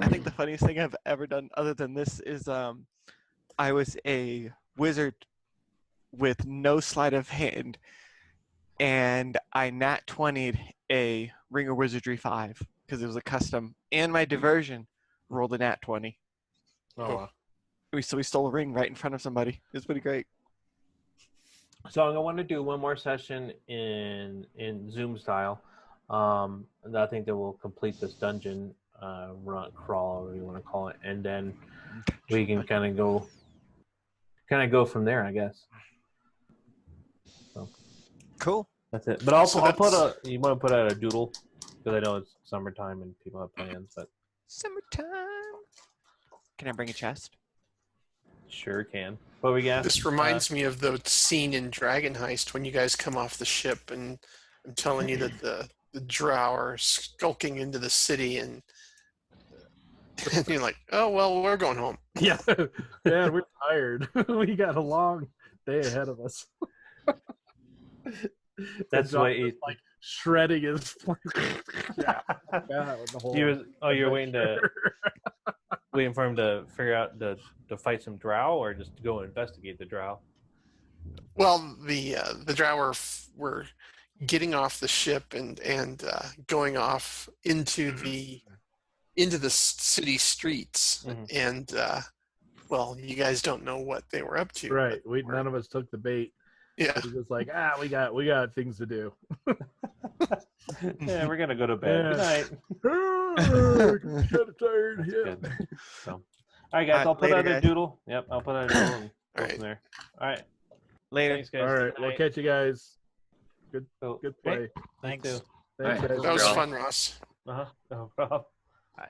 Speaker 3: I think the funniest thing I've ever done other than this is I was a wizard with no sleight of hand, and I nat 20'd a Ring of Wizardry 5 because it was a custom, and my diversion rolled a nat 20.
Speaker 1: Oh, wow.
Speaker 3: So we stole a ring right in front of somebody. It was pretty great.
Speaker 1: So I want to do one more session in Zoom style. And I think that will complete this dungeon run, crawl, whatever you want to call it, and then we can kind of go from there, I guess. So
Speaker 3: Cool.
Speaker 1: that's it. But also, you want to put out a doodle because I know it's summertime and people have plans. But
Speaker 3: Summertime. Can I bring a chest?
Speaker 1: sure can. What we got?
Speaker 4: This reminds me of the scene in Dragon Heist when you guys come off the ship, and I'm telling you that the drow are skulking into the city, and you're like, "Oh well, we're going home."
Speaker 6: Yeah, man, we're tired. We got a long day ahead of us.
Speaker 1: That's
Speaker 6: John
Speaker 1: what
Speaker 6: was, like shredding his. Yeah,
Speaker 1: you're waiting for him to figure out to fight some drow, or just to go investigate the drow.
Speaker 4: Well, the drow were getting off the ship and going off into the city streets, and well, you guys don't know what they were up to.
Speaker 6: Right. None of us took the bait.
Speaker 4: Yeah.
Speaker 6: It was just like, we got things to do.
Speaker 1: Yeah, we're gonna go to bed.
Speaker 6: Yeah.
Speaker 1: Good night.
Speaker 6: Kind of tired. Yeah.
Speaker 1: Good. So, all right, guys. I'll put
Speaker 3: later,
Speaker 1: out a
Speaker 3: guys.
Speaker 1: doodle. Yep, I'll put out a doodle and go
Speaker 4: All right.
Speaker 1: from there. All right.
Speaker 3: Later.
Speaker 1: Thanks, guys.
Speaker 6: All right.
Speaker 1: Good
Speaker 6: We'll
Speaker 1: night.
Speaker 6: catch you guys. Good
Speaker 1: Cool.
Speaker 6: play.
Speaker 2: Thanks.
Speaker 1: You too.
Speaker 6: Thanks,
Speaker 5: All right.
Speaker 6: guys.
Speaker 4: That was
Speaker 5: Girl.
Speaker 4: fun, Ross.
Speaker 1: No problem.
Speaker 3: Bye.